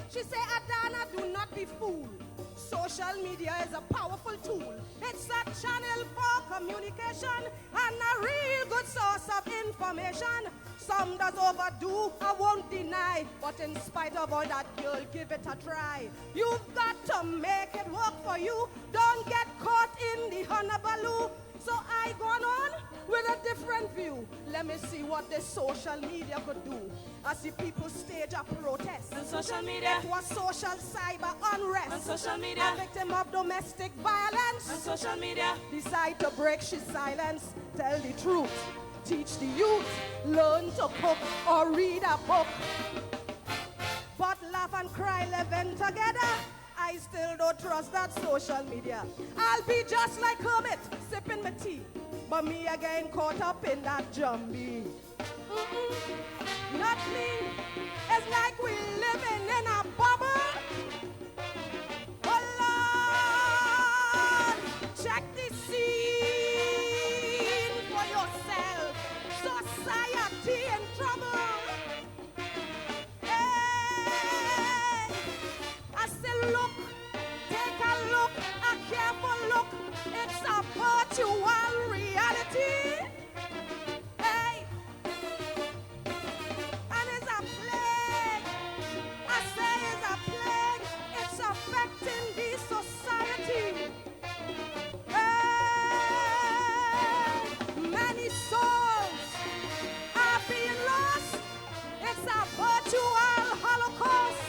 She said, Adana, do not be fooled. Social media is a powerful tool. It's a channel for communication and a real good source of information. Some does overdo, I won't deny, but in spite of all that, girl, give it a try. You've got to make it work for you. Don't get caught in the hullabaloo. So I gone on with a different view. Let me see what the social media could do. I see people stage a protest. On social media. It was social cyber unrest. On social media. A victim of domestic violence. On social media. Decide to break his silence. Tell the truth. Teach the youth. Learn to cook or read a book. But laugh and cry living together. I still don't trust that social media. I'll be just like Kermit, sipping my tea. But me again caught up in that jumbie. Not me. It's like we living in a bubble. Oh Lord, check the scene for yourself. Society in trouble. Look, take a look, a careful look. It's a virtual reality. Hey, and it's a plague. I say it's a plague. It's affecting the society. Hey, many souls are being lost. It's a virtual holocaust.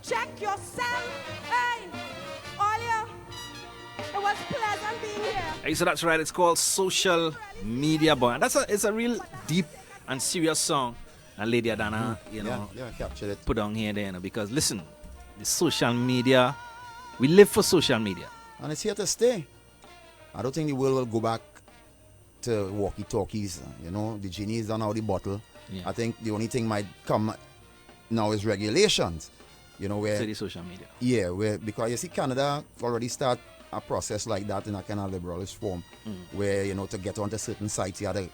Check yourself. Hey, Olia, it was pleasant being here. Hey, so that's right. It's called Social Media Boy. And it's a real deep and serious song. And Lady Adana, captured it. Put on here then, because listen, the social media, we live for social media. And it's here to stay. I don't think the world will go back to walkie-talkies. The genie is done out of the bottle. Yeah. I think the only thing might come now is regulations. Where to the social media. Yeah, because you see Canada already start a process like that in a kind of liberalist form, where to get onto certain sites you had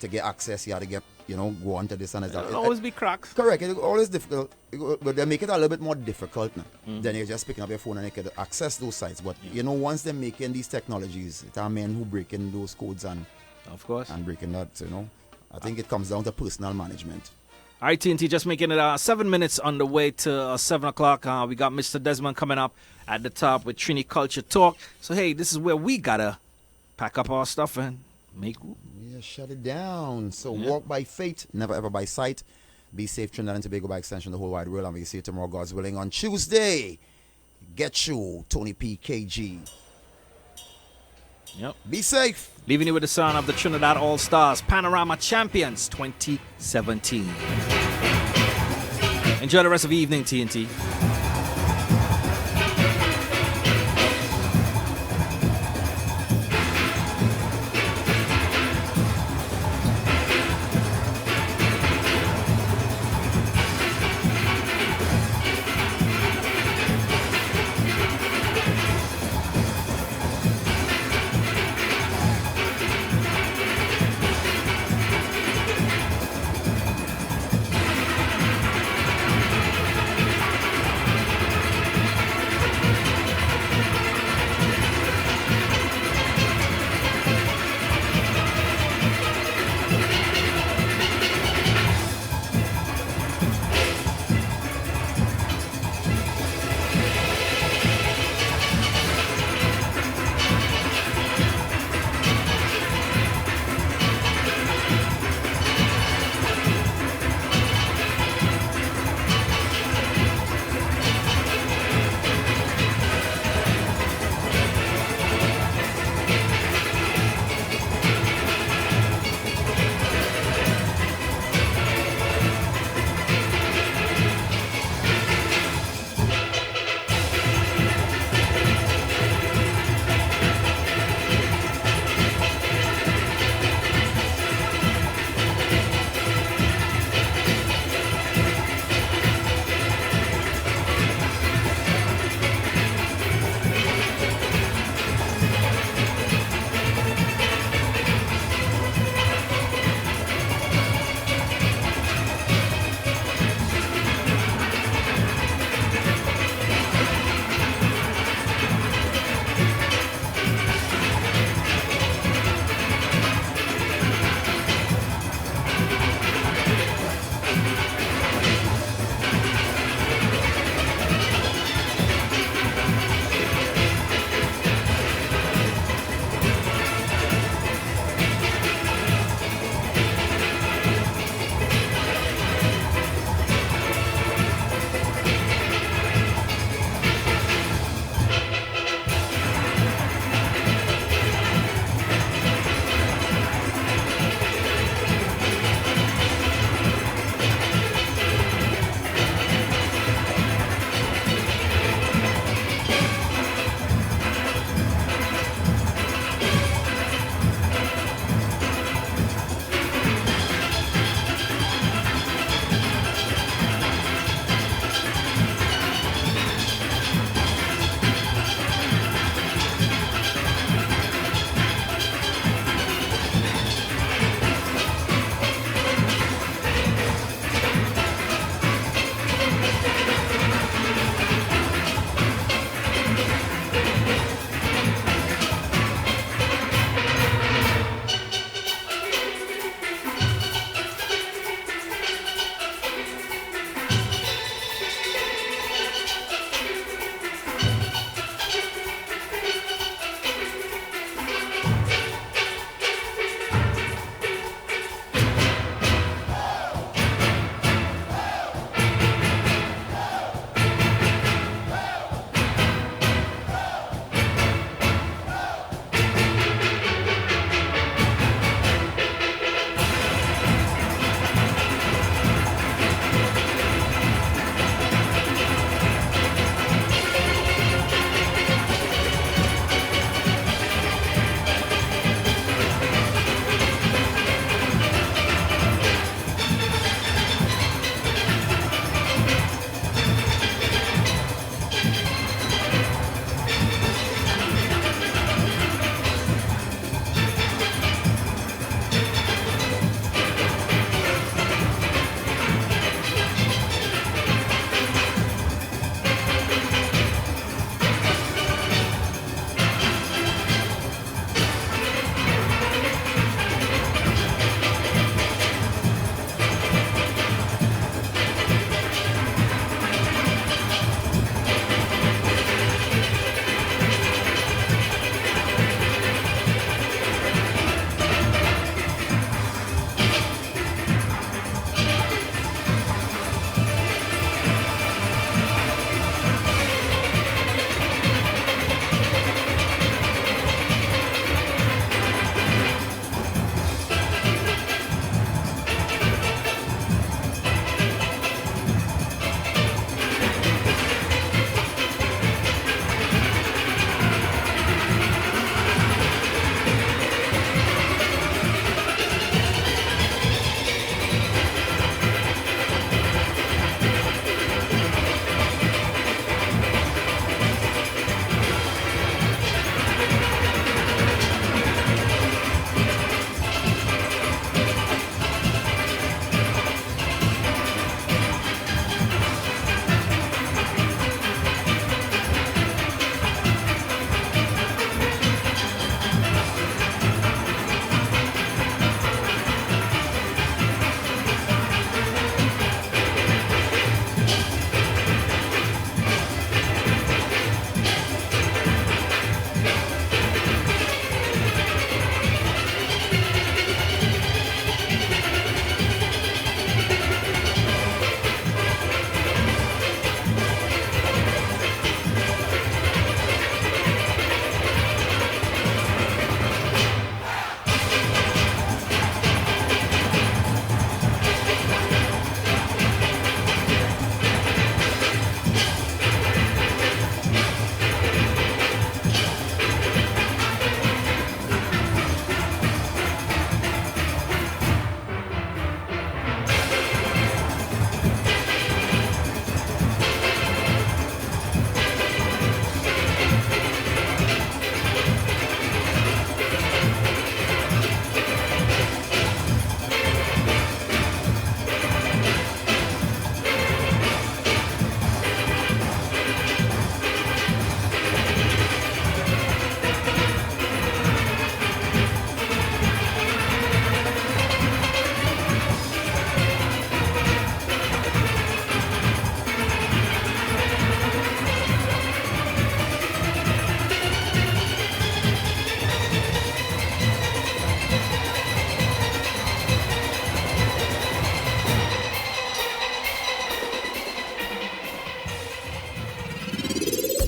to get access, you had to get go onto this and that. It'll always be cracks. Correct, it's always difficult, but they make it a little bit more difficult now. Then you're just picking up your phone and you can access those sites. But once they're making these technologies, it are men who break in those codes and of course and breaking that. I think it comes down to personal management. All right, TNT, just making it 7 minutes on the way to 7 o'clock. We got Mr. Desmond coming up at the top with Trini Culture Talk. So, hey, this is where we got to pack up our stuff and make... Yeah, shut it down. So, walk by faith, never ever by sight. Be safe, Trinidad and Tobago by extension, the whole wide world. And we'll see you tomorrow, God's willing, on Tuesday. Get you, Tony P. KG. Yep. Be safe. Leaving you with the sound of the Trinidad All-Stars Panorama Champions 2017. Enjoy the rest of the evening, TNT.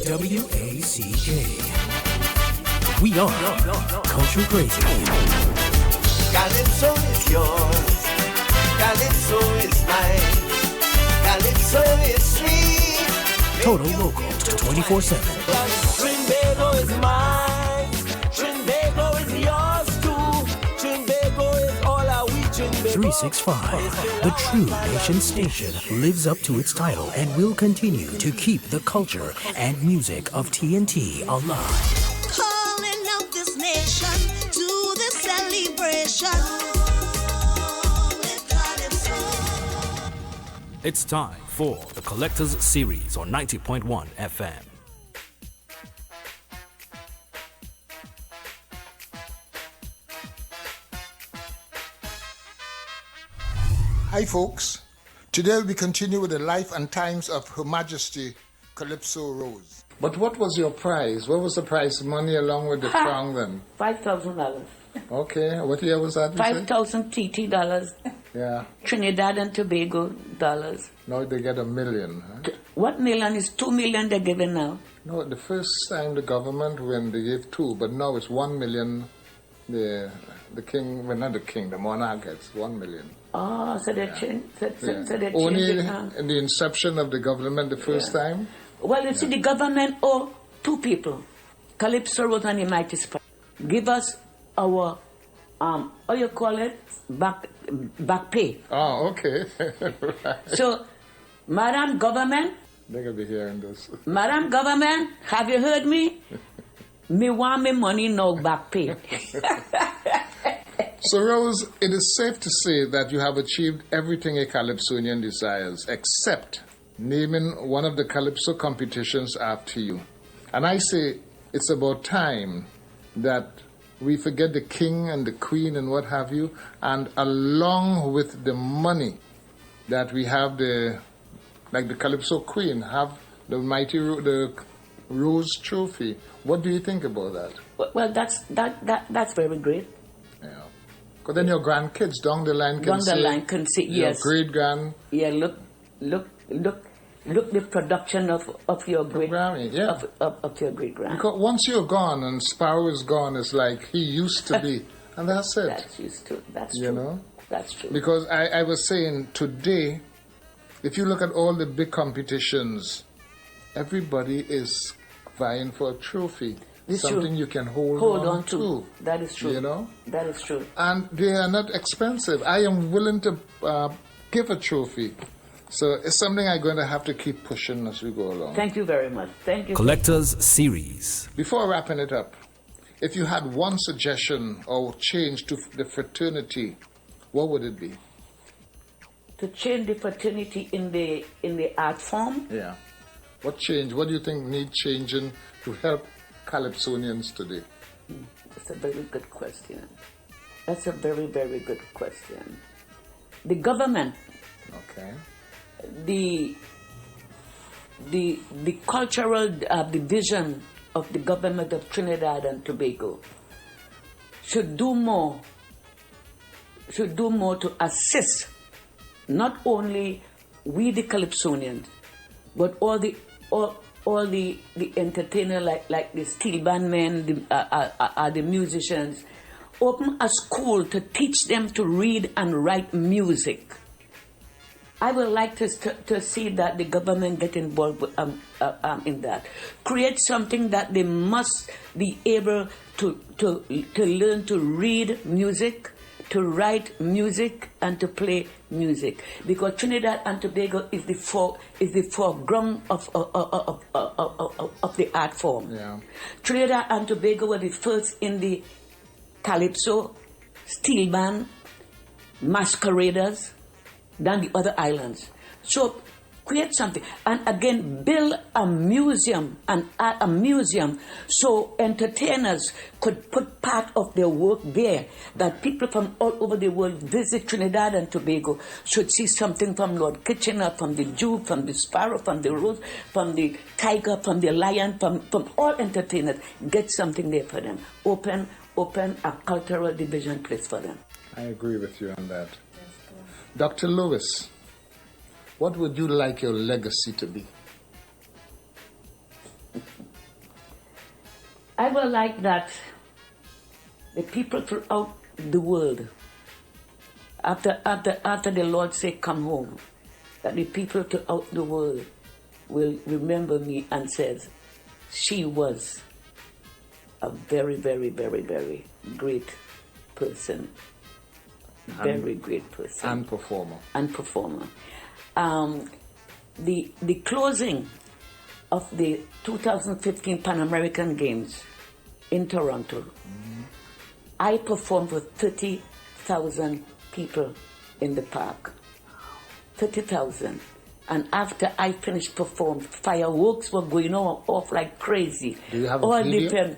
WACK. We are Culture Crazy. Calypso is yours. Calypso is mine. Calypso is sweet. Total local 24/7. Trinidad is mine. Trinidad is yours too. Trinidad is all our we Trinidad. 365. The true nation station lives up to its title and will continue to keep the culture and music of TNT alive. Calling out this nation to the celebration. It's time for the Collectors Series on 90.1 FM. Hi folks, today we continue with the life and times of Her Majesty Calypso Rose. But what was your prize? What was the prize money along with the crown then? $5,000. Okay, what year was that? 5,000 TT dollars. Yeah. Trinidad and Tobago dollars. Now they get $1 million. Huh? What million is 2 million they're giving now? No, the first time the government when they gave 2, but now it's 1 million. The king, well not the king, the monarch gets 1 million. Oh, so they changed. So they Only changed it, in the inception of the government the first time. Well, you see, the government owe 2 people, Calypso Rose and the Mighty Spirit. Give us our, how you call it, back pay. Oh, okay. Right. So, Madam Government. They're going to be hearing this. Madam Government, have you heard me? Me want me money no back pay. So, Rose, it is safe to say that you have achieved everything a Calypsonian desires, except naming one of the Calypso competitions after you. And I say it's about time that we forget the king and the queen and what have you, and along with the money that we have like the Calypso queen, have the the Rose Trophy. What do you think about that? Well, that's very great. Yeah. Because then your grandkids down the line can see, yes. Your great-grand. Yeah, look the production of your great yeah. of your great grand. Because once you're gone and Sparrow is gone, it's like he used to be, and that's it. That's used to. That's true. You know. That's true. Because I was saying today, if you look at all the big competitions, everybody is vying for a trophy. It's something true. You can hold on to. That is true. You know? That is true. And they are not expensive. I am willing to give a trophy. So it's something I'm going to have to keep pushing as we go along. Thank you very much. Thank you. Collectors Series. Before wrapping it up, if you had one suggestion or change to the fraternity, what would it be? To change the fraternity in the art form? Yeah. What change? What do you think needs changing to help Calypsonians today? That's a very good question. That's a very, very good question. The government. Okay. The cultural division of the government of Trinidad and Tobago should do more to assist not only we the Calypsonians, but all the entertainers like the steel band men, the musicians. Open a school to teach them to read and write music. I would like to see that the government get involved in that. Create something that they must be able to learn to read music, to write music, and to play music. Because Trinidad and Tobago is the foreground of the art form. Yeah. Trinidad and Tobago were the first in the calypso, steel band, masqueraders, than the other islands. So create something, and again build a museum, so entertainers could put part of their work there, that people from all over the world visit Trinidad and Tobago should see something from Lord Kitchener, from the Duke, from the Sparrow, from the Rose, from the Tiger, from the Lion, from all entertainers. Get something there for them. Open a cultural division place for them. I agree with you on that. Dr. Lewis, what would you like your legacy to be? I would like that the people throughout the world, after the Lord say come home, that the people throughout the world will remember me and says, she was a very, very, very, very great person. Very great person. And performer. And performer. The closing of the 2015 Pan American Games in Toronto, I performed for 30,000 people in the park. 30,000. And after I finished performing, fireworks were going off like crazy. Do you have a video?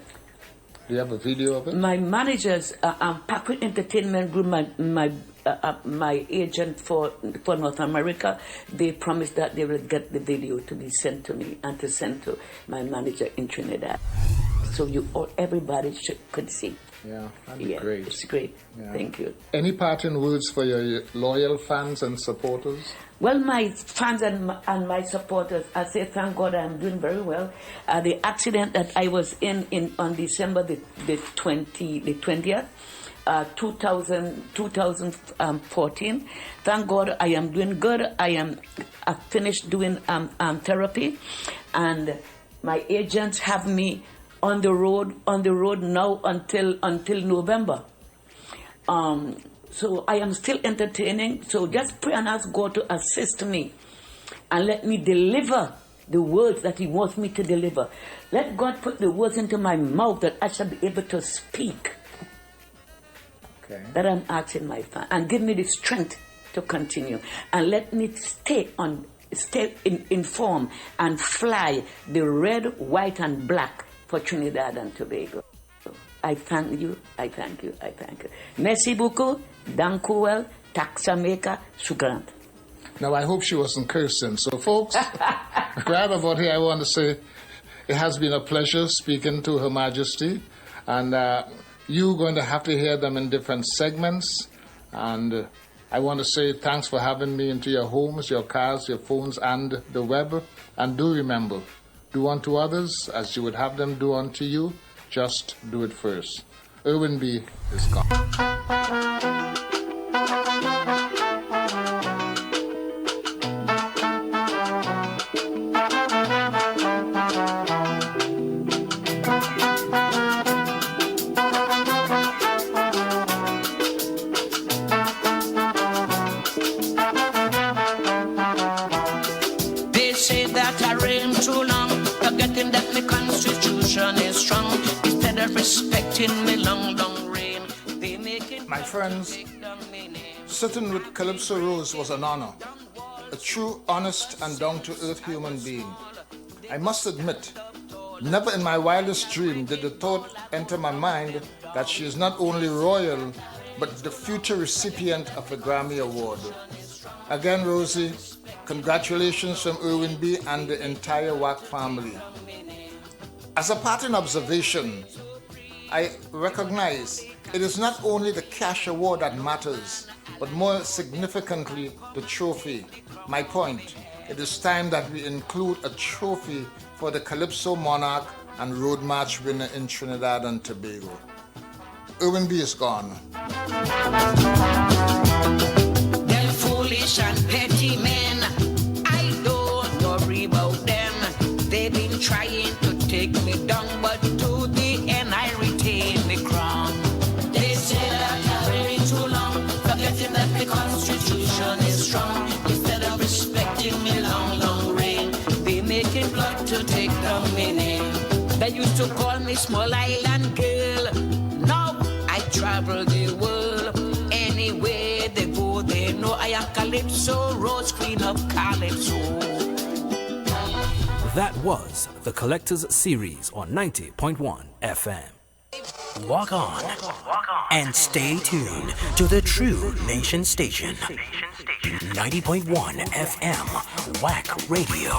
Do you have a video of it? My managers, Packard Entertainment Group, my agent for North America, they promised that they will get the video to be sent to me and to send to my manager in Trinidad. So everybody could see. Yeah, that's great. It's great. Yeah. Thank you. Any parting words for your loyal fans and supporters? Well, my fans and my supporters, I say thank God I'm doing very well. The accident that I was in on December the 20th, 2014. Thank God I am doing good. I finished doing therapy, and my agents have me on the road now until November. So I am still entertaining. So just pray and ask God to assist me and let me deliver the words that He wants me to deliver. Let God put the words into my mouth that I shall be able to speak. Okay. That I'm asking my Father, and give me the strength to continue, and let me stay in form and fly the red, white, and black for Trinidad and Tobago. I thank you. Merci beaucoup. Dankuel, Taxameka, Sugrant. Now, I hope she wasn't cursing. So, folks, right about here, I want to say it has been a pleasure speaking to Her Majesty. And you're going to have to hear them in different segments. And I want to say thanks for having me into your homes, your cars, your phones, and the web. And do remember, do unto others as you would have them do unto you. Just do it first. Irwin B. is gone. They say that I reign too long, forgetting that my constitution is strong. Instead of respecting me long reign, they make it. My friends, sitting with Calypso Rose was an honor. A true, honest, and down-to-earth human being. I must admit, never in my wildest dream did the thought enter my mind that she is not only royal, but the future recipient of a Grammy Award. Again, Rosie, congratulations from Irwin B. and the entire Wack family. As a parting observation, I recognize it is not only the cash award that matters, but more significantly, the trophy. My point, it is time that we include a trophy for the Calypso Monarch and Road March winner in Trinidad and Tobago. Irwin B. is gone. Them foolish and petty men, I don't worry about them. They've been trying to take me down, but to the end I retain the crown. They say that I reign too long, forgetting that the constitution is strong. Instead of respecting me long reign, they making blood to take down my name. They used to call me small island girl. Now I travel the world. Anywhere they go, they know I am Calypso, Rose Queen of Calypso. That was the Collectors Series on 90.1 FM. Walk on and stay tuned to the True Nation Station. 90.1 FM, Wack Radio.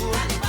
fool.